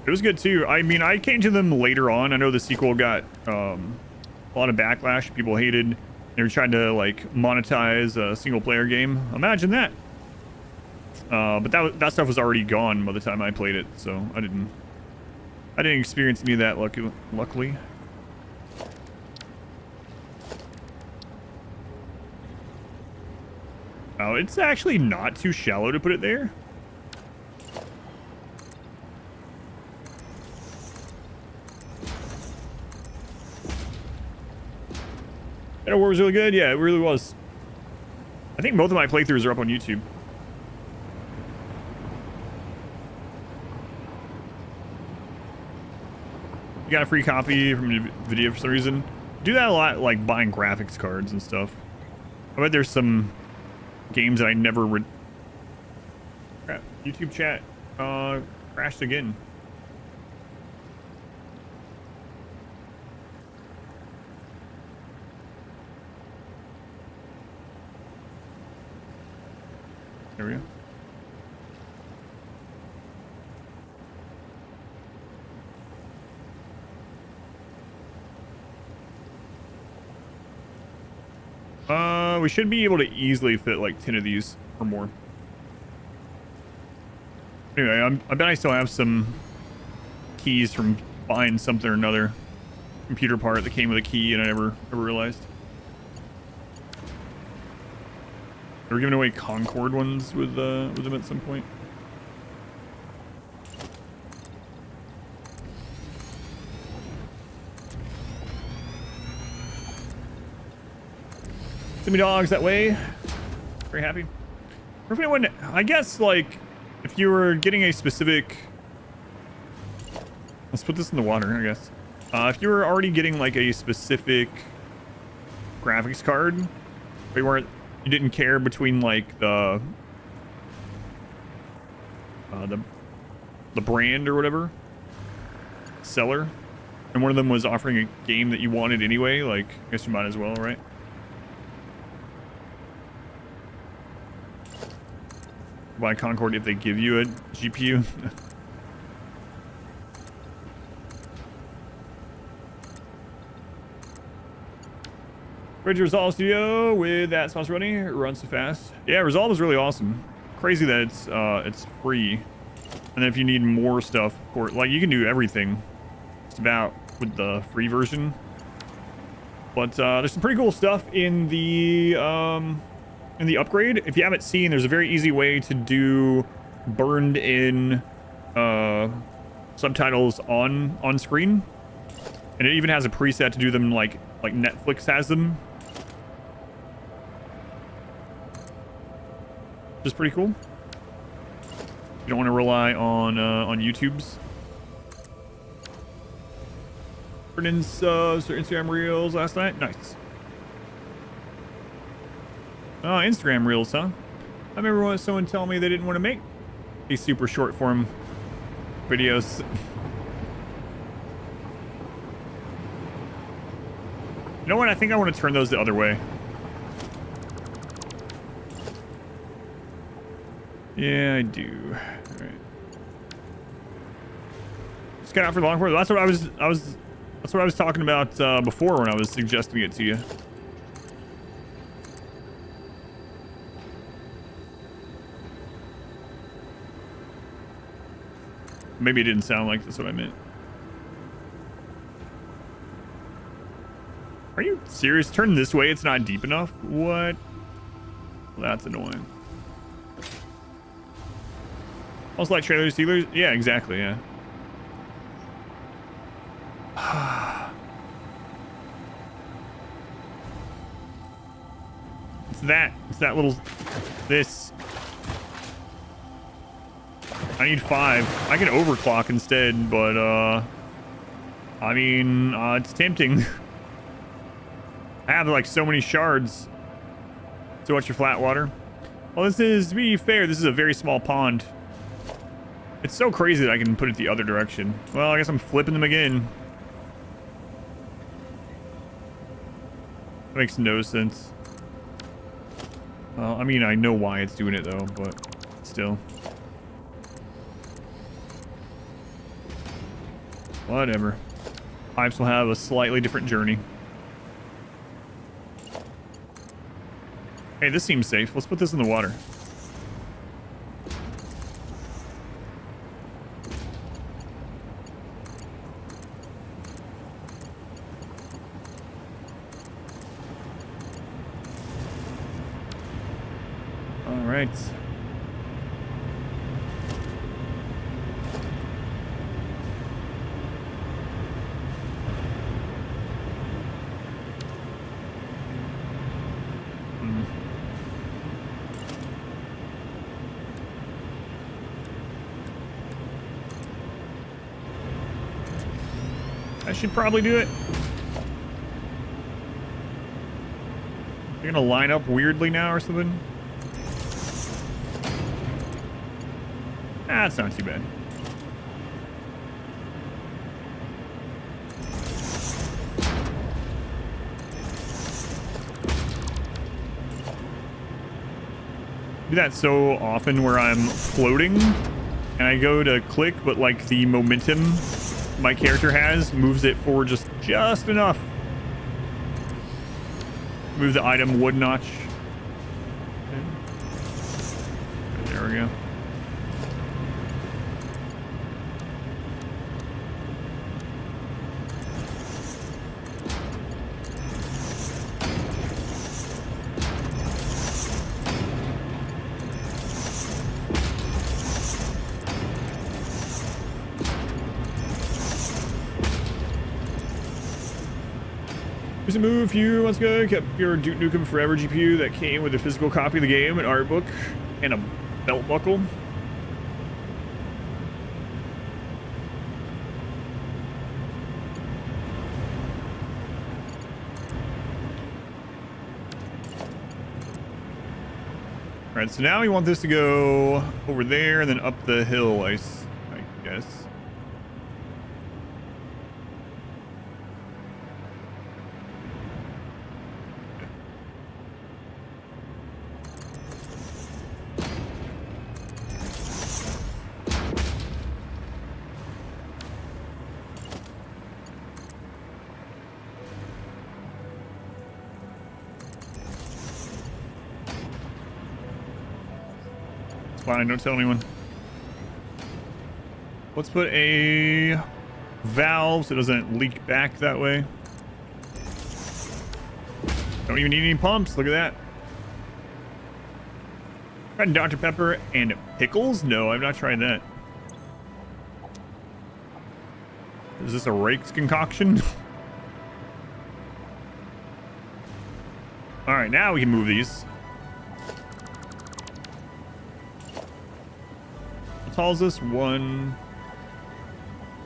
A: It was good too. I mean, I came to them later on. I know the sequel got a lot of backlash. People hated. They were trying to like monetize a single player game. Imagine that. But that stuff was already gone by the time I played it, so I didn't experience any of that. Luckily. Oh, it's actually not too shallow to put it there. Shadow War was really good. Yeah, it really was. I think both of my playthroughs are up on YouTube. You got a free copy from NVIDIA for some reason. Do that a lot, like buying graphics cards and stuff. I bet there's some games that I never would. Crap. YouTube chat crashed again. There we go. We should be able to easily fit like 10 of these or more. Anyway, I bet I still have some keys from buying something or another computer part that came with a key and I never realized. They were giving away Concord ones with them at some point. Send me dogs that way. Very happy. Or if anyone, I guess, like, if you were getting a specific... Let's put this in the water, I guess. If you were already getting, like, a specific graphics card, but you didn't care between, like, the brand or whatever, seller, and one of them was offering a game that you wanted anyway, like, I guess you might as well, right? Buy Concord if they give you a GPU. Bridge Resolve Studio with that sauce running. It runs so fast. Yeah, Resolve is really awesome. Crazy that it's free. And then if you need more stuff, of course, like you can do everything just about with the free version. But there's some pretty cool stuff in the upgrade. If you haven't seen, there's a very easy way to do burned in subtitles on screen. And it even has a preset to do them like Netflix has them. Which is pretty cool. You don't want to rely on YouTube's. Brendan's Instagram Reels last night. Nice. Oh, Instagram Reels, huh? I remember someone telling me they didn't want to make these super short form videos. You know what? I think I want to turn those the other way. Yeah, I do. All right. Just got out for the long form. That's what that's what I was talking about before when I was suggesting it to you. Maybe it didn't sound like that's what I meant. Are you serious? Turn this way, it's not deep enough? What? Well, that's annoying. Also like trailers, Steelers? Yeah, exactly, yeah. It's that little... This. I need 5. I can overclock instead, but, I mean, it's tempting. I have, like, so many shards. So what's your flat water? Well, to be fair, this is a very small pond. It's so crazy that I can put it the other direction. Well, I guess I'm flipping them again. That makes no sense. Well, I mean, I know why it's doing it, though, but still. Whatever. Pipes will have a slightly different journey. Hey, this seems safe. Let's put this in the water. All right. I should probably do it. They're gonna line up weirdly now or something. That's not too bad. Do that so often where I'm floating and I go to click, but like the momentum my character has moves it forward just enough. Move the item one notch. Okay. There we go. Here's a move. A few months ago, kept your Duke Nukem Forever GPU that came with a physical copy of the game, an art book, and a belt buckle. All right, so now we want this to go over there and then up the hill, I guess. Fine, don't tell anyone. Let's put a valve so it doesn't leak back that way. Don't even need any pumps. Look at that. Tried Dr. Pepper and pickles? No, I've not tried that. Is this a Rake's concoction? All right, now we can move these. How tall is this? 1,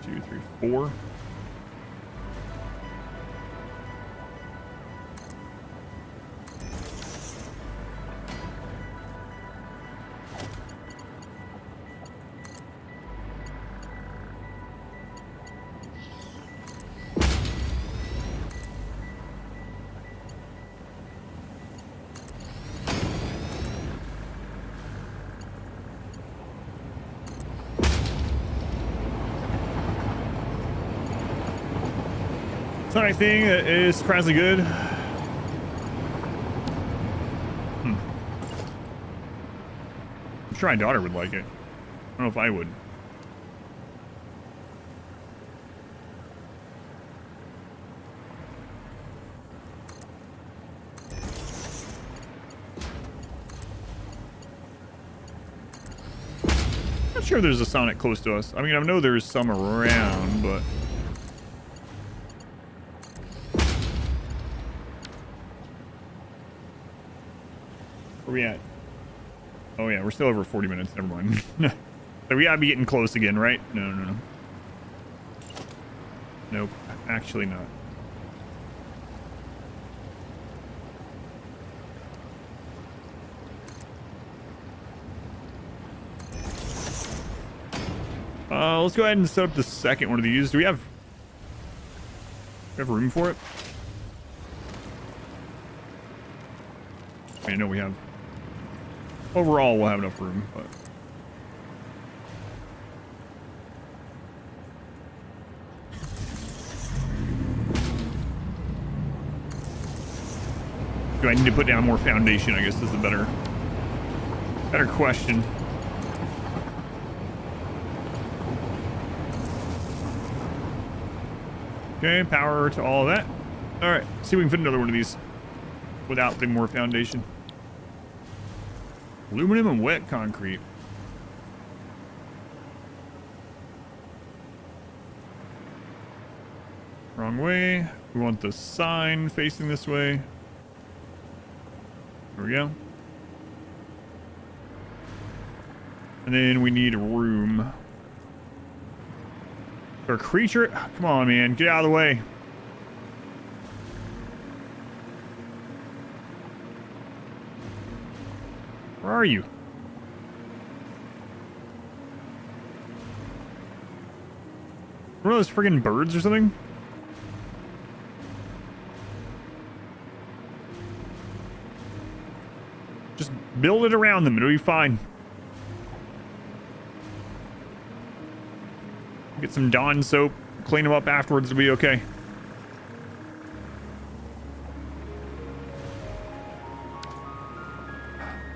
A: 2, 3, 4. Sonic thing is surprisingly good. I'm sure my daughter would like it. I don't know if I would. Not sure if there's a Sonic close to us. I mean, I know there's some around, but... Where we at? Oh yeah, we're still over 40 minutes. Never mind. So we gotta be getting close again, right? No. Nope. Actually not. Let's go ahead and set up the second one of these. Do we have room for it? I know we have. Overall, we'll have enough room, but... Do I need to put down more foundation, I guess is the better question. Okay, power to all of that. All right, see if we can fit another one of these without putting more foundation. Aluminum and wet concrete. Wrong way. We want the sign facing this way. There we go. And then we need a room. For a creature? Come on, man. Get out of the way. Where are you? One of those friggin' birds or something? Just build it around them. It'll be fine. Get some Dawn soap. Clean them up afterwards. It'll be okay.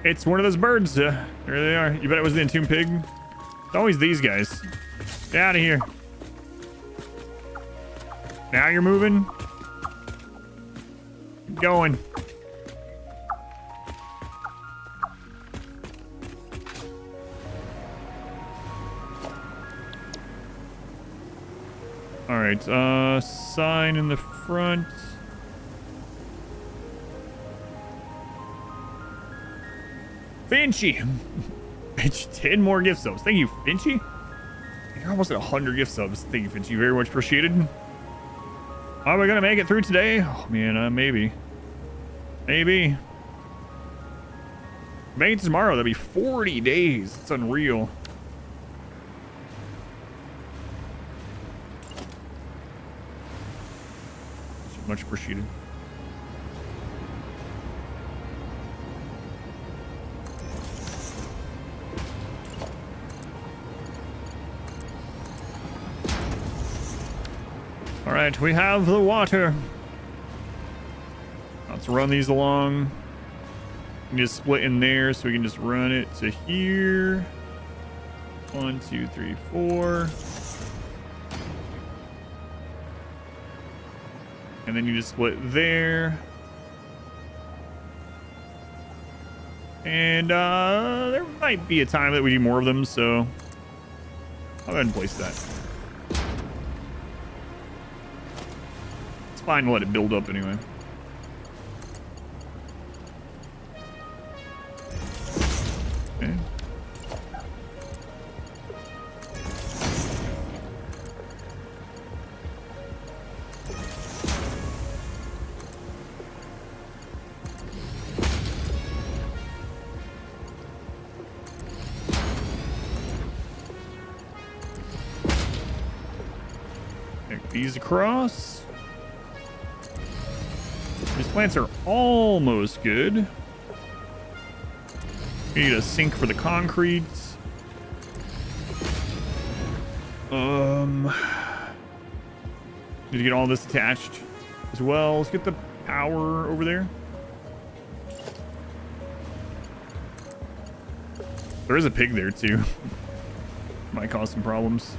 A: It's one of those birds. There they are. You bet it was the entombed pig? It's always these guys. Get out of here. Now you're moving. Keep going. Alright, sign in the front. Finchy. 10 more gift subs. Thank you, Finchy. You're almost at 100 gift subs. Thank you, Finchy. Very much appreciated. Are we gonna make it through today? Oh man, maybe. Maybe. Make it tomorrow. That'd be 40 days. It's unreal. Much appreciated. All right, we have the water. Let's run these along. We can just split in there, so we can just run it to here. 1, 2, 3, 4. And then you just split there. And there might be a time that we do more of them, so I'll go ahead and place that. It's fine to let it build up anyway. Okay. These across. These plants are almost good. We need a sink for the concrete. Need to get all this attached as well. Let's get the power over there. There is a pig there too. Might cause some problems.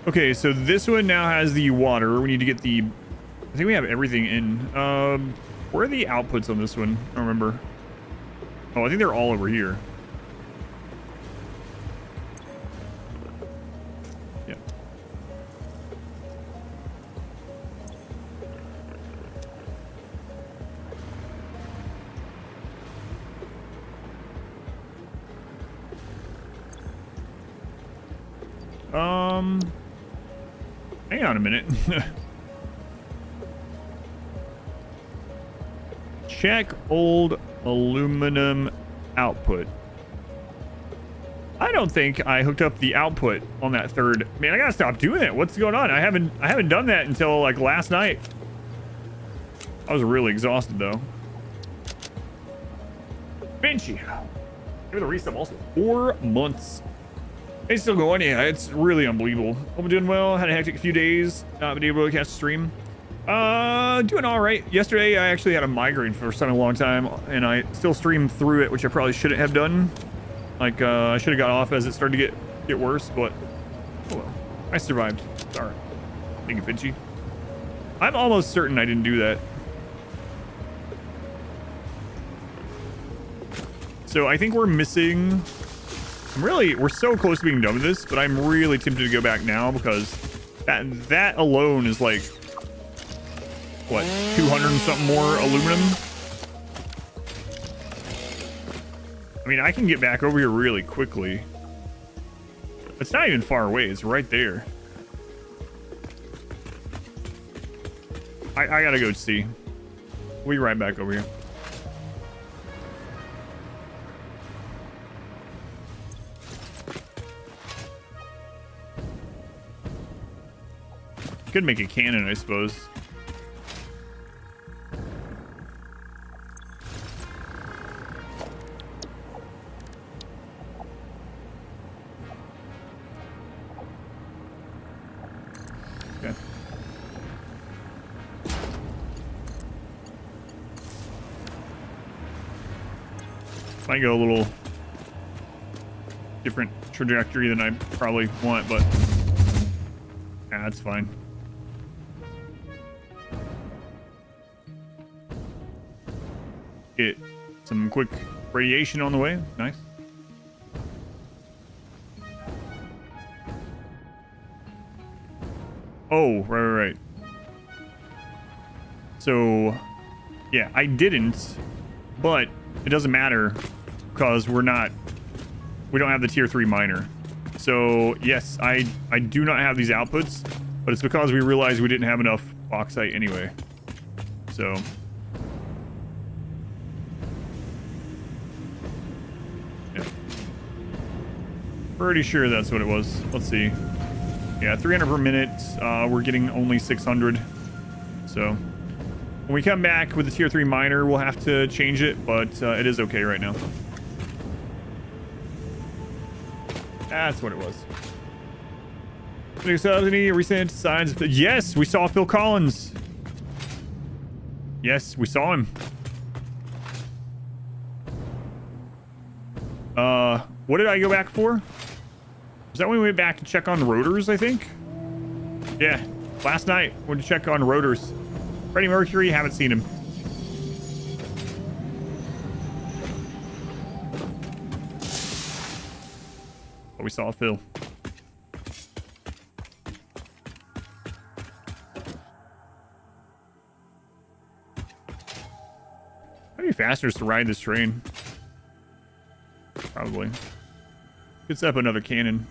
A: Okay, so this one now has the water. We need to get the... I think we have everything in. Where are the outputs on this one? I don't remember. Oh, I think they're all over here. Yeah. Hang on a minute. Check old aluminum output. I don't think I hooked up the output on that third. Man, I gotta stop doing it. What's going on? I haven't done that until like last night. I was really exhausted though. Finchy. Give it a resub also. 4 months. It's still going, yeah. It's really unbelievable. Hope I'm doing well. Had a hectic few days. Not been able to catch the stream. Doing all right. Yesterday, I actually had a migraine for such a long time, and I still streamed through it, which I probably shouldn't have done. Like, I should have got off as it started to get worse, but oh well. I survived. Sorry. Thank you, Finchy. I'm almost certain I didn't do that. So I think we're missing... we're so close to being done with this, but I'm really tempted to go back now because that alone is like, what, 200 and something more aluminum? I mean, I can get back over here really quickly. It's not even far away. It's right there. I gotta go see. We'll be right back over here. Could make a cannon, I suppose. Okay. Might go a little different trajectory than I probably want, but yeah, that's fine. Get some quick radiation on the way. Nice. Oh, right. So, yeah, I didn't, but it doesn't matter because we don't have the tier 3 miner. So yes, I do not have these outputs, but it's because we realized we didn't have enough bauxite anyway. So yeah, pretty sure that's what it was. Let's see. Yeah, 300 per minute. We're getting only 600. So when we come back with the tier 3 miner, we'll have to change it, but it is okay right now. That's what it was. Any recent signs of yes, we saw Phil Collins. Yes, we saw him. What did I go back for? Is that when we went back to check on rotors, I think? Yeah, last night, went to check on rotors. Freddie Mercury, haven't seen him. But we saw Phil. Maybe faster is to ride this train. Probably. Could set up another cannon.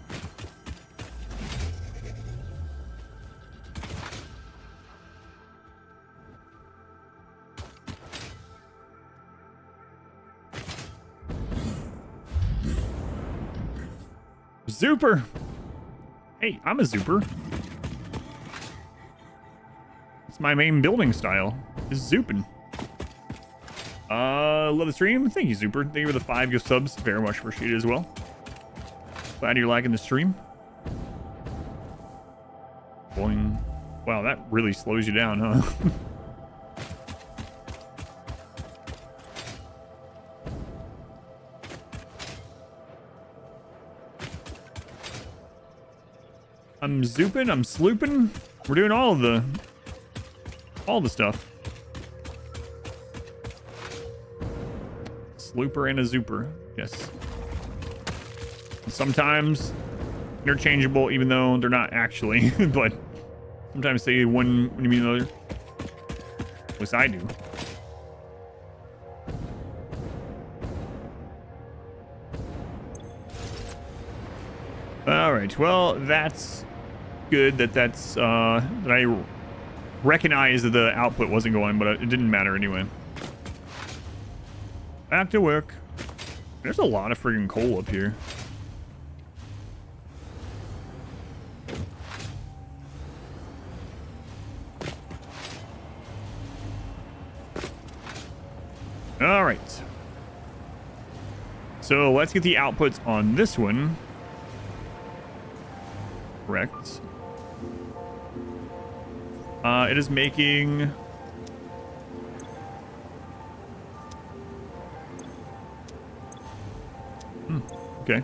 A: Zooper! Hey, I'm a Zooper. It's my main building style, is zooping. Love the stream. Thank you, Zooper. Thank you for the 5 gift subs. Very much appreciated as well. Glad you're liking the stream. Boing. Wow, that really slows you down, huh? I'm zooping, I'm slooping. We're doing all the stuff. Slooper and a zooper, yes. Sometimes interchangeable, even though they're not actually, but sometimes say one when you mean another. At least I do. All right, well, that's good that's that I recognized that the output wasn't going, but it didn't matter anyway. Back to work. There's a lot of friggin' coal up here. All right. So let's get the outputs on this one. Correct. It is making... Okay.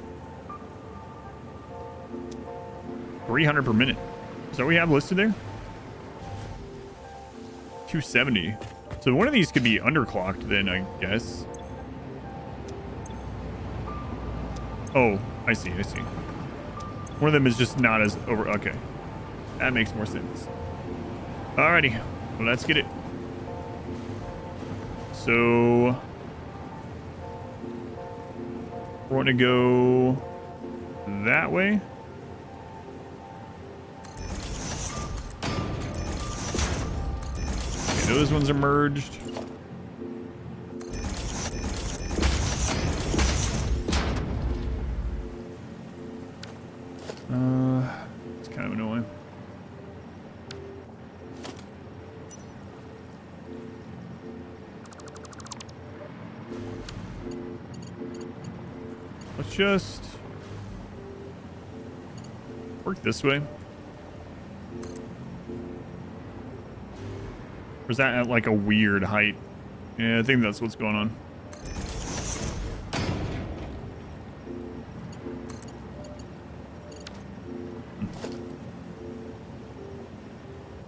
A: 300 per minute. Is that what we have listed there? 270. So one of these could be underclocked then, I guess. Oh, I see. One of them is just not as over... Okay. That makes more sense. Alrighty. Well, let's get it. So... we're going to go that way. Okay, those ones are merged. It's kind of annoying. Let's just work this way. Or is that at like a weird height? Yeah, I think that's what's going on.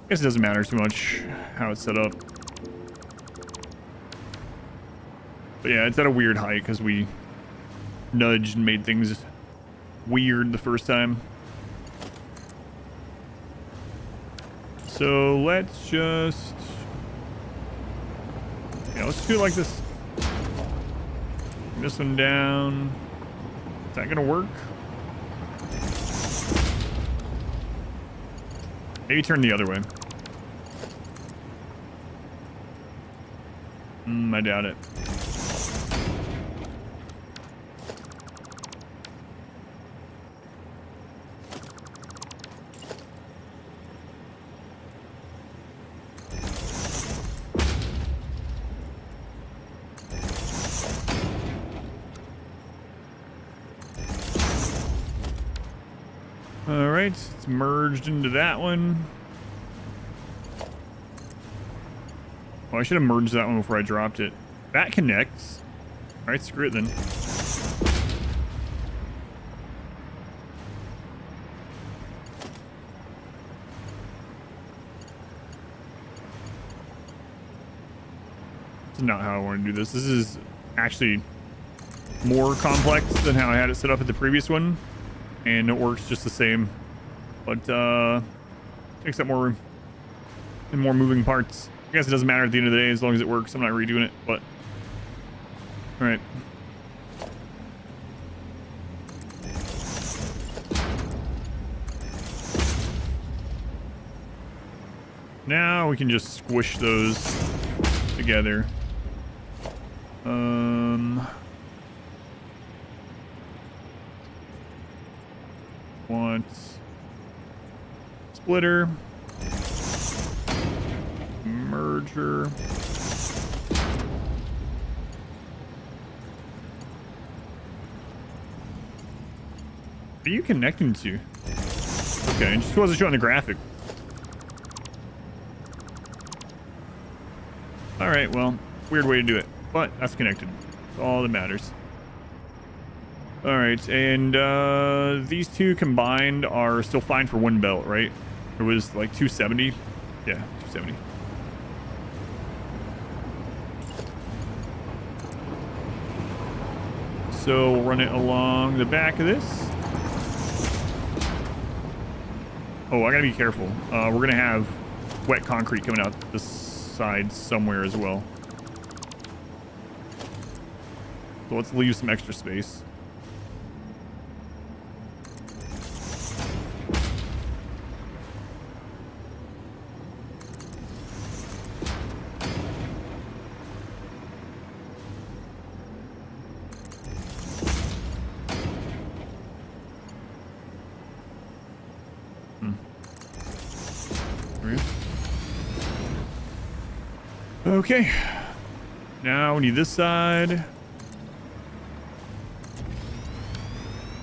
A: I guess it doesn't matter too much how it's set up. But yeah, it's at a weird height because we nudged and made things weird the first time. So let's just... yeah, let's do it like this. This one down. Is that gonna work? Maybe turn the other way. I doubt it. All right, it's merged into that one. Oh, I should have merged that one before I dropped it. That connects. All right, screw it then. This is not how I want to do this. This is actually more complex than how I had it set up at the previous one. And it works just the same. But takes up more room and more moving parts. I guess it doesn't matter at the end of the day as long as it works. I'm not redoing it, but all right. Now we can just squish those together. Want splitter. Merger. What are you connecting to? Okay, it just wasn't showing the graphic. Alright, well, weird way to do it. But that's connected. That's all that matters. Alright, and these two combined are still fine for one belt, right? It was like 270. Yeah, 270. So we'll run it along the back of this. Oh, I gotta be careful. We're gonna have wet concrete coming out this side somewhere as well. So let's leave some extra space. Okay, now we need this side.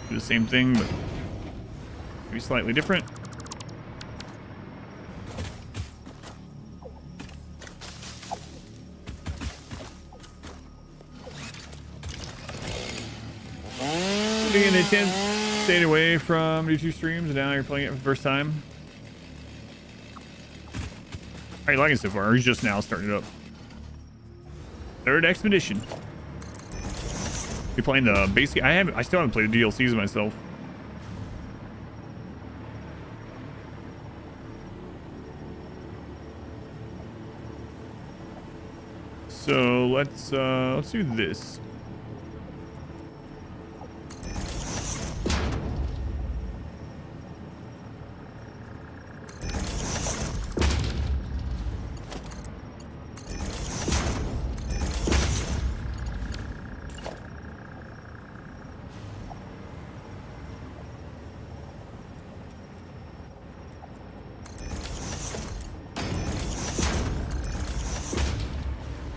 A: Do the same thing, but maybe slightly different. Putting in a 10th, stayed away from YouTube streams, and now you're playing it for the first time. How are you liking it so far? Or are you just now starting it up? Third expedition. You playing the basic? I still haven't played the DLCs myself. So let's do this.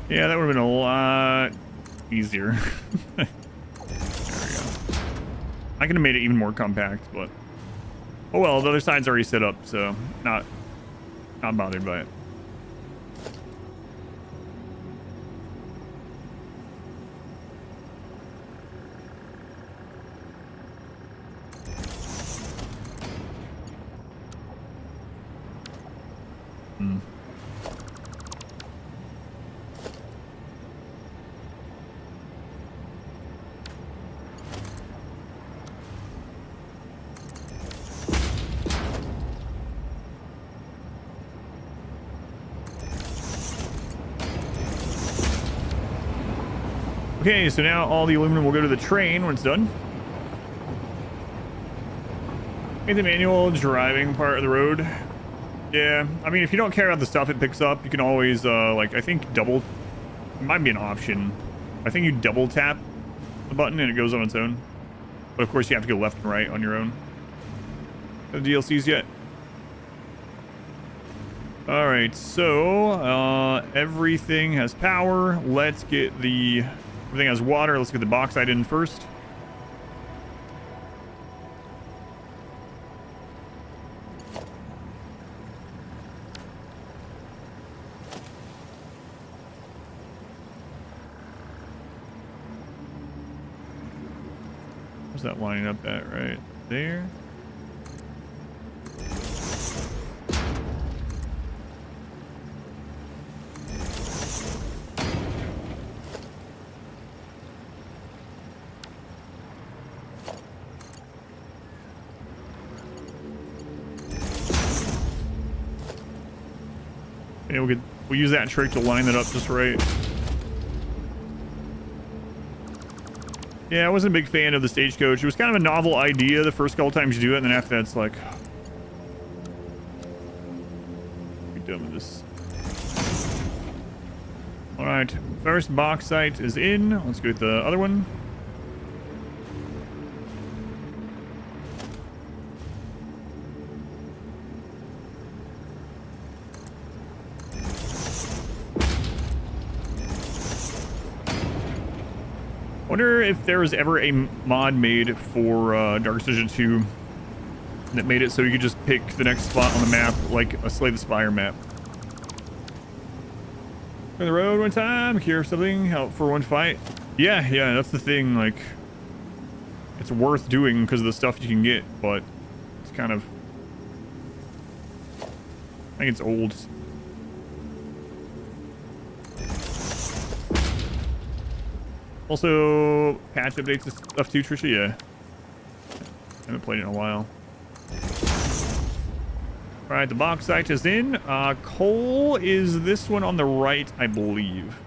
A: Yeah, that would have been a lot easier. There we go. I could have made it even more compact, but oh well, the other side's already set up, so not bothered by it. Okay, so now all the aluminum will go to the train when it's done. Okay, the manual driving part of the road. Yeah, I mean, if you don't care about the stuff it picks up, you can always, like, I think double... It might be an option. I think you double tap the button and it goes on its own. But of course you have to go left and right on your own. No DLCs yet. Alright, so everything has power. Let's get the... Everything has water. Let's get the bauxite in first. Where's that lining up at? Right there. Yeah, we'll use that trick to line it up just right. Yeah, I wasn't a big fan of the stagecoach. It was kind of a novel idea the first couple times you do it, and then after that it's like... Be done with this. Alright, first bauxite is in. Let's go with the other one. Wonder if there was ever a mod made for Darkest Dungeon 2 that made it so you could just pick the next spot on the map, like a Slay the Spire map. On the road one time, cure something, help for one fight. Yeah, that's the thing, like, it's worth doing because of the stuff you can get, but it's kind of, I think it's old. Also, patch updates and stuff too, Trisha. Yeah, haven't played it in a while. All right, the bauxite is in. Coal is this one on the right, I believe.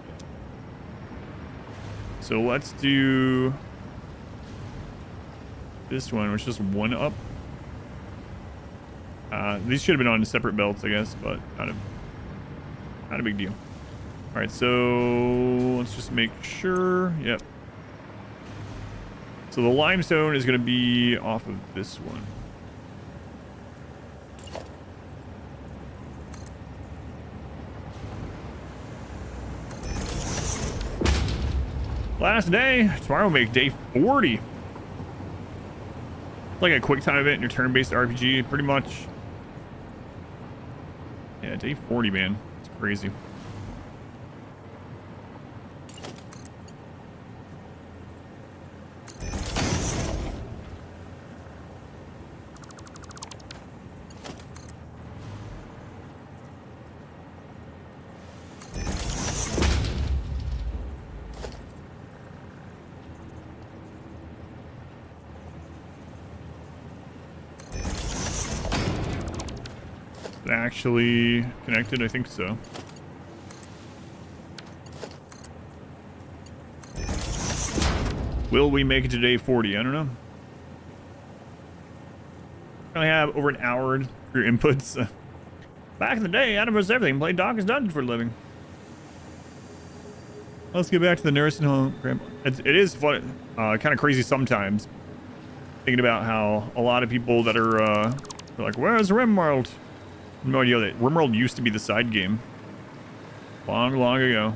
A: So let's do this one, which is one up. These should have been on separate belts, I guess, but not a big deal. All right, so let's just make sure. Yep. So the limestone is going to be off of this one. Last day. Tomorrow we'll make day 40. It's like a quick time event in your turn-based RPG, pretty much. Yeah, day 40, man. It's crazy. Actually connected, I think so. Will we make it to day 40? I don't know. I only have over an hour for your inputs. Back in the day, Adam was everything. Played Darkest Dungeon for a living. Let's get back to the nursing home, Grandpa. It is fun, kind of crazy sometimes. Thinking about how a lot of people that are like, where's RimWorld? No idea that RimWorld used to be the side game. Long, long ago.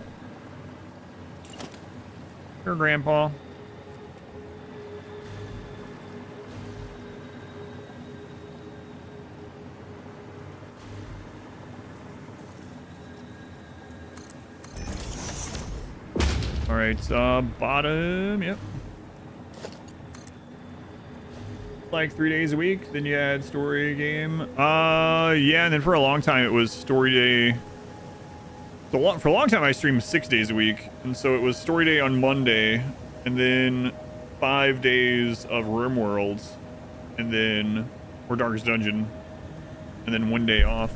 A: Sure, Grandpa. All right, bottom, yep. Like 3 days a week, then you had story game. Yeah, and then for a long time it was story day. So for a long time I streamed 6 days a week, and so it was story day on Monday, and then 5 days of RimWorld, and then or Darkest Dungeon, and then 1 day off.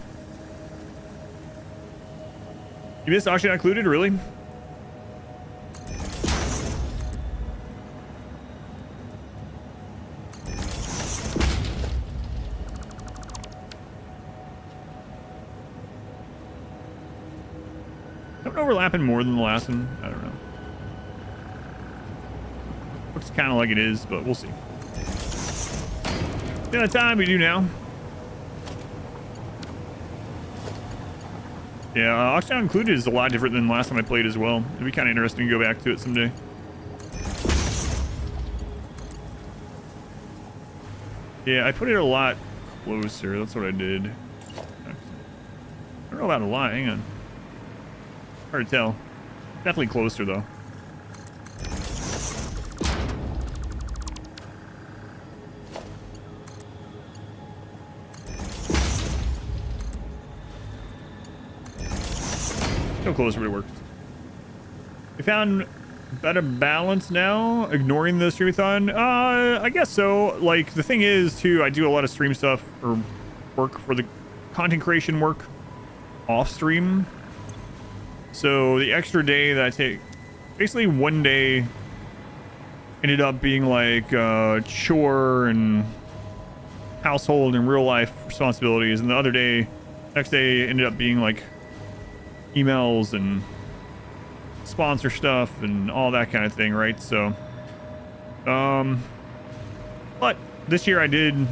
A: You missed Auction Not Included, really? Don't overlapping more than the last one. I don't know. Looks kind of like it is, but we'll see. The amount of time we do now. Yeah, Oxygen Included is a lot different than the last time I played as well. It'd be kind of interesting to go back to it someday. Yeah, I put it a lot closer. That's what I did. I don't know about a lot. Hang on. Hard to tell. Definitely closer, though. Still closer, but it works. We found better balance now, ignoring the streamathon. I guess so. Like, the thing is, too, I do a lot of stream stuff, or work for the content creation work off stream. So the extra day that I take, basically one day ended up being like chore and household and real life responsibilities, and the other day, next day ended up being like emails and sponsor stuff and all that kind of thing, right? So but this year I did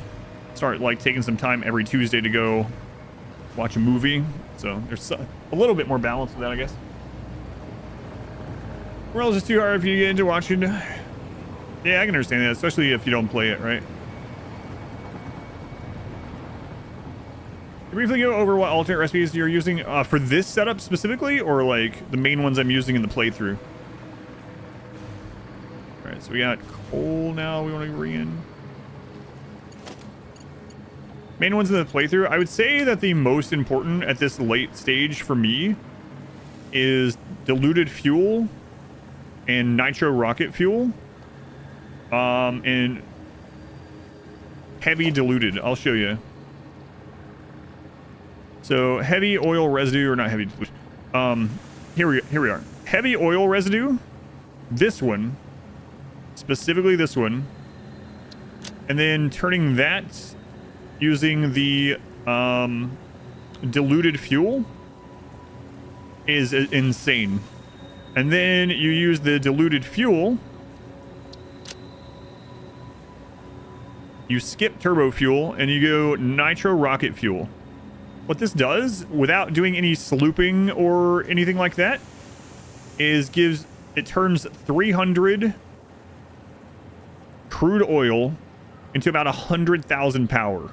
A: start like taking some time every Tuesday to go watch a movie, so there's a little bit more balance with that, I guess. Or else it's too hard if you get into watching. Yeah, I can understand that, especially if you don't play it, right? Briefly go over what alternate recipes you're using for this setup specifically, or like the main ones I'm using in the playthrough. All right, so we got coal now. We want to bring in main ones in the playthrough. I would say that the most important at this late stage for me is diluted fuel and nitro rocket fuel, and heavy diluted. I'll show you. So heavy oil residue, or not heavy, here we are. Heavy oil residue, this one, specifically this one, and then turning that using the diluted fuel is insane. And then you use the diluted fuel, you skip turbo fuel, and you go nitro rocket fuel. What this does, without doing any slooping or anything like that, is it turns 300 crude oil into about 100,000 power.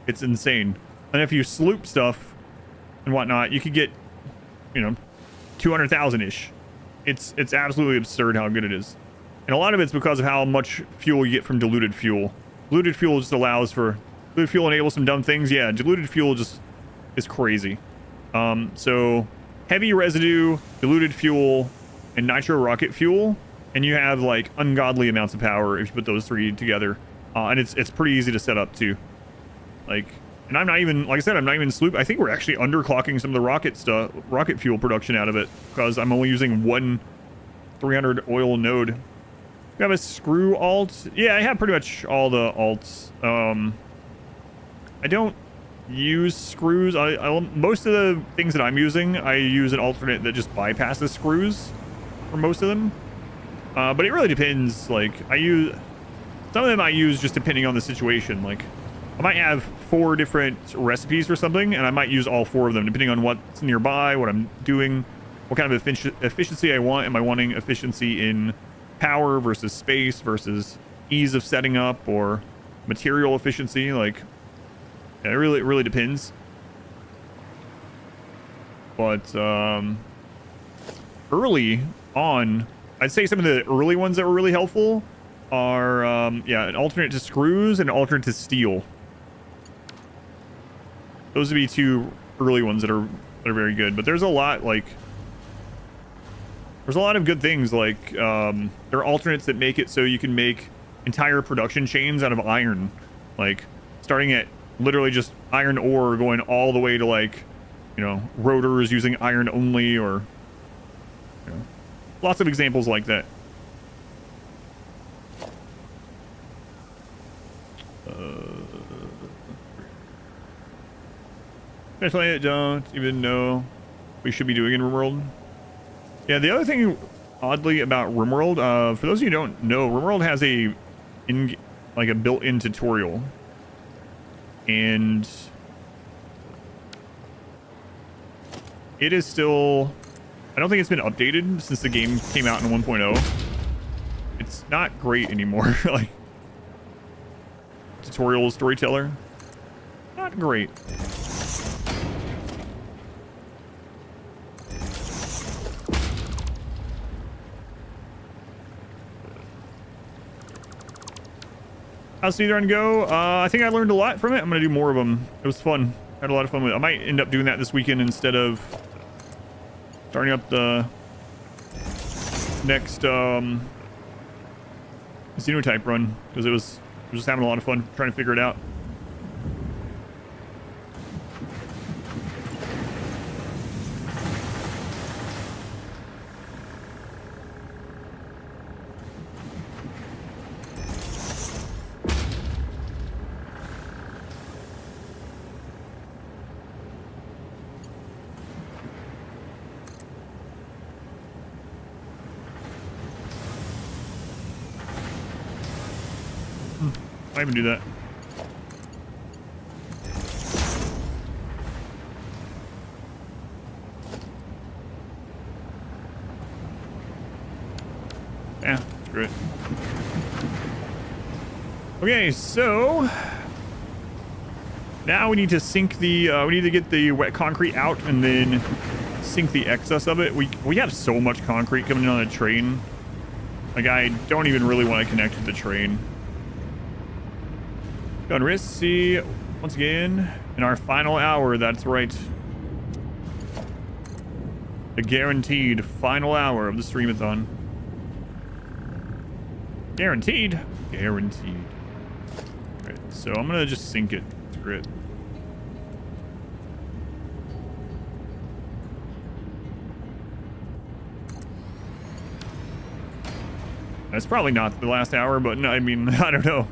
A: It's insane. And if you sloop stuff and whatnot, you could get, 200,000-ish. It's absolutely absurd how good it is. And a lot of it's because of how much fuel you get from diluted fuel. Diluted fuel just enables some dumb things. Yeah, diluted fuel just is crazy. So heavy residue, diluted fuel, and nitro rocket fuel, and you have like ungodly amounts of power if you put those three together. And it's pretty easy to set up too. Like, and I'm not even, like I said, I'm not even sloop. I think we're actually underclocking some of the rocket fuel production out of it, because I'm only using one 300 oil node. You have a screw alt? Yeah, I have pretty much all the alts. I don't use screws. Most of the things that I'm using, I use an alternate that just bypasses screws for most of them. But it really depends. Like, some of them I use just depending on the situation. Like, I might have 4 different recipes for something, and I might use all 4 of them depending on what's nearby, what I'm doing, what kind of efficiency I want. Am I wanting efficiency in power versus space versus ease of setting up, or material efficiency? Like, yeah, it really depends. But early on, I'd say some of the early ones that were really helpful are an alternate to screws and an alternate to steel. Those would be 2 early ones that are very good. But there's a lot of good things. Like, there are alternates that make it so you can make entire production chains out of iron, like starting at literally just iron ore going all the way to, like, rotors using iron only, or lots of examples like that. Definitely don't even know we should be doing in RimWorld. Yeah, the other thing, oddly, about RimWorld, for those of you who don't know, RimWorld has like a built-in tutorial. And it is still... I don't think it's been updated since the game came out in 1.0. It's not great anymore. Like, tutorial storyteller, not great. How's the run go? I think I learned a lot from it. I'm gonna do more of them. It was fun. I had a lot of fun with it. I might end up doing that this weekend instead of starting up the next Xenotype run, because I was just having a lot of fun trying to figure it out. I even do that. Yeah, screw it. Okay, so now we need to sink the we need to get the wet concrete out and then sink the excess of it. We have so much concrete coming in on the train. Like, I don't even really want to connect with the train. Going risky once again in our final hour. That's right. The guaranteed final hour of the streamathon. Guaranteed. Guaranteed. Right, so I'm gonna just sink it. Screw it. That's probably not the last hour, but no, I mean, I don't know.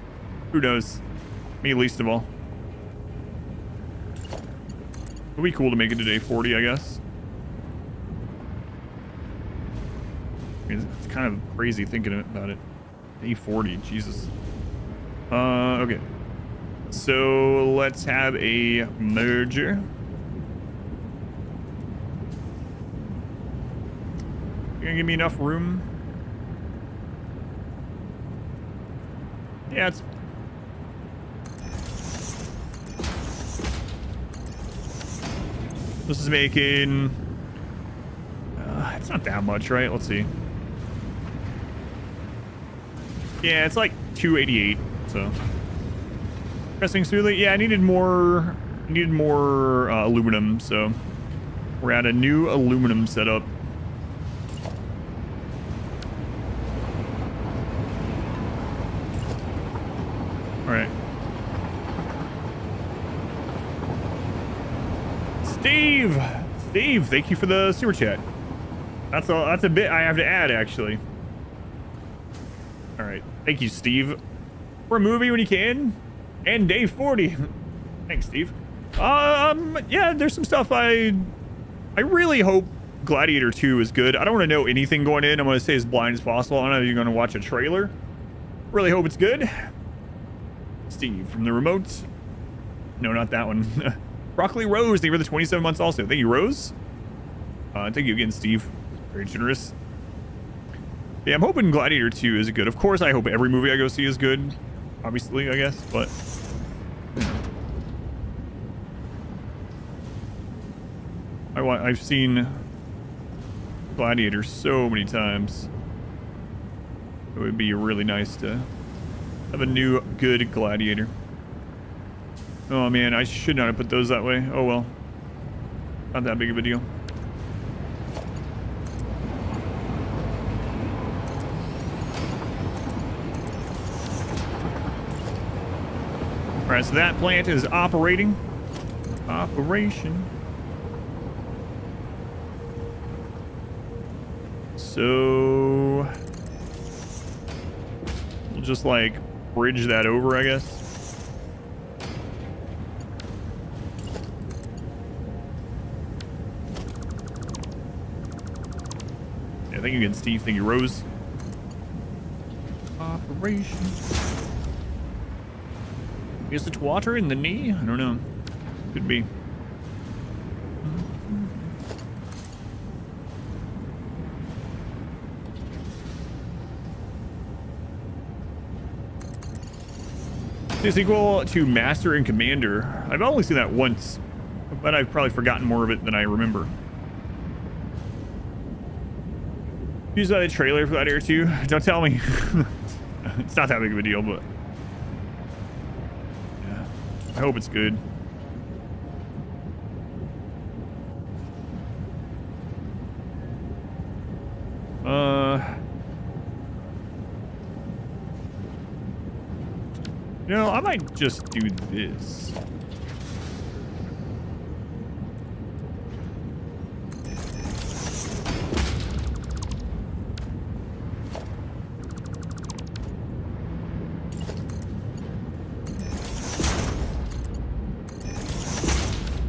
A: Who knows? Me least of all. It'd be cool to make it to day 40, I guess. I mean, it's kind of crazy thinking about it. Day 40, Jesus. Okay. So let's have a merger. You gonna give me enough room? Yeah, it's... This is making... it's not that much, right? Let's see. Yeah, it's like 288, so... Pressing smoothly. Yeah, I needed more aluminum, so... We're at a new aluminum setup. Alright. Steve, thank you for the super chat. That's a bit I have to add, actually. All right, thank you, Steve, for a movie when you can, and day 40. Thanks, Steve. Yeah, there's some stuff I really hope Gladiator 2 is good. I don't want to know anything going in. I'm going to stay as blind as possible. I don't know if you're going to watch a trailer. Really hope it's good. Steve from the remote. No, not that one. Broccoli Rose, thank you for the 27 months also. Thank you, Rose. Thank you again, Steve. Very generous. Yeah, I'm hoping Gladiator 2 is good. Of course, I hope every movie I go see is good. Obviously, I guess, but... I've seen Gladiator so many times. It would be really nice to have a new, good Gladiator. Oh man, I should not have put those that way. Oh well. Not that big of a deal. Alright, so that plant is operating. Operation. So... we'll just like bridge that over, I guess. Thank you again, Steve. Thank you, Rose. Operation. Is it water in the knee? I don't know. Could be. Is equal to Master and Commander. I've only seen that once, but I've probably forgotten more of it than I remember. Use that trailer for that air too. Don't tell me. It's not that big of a deal, but yeah, I hope it's good. You know, I might just do this.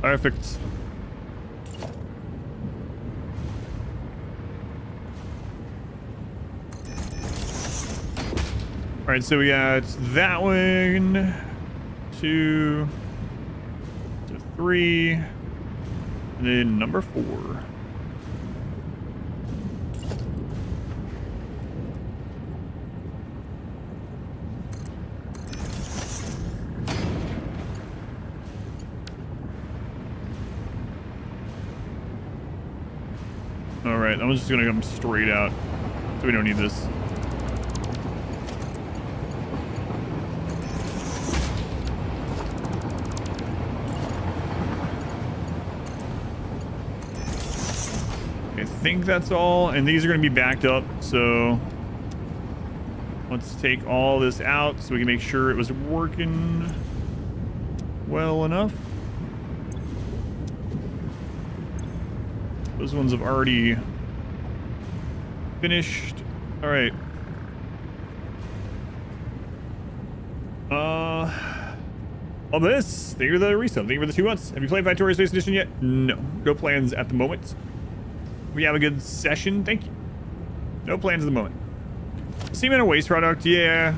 A: Perfect. All right, so we got that one, 2 to 3, and then number 4. All right, I'm just gonna come straight out, so we don't need this. I think that's all, and these are going to be backed up, so let's take all this out so we can make sure it was working well enough. Those ones have already finished. All right. On this, thank you for the resub. Thank you for the 2 months. Have you played Victorious Space Edition yet? No. No plans at the moment. We have a good session. Thank you. No plans at the moment. Cement and waste product, yeah.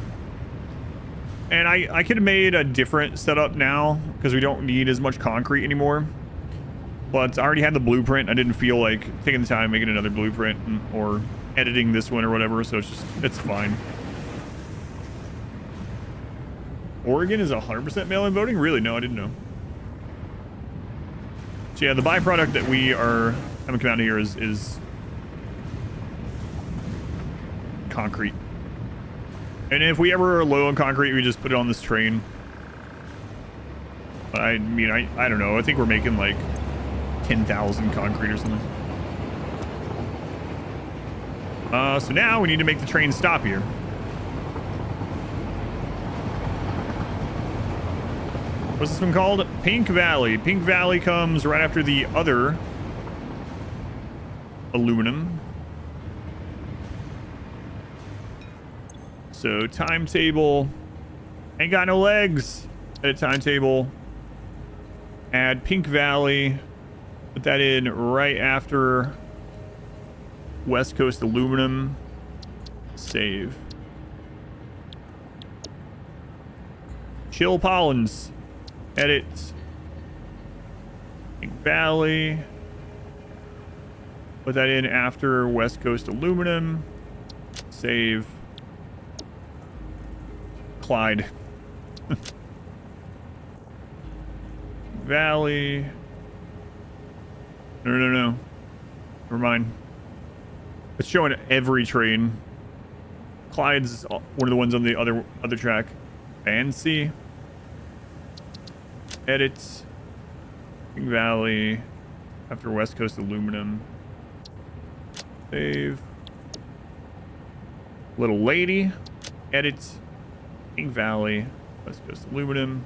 A: And I could have made a different setup now because we don't need as much concrete anymore. But I already had the blueprint. I didn't feel like taking the time making another blueprint or editing this one or whatever. So it's fine. Oregon is 100% mail-in voting? Really? No, I didn't know. So yeah, the byproduct that we are having come out here is concrete. And if we ever are low on concrete, we just put it on this train. But I mean, I don't know. I think we're making like 10,000 concrete or something. So now we need to make the train stop here. What's this one called? Pink Valley. Pink Valley comes right after the other aluminum. So timetable. Ain't got no legs. Edit timetable. Add Pink Valley. Put that in right after West Coast aluminum. Save. Chill Pollens. Edit. Pink Valley. Put that in after West Coast aluminum. Save. Clyde. Valley. No. Never mind. It's showing every train. Clyde's one of the ones on the other track. Fancy. Edit. Pink Valley. After West Coast aluminum. Save. Little lady. Edit. Pink Valley. West Coast aluminum.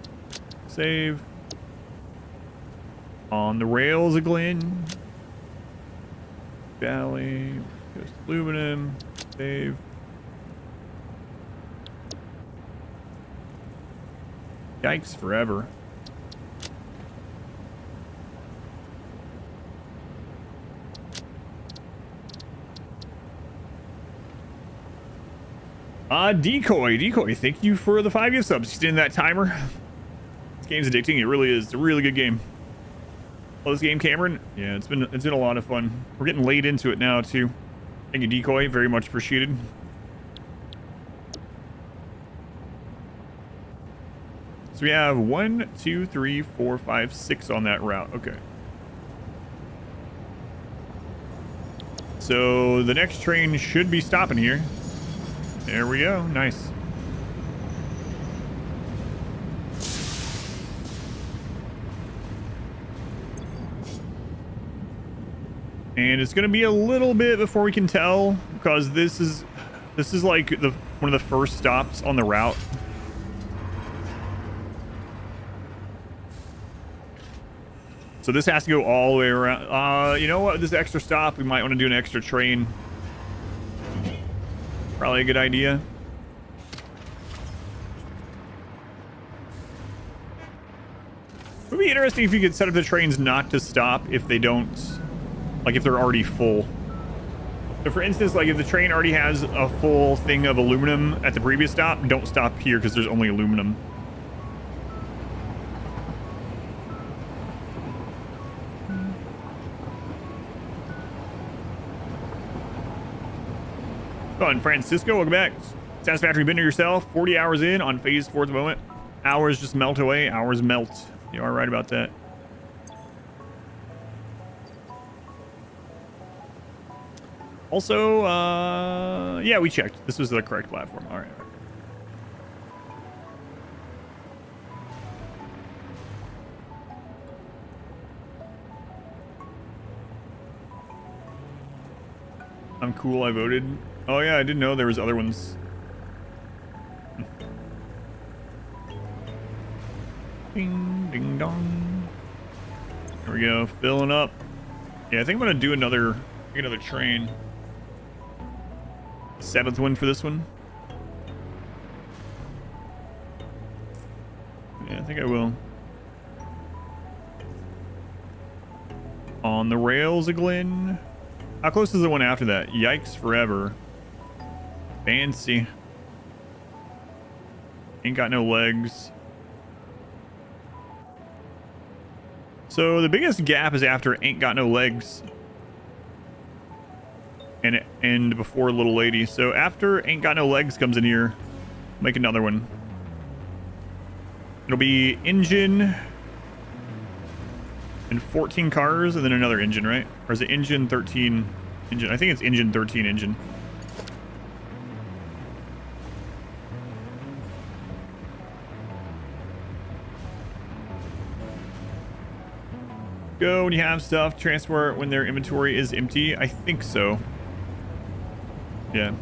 A: Save. On the rails again. Valley. West Coast aluminum. Save. Yikes forever. Decoy, thank you for the 5 gift subs. Extend that timer. This game's addicting. It really is. It's a really good game. Oh, this game, Cameron? Yeah, it's been a lot of fun. We're getting laid into it now too. Thank you, Decoy. Very much appreciated. So we have 1, 2, 3, 4, 5, 6 on that route. Okay. So the next train should be stopping here. There we go. Nice. And it's going to be a little bit before we can tell, because this is like one of the first stops on the route. So this has to go all the way around. You know what? This extra stop, we might want to do an extra train. Probably a good idea. It would be interesting if you could set up the trains not to stop if they don't, like if they're already full. So for instance, like if the train already has a full thing of aluminum at the previous stop, don't stop here because there's only aluminum. Fun, Francisco, welcome back. Satisfactory been to yourself. 40 hours in on phase 4 at the moment. Hours just melt away. Hours melt. You are right about that. Also, yeah, we checked. This was the correct platform. All right. I'm cool. I voted. Oh yeah, I didn't know there was other ones. Ding, ding, dong. There we go, filling up. Yeah, I think I'm gonna do another train. 7th one for this one. Yeah, I think I will. On the rails, Glenn. How close is the one after that? Yikes forever. Fancy. Ain't got no legs. So the biggest gap is after Ain't Got No Legs. And before Little Lady. So after Ain't Got No Legs comes in here, make another one. It'll be engine and 14 cars and then another engine, right? Or is it engine 13 engine? I think it's engine 13 engine. Go when you have stuff, transport when their inventory is empty. I think so. Yeah.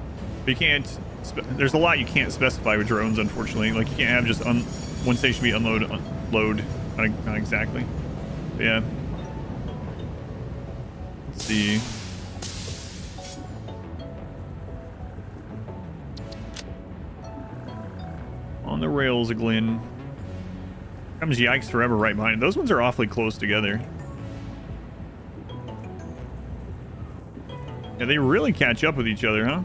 A: But you can't, there's a lot you can't specify with drones, unfortunately. Like you can't have just one station be unload. Not exactly. But yeah. Let's see. On the rails, Glenn. Comes Yikes Forever right behind. Those ones are awfully close together. Yeah, they really catch up with each other, huh?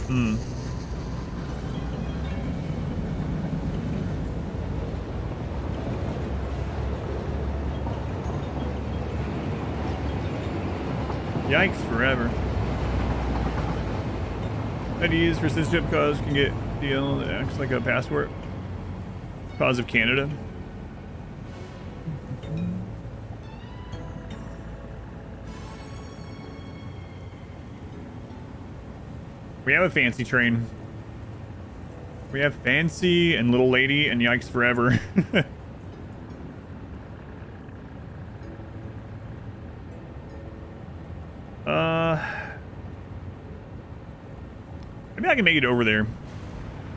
A: Hmm. Yikes Forever. IDs for citizenship cause can get deal that acts like a passport. Cause of Canada. We have a fancy train. We have Fancy and Little Lady and Yikes Forever. Maybe I can make it over there.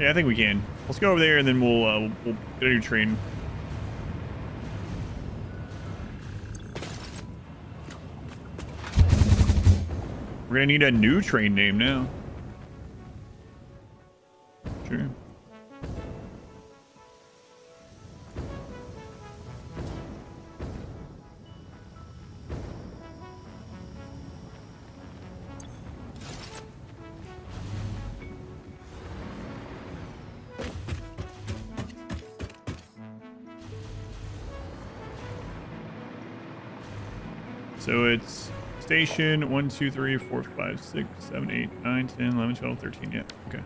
A: Yeah, I think we can. Let's go over there and then we'll get a new train. We're gonna need a new train name now. Sure. So it's station 1, 2, 3, 4, 5, 6, 7, 8, 9, 10, 11, 12, 13. Yeah, okay.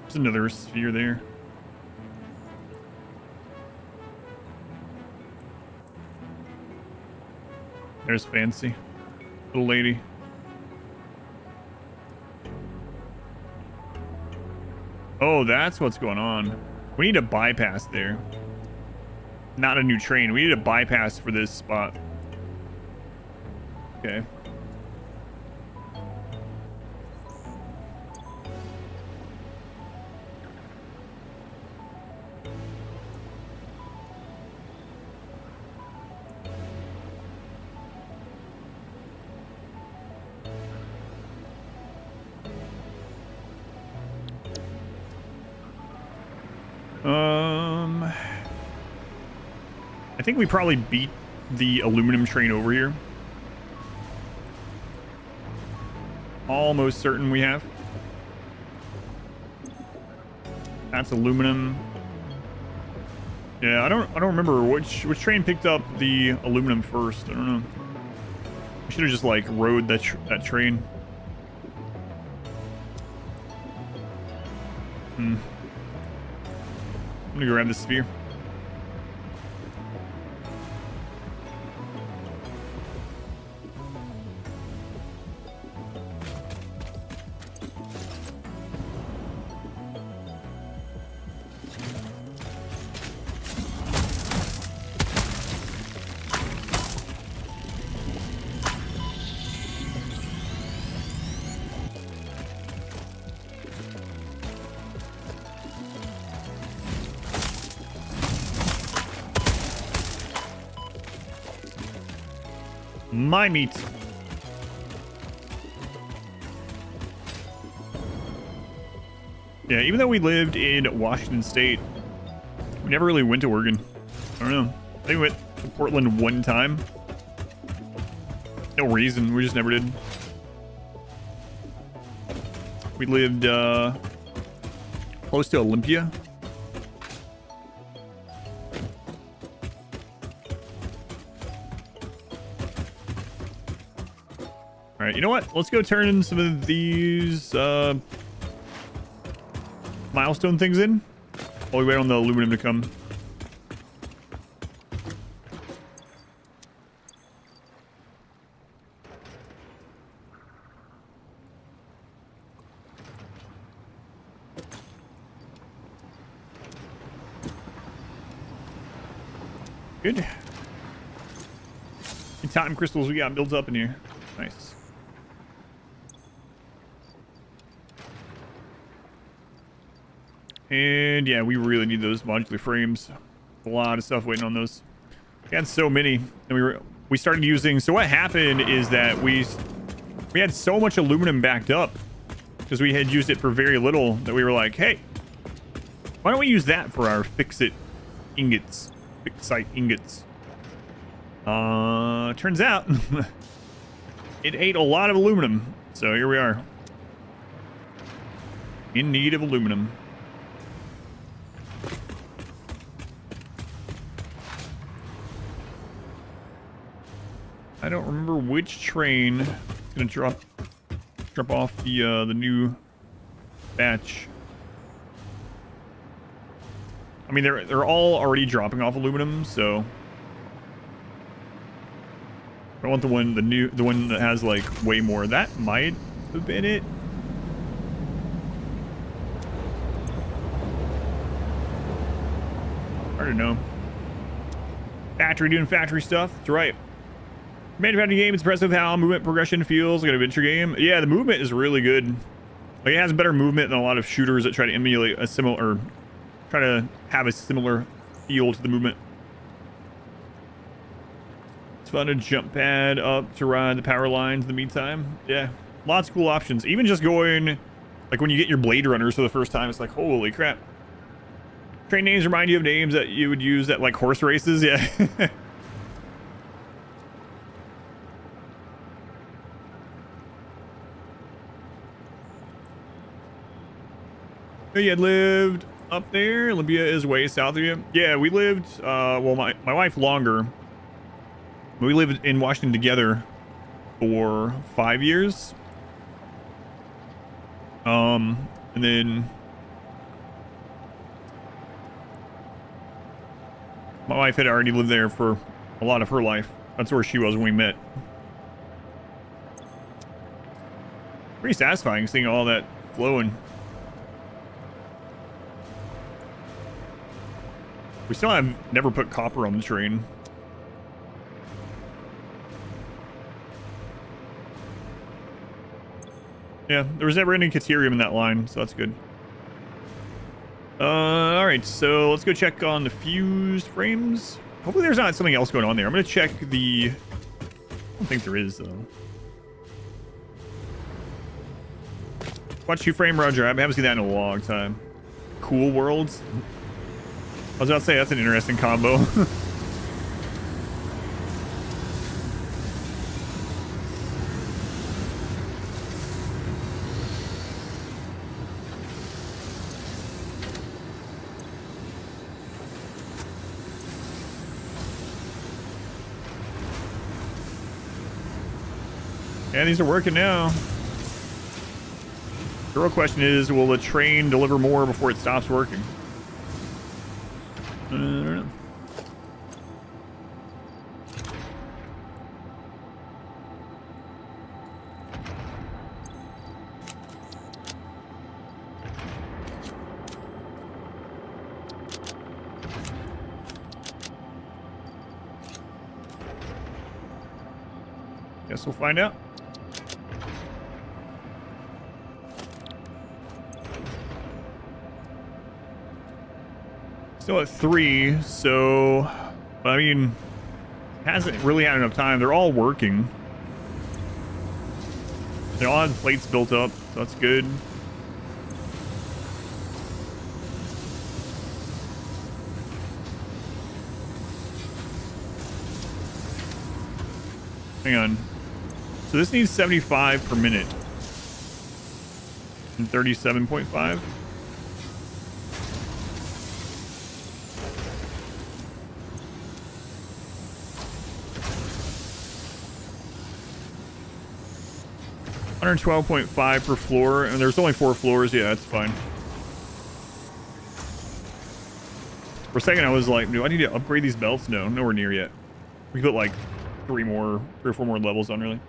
A: There's another sphere there. There's Fancy. Little lady. Oh, that's what's going on. We need a bypass there. Not a new train. We need a bypass for this spot. Okay. I think we probably beat the aluminum train over here. Almost certain we have. That's aluminum. Yeah, I don't remember which train picked up the aluminum first. I don't know. We should have just like rode that train. I'm gonna go grab the sphere. My meat. Yeah, even though we lived in Washington State, we never really went to Oregon. I don't know. I think we went to Portland one time. No reason. We just never did. We lived close to Olympia. All right, you know what? Let's go turn in some of these milestone things in while we wait on the aluminum to come. Good. The time crystals we got built up in here. Nice. And yeah, we really need those modular frames. A lot of stuff waiting on those. We had so many, and we started using. So what happened is that we had so much aluminum backed up because we had used it for very little that we were like, hey, why don't we use that for our fix-it ingots, fix-site ingots? Turns out it ate a lot of aluminum, so here we are in need of aluminum. I don't remember which train is gonna drop off the new batch. I mean, they're all already dropping off aluminum, so I want the one that has like way more. That might have been it. Hard to know. Factory doing factory stuff. That's right. Manufacturing game, it's impressive how movement progression feels like an adventure game. Yeah, the movement is really good. Like, it has better movement than a lot of shooters that try to emulate a similar, or try to have a similar feel to the movement. It's fun to jump pad up to ride the power lines in the meantime. Yeah, lots of cool options. Even just going, like when you get your Blade Runners for the first time, it's like, holy crap. Train names remind you of names that you would use at like horse races. Yeah. You had lived up there. Olympia is way south of you. Yeah, we lived, well, my wife longer. We lived in Washington together for 5 years. And then my wife had already lived there for a lot of her life. That's where she was when we met. Pretty satisfying seeing all that flowing. We still have never put copper on the train. Yeah, there was never any caterium in that line, so that's good. Alright, so let's go check on the fused frames. Hopefully there's not something else going on there. I'm gonna check the... I don't think there is, though. Watch 2-frame, roger. I haven't seen that in a long time. Cool worlds. I was about to say, that's an interesting combo. Yeah, these are working now. The real question is, will the train deliver more before it stops working? I don't know. Guess we'll find out. Still at 3, so I mean, hasn't really had enough time. They're all working. They all have plates built up, so that's good. Hang on. So this needs 75 per minute. And 37.5. $112.5 per floor, and there's only 4 floors. Yeah, that's fine. For a second, I was like, do I need to upgrade these belts? No, nowhere near yet. We put like 3 or 4 more levels on, really.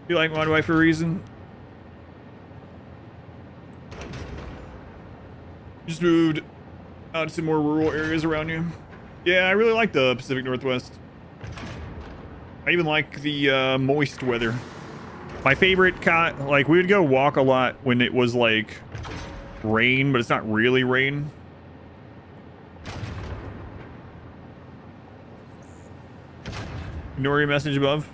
A: You like my wife for a reason? Just moved out to some more rural areas around you. Yeah, I really like the Pacific Northwest. I even like the moist weather. My favorite like we would go walk a lot when it was like rain, but it's not really rain. Ignore your message above.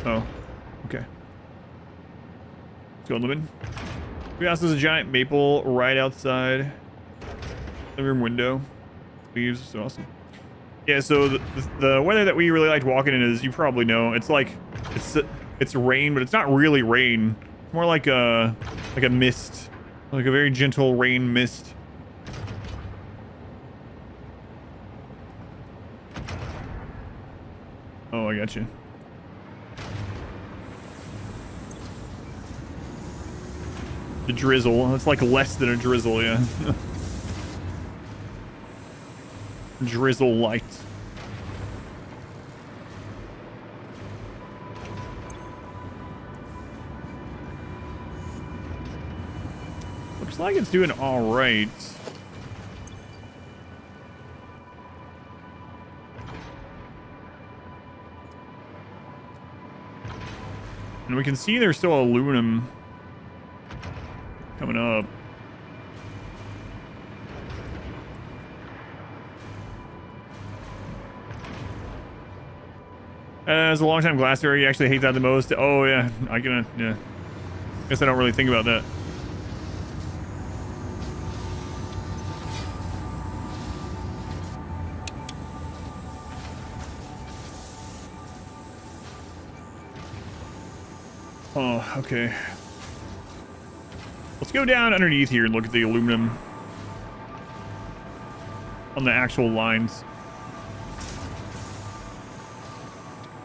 A: Oh, okay. Let's go, Lemon. We also there's a giant maple right outside the room window. Leaves, so awesome. Yeah, so the weather that we really liked walking in is, you probably know, it's like it's rain, but it's not really rain. It's more like a mist, like a very gentle rain mist. Oh, I got you. The drizzle. It's like less than a drizzle, yeah. Drizzle light. Looks like it's doing all right. And we can see there's still aluminum coming up. As a long-time glasser, you actually hate that the most. Oh yeah, yeah. Guess I don't really think about that. Oh, okay. Let's go down underneath here and look at the aluminum. on the actual lines.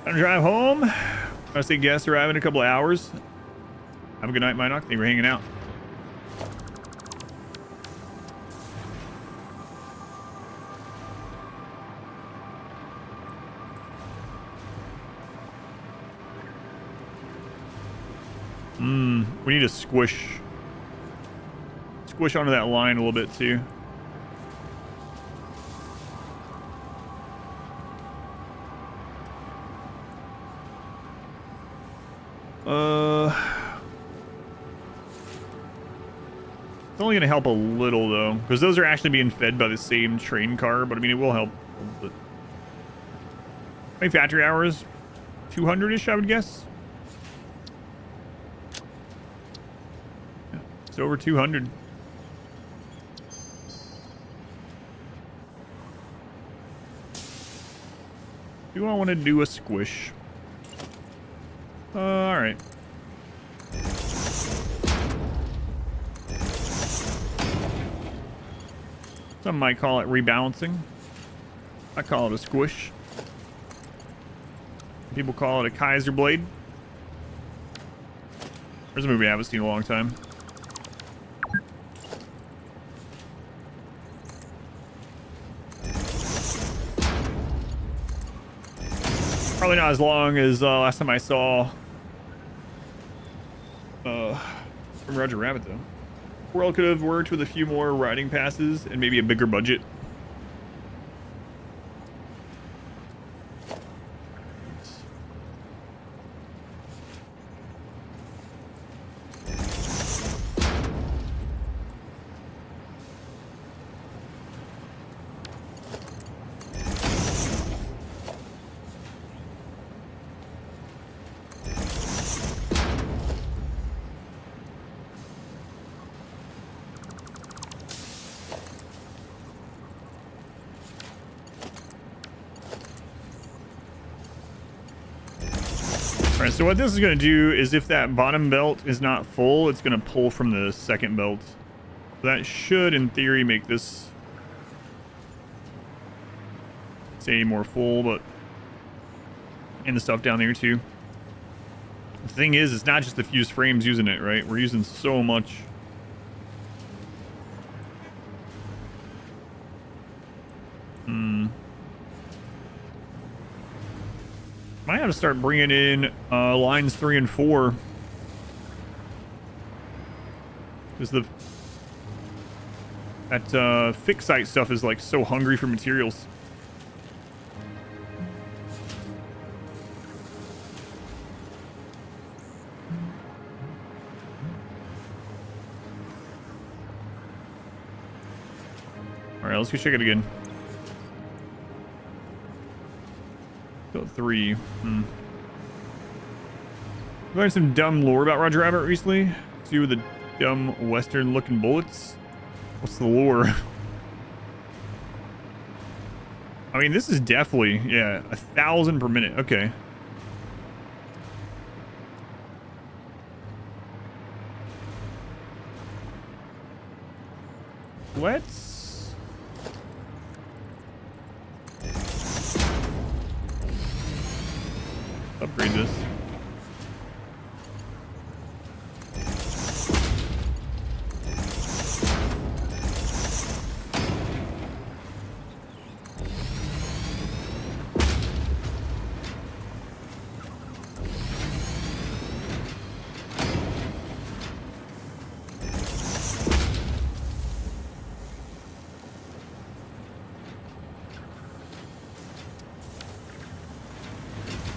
A: Time to drive home. I say guests arrive in a couple of hours. Have a good night, Minoc. Thank you for hanging out. We need to squish onto that line a little bit too. It's only going to help a little though, because those are actually being fed by the same train car, but I mean, it will help a little bit. How many factory hours? 200-ish, I would guess. Yeah, it's over 200. Do I want to do a squish? Alright. Some might call it rebalancing. I call it a squish. People call it a Kaiser blade. There's a movie I haven't seen in a long time. Probably not as long as last time I saw from Roger Rabbit, though. World could have worked with a few more riding passes and maybe a bigger budget. Alright, so what this is going to do is if that bottom belt is not full, it's going to pull from the second belt. So that should, in theory, make this say more full, but and the stuff down there too. The thing is, it's not just the fused frames using it, right? We're using so much. Might have to start bringing in lines 3 and 4. Because that fixed site stuff is like so hungry for materials. All right, let's go check it again. Got 3. Learned some dumb lore about Roger Rabbit recently. See with the dumb Western looking bullets. What's the lore? I mean, this is definitely, yeah, 1,000 per minute. Okay. Let's upgrade this.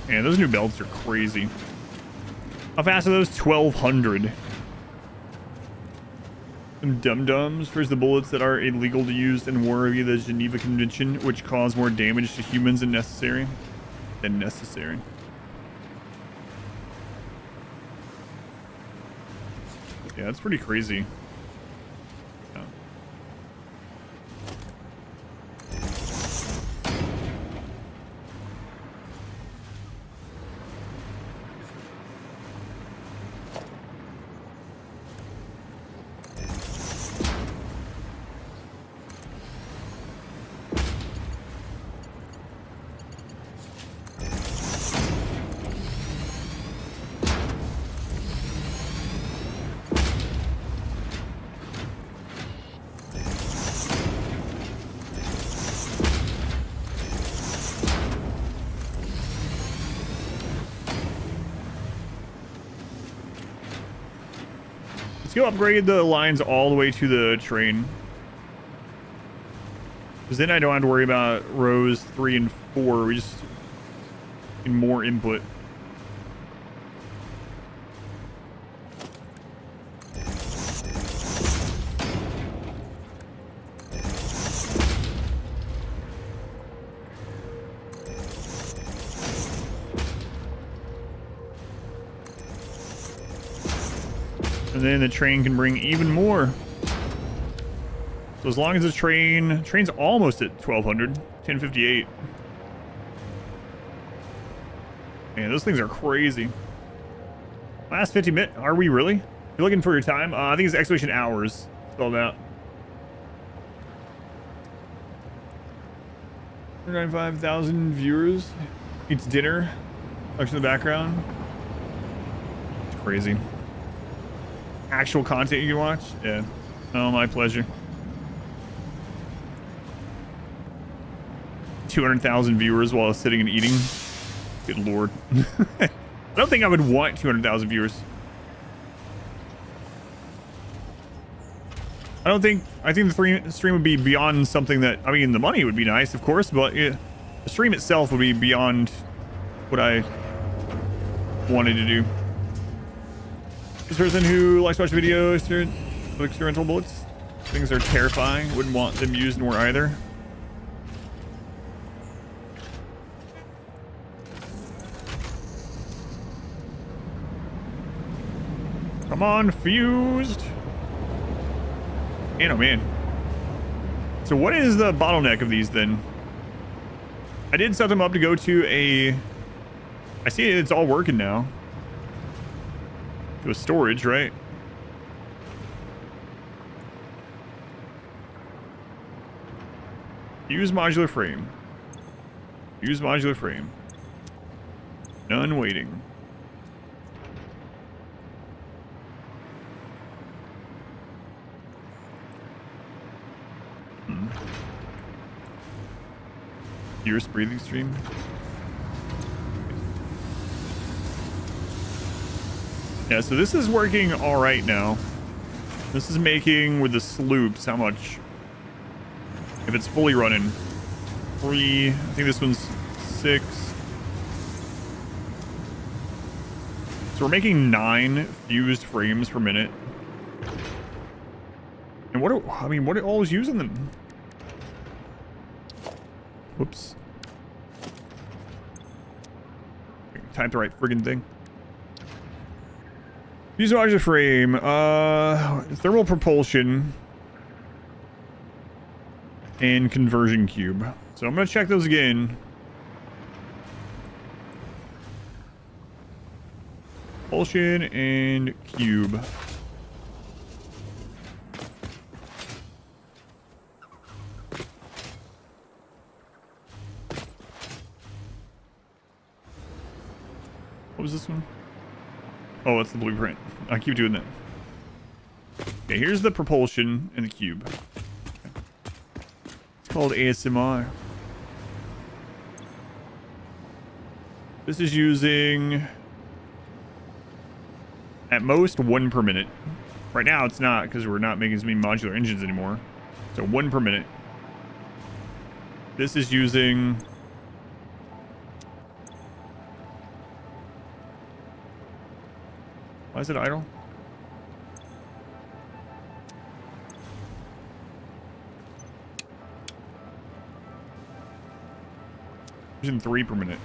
A: Man, those new belts are crazy. How fast are those? 1,200. Some dum-dums. First, the bullets that are illegal to use in war via the Geneva Convention, which cause more damage to humans than necessary. Yeah, that's pretty crazy. Yeah. go upgrade the lines all the way to the train. Because then I don't have to worry about rows 3 and 4. We just need more input. And then the train can bring even more. So as long as the train's almost at 1200, 1058. Man, those things are crazy. Last 50 minutes, are we really? You're looking for your time? I think it's exclamation hours. Spelled out. 195,000 viewers. Eats dinner. Looks in the background. It's crazy. Actual content you can watch? Yeah. Oh, my pleasure. 200,000 viewers while sitting and eating. Good lord. I don't think I would want 200,000 viewers. I think the stream would be beyond something that, I mean, the money would be nice, of course, but the stream itself would be beyond what I wanted to do. This person who likes to watch videos with experimental bullets. Things are terrifying. Wouldn't want them used nor either. Come on, fused. Man, oh man. So what is the bottleneck of these then? I did set them up to go to a... I see it's all working now. To a storage, right? Use modular frame. Use modular frame. None waiting. Fierce breathing stream. Yeah, so this is working all right now. This is making with the sloops how much? If it's fully running, 3. I think this one's 6. So we're making 9 fused frames per minute. And what are all is using them? Whoops. Type the right friggin' thing. Use modular frame. Thermal propulsion. And conversion cube. So I'm gonna check those again. Propulsion and cube. What was this one? Oh, that's the blueprint. I keep doing that. Okay, here's the propulsion and the cube. It's called ASMR. This is using at most 1 per minute. Right now it's not because we're not making as many modular engines anymore. So 1 per minute. This is using... Why is it idle? Using 3 per minute.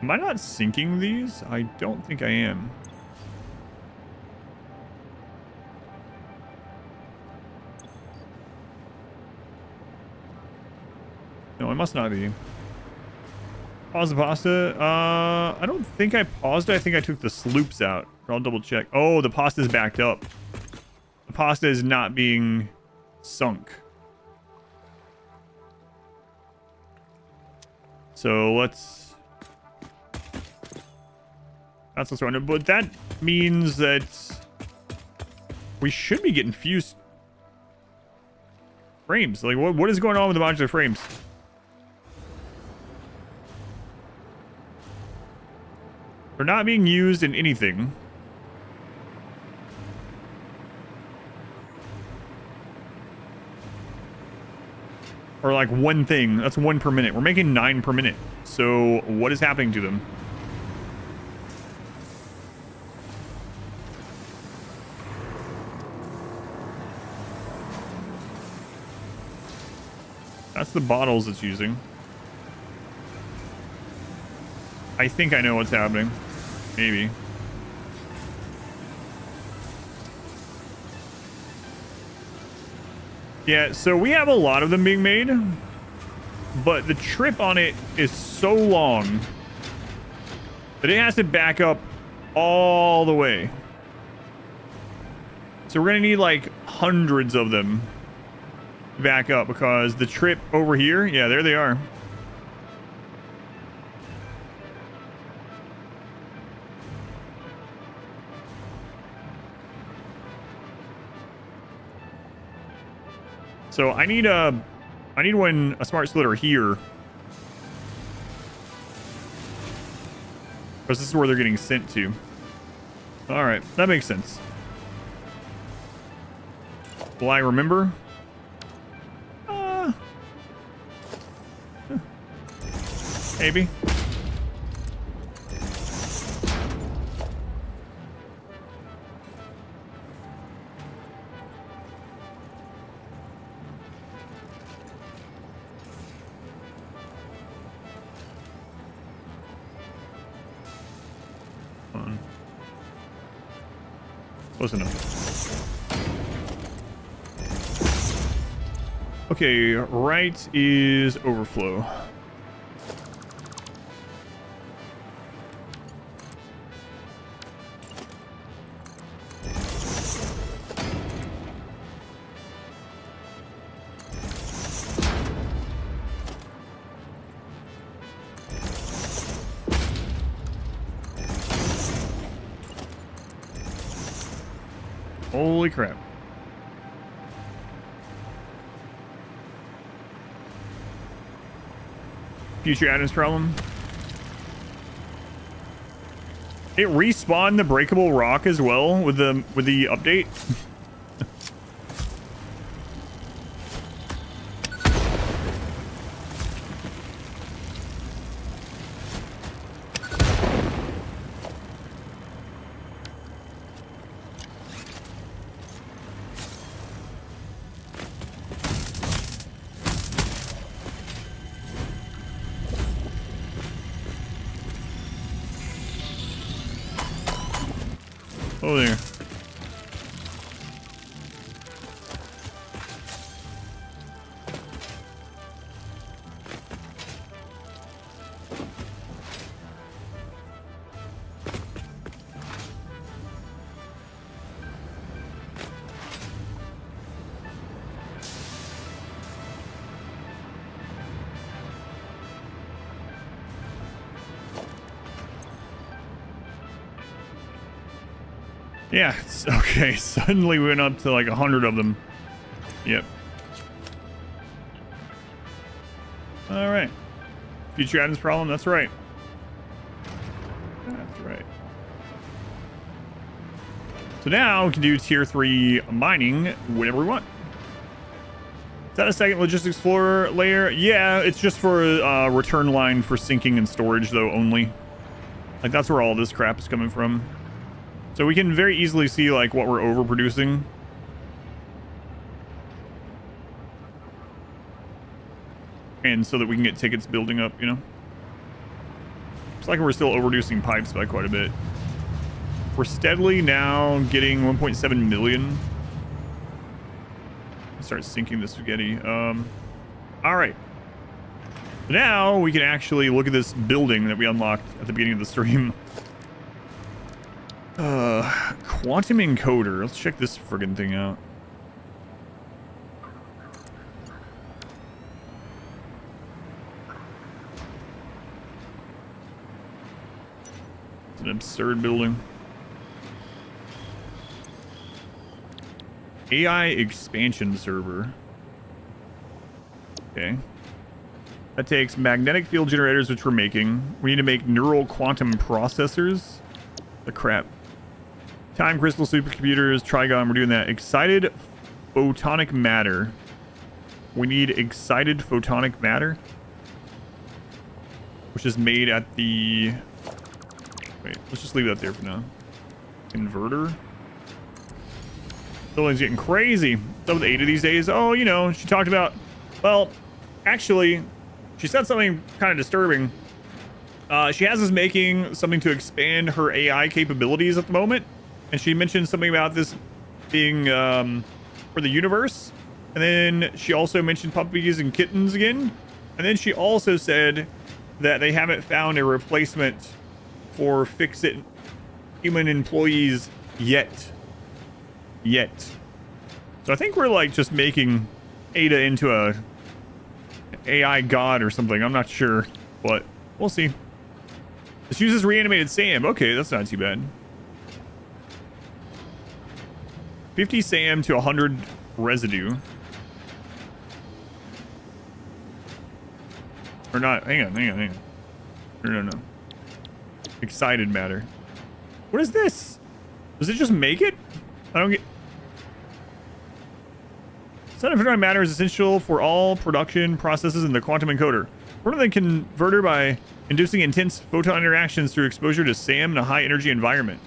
A: Am I not syncing these? I don't think I am. No, I must not be. Pause the pasta. I don't think I paused it. I think I took the sloops out. I'll double check. Oh, the pasta is backed up. The pasta is not being sunk. So let's... That's what's wrong. But that means that we should be getting fused frames. Like, what is going on with the modular frames? They're not being used in anything. Or like one thing. That's 1 per minute. We're making 9 per minute. So what is happening to them? That's the bottles it's using. I think I know what's happening. Maybe. Yeah, so we have a lot of them being made, but the trip on it is so long that it has to back up all the way. So we're gonna need like hundreds of them to back up because the trip over here, yeah, there they are. So I need a smart splitter here. Because this is where they're getting sent to. Alright, that makes sense. Will I remember? Maybe. Close enough. Okay, right is overflow. Holy crap. Future Adams problem. It respawned the breakable rock as well with the update. Oh, there. Yeah, it's okay. Suddenly we went up to like 100 of them. Yep. All right. Future Adams problem. That's right. That's right. So now we can do tier 3 mining whenever we want. Is that a second logistics floor layer? Yeah, it's just for a return line for syncing and storage though only. Like that's where all this crap is coming from. So we can very easily see like what we're overproducing. And so that we can get tickets building up, you know. Looks like we're still overproducing pipes by quite a bit. We're steadily now getting 1.7 million. Start sinking the spaghetti. All right. Now we can actually look at this building that we unlocked at the beginning of the stream. Quantum encoder. Let's check this friggin' thing out. It's an absurd building. AI expansion server. Okay. That takes magnetic field generators, which we're making. We need to make neural quantum processors. The crap. Time crystal supercomputers, Trigon, we're doing that. Excited photonic matter. we need excited photonic matter, which is made at the... Wait, let's just leave that there for now. Inverter. Building's getting crazy. What's up with Ada these days? Oh, you know, she talked about... Well, actually, she said something kind of disturbing. She has us making something to expand her AI capabilities at the moment. And she mentioned something about this being for the universe. And then she also mentioned puppies and kittens again. And then she also said that they haven't found a replacement for fix-it human employees yet. So I think we're like just making Ada into a AI god or something. I'm not sure, but we'll see. This uses reanimated SAM. Okay, that's not too bad. 50 SAM to 100 residue. Or not. Hang on. No. Excited matter. What is this? Does it just make it? I don't get... Satisfactory matter is essential for all production processes in the quantum encoder. One of the converter by inducing intense photon interactions through exposure to SAM in a high energy environment.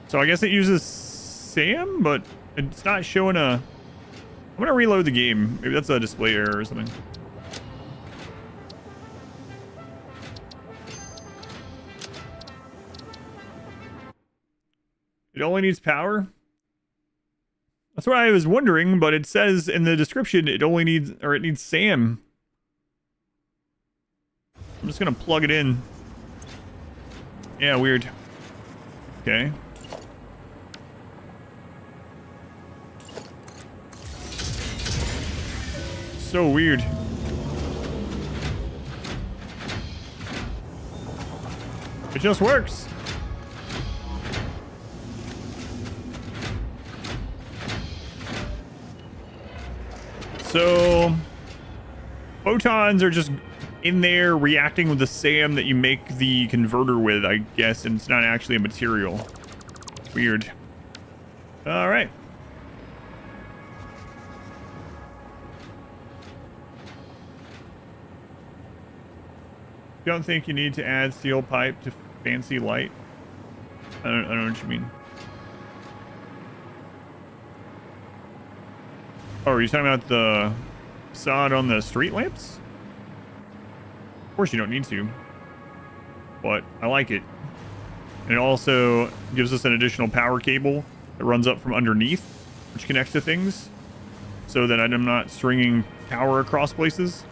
A: So I guess it uses SAM, but it's not showing a... I'm gonna reload the game. Maybe that's a display error or something. It only needs power? That's what I was wondering, but it says in the description it only needs, or it needs SAM. I'm just gonna plug it in. Yeah, weird. Okay. So weird. It just works. So, photons are just in there reacting with the SAM that you make the converter with, I guess, and it's not actually a material. Weird. All right. Don't think you need to add steel pipe to fancy light. I don't know what you mean. Oh, are you talking about the facade on the street lamps? Of course you don't need to, but I like it. And it also gives us an additional power cable that runs up from underneath, which connects to things, so that I'm not stringing power across places.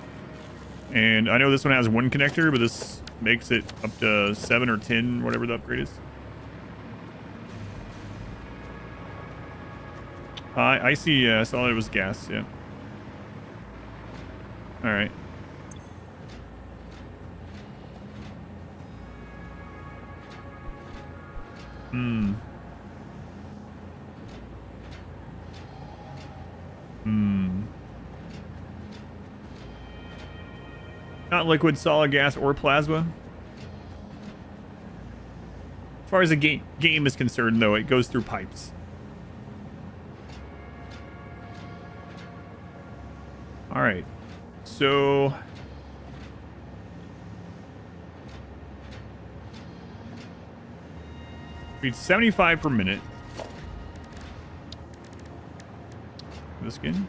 A: And I know this one has one connector, but this makes it up to 7 or 10, whatever the upgrade is. I see, I saw it was gas, yeah. Alright. Not liquid, solid, gas, or plasma. As far as the game is concerned, though, it goes through pipes. All right, so we need 75 per minute. This skin.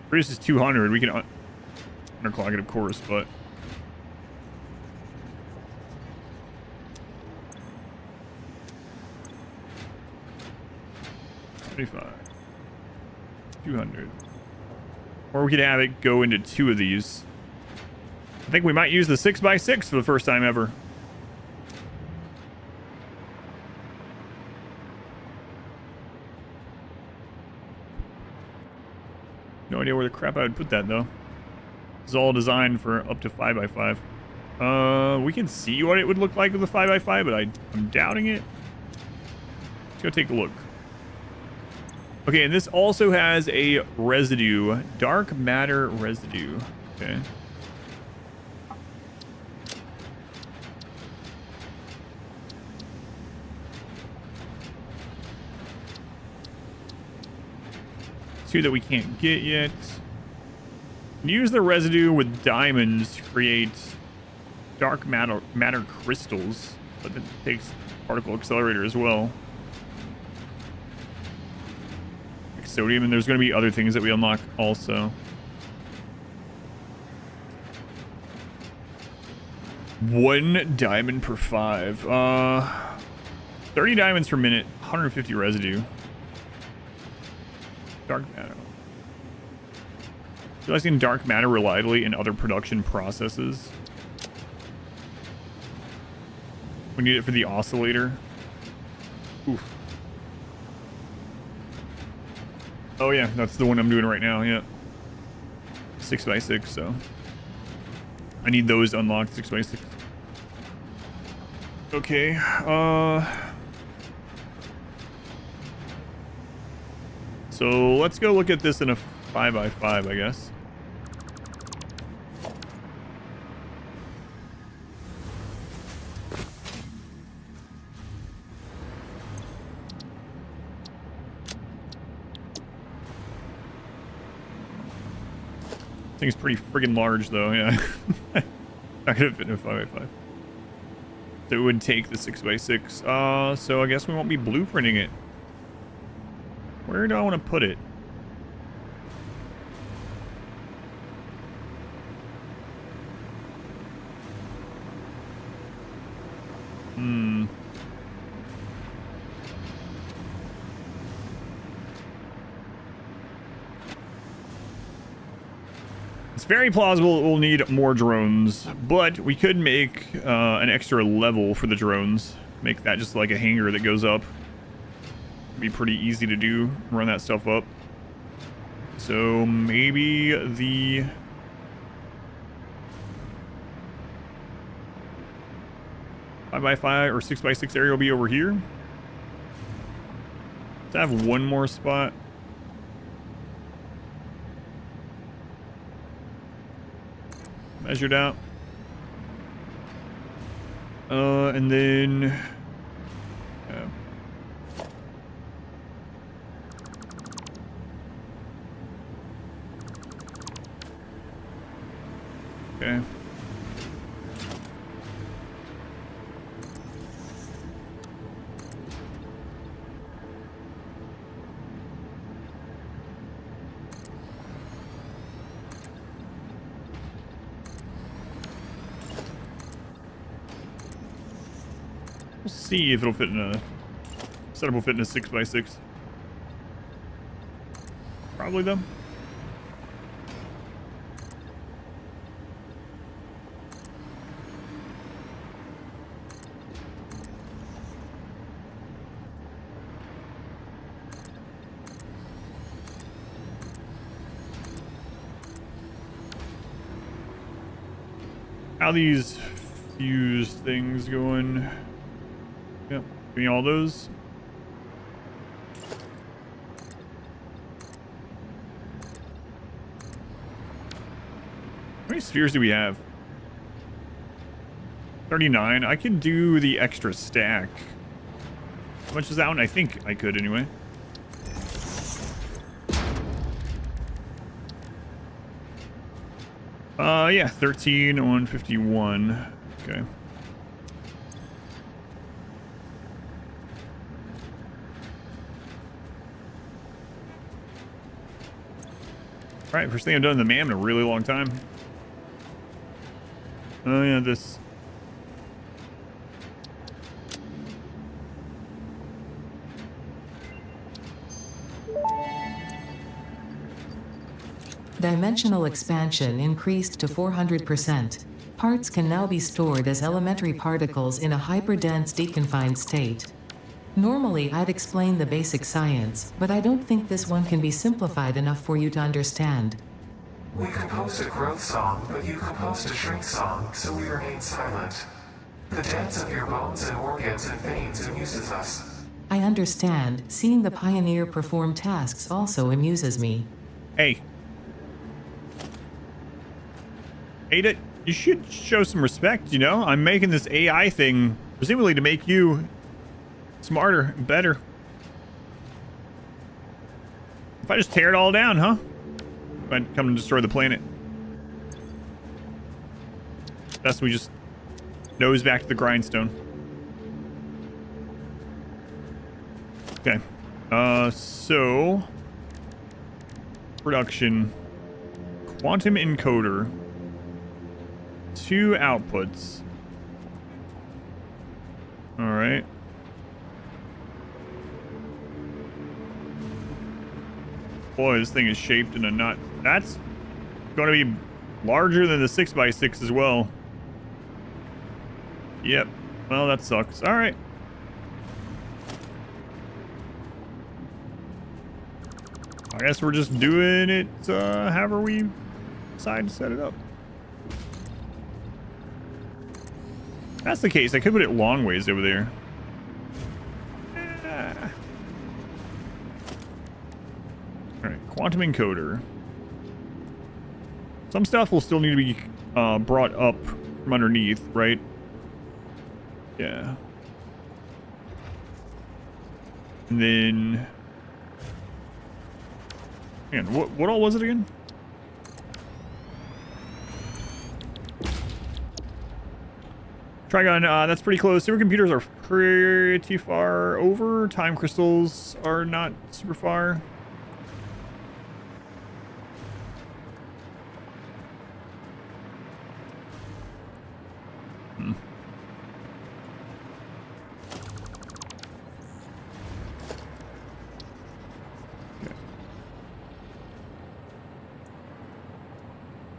A: Produces 200. We can underclock it, of course, but. $75, 200, or we could have it go into 2 of these. I think we might use the 6x6 for the first time ever. No idea where the crap I would put that though. It's all designed for up to 5x5. We can see what it would look like with a 5x5, but I'm doubting it. Let's go take a look. Okay, and this also has a residue, dark matter residue. Okay. two that we can't get yet. Use the residue with diamonds to create dark matter crystals, but it takes particle accelerator as well. Like sodium, and there's going to be other things that we unlock also. 1 diamond per 5. 30 diamonds per minute, 150 residue. Dark matter. Utilizing dark matter reliably in other production processes. We need it for the oscillator. Oof. Oh yeah, that's the one I'm doing right now, yeah. 6x6, so. I need those unlocked, 6x6. Okay, so let's go look at this in a 5x5, I guess. Thing's pretty friggin' large, though, yeah. Not gonna fit in a 5x5. So it would take the 6x6. So I guess we won't be blueprinting it. Where do I want to put it? It's very plausible we'll need more drones, but we could make an extra level for the drones. Make that just like a hangar that goes up. It'd be pretty easy to do, run that stuff up. So maybe the... Five by 5 or 6x6 area will be over here. To have one more spot. Measured out. And then... Okay. We'll see if it'll fit in a setup will fit in a 6x6. Probably though. How these fuse things going? Yep, give me all those. How many spheres do we have? 39. I could do the extra stack. How much is that one? I think I could anyway. Yeah, 13 on 51. Okay. Alright, first thing I've done in the MAM in a really long time. Oh yeah, this.
B: Dimensional expansion increased to 400%. Parts can now be stored as elementary particles in a hyperdense deconfined state. Normally I'd explain the basic science, but I don't think this one can be simplified enough for you to understand.
C: We composed a growth song, but you composed a shrink song, so we remain silent. The dance of your bones and organs and veins amuses us.
B: I understand. Seeing the pioneer perform tasks also amuses me.
A: Hey. Ada, you should show some respect, you know? I'm making this AI thing, presumably to make you smarter, better. If I just tear it all down, huh? Might come and destroy the planet. That's we just nose back to the grindstone. Okay. So production. Quantum encoder. 2 outputs. Alright. Boy, this thing is shaped in a nut. That's going to be larger than the 6x6 as well. Yep. Well, that sucks. Alright. I guess we're just doing it however we decide to set it up. That's the case. I could put it long ways over there. Alright, quantum encoder. Some stuff will still need to be brought up from underneath, right? Yeah. And then... Man, what all was it again? Trigon, that's pretty close. Supercomputers are pretty far over. Time crystals are not super far.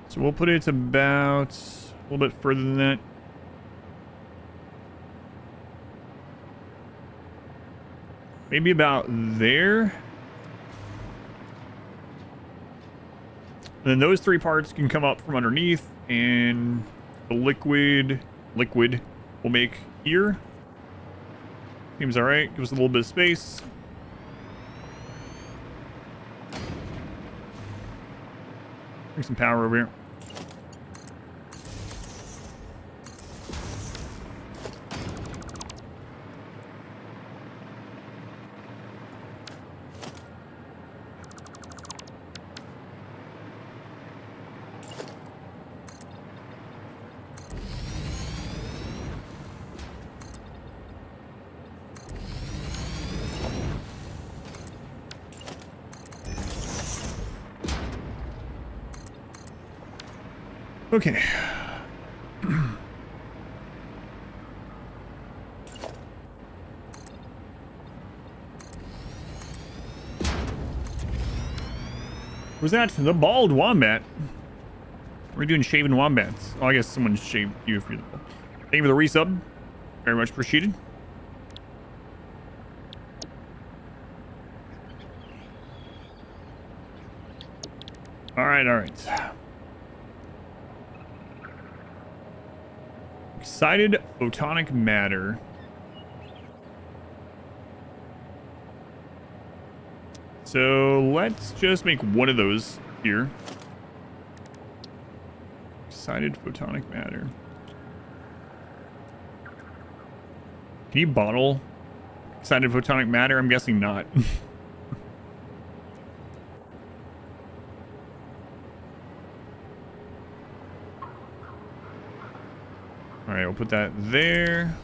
A: So we'll put it about a little bit further than that. Maybe about there. And then those 3 parts can come up from underneath, and the liquid will make here. Seems alright. Give us a little bit of space. Bring some power over here. Okay. Was that the bald wombat? We're doing shaven wombats. Oh, I guess someone shaved you for the... Thank you for the resub. Very much appreciated. All right. Excited photonic matter. So let's just make one of those here. Excited photonic matter. Can you bottle excited photonic matter? I'm guessing not. All right, we'll put that there.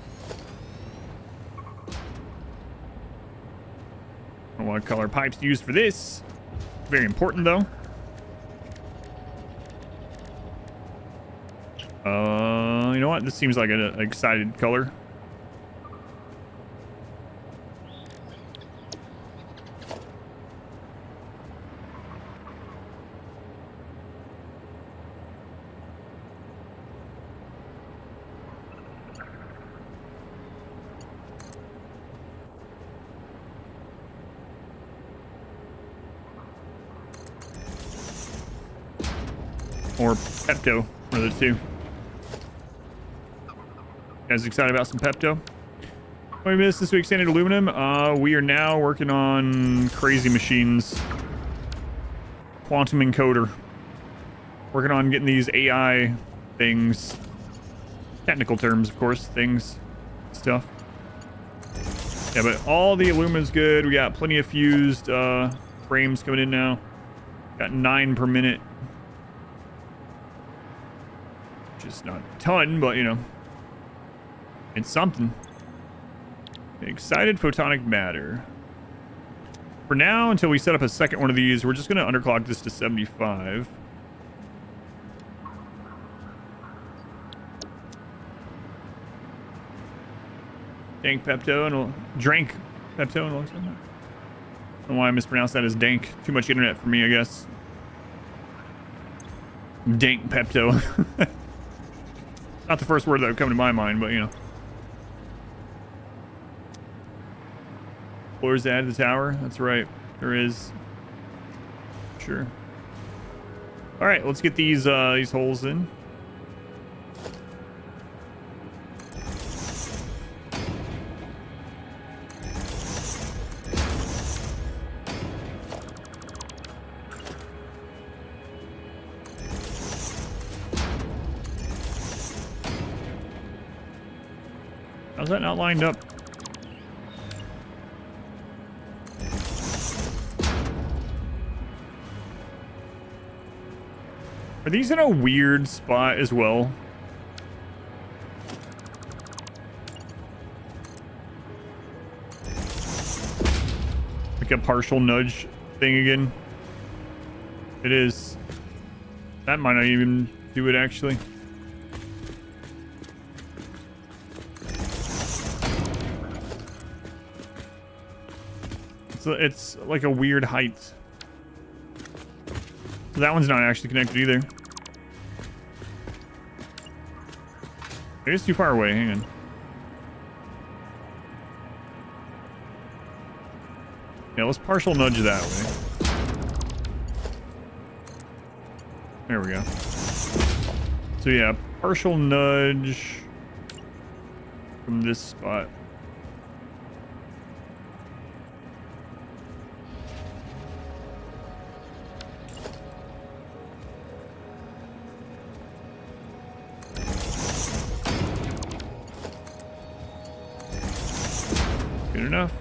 A: I don't want color pipes to use for this. Very important, though. You know what? This seems like an excited color. Or Pepto, one of the two. You guys excited about some Pepto? What we missed this week, standard aluminum. We are now working on crazy machines. Quantum encoder. Working on getting these AI things. Technical terms, of course. Things. Stuff. Yeah, but all the aluminum's good. We got plenty of fused frames coming in now. Got 9 per minute. Just not a ton, but you know, it's something. Excited photonic matter. For now, until we set up a second one of these, we're just going to underclock this to 75. Dank Pepto and drank Pepto and I don't know why I mispronounced that as dank. Too much internet for me, I guess. Dank Pepto. Not the first word that would come to my mind, but you know. Floors to add to the tower. That's right. There is. Sure. All right, let's get these holes in. How's that not lined up? Are these in a weird spot as well? Like a partial nudge thing again? It is. That might not even do it, actually. So it's like a weird height. So that one's not actually connected either. It is too far away. Hang on. Yeah, let's partial nudge that way. There we go. So yeah, partial nudge from this spot. Good enough.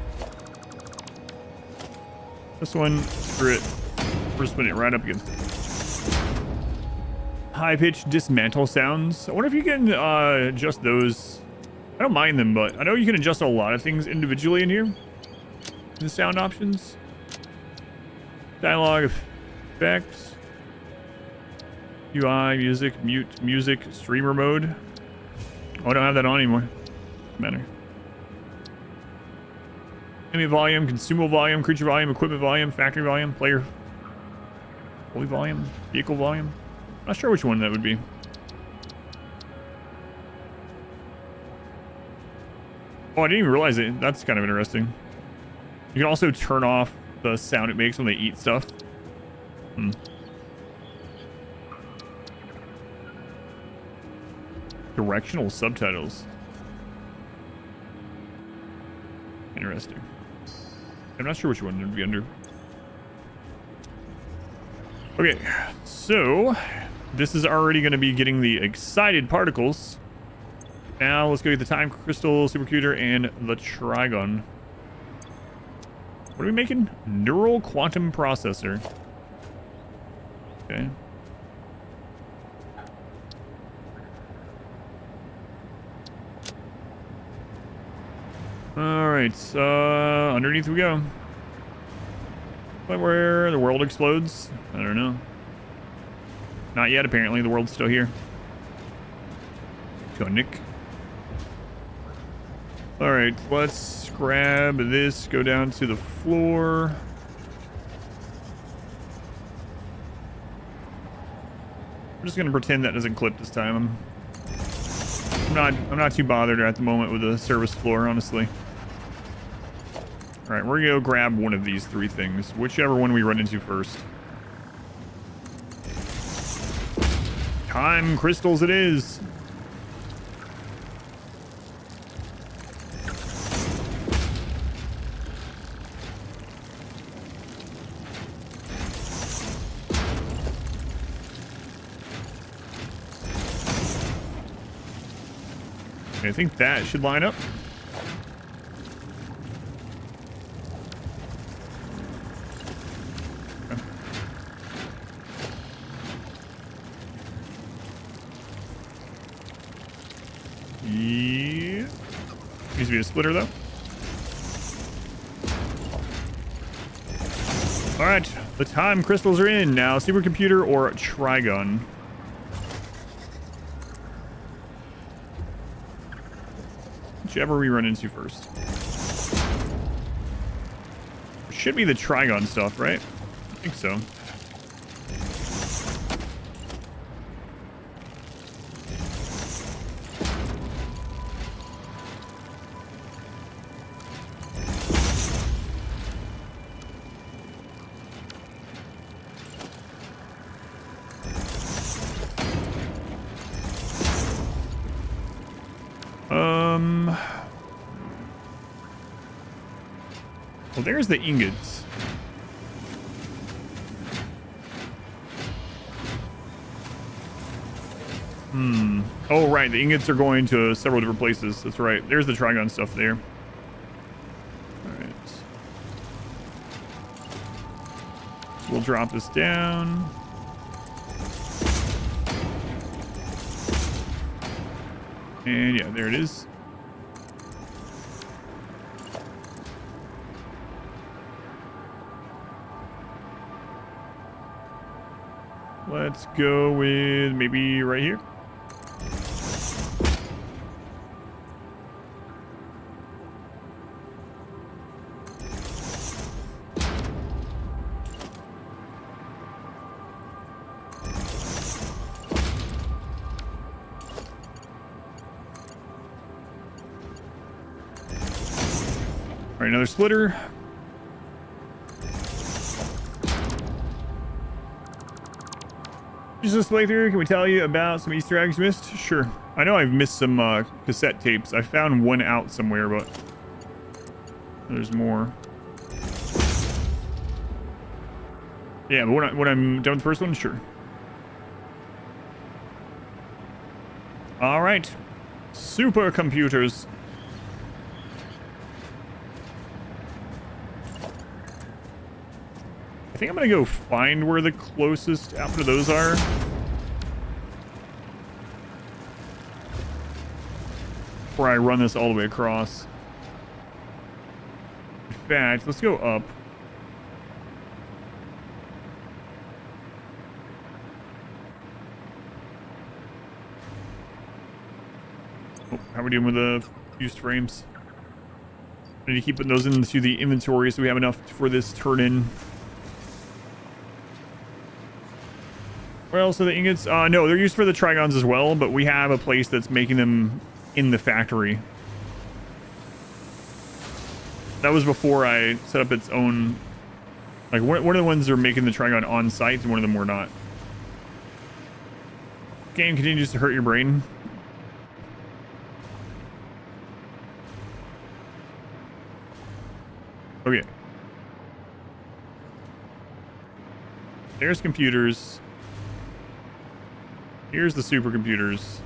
A: This one, screw it. We're just putting it right up against it. High-pitched dismantle sounds. I wonder if you can adjust those. I don't mind them, but I know you can adjust a lot of things individually in here. The sound options. Dialogue effects. UI, music, mute, music, streamer mode. Oh, I don't have that on anymore. Doesn't matter. Enemy volume, consumable volume, creature volume, equipment volume, factory volume, player holy volume, vehicle volume. Not sure which one that would be. Oh, I didn't even realize it. That's kind of interesting. You can also turn off the sound it makes when they eat stuff. Directional subtitles. Interesting. I'm not sure which one it would be under. Okay, so this is already going to be getting the excited particles. Now let's go get the time crystal, supercomputer, and the trigon. What are we making? Neural quantum processor. Okay. All right, underneath we go. But where the world explodes? I don't know. Not yet, apparently. The world's still here. Go, Nick. All right, let's grab this, go down to the floor. I'm just gonna pretend that doesn't clip this time. I'm not too bothered at the moment with the service floor, honestly. All right, we're gonna go grab one of these three things, whichever one we run into first. Time crystals it is. I think that should line up. Yeah. Needs to be a splitter, though. All right, the time crystals are in now. Supercomputer or Trigon? Whichever we run into first. Should be the Trigon stuff, right? I think so. Well, there's the ingots. Oh, right. The ingots are going to several different places. That's right. There's the Trigon stuff there. All right. We'll drop this down. And yeah, there it is. Let's go with maybe right here. All right, another splitter. Just this playthrough, can we tell you about some Easter eggs missed? Sure. I know I've missed some cassette tapes. I found one out somewhere, but there's more. Yeah, but when I'm done with the first one, sure. All right. Supercomputers. I think I'm gonna go find where the closest after those are. Before I run this all the way across. In fact, let's go up. Oh, how are we doing with the used frames? I need to keep putting those into the inventory so we have enough for this turn in. Where else are the ingots? No, they're used for the Trigons as well, but we have a place that's making them in the factory. That was before I set up its own... Like, one of the ones that are making the Trigon on site, and one of them were not. Game continues to hurt your brain. Okay. There's computers. Here's the supercomputers.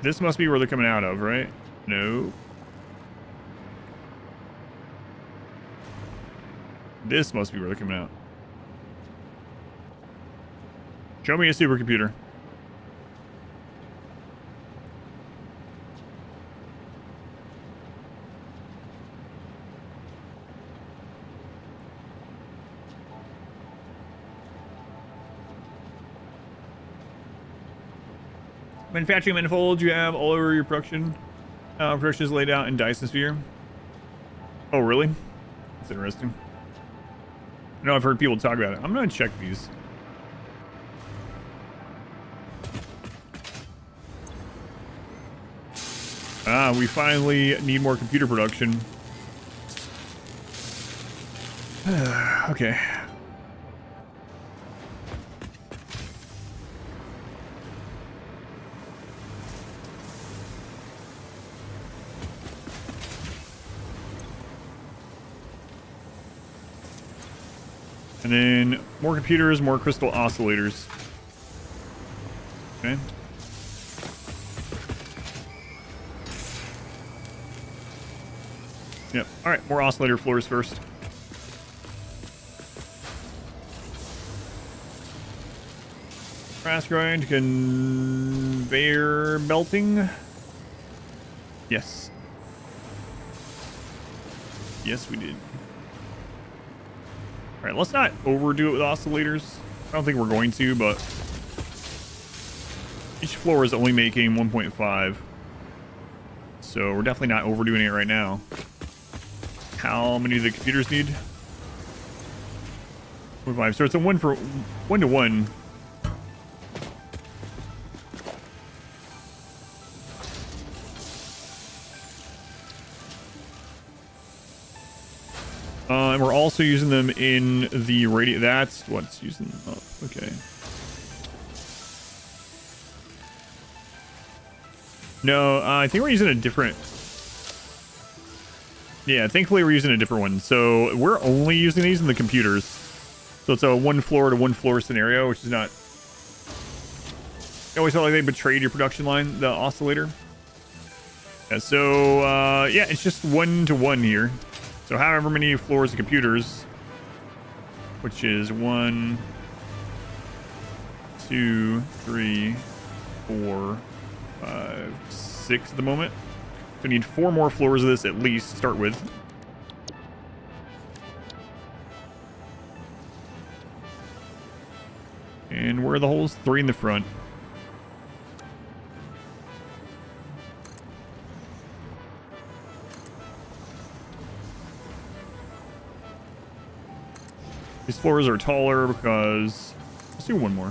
A: This must be where they're coming out of, right? No. This must be where they're coming out. Show me a supercomputer. Manufacturing manifold you have all over your production. Production is laid out in Dyson Sphere. Oh, really? That's interesting. I know I've heard people talk about it. I'm going to check these. We finally need more computer production. Okay. And then more computers, more crystal oscillators. Okay. Yep. All right, more oscillator floors first. Fast grind can conveyor belting? Yes. Yes, we did. All right, let's not overdo it with oscillators. I don't think we're going to, but each floor is only making 1.5. So we're definitely not overdoing it right now. How many do the computers need? 1.5. So it's a 1-to-1. And we're also using them in the radio. That's what's using them up. Okay. No, I think we're using a different... Yeah, thankfully we're using a different one. So we're only using these in the computers. So it's a 1 floor to 1 floor scenario, which is not... I always felt like they betrayed your production line, the oscillator. Yeah, so, yeah, it's just 1-to-1 here. So however many floors of computers, which is 1, 2, 3, 4, 5, 6 at the moment. So we need 4 more floors of this at least to start with. And where are the holes? 3 in the front. These floors are taller because... Let's do 1 more.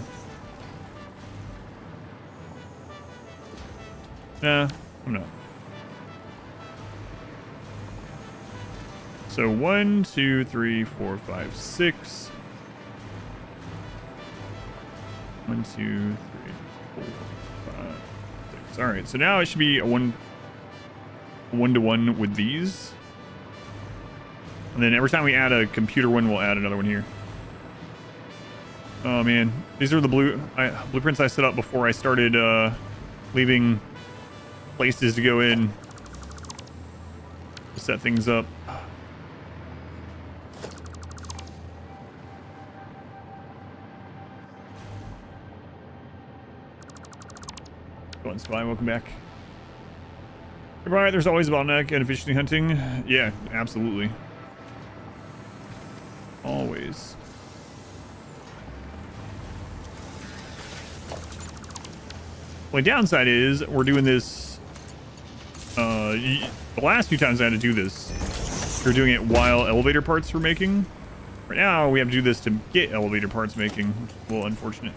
A: Nah, I'm not. So 1, 2, 3, 4, 5, 6. 1, 2, 3, 4, 5, 6. All right, so now it should be a 1-to-1 with these. And then every time we add a computer one, we'll add another one here. Oh man, these are the blueprints I set up before I started leaving places to go in to set things up. Go on, Spy, welcome back. Right, there's always a bottleneck in efficiency hunting. Yeah, absolutely. Always. Well, the downside is we're doing this. The last few times I had to do this, we're doing it while elevator parts were making. Right now, we have to do this to get elevator parts making. Well, unfortunate.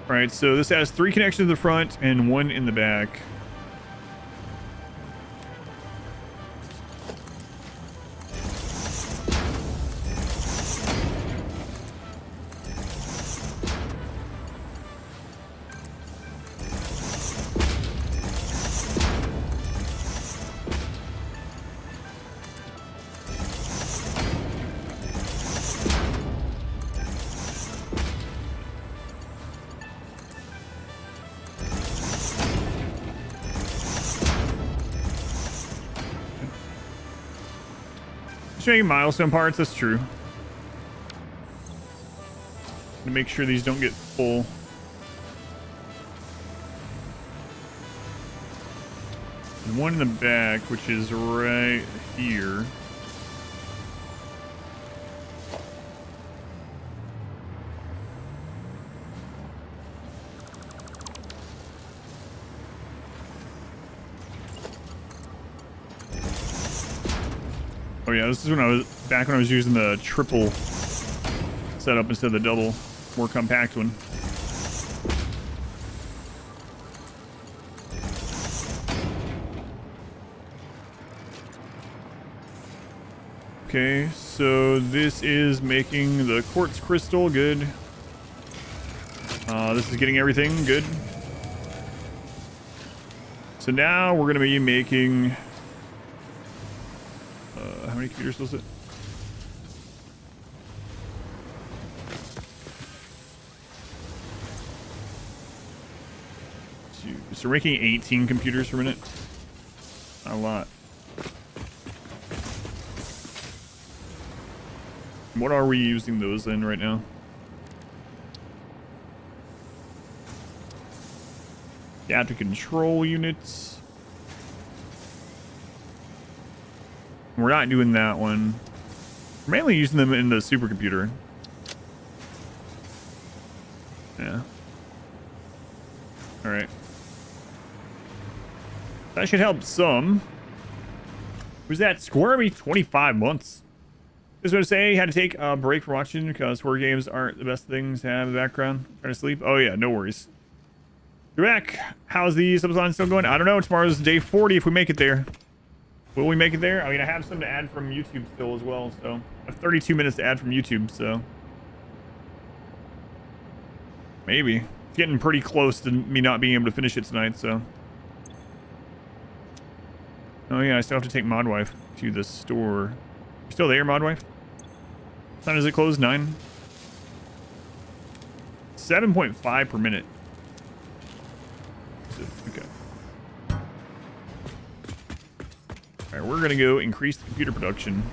A: All right, so this has 3 connections in the front and 1 in the back. Making milestone parts, that's true. To make sure these don't get full. And 1 in the back, which is right here. Oh yeah, this is when I was back when I was using the triple setup instead of the double, more compact one. Okay, so this is making the quartz crystal, good. This is getting everything, good. So now we're going to be making... how many computers was it? So we're making 18 computers per minute. Not a lot. What are we using those in right now? Adaptive control units. We're not doing that one. We're mainly using them in the supercomputer. Yeah. Alright. That should help some. Who's that? Squirmy 25 months. Just want to say, had to take a break from watching because horror games aren't the best things to have in the background. Trying to sleep. Oh yeah, no worries. You're back. How's the subathon still going? I don't know. Tomorrow's day 40 if we make it there. Will we make it there? I mean, I have some to add from YouTube still as well, so I have 32 minutes to add from YouTube, so maybe. It's getting pretty close to me not being able to finish it tonight, so. Oh yeah, I still have to take Modwife to the store. You still there, Modwife? What time does it close? 9? 7.5 per minute. Okay. Alright, we're gonna go increase the computer production.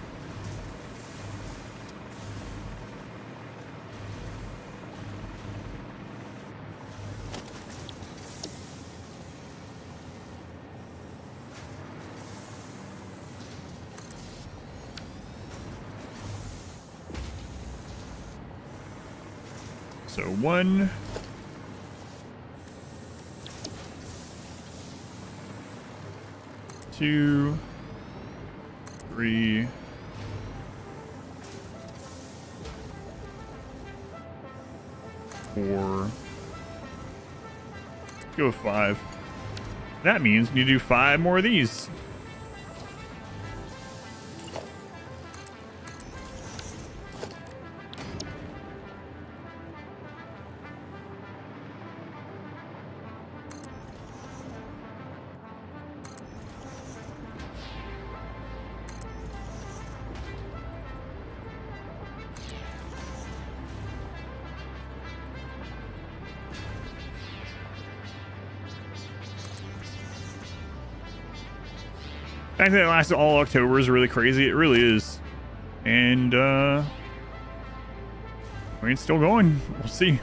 A: So 1, 2, 3, 4. Let's go with 5. That means we need to do 5 more of these. The fact that it lasted all October is really crazy. It really is. And, I mean, it's still going. We'll see.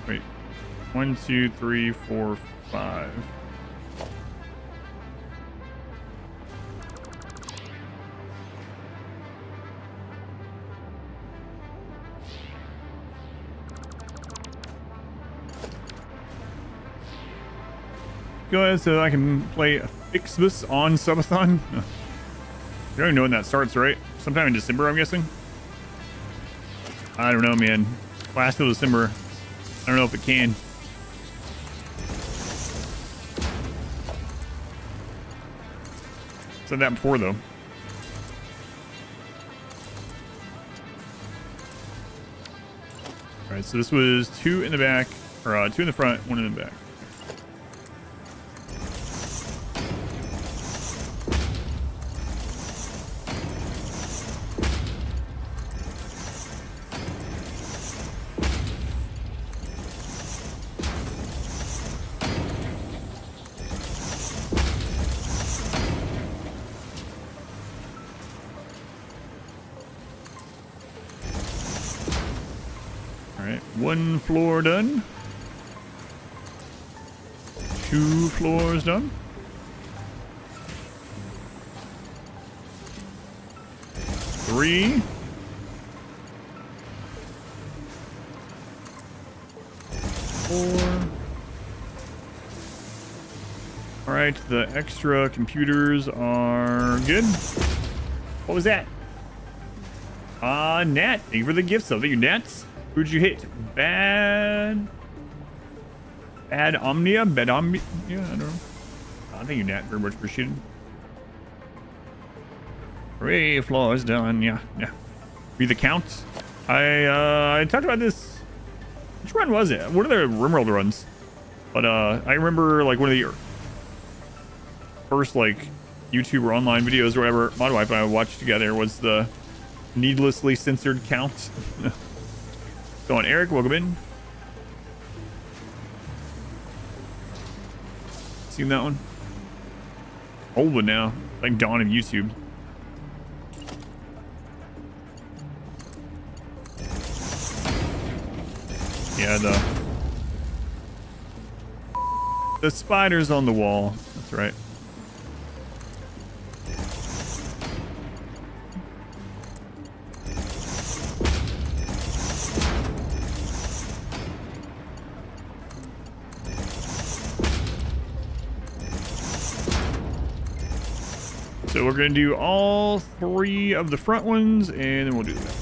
A: Wait. 1, 2, 3, 4, 5. Go ahead so I can play Fixbus on Subathon. You don't even know when that starts, right? Sometime in December, I'm guessing. I don't know, man. Last till December. I don't know if it can. Said that before, though. All right, so this was 2 in the back, or 2 in the front, 1 in the back. Alright, 1 floor done. 2 floors done. 3. 4. Alright, the extra computers are good. What was that? Nat. Thank you for the gifts. Thank you, Nats. Who'd you hit? Bad Omnia? Bad Omnia? I don't know. Thank you, Nat. Very much appreciated. 3 floors done. Yeah. Read the count. I talked about this. Which run was it? One of the RimWorld runs. But I remember like one of the first like YouTube or online videos or whatever mod wife and I watched together was the needlessly censored count. Go on, Eric, welcome in. Seen that one? Old one now, like dawn of YouTube. Yeah, the spiders on the wall. That's right. So we're going to do all 3 of the front ones, and then we'll do the back.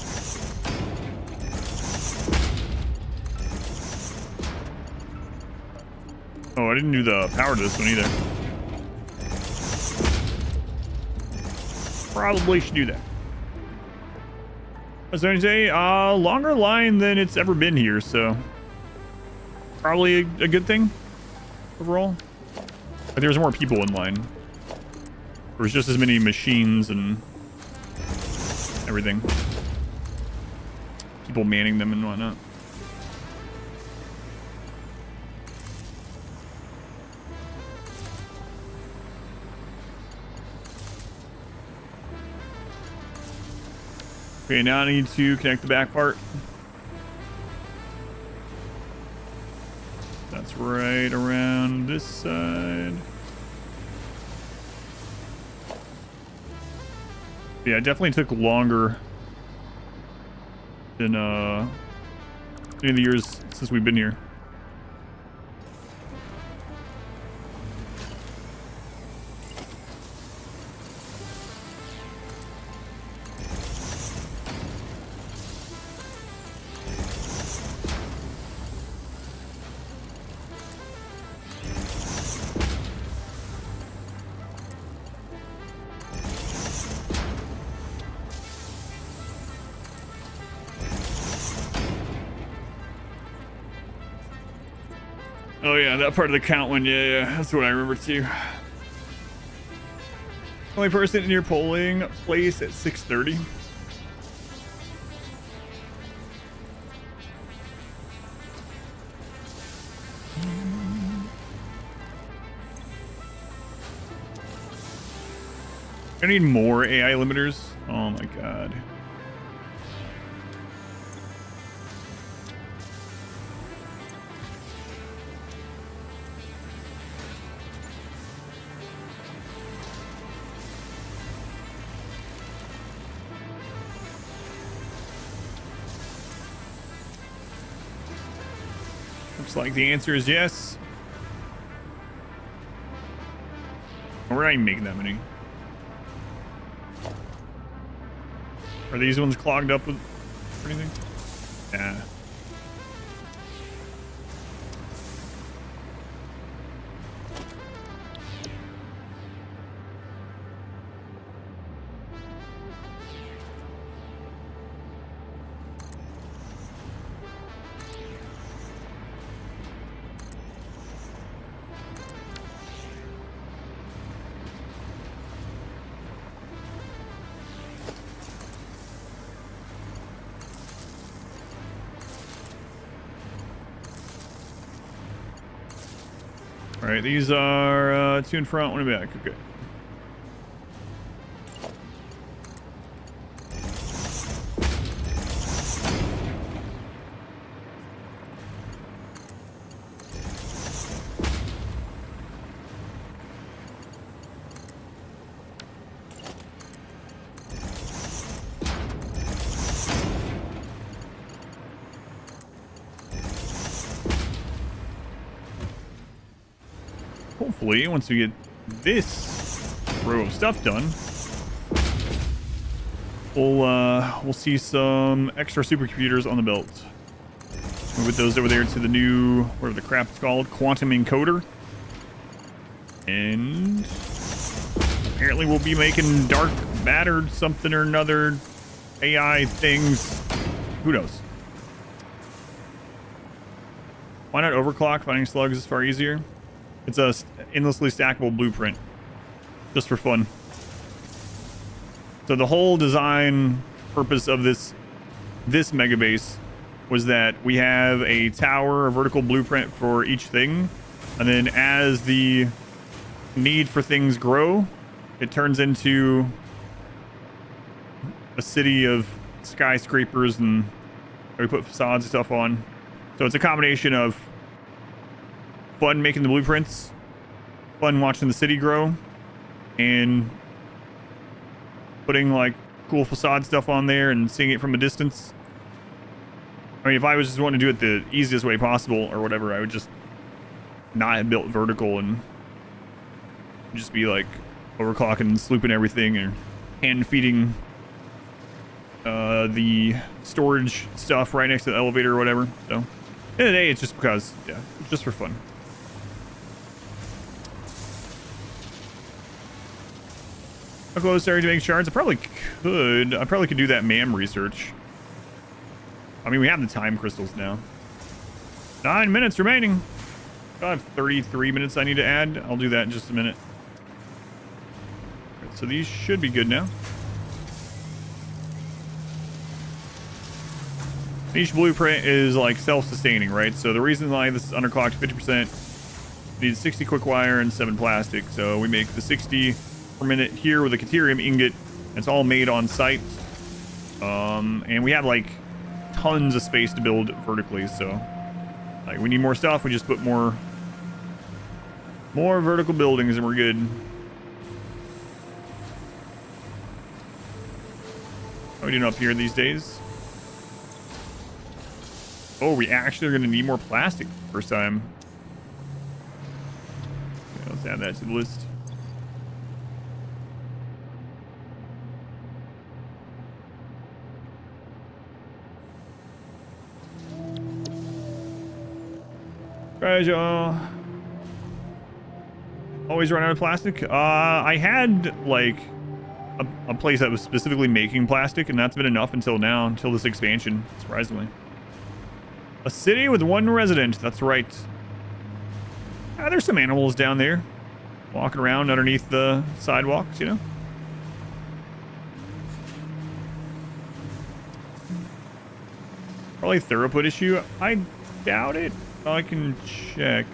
A: Oh, I didn't do the power to this one either. Probably should do that. I was going to say, longer line than it's ever been here, so probably a good thing overall. But there's more people in line. There's just as many machines and everything. People manning them and whatnot. Okay, now I need to connect the back part. That's right around this side. Yeah, it definitely took longer than any of the years since we've been here. Oh yeah, that part of the count one, yeah, that's what I remember too. Only person in your polling place at 6:30. I need more AI limiters. Oh my god. Looks like the answer is yes. We're not even making that many. Are these ones clogged up with anything? Nah. All right, these are 2 in front, 1 in back. Okay. Hopefully, once we get this row of stuff done, we'll see some extra supercomputers on the belt. Move those over there to the new, whatever the crap it's called, quantum encoder. And apparently we'll be making dark matter something or another AI things. Who knows? Why not overclock? Finding slugs is far easier. It's a endlessly stackable blueprint. just for fun. So the whole design purpose of this mega base was that we have a tower, a vertical blueprint for each thing, and then as the need for things grow, it turns into a city of skyscrapers and we put facades and stuff on. So it's a combination of fun making the blueprints, fun watching the city grow, and putting like cool facade stuff on there and seeing it from a distance. I mean, if I was just wanting to do it the easiest way possible or whatever, I would just not have built vertical and just be like overclocking and slooping everything or hand feeding the storage stuff right next to the elevator or whatever. So, at the end of the day, it's just because, yeah, it's just for fun. How close are you to make shards? I probably could do that MAM research. I mean, we have the time crystals now. 9 minutes remaining. I have 33 minutes I need to add. I'll do that in just a minute. Right, so these should be good now. Each blueprint is like self-sustaining, right? So the reason why this is underclocked 50% needs 60 quick wire and 7 plastic. So we make the 60 per minute here with a Caterium ingot. It's all made on site. And we have like tons of space to build vertically. So like we need more stuff. We just put more vertical buildings and we're good. How are we doing up here these days? Oh, we actually are going to need more plastic first time. Okay, let's add that to the list. Treasure. Always run out of plastic? I had like a place that was specifically making plastic, and that's been enough until now, until this expansion, surprisingly. A city with 1 resident, that's right. There's some animals down there, walking around underneath the sidewalks, you know? Probably a throughput issue. I doubt it. I can check.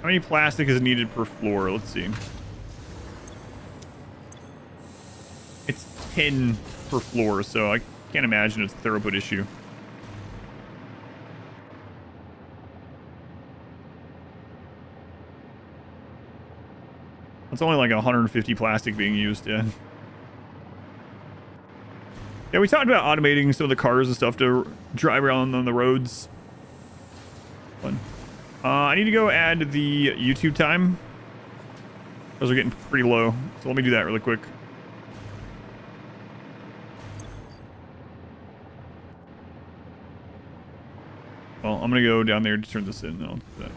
A: How many plastic is needed per floor? Let's see. It's 10 per floor, so I can't imagine it's a throughput issue. It's only like 150 plastic being used, yeah. Yeah, we talked about automating some of the cars and stuff to drive around on the roads. Fun. I need to go add the YouTube time. Those are getting pretty low, so let me do that really quick. Well, I'm gonna go down there to turn this in, and I'll do that.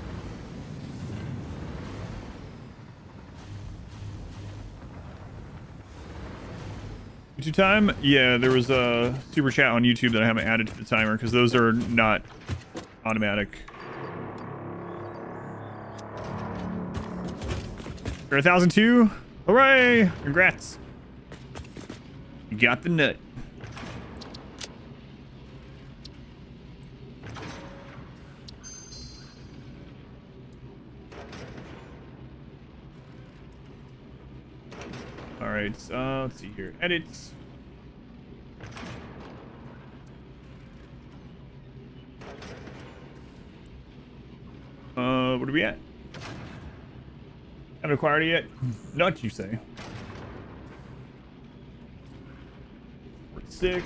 A: YouTube time? Yeah, there was a super chat on YouTube that I haven't added to the timer because those are not automatic. We're at 1,002. Hooray! Congrats. You got the nut. All right, let's see here. Edits. What are we at? Haven't acquired it yet? Not you say. 46.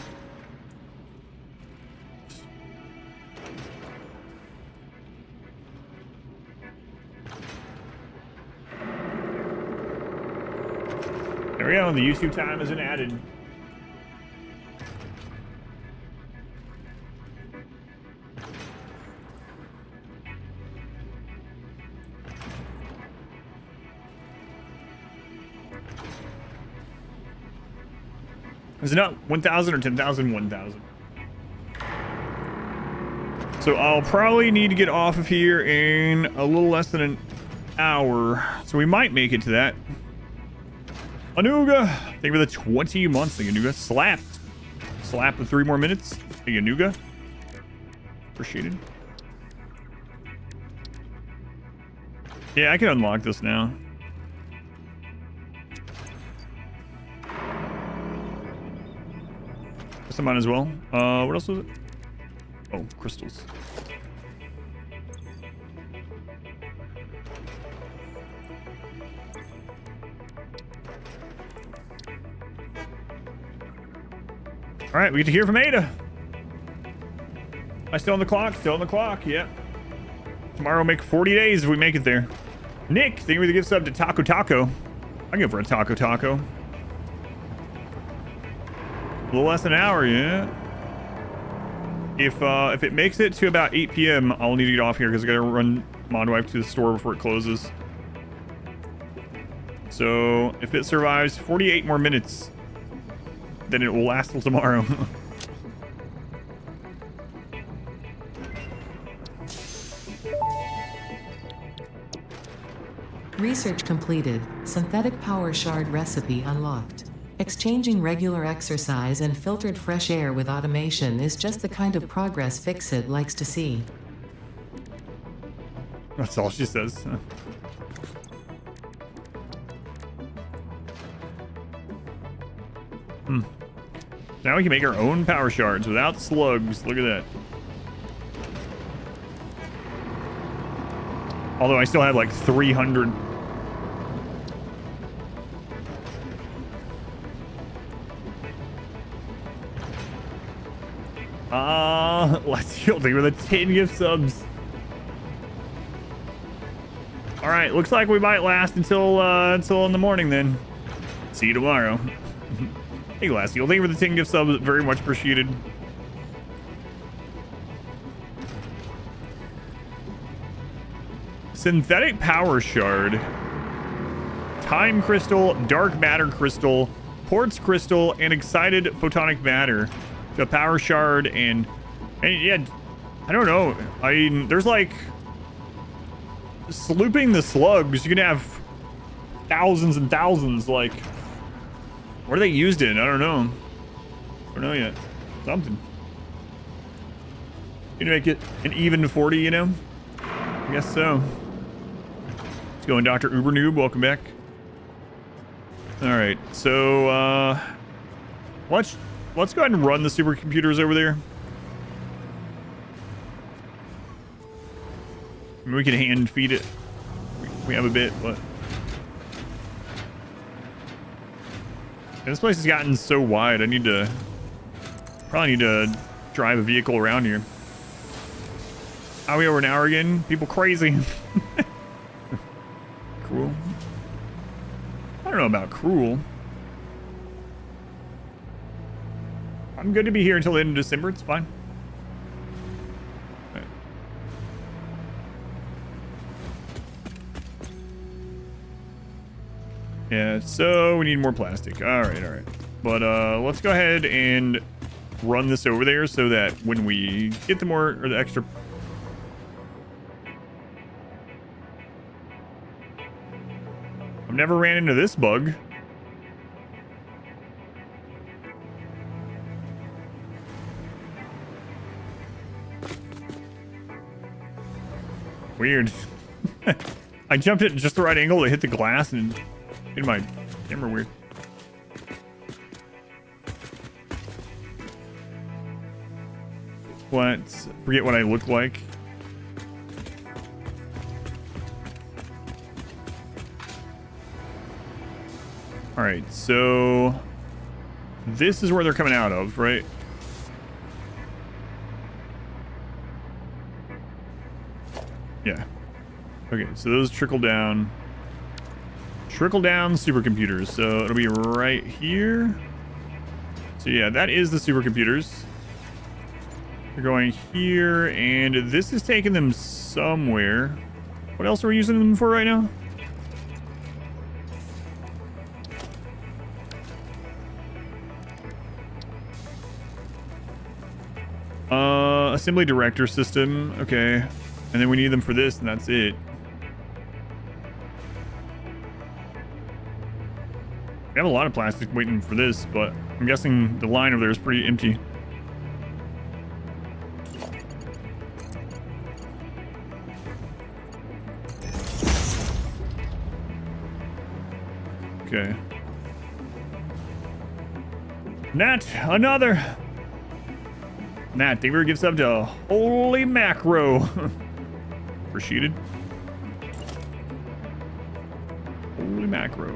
A: There we go. The YouTube time isn't added. Is it not 1,000 or 10,000? 1,000. So I'll probably need to get off of here in a little less than an hour. So we might make it to that. Anuga, thank you for the 20 months. Thank you, Anuga. Slap with 3 more minutes. Thank you, Anuga. Appreciated. Yeah, I can unlock this now. Guess I might as well. What else was it? Oh, crystals. All right, we get to hear from Ada. Am I still on the clock? Still on the clock, yeah. Tomorrow will make 40 days if we make it there. Nick, thank you for the gift sub to Taco Taco. I go for a Taco Taco. A little less than an hour, yeah. If it makes it to about 8 p.m., I'll need to get off here because I gotta run Modwife to the store before it closes. So if it survives 48 more minutes, then it will last till tomorrow.
B: Research completed. Synthetic power shard recipe unlocked. Exchanging regular exercise and filtered fresh air with automation is just the kind of progress Fixit likes to see.
A: That's all she says. Now we can make our own power shards without slugs. Look at that. Although I still have like 300. Let's go. Think with the 10 gift subs. All right, looks like we might last until in the morning then. See you tomorrow. Hey, Glassy, thank you for the 10 gift subs. Very much appreciated. Synthetic power shard, time crystal, dark matter crystal, quartz crystal, and excited photonic matter. The power shard and yeah, I don't know. I mean, there's like slooping the slugs. You can have thousands and thousands. Like, what are they used in? I don't know. I don't know yet. Something. You make it an even 40, you know? I guess so. Let's go in, Dr. Uber Noob. Welcome back. All right, so let's go ahead and run the supercomputers over there. I mean, we can hand feed it. We have a bit, but this place has gotten so wide. I probably need to drive a vehicle around here. Are we over an hour again? People crazy. Cruel. I don't know about cruel. I'm good to be here until the end of December. It's fine. Right. Yeah, so we need more plastic. All right. But let's go ahead and run this over there so that when we get the extra. I've never ran into this bug. Weird. I jumped at just the right angle to hit the glass and made my camera weird. Forget what I look like. All right, so this is where they're coming out of, right? Yeah. Okay, so those trickle down supercomputers. So it'll be right here. So yeah, that is the supercomputers. They're going here, and this is taking them somewhere. What else are we using them for right now? Assembly director system. Okay. And then we need them for this, and that's it. We have a lot of plastic waiting for this, but I'm guessing the line over there is pretty empty. Okay. Nat, another. Nat, thank you for gifts up to Holy Macro. Appreciated. Holy Macro.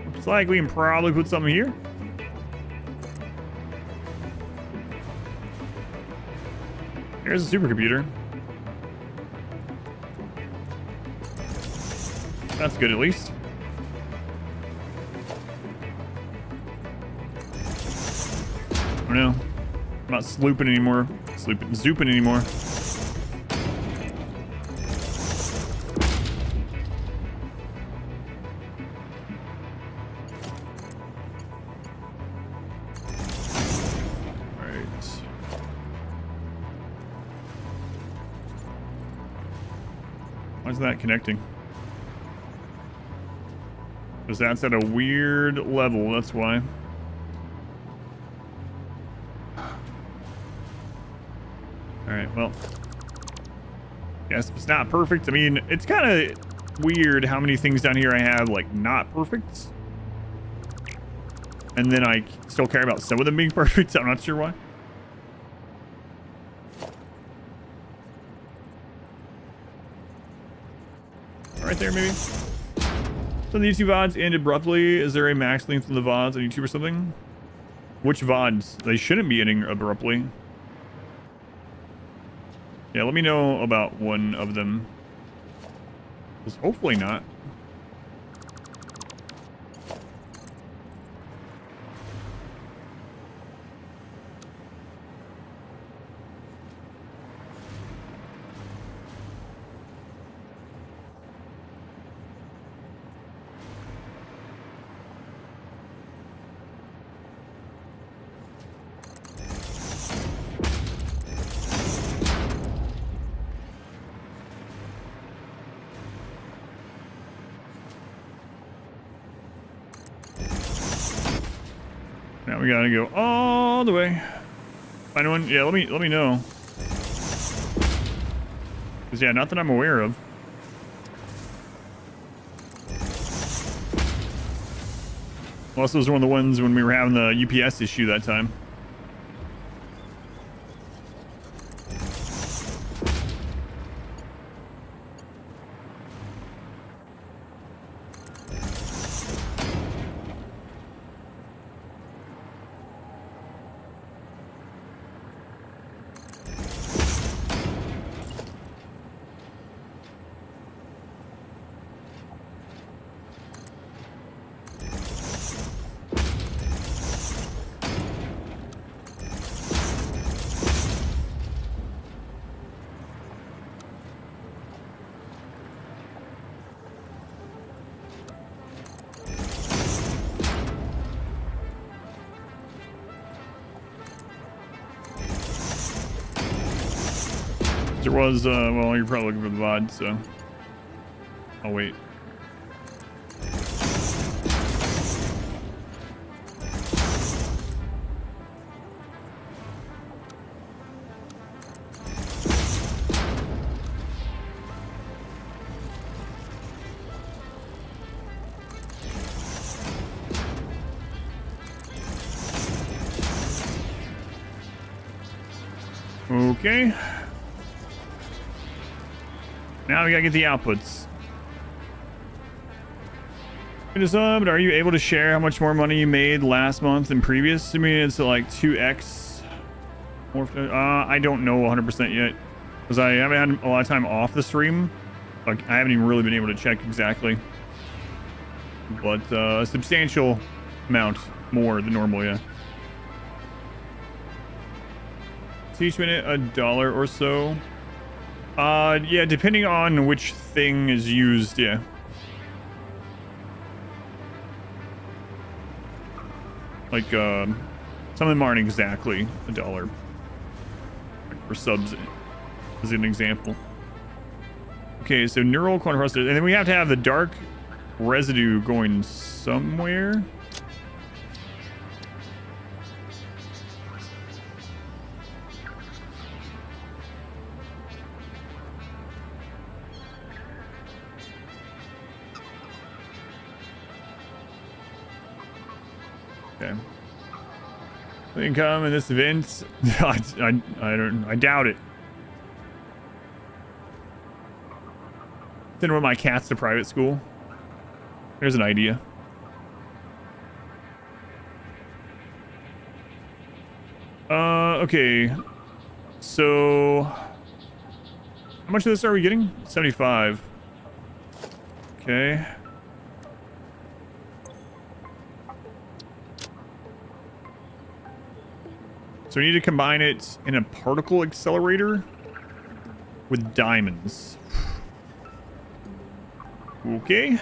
A: Looks like we can probably put something here. Here's a supercomputer. That's good at least. Oh no. I'm not slooping anymore. Zooping anymore. Alright. Why is that connecting? Because that's at a weird level, that's why. Alright, well. Yes, it's not perfect. I mean, it's kind of weird how many things down here I have, like, not perfect. And then I still care about some of them being perfect. I'm not sure why. Right there, maybe. So the YouTube VODs end abruptly. Is there a max length of the VODs on YouTube or something? Which VODs? They shouldn't be ending abruptly. Yeah, let me know about one of them. 'Cause hopefully not. Now we gotta go all the way. Find one? Yeah, let me know. Cause yeah, not that I'm aware of. Unless those were one of the ones when we were having the UPS issue that time. There was, well, you're probably looking for the VOD, so I'll wait. Okay. Now we gotta get the outputs. But are you able to share how much more money you made last month than previous? I mean, it's like 2x. More, I don't know 100% yet. Because I haven't had a lot of time off the stream. Like, I haven't even really been able to check exactly. But a substantial amount more than normal, yeah. So each minute, $1 or so. Yeah, depending on which thing is used, yeah. Like, some of them aren't exactly $1. Like for subs, as an example. Okay, so neural quantum processor, and then we have to have the dark residue going somewhere. Okay. Income in this event. I doubt it. Send one of my cats to private school. There's an idea. Okay. So how much of this are we getting? 75. Okay. So we need to combine it in a particle accelerator with diamonds. Okay.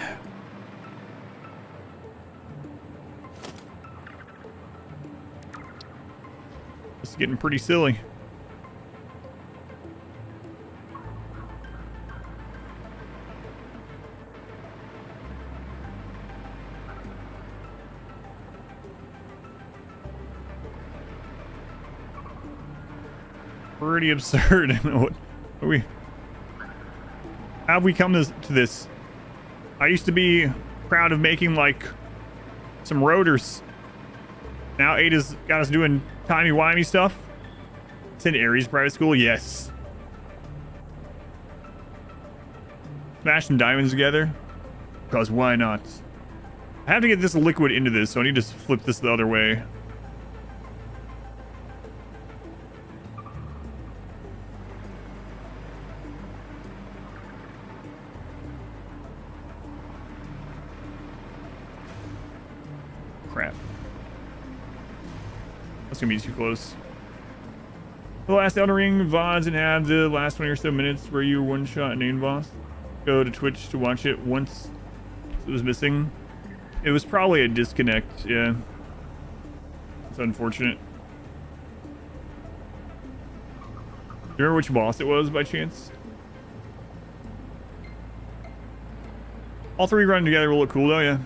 A: This is getting pretty silly. Pretty absurd. What are we? How have we come to this? I used to be proud of making like some rotors. Now Ada's got us doing timey-wimey stuff. Send Aries private school, yes. Smash some diamonds together, because why not? I have to get this liquid into this, so I need to flip this the other way. Crap. That's gonna be too close. The last Elden Ring VODs and have the last 20 or so minutes where you one-shot an main boss. Go to Twitch to watch it once it was missing. It was probably a disconnect, yeah. It's unfortunate. Do you remember which boss it was by chance? All three running together will look cool though, yeah.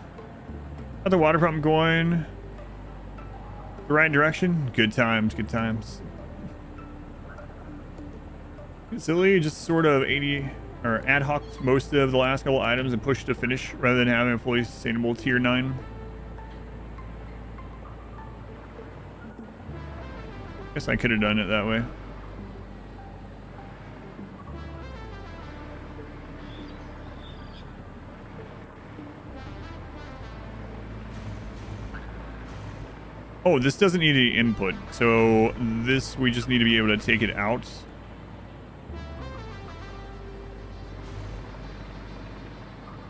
A: Got the water pump going the right direction. Good times, good times. Silly, just sort of 80 or ad hoc most of the last couple items and push to finish rather than having a fully sustainable tier 9. Guess I could have done it that way. Oh, this doesn't need any input, so this we just need to be able to take it out.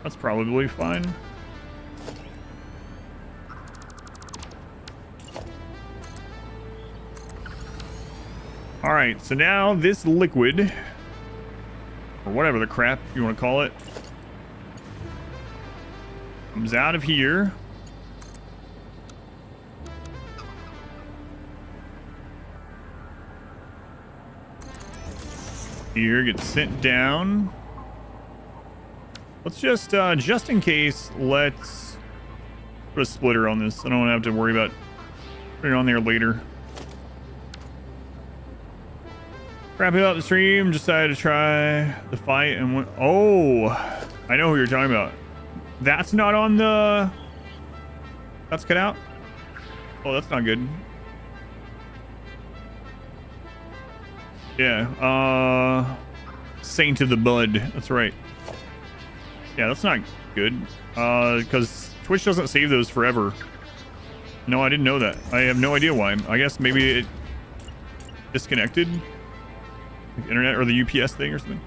A: That's probably fine. All right, so now this liquid, or whatever the crap you want to call it, comes out of here. Here, gets sent down. Let's just in case, let's put a splitter on this. I don't have to worry about putting it on there later. Wrap it up the stream. Decided to try the fight and went. Oh, I know who you're talking about. That's not on the. That's cut out. Oh, that's not good. Yeah. Saint of the Bud. That's right. Yeah, that's not good. Because Twitch doesn't save those forever. No, I didn't know that. I have no idea why. I guess maybe it disconnected. Like internet or the UPS thing or something.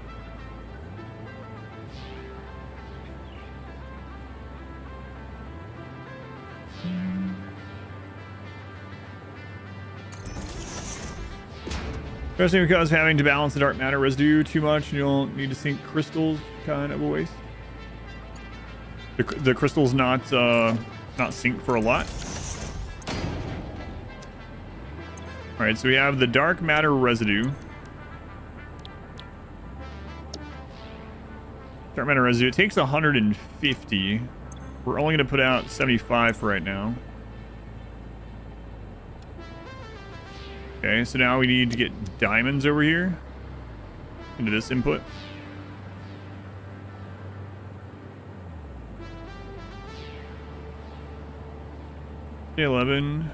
A: Especially because having to balance the dark matter residue too much, you don't need to sink crystals, kind of a waste. The crystal's not sync for a lot. All right, so we have the dark matter residue. Dark matter residue. It takes 150. We're only going to put out 75 for right now. Okay, so now we need to get diamonds over here into this input. 11.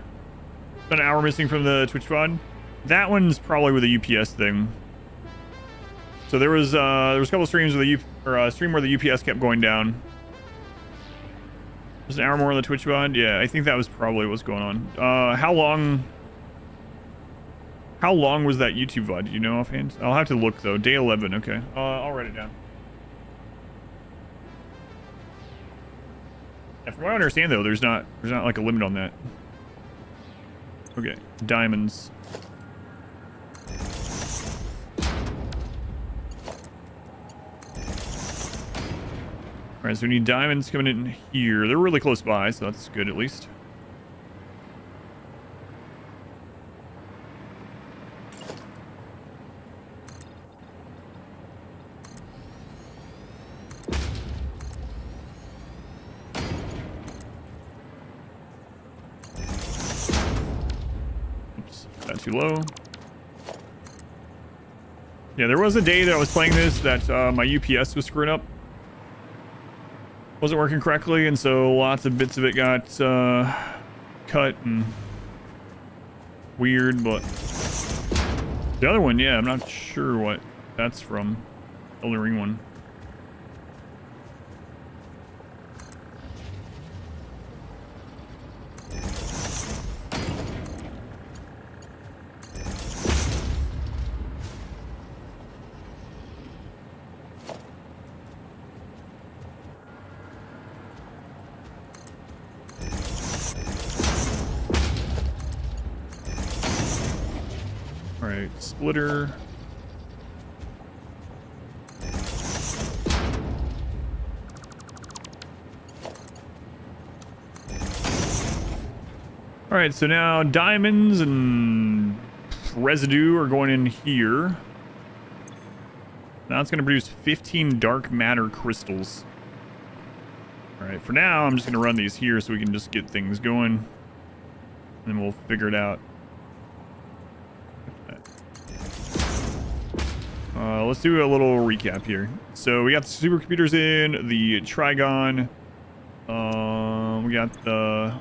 A: About an hour missing from the Twitch VOD. That one's probably with a UPS thing. So there was a couple streams with a stream where the UPS kept going down. There's an hour more on the Twitch VOD. Yeah, I think that was probably what's going on. How long was that YouTube VOD? Do you know offhand? I'll have to look though. Day 11. Okay. I'll write it down. Yeah, from what I understand though, there's not like a limit on that. Okay, diamonds. All right, so we need diamonds coming in here. They're really close by, so that's good at least. Too low. Yeah, there was a day that I was playing this that my UPS was screwing up. Wasn't working correctly, and so lots of bits of it got cut and weird, but the other one, yeah, I'm not sure what that's from. Elden Ring one. Splitter. All right, so now diamonds and residue are going in here. Now it's going to produce 15 dark matter crystals. All right, for now, I'm just going to run these here so we can just get things going. And then we'll figure it out. Let's do a little recap here. So we got the supercomputers in, the Trigon. We got the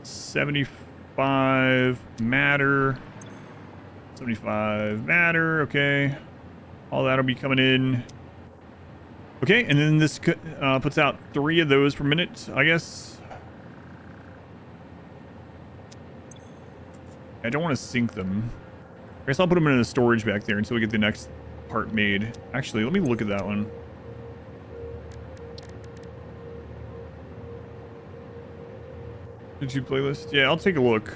A: 75 matter. 75 matter, okay. All that'll be coming in. Okay, and then this puts out 3 of those per minute, I guess. I don't want to sync them. I guess I'll put them in a storage back there until we get the next part made. Actually, let me look at that one. YouTube playlist? Yeah, I'll take a look.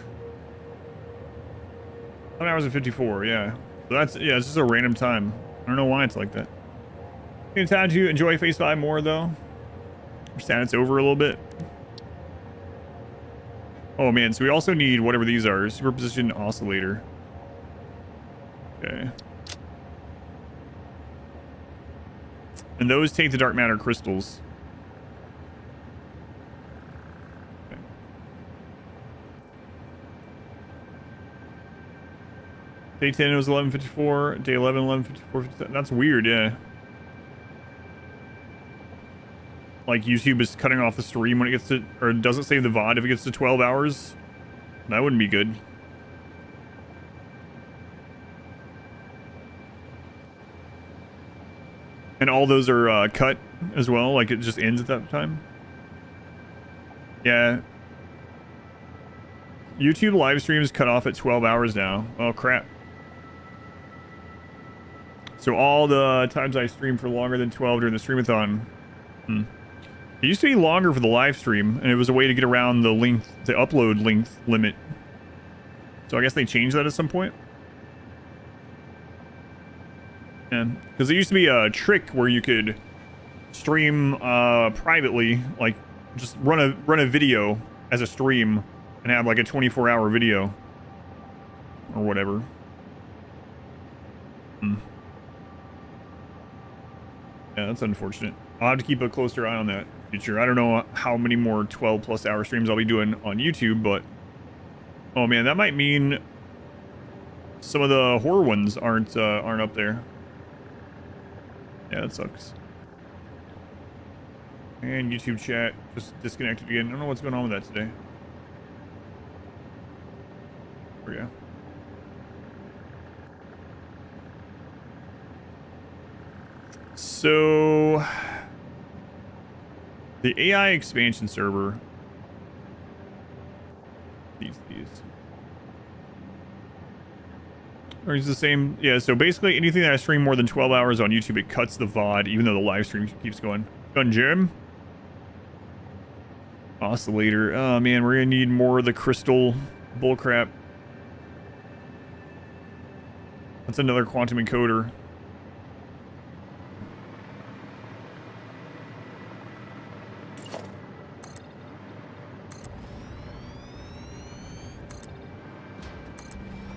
A: 7 hours and 54, yeah. So that's, yeah, it's just a random time. I don't know why it's like that. I'm time to enjoy Phase 5 more, though. Understand it's over a little bit. Oh, man, so we also need whatever these are. Superposition oscillator. Okay. And those take the dark matter crystals. Okay. Day 10 it was 11:54. Day 11, 11:54. That's weird, yeah. Like YouTube is cutting off the stream when it gets to, or doesn't save the VOD if it gets to 12 hours. That wouldn't be good. And all those are cut as well, like it just ends at that time. Yeah. YouTube live streams cut off at 12 hours now. Oh, crap. So all the times I stream for longer than 12 during the streamathon. It used to be longer for the live stream, and it was a way to get around the length, the upload length limit. So I guess they changed that at some point. Yeah, because there used to be a trick where you could stream privately, like just run a video as a stream and have like a 24-hour video. or whatever. Yeah, that's unfortunate. I'll have to keep a closer eye on that future. I don't know how many more 12 plus hour streams I'll be doing on YouTube, but oh man, that might mean some of the horror ones aren't up there. Yeah, that sucks. And YouTube chat just disconnected again. I don't know what's going on with that today. There we go. So the AI expansion server. These. Or is the same? Yeah, so basically anything that I stream more than 12 hours on YouTube, it cuts the VOD, even though the live stream keeps going. Done, Jim? Oscillator. Oh man, we're gonna need more of the crystal bullcrap. That's another quantum encoder.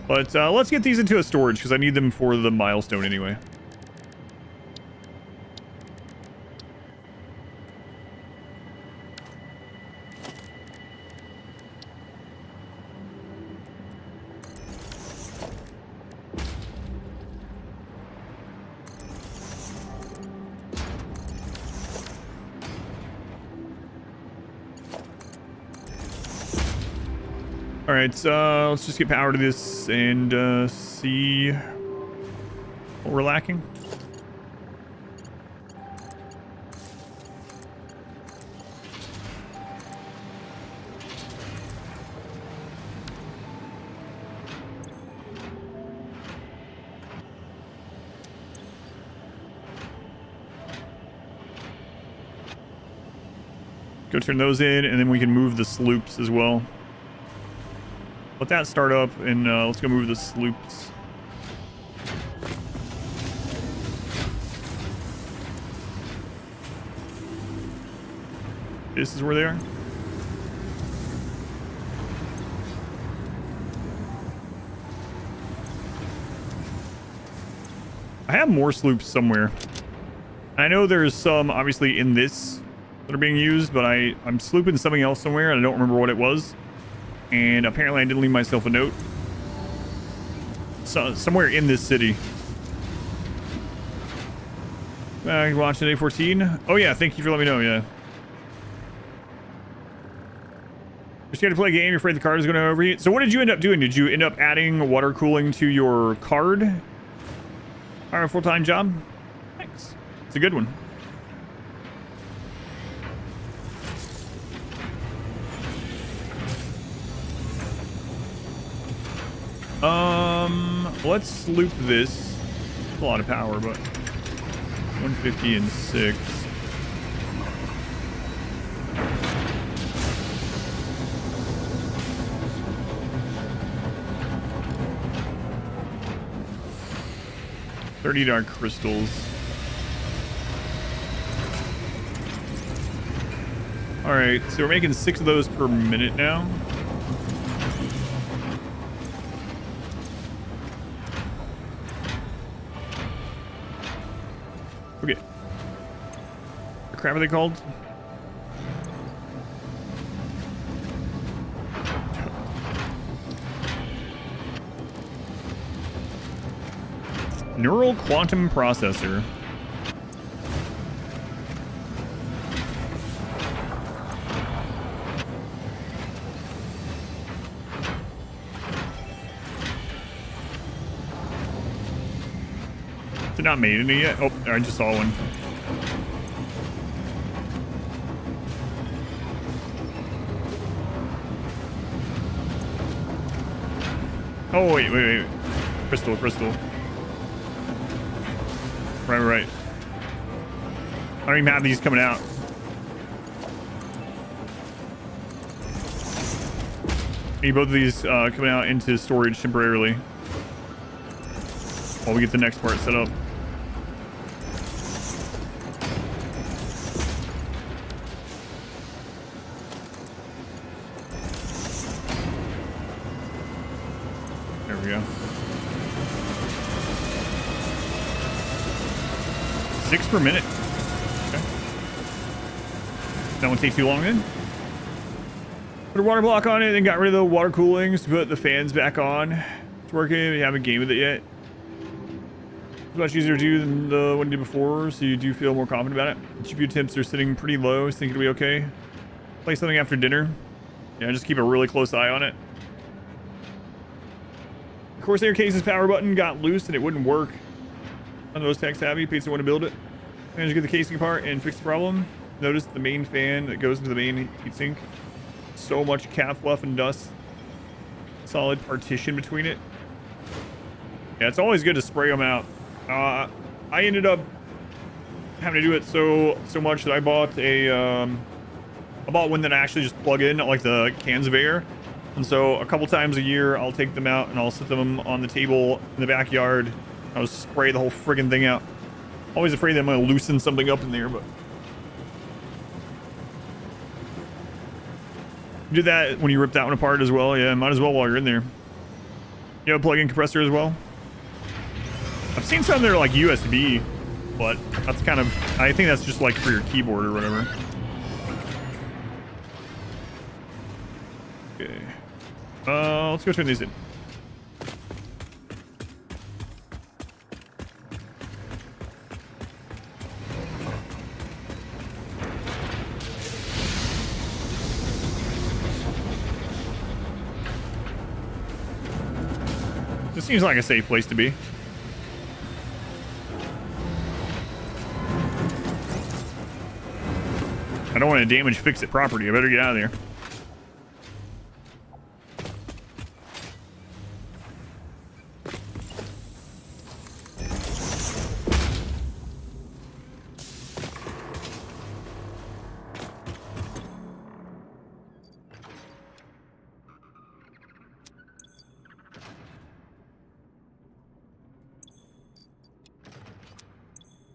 A: But let's get these into a storage because I need them for the milestone anyway. Alright, so let's just get power to this and see what we're lacking. Go turn those in, and then we can move the sloops as well. Let that start up, and let's go move the sloops. This is where they are. I have more sloops somewhere. I know there's some, obviously, in this that are being used, but I'm slooping something else somewhere, and I don't remember what it was. And apparently I didn't leave myself a note. So, somewhere in this city. Watching A14. Oh yeah, thank you for letting me know, yeah. You're scared to play a game, you're afraid the card is going to overheat. So what did you end up doing? Did you end up adding water cooling to your card? Alright, full-time job? Thanks. It's a good one. Let's loop this. It's a lot of power, but 150 and 6. $30 dark crystals. All right, so we're making 6 of those per minute now. Okay. What crap are they called? Neural quantum processor. Is it not made any yet? Oh, I just saw one. Oh, wait. Crystal. Right. I don't even have these coming out. Need both of these coming out into storage temporarily while we get the next part set up. There we go. 6 per minute. Okay. That won't take too long then. Put a water block on it and got rid of the water coolings to put the fans back on. It's working. We haven't gamed with it yet. It's much easier to do than the one you did before, so you do feel more confident about it. GPU temps are sitting pretty low. So think it'll be okay. Play something after dinner. Yeah, just keep a really close eye on it. The Corsair case's power button got loose and it wouldn't work. None of those tech savvy. Paid someone to build it. Managed to get the casing apart and fix the problem. Notice the main fan that goes into the main heatsink. So much cap fluff and dust. Solid partition between it. Yeah, it's always good to spray them out. I ended up having to do it so much that I bought one that I actually just plug in, like the cans of air. And so a couple times a year, I'll take them out and I'll set them on the table in the backyard. I'll spray the whole friggin' thing out. Always afraid that I'm gonna loosen something up in there, but you did that when you ripped that one apart as well. Yeah, might as well while you're in there. You have a plug-in compressor as well. I've seen some that are like USB, but that's kind of, I think that's just like for your keyboard or whatever. Okay. Let's go turn these in. This seems like a safe place to be. I don't want to damage fix-it property. I better get out of there.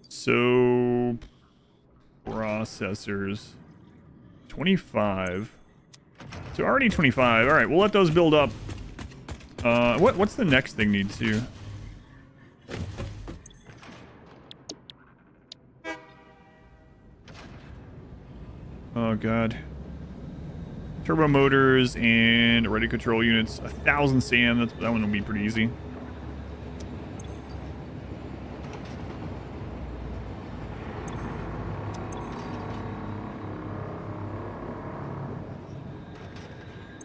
A: So processors 25. So already 25. All right, we'll let those build up. What's the next thing need to? Oh god. Turbo motors and ready control units. 1,000 SAM. That one will be pretty easy.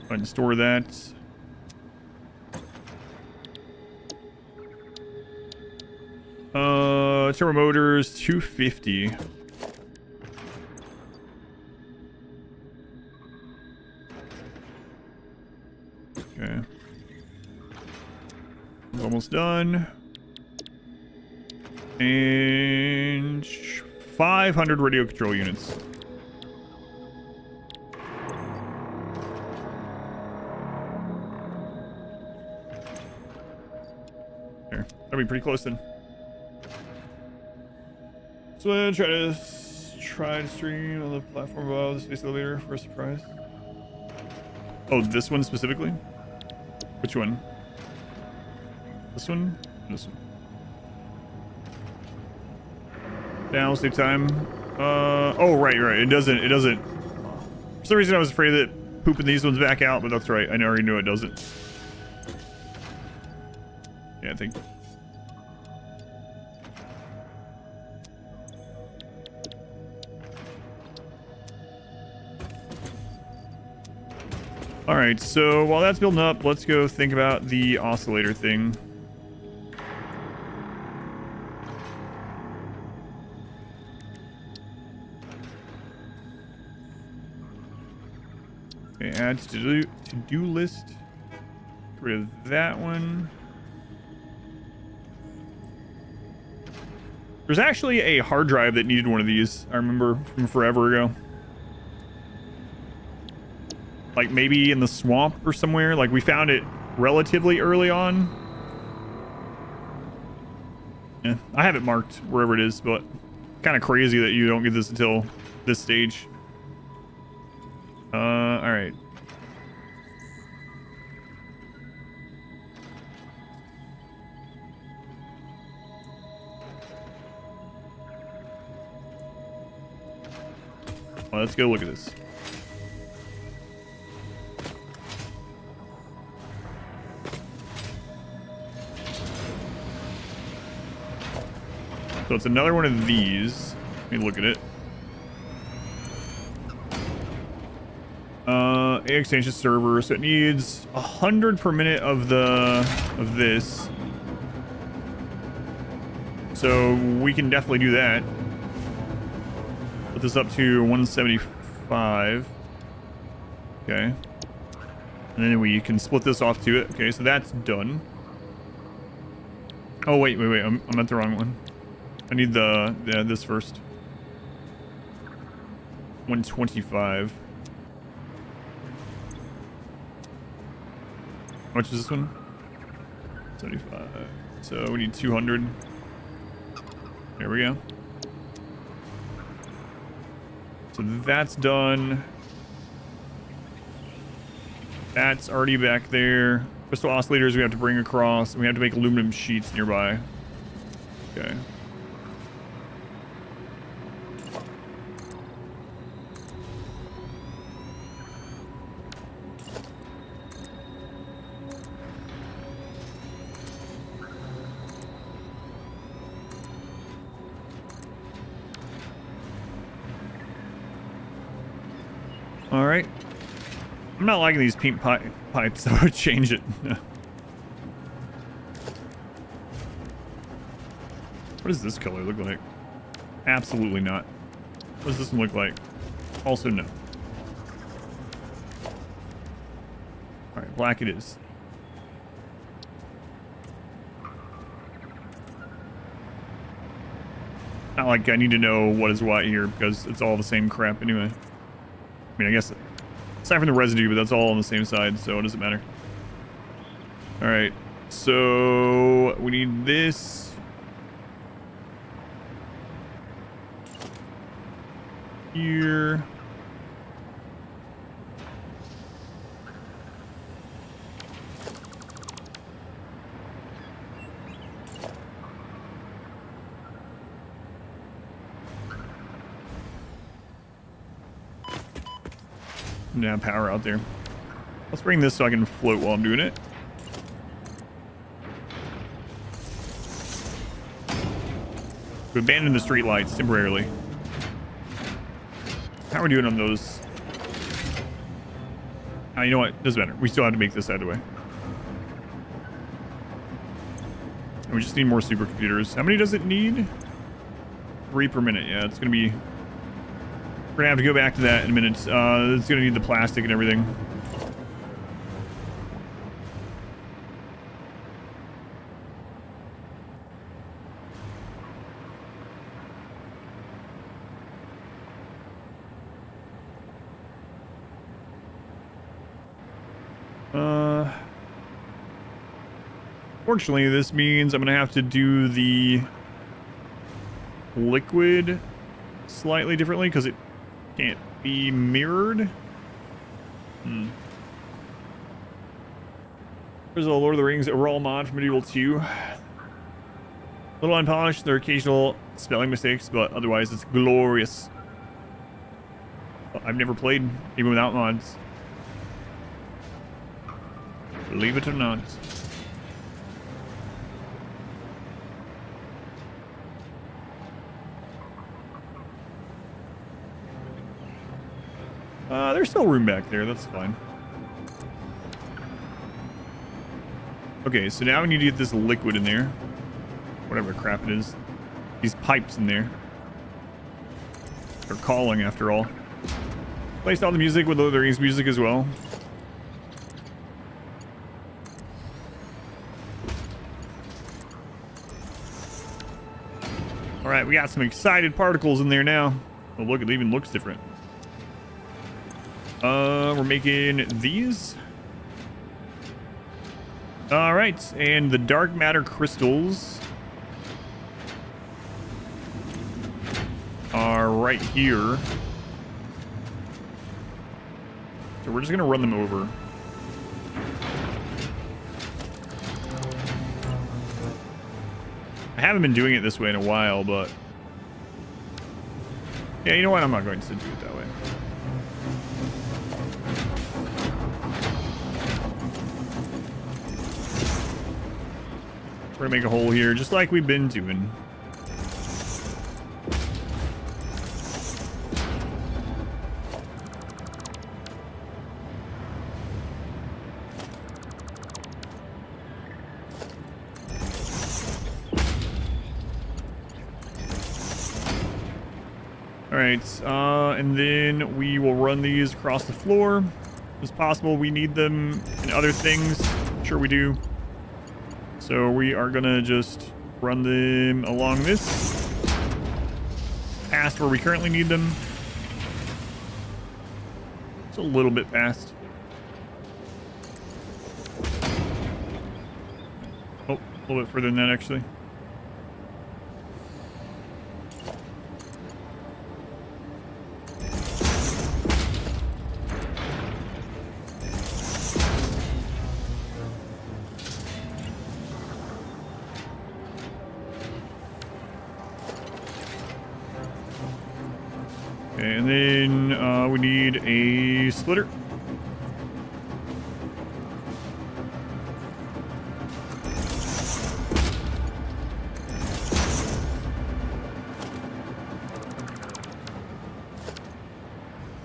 A: Go ahead and store that. Turbo motors 250. Okay. Almost done. And 500 radio control units. There. That'll be pretty close then. So I'm gonna try to stream on the platform above the space elevator for a surprise. Oh, this one specifically? Which one? This one? This one. Now, save time. Oh, right. It doesn't. For some reason I was afraid that pooping these ones back out, but that's right. I already knew it doesn't. Yeah, I think. Alright, so while that's building up, let's go think about the oscillator thing. Okay, add to-do list. Get rid of that one. There's actually a hard drive that needed one of these. I remember from forever ago. Like maybe in the swamp or somewhere. Like we found it relatively early on. Yeah, I have it marked wherever it is, but kind of crazy that you don't get this until this stage. All right. Well, let's go look at this. So it's another one of these. Let me look at it. Extension server, so it needs 100 per minute of this. So we can definitely do that. Put this up to 175. Okay. And then we can split this off to it. Okay, so that's done. Oh wait, I'm at the wrong one. I need this first. 125. How much is this one? 75. So we need 200. There we go. So that's done. That's already back there. Crystal oscillators we have to bring across. And we have to make aluminum sheets nearby. Okay. All right. I'm not liking these pink pipes, so I would change it. What does this color look like? Absolutely not. What does this one look like? Also no. All right, black it is. Not like I need to know what is what here because it's all the same crap anyway. I mean, I guess aside from the residue, but that's all on the same side, so it doesn't matter. All right, so we need this. Here. Now power out there. Let's bring this so I can float while I'm doing it. We abandoned the street lights temporarily. How are we doing on those? You know what? Doesn't matter. We still have to make this out of the way. And we just need more supercomputers. How many does it need? 3 per minute. Yeah, it's going to be... We're going to have to go back to that in a minute. It's going to need the plastic and everything. Fortunately, this means I'm going to have to do the liquid slightly differently because it can't be mirrored. There's a Lord of the Rings overall mod from Medieval 2. A little unpolished, there are occasional spelling mistakes, but otherwise it's glorious. I've never played even without mods. Believe it or not. There's still room back there. That's fine. Okay, so now we need to get this liquid in there. Whatever crap it is. These pipes in there. They're calling after all. Placed all the music with Lord of the Rings music as well. Alright, we got some excited particles in there now. Oh, look, it even looks different. We're making these. All right, and the dark matter crystals are right here. So we're just gonna run them over. I haven't been doing it this way in a while, but Yeah, you know what? I'm not going to do it that way. We're gonna make a hole here, just like we've been doing. Alright, and then we will run these across the floor. As possible, we need them in other things. Sure we do. So we are gonna just run them along this. Past where we currently need them. It's a little bit past. Oh, a little bit further than that, actually. Okay, and then we need a splitter.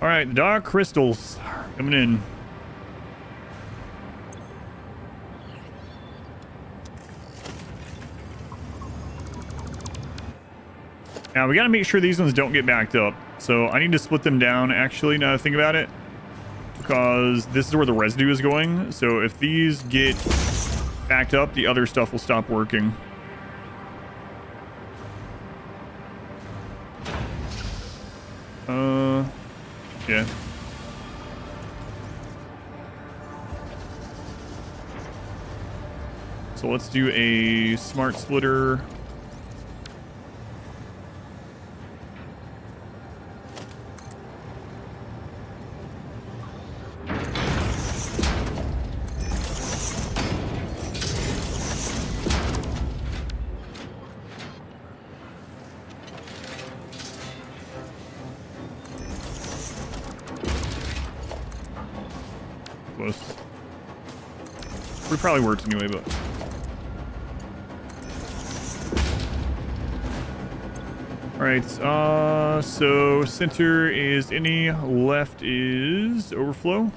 A: All right, the dark crystals coming in. Now we got to make sure these ones don't get backed up. So I need to split them down, actually, now that I think about it. Because this is where the residue is going. So if these get backed up, the other stuff will stop working. Yeah. So let's do a smart splitter. Close. It probably works anyway, but... Alright, so center is any, left is overflow.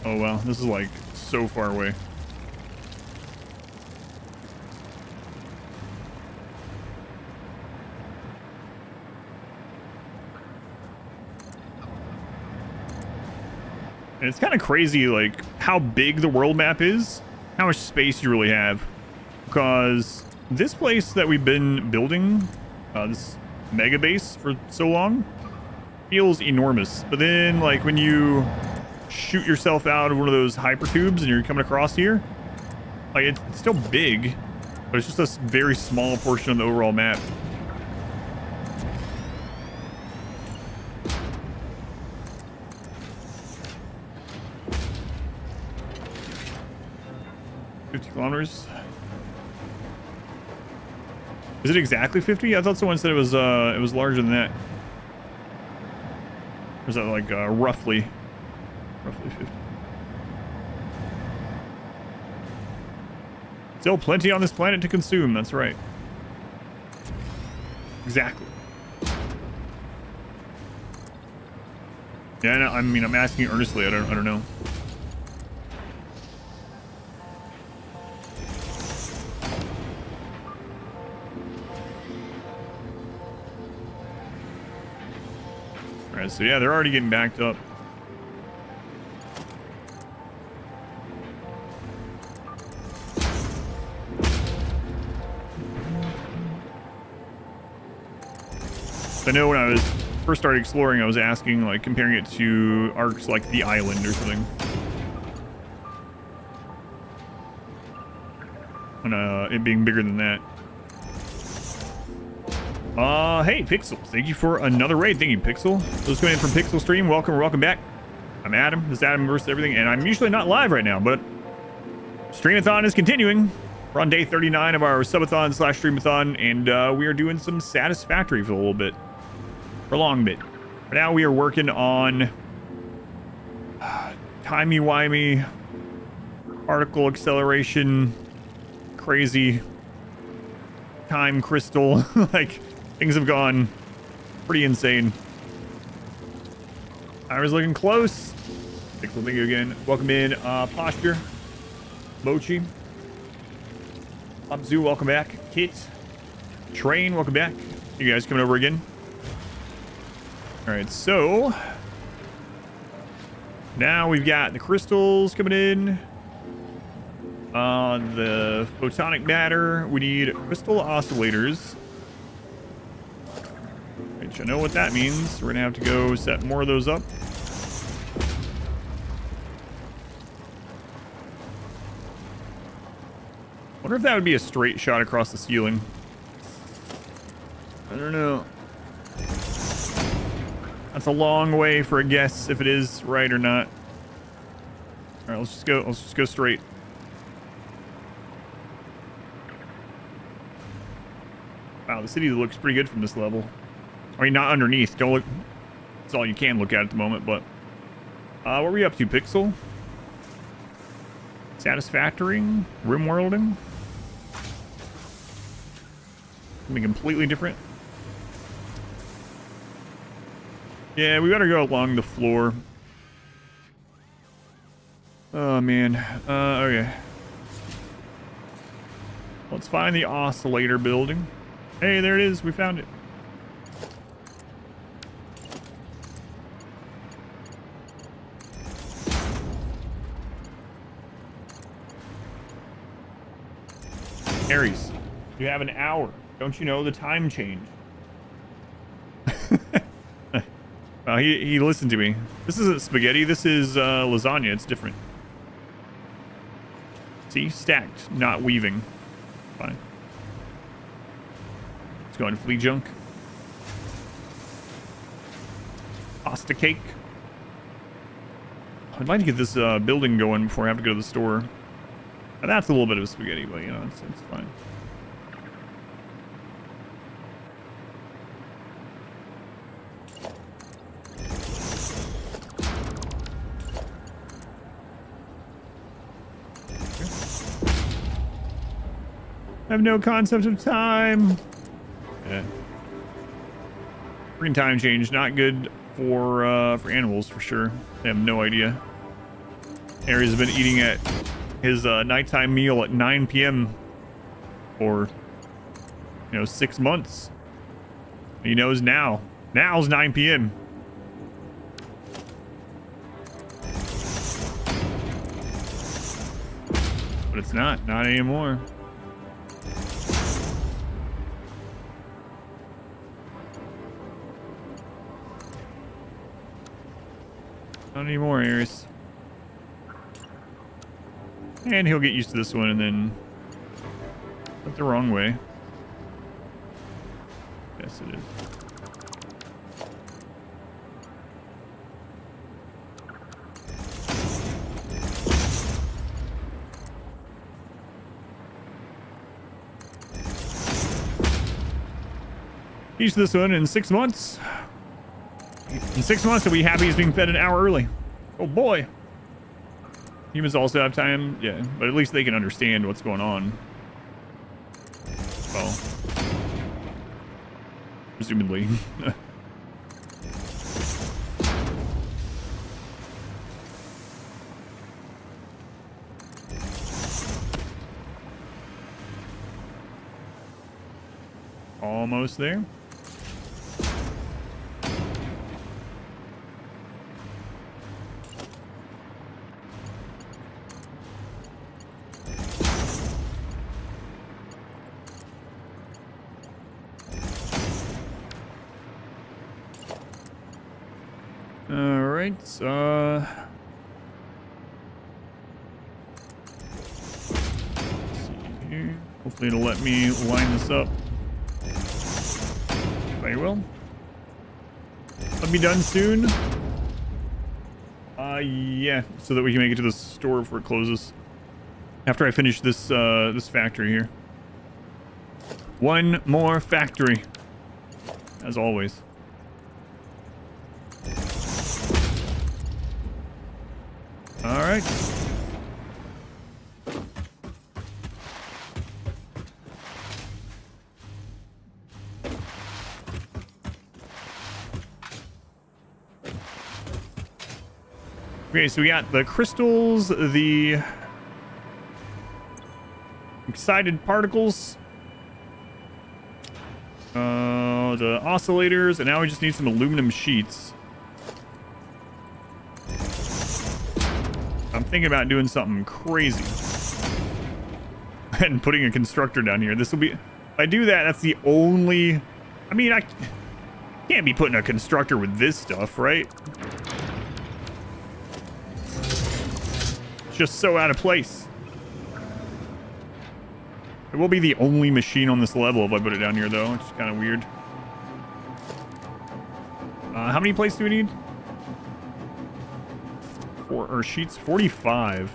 A: Oh wow, this is like so far away. And it's kind of crazy, like, how big the world map is, how much space you really have. Because this place that we've been building, this mega base for so long, feels enormous. But then, like, when you shoot yourself out of one of those hyper tubes and you're coming across here, like, it's still big, but it's just a very small portion of the overall map. Kilometers. Is it exactly 50? I thought someone said it was larger than that. Or is that like roughly 50? Still plenty on this planet to consume. That's right. Exactly. Yeah, no, I mean, I'm asking earnestly. I don't know. Alright, so yeah, they're already getting backed up. I know when I was first started exploring, I was asking, like, comparing it to arcs like the island or something. And it being bigger than that. Hey, Pixel. Thank you for another raid. Thank you, Pixel. Those coming in from Pixel Stream, welcome back. I'm Adam. This is Adam versus everything, and I'm usually not live right now, but Streamathon is continuing. We're on day 39 of our subathon slash streamathon, and we are doing some Satisfactory for a little bit. For a long bit. For now, we are working on timey-wimey, particle acceleration, crazy time crystal. Like, things have gone pretty insane. I was looking close. Pixel, thank you again. Welcome in, Posture, Mochi, Abzu, welcome back. Kit, Train, welcome back. You guys coming over again? All right, so now we've got the crystals coming in. The photonic matter. We need crystal oscillators. Which I know what that means. We're gonna have to go set more of those up. Wonder if that would be a straight shot across the ceiling. I don't know. That's a long way for a guess if it is right or not. All right, let's just go. Let's just go straight. Wow, the city looks pretty good from this level. I mean, not underneath. Don't look. That's all you can look at the moment. But what were we up to, Pixel? Satisfactory, rim worlding. Something completely different. Yeah, we better go along the floor. Oh man. Okay. Let's find the oscillator building. Hey, there it is. We found it. Aries, you have an hour. Don't you know the time change? He listened to me. This isn't spaghetti. This is lasagna. It's different. See? Stacked, not weaving. Fine. Let's go and flea junk. Pasta cake. I'd like to get this building going before I have to go to the store. Now, that's a little bit of spaghetti, but, you know, it's fine. I have no concept of time. Yeah. Freaking time change, not good for animals for sure. They have no idea. Aries has been eating at his nighttime meal at 9 p.m. for 6 months. He knows now. Now's 9 p.m. But it's not anymore. Not anymore, Aries. And he'll get used to this one and then went the wrong way. Yes, it is. Used to this one in 6 months. In 6 months, he'll be happy he's being fed an hour early. Oh boy. Humans also have time, yeah, but at least they can understand what's going on. Well, presumably. Almost there. Alright, hopefully it'll let me line this up. Very well. I'll be done soon. Yeah, so that we can make it to the store before it closes. After I finish this this factory here. One more factory, as always. All right. Okay, so we got the crystals, the excited particles, the oscillators, and now we just need some aluminum sheets. I'm thinking about doing something crazy and putting a constructor down here. This will be, if I do that, that's the only, I mean, I can't be putting a constructor with this stuff, right? It's just so out of place. It will be the only machine on this level if I put it down here, though, which is kind of weird. How many plates do we need? 4 or sheets? 45.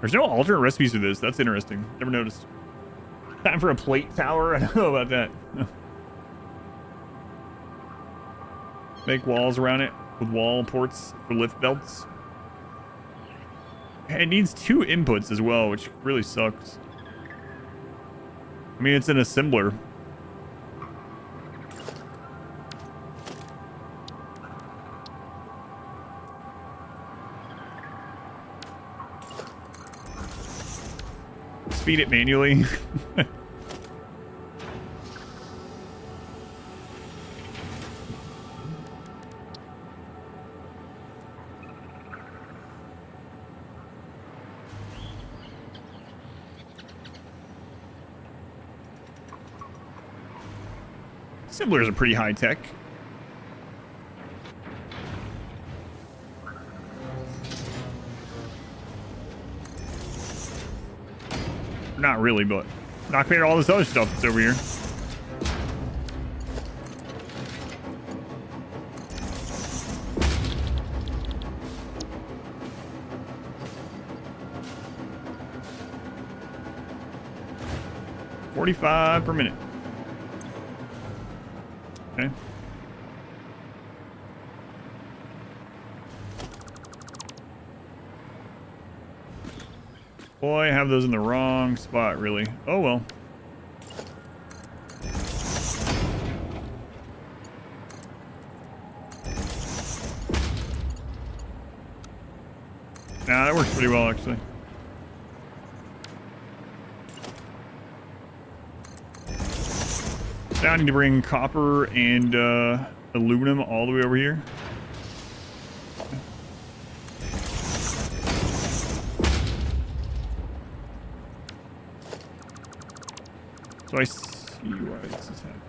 A: There's no alternate recipes for this. That's interesting. Never noticed. Time for a plate tower? I don't know about that. Make walls around it with wall ports for lift belts. It needs 2 inputs as well, which really sucks. I mean, it's an assembler. Speed it manually. Assemblers are pretty high tech. Not really, but not compared to all this other stuff that's over here. $45 per minute. Okay. Boy, I have those in the wrong spot, really. Oh, well. Nah, that works pretty well, actually. Now I need to bring copper and aluminum all the way over here. So I see why this is happening.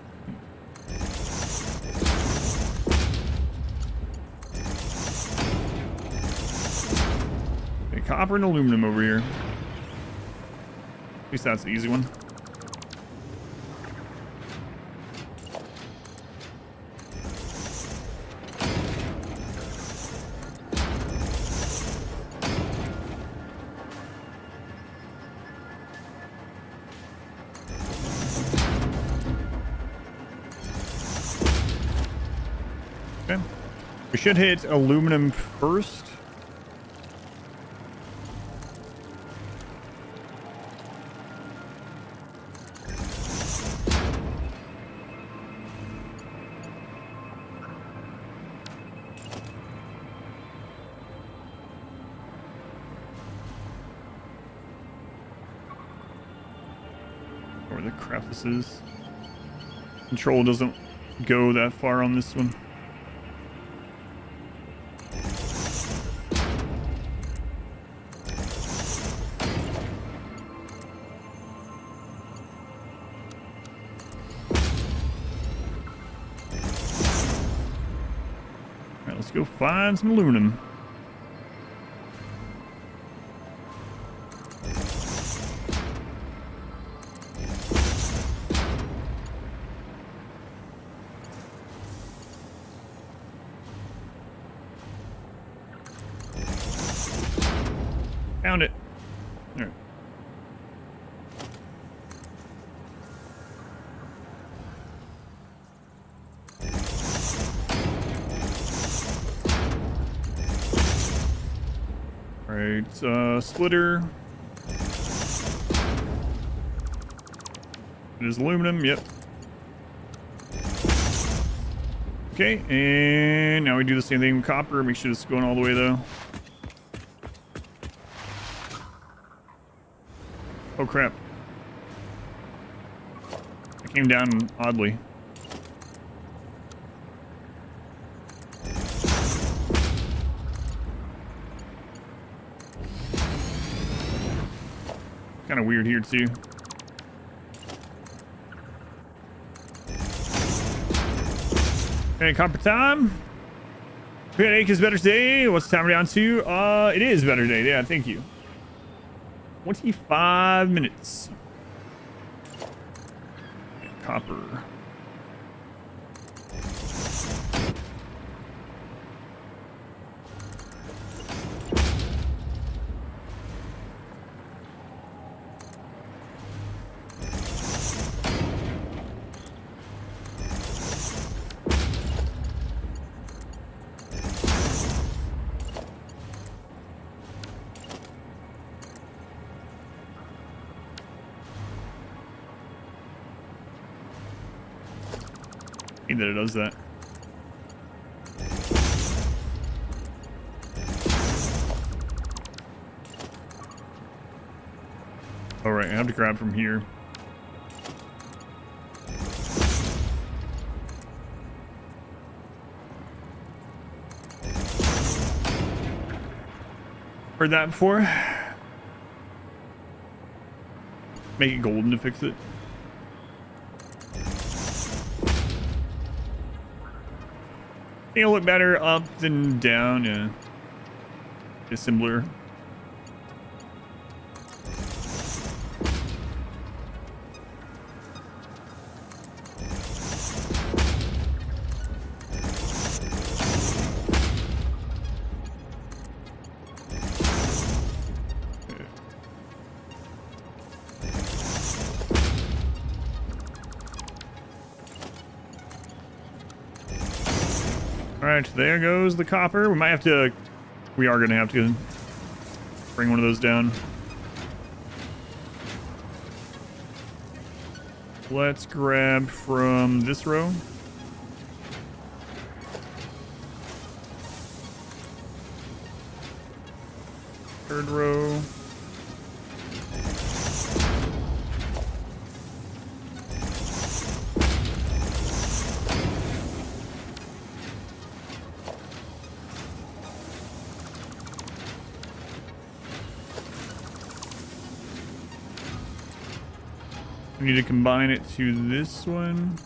A: Okay, copper and aluminum over here. At least that's the easy one. We should hit aluminum first. Where the crap this is. Control doesn't go that far on this one. Go find some aluminum. Found it. All right. All right, splitter. It is aluminum, yep. Okay, and now we do the same thing with copper. Make sure it's going all the way though. Oh crap. I came down oddly. Kind of weird here too. Okay, copper time. We had is better today. What's the time we're down to? It is better today. Yeah, thank you. 25 minutes. Okay, copper. That it does that. All right, I have to grab from here. Heard that before. Make it golden to fix it. It'll look better up than down, yeah. It's simpler. Alright, there goes the copper. We are going to have to bring one of those down. Let's grab from this row. Third row. We need to combine it to this one.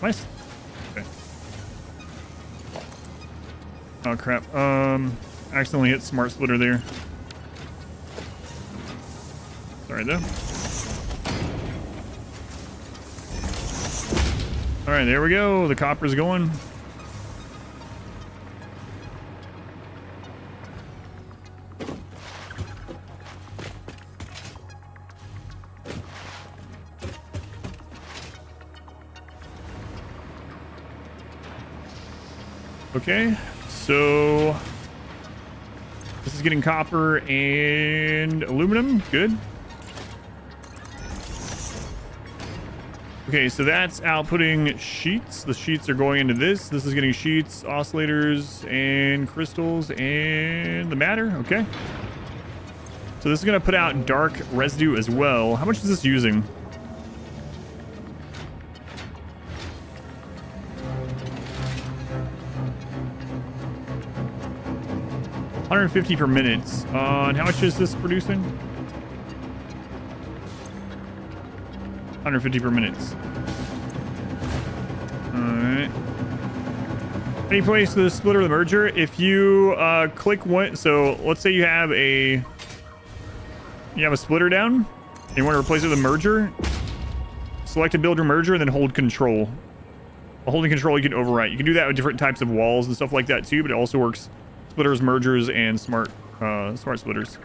A: Nice. Okay. Oh crap. Accidentally hit smart splitter there. Sorry though. All right, there we go. The copper's going. Okay, so this is getting copper and aluminum. Good. Okay, so that's outputting sheets. The sheets are going into this. This is getting sheets, oscillators, and crystals, and the matter. Okay. So this is going to put out dark residue as well. How much is this using? $150 per minute. And how much is this producing? 150 per minute. Alright. Any place to the splitter or the merger? If you click one, so let's say you have a splitter down. You want to replace it with a merger? Select a builder merger, then hold control. While holding control, you can overwrite. You can do that with different types of walls and stuff like that too, but it also works splitters, mergers, and smart splitters.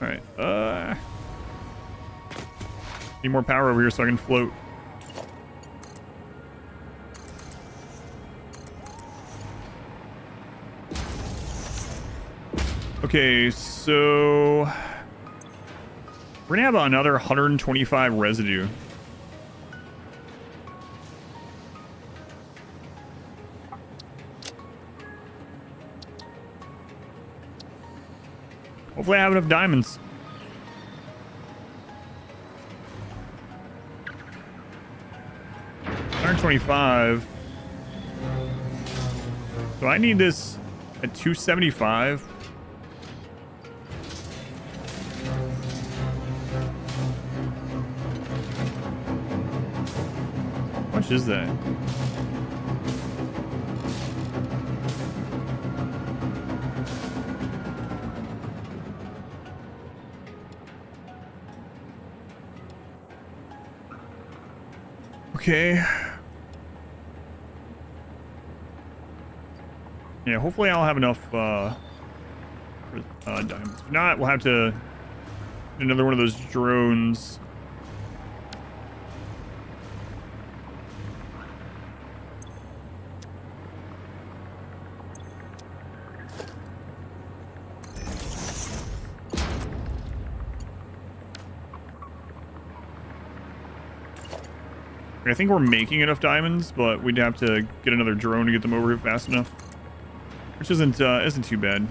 A: All right. Need more power over here so I can float. Okay, so we're gonna have another 125 residue. Hopefully I have enough diamonds. $125. So I need this at 275. How much is that? Okay. Yeah, hopefully I'll have enough diamonds. If not, we'll have to get another one of those drones. I think we're making enough diamonds, but we'd have to get another drone to get them over here fast enough. Which isn't too bad.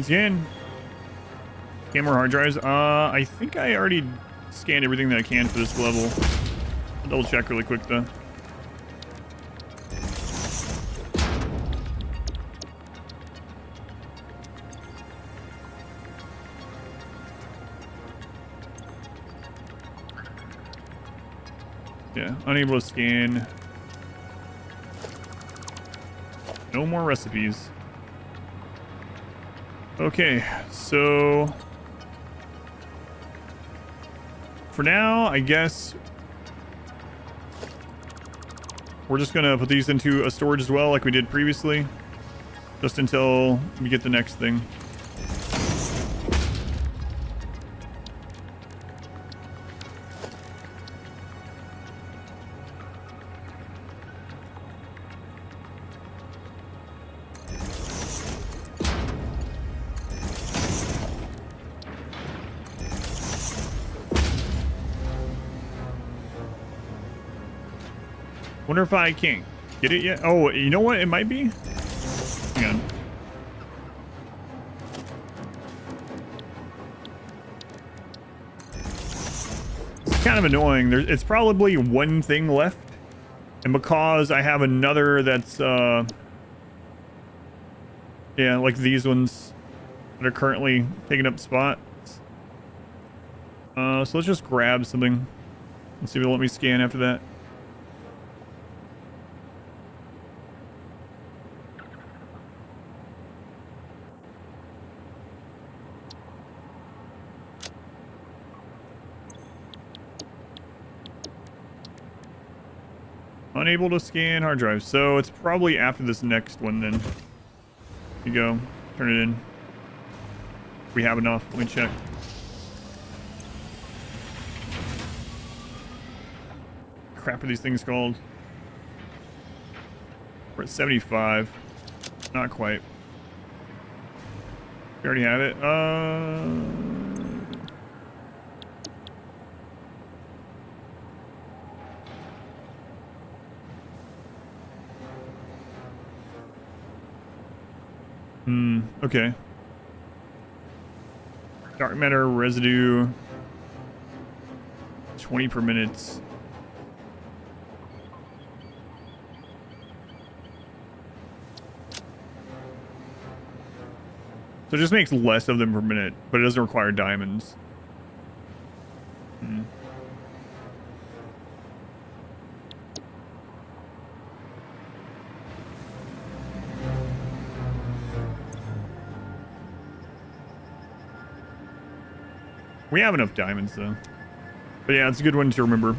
A: Scan more hard drives. I think I already scanned everything that I can for this level. I'll double check really quick though. Yeah, unable to scan. No more recipes. Okay, so for now, I guess we're just gonna put these into a storage as well, like we did previously, just until we get the next thing. Wonder if I can't get it yet. Oh, you know what? It might be. Hang on. It's kind of annoying. It's probably one thing left. And because I have another that's, yeah, like these ones that are currently taking up spots. So let's just grab something. Let's see if it'll let me scan after that. Unable to scan hard drive. So it's probably after this next one then. Here you go. Turn it in. We have enough. Let me check. Crap are these things called? We're at 75. Not quite. We already have it. Okay. Dark matter residue. 20 per minute. So it just makes less of them per minute, but it doesn't require diamonds. We have enough diamonds, though. But yeah, it's a good one to remember.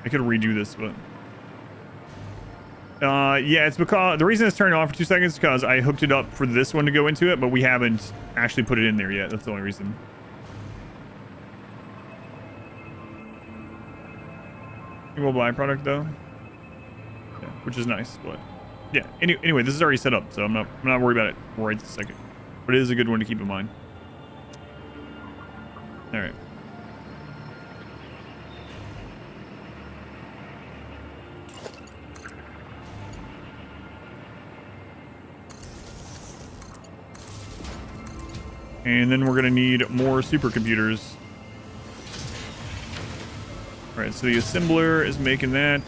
A: I could redo this, but... yeah, it's because... The reason it's turned on for 2 seconds is because I hooked it up for this one to go into it, but we haven't actually put it in there yet. That's the only reason. Single byproduct, though. Yeah, which is nice, but... Yeah, anyway, this is already set up, so I'm not worried about it right this second. But it is a good one to keep in mind. Alright. And then we're going to need more supercomputers. Alright, so the assembler is making that.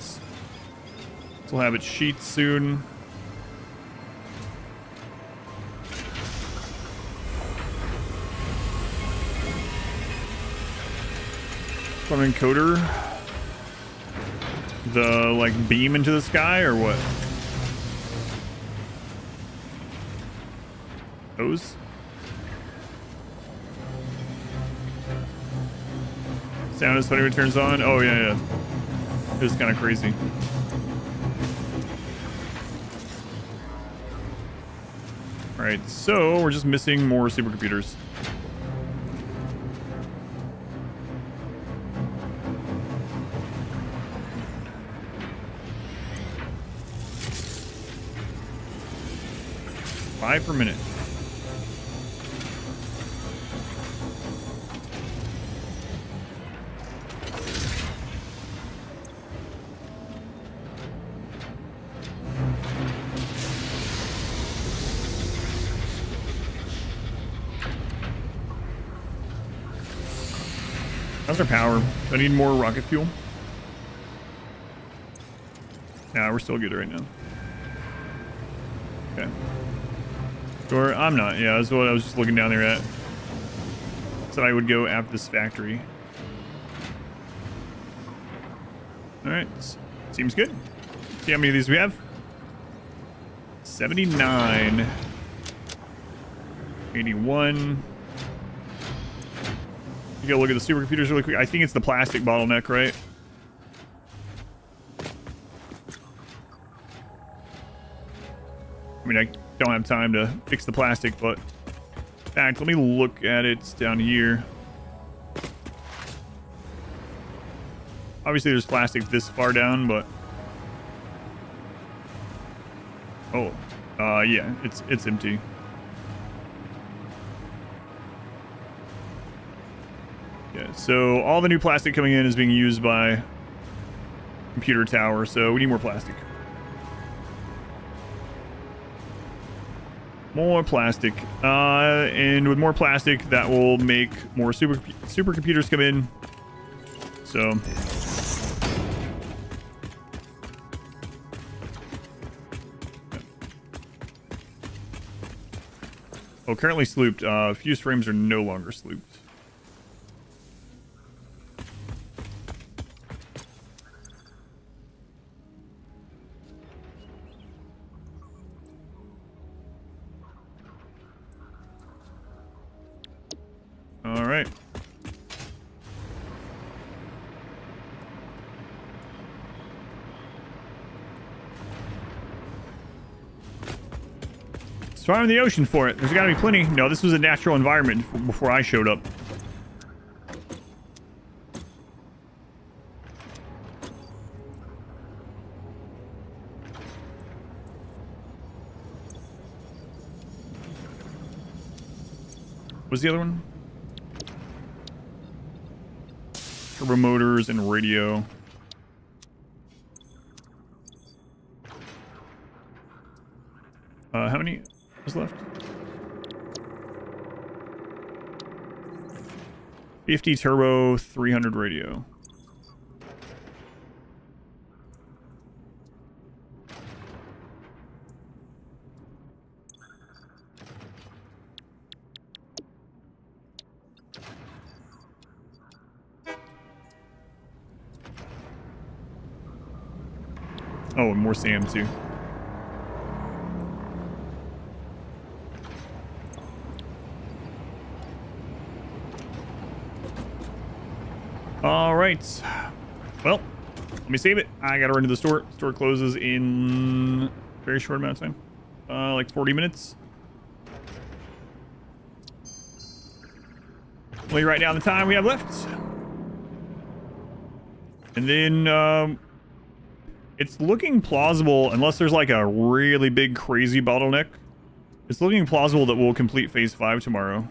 A: We'll have its sheets soon. Some encoder. The, like, beam into the sky, or what? Those? Sound is funny when it turns on. Oh, yeah. It's kind of crazy. Alright, so we're just missing more supercomputers. Five per minute. How's our power? Do I need more rocket fuel? Nah, we're still good right now. Okay. Or I'm not. Yeah, that's what I was just looking down there at. Said I would go after this factory. Alright. Seems good. See how many of these we have? 79. 81. You gotta look at the supercomputers really quick. I think it's the plastic bottleneck, right? I mean, I don't have time to fix the plastic, but... In fact, let me look at it down here. Obviously, there's plastic this far down, but... Oh. Yeah, it's empty. Yeah, so all the new plastic coming in is being used by computer tower, so we need more plastic. More plastic. And with more plastic, that will make more supercomputers come in. So... Oh, currently slooped. Fuse frames are no longer slooped. All right. Swim in the ocean for it. There's got to be plenty. No, this was a natural environment before I showed up. What's the other one? Turbo motors and radio. How many is left? 50 turbo, 300 radio. Oh, and more Sam too. All right. Well, let me save it. I gotta run to the store. Store closes in a very short amount of time. Like 40 minutes. Let me write down the time we have left. And then it's looking plausible, unless there's like a really big crazy bottleneck. It's looking plausible that we'll complete phase 5 tomorrow.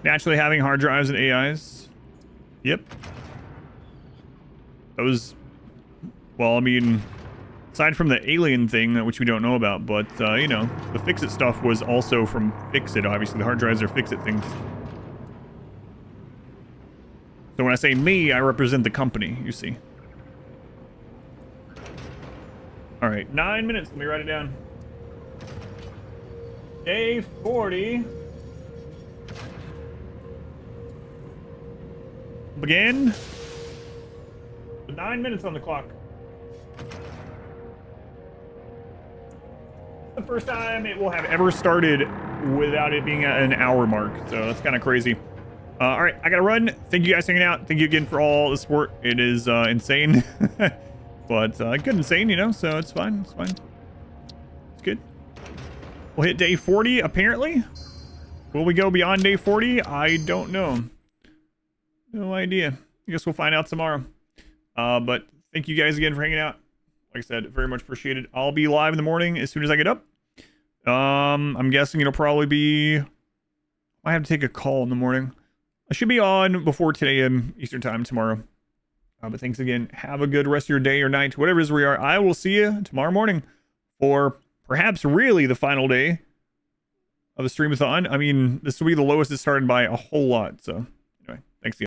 A: Naturally having hard drives and AIs. Yep. Those, well, I mean, aside from the alien thing, which we don't know about, but, you know, the Fix-It stuff was also from Fix-It. Obviously, the hard drives are Fix-It things. So when I say me, I represent the company, you see. All right, 9 minutes. Let me write it down. Day 40. Begin. 9 minutes on the clock. The first time it will have ever started without it being at an hour mark, so that's kind of crazy. All right, I gotta run. Thank you guys for hanging out. Thank you again for all the support. It is insane, but good insane, you know. So it's fine. It's fine. It's good. We'll hit day 40 apparently. Will we go beyond day 40? I don't know. No idea. I guess we'll find out tomorrow. But thank you guys again for hanging out. Like I said, very much appreciated. I'll be live in the morning as soon as I get up. I'm guessing it'll probably be... I have to take a call in the morning. I should be on before 10 a.m. Eastern time tomorrow. But thanks again. Have a good rest of your day or night, whatever it is we are. I will see you tomorrow morning for perhaps really the final day of the streamathon. I mean, this will be the lowest it started by a whole lot. So anyway, thanks again.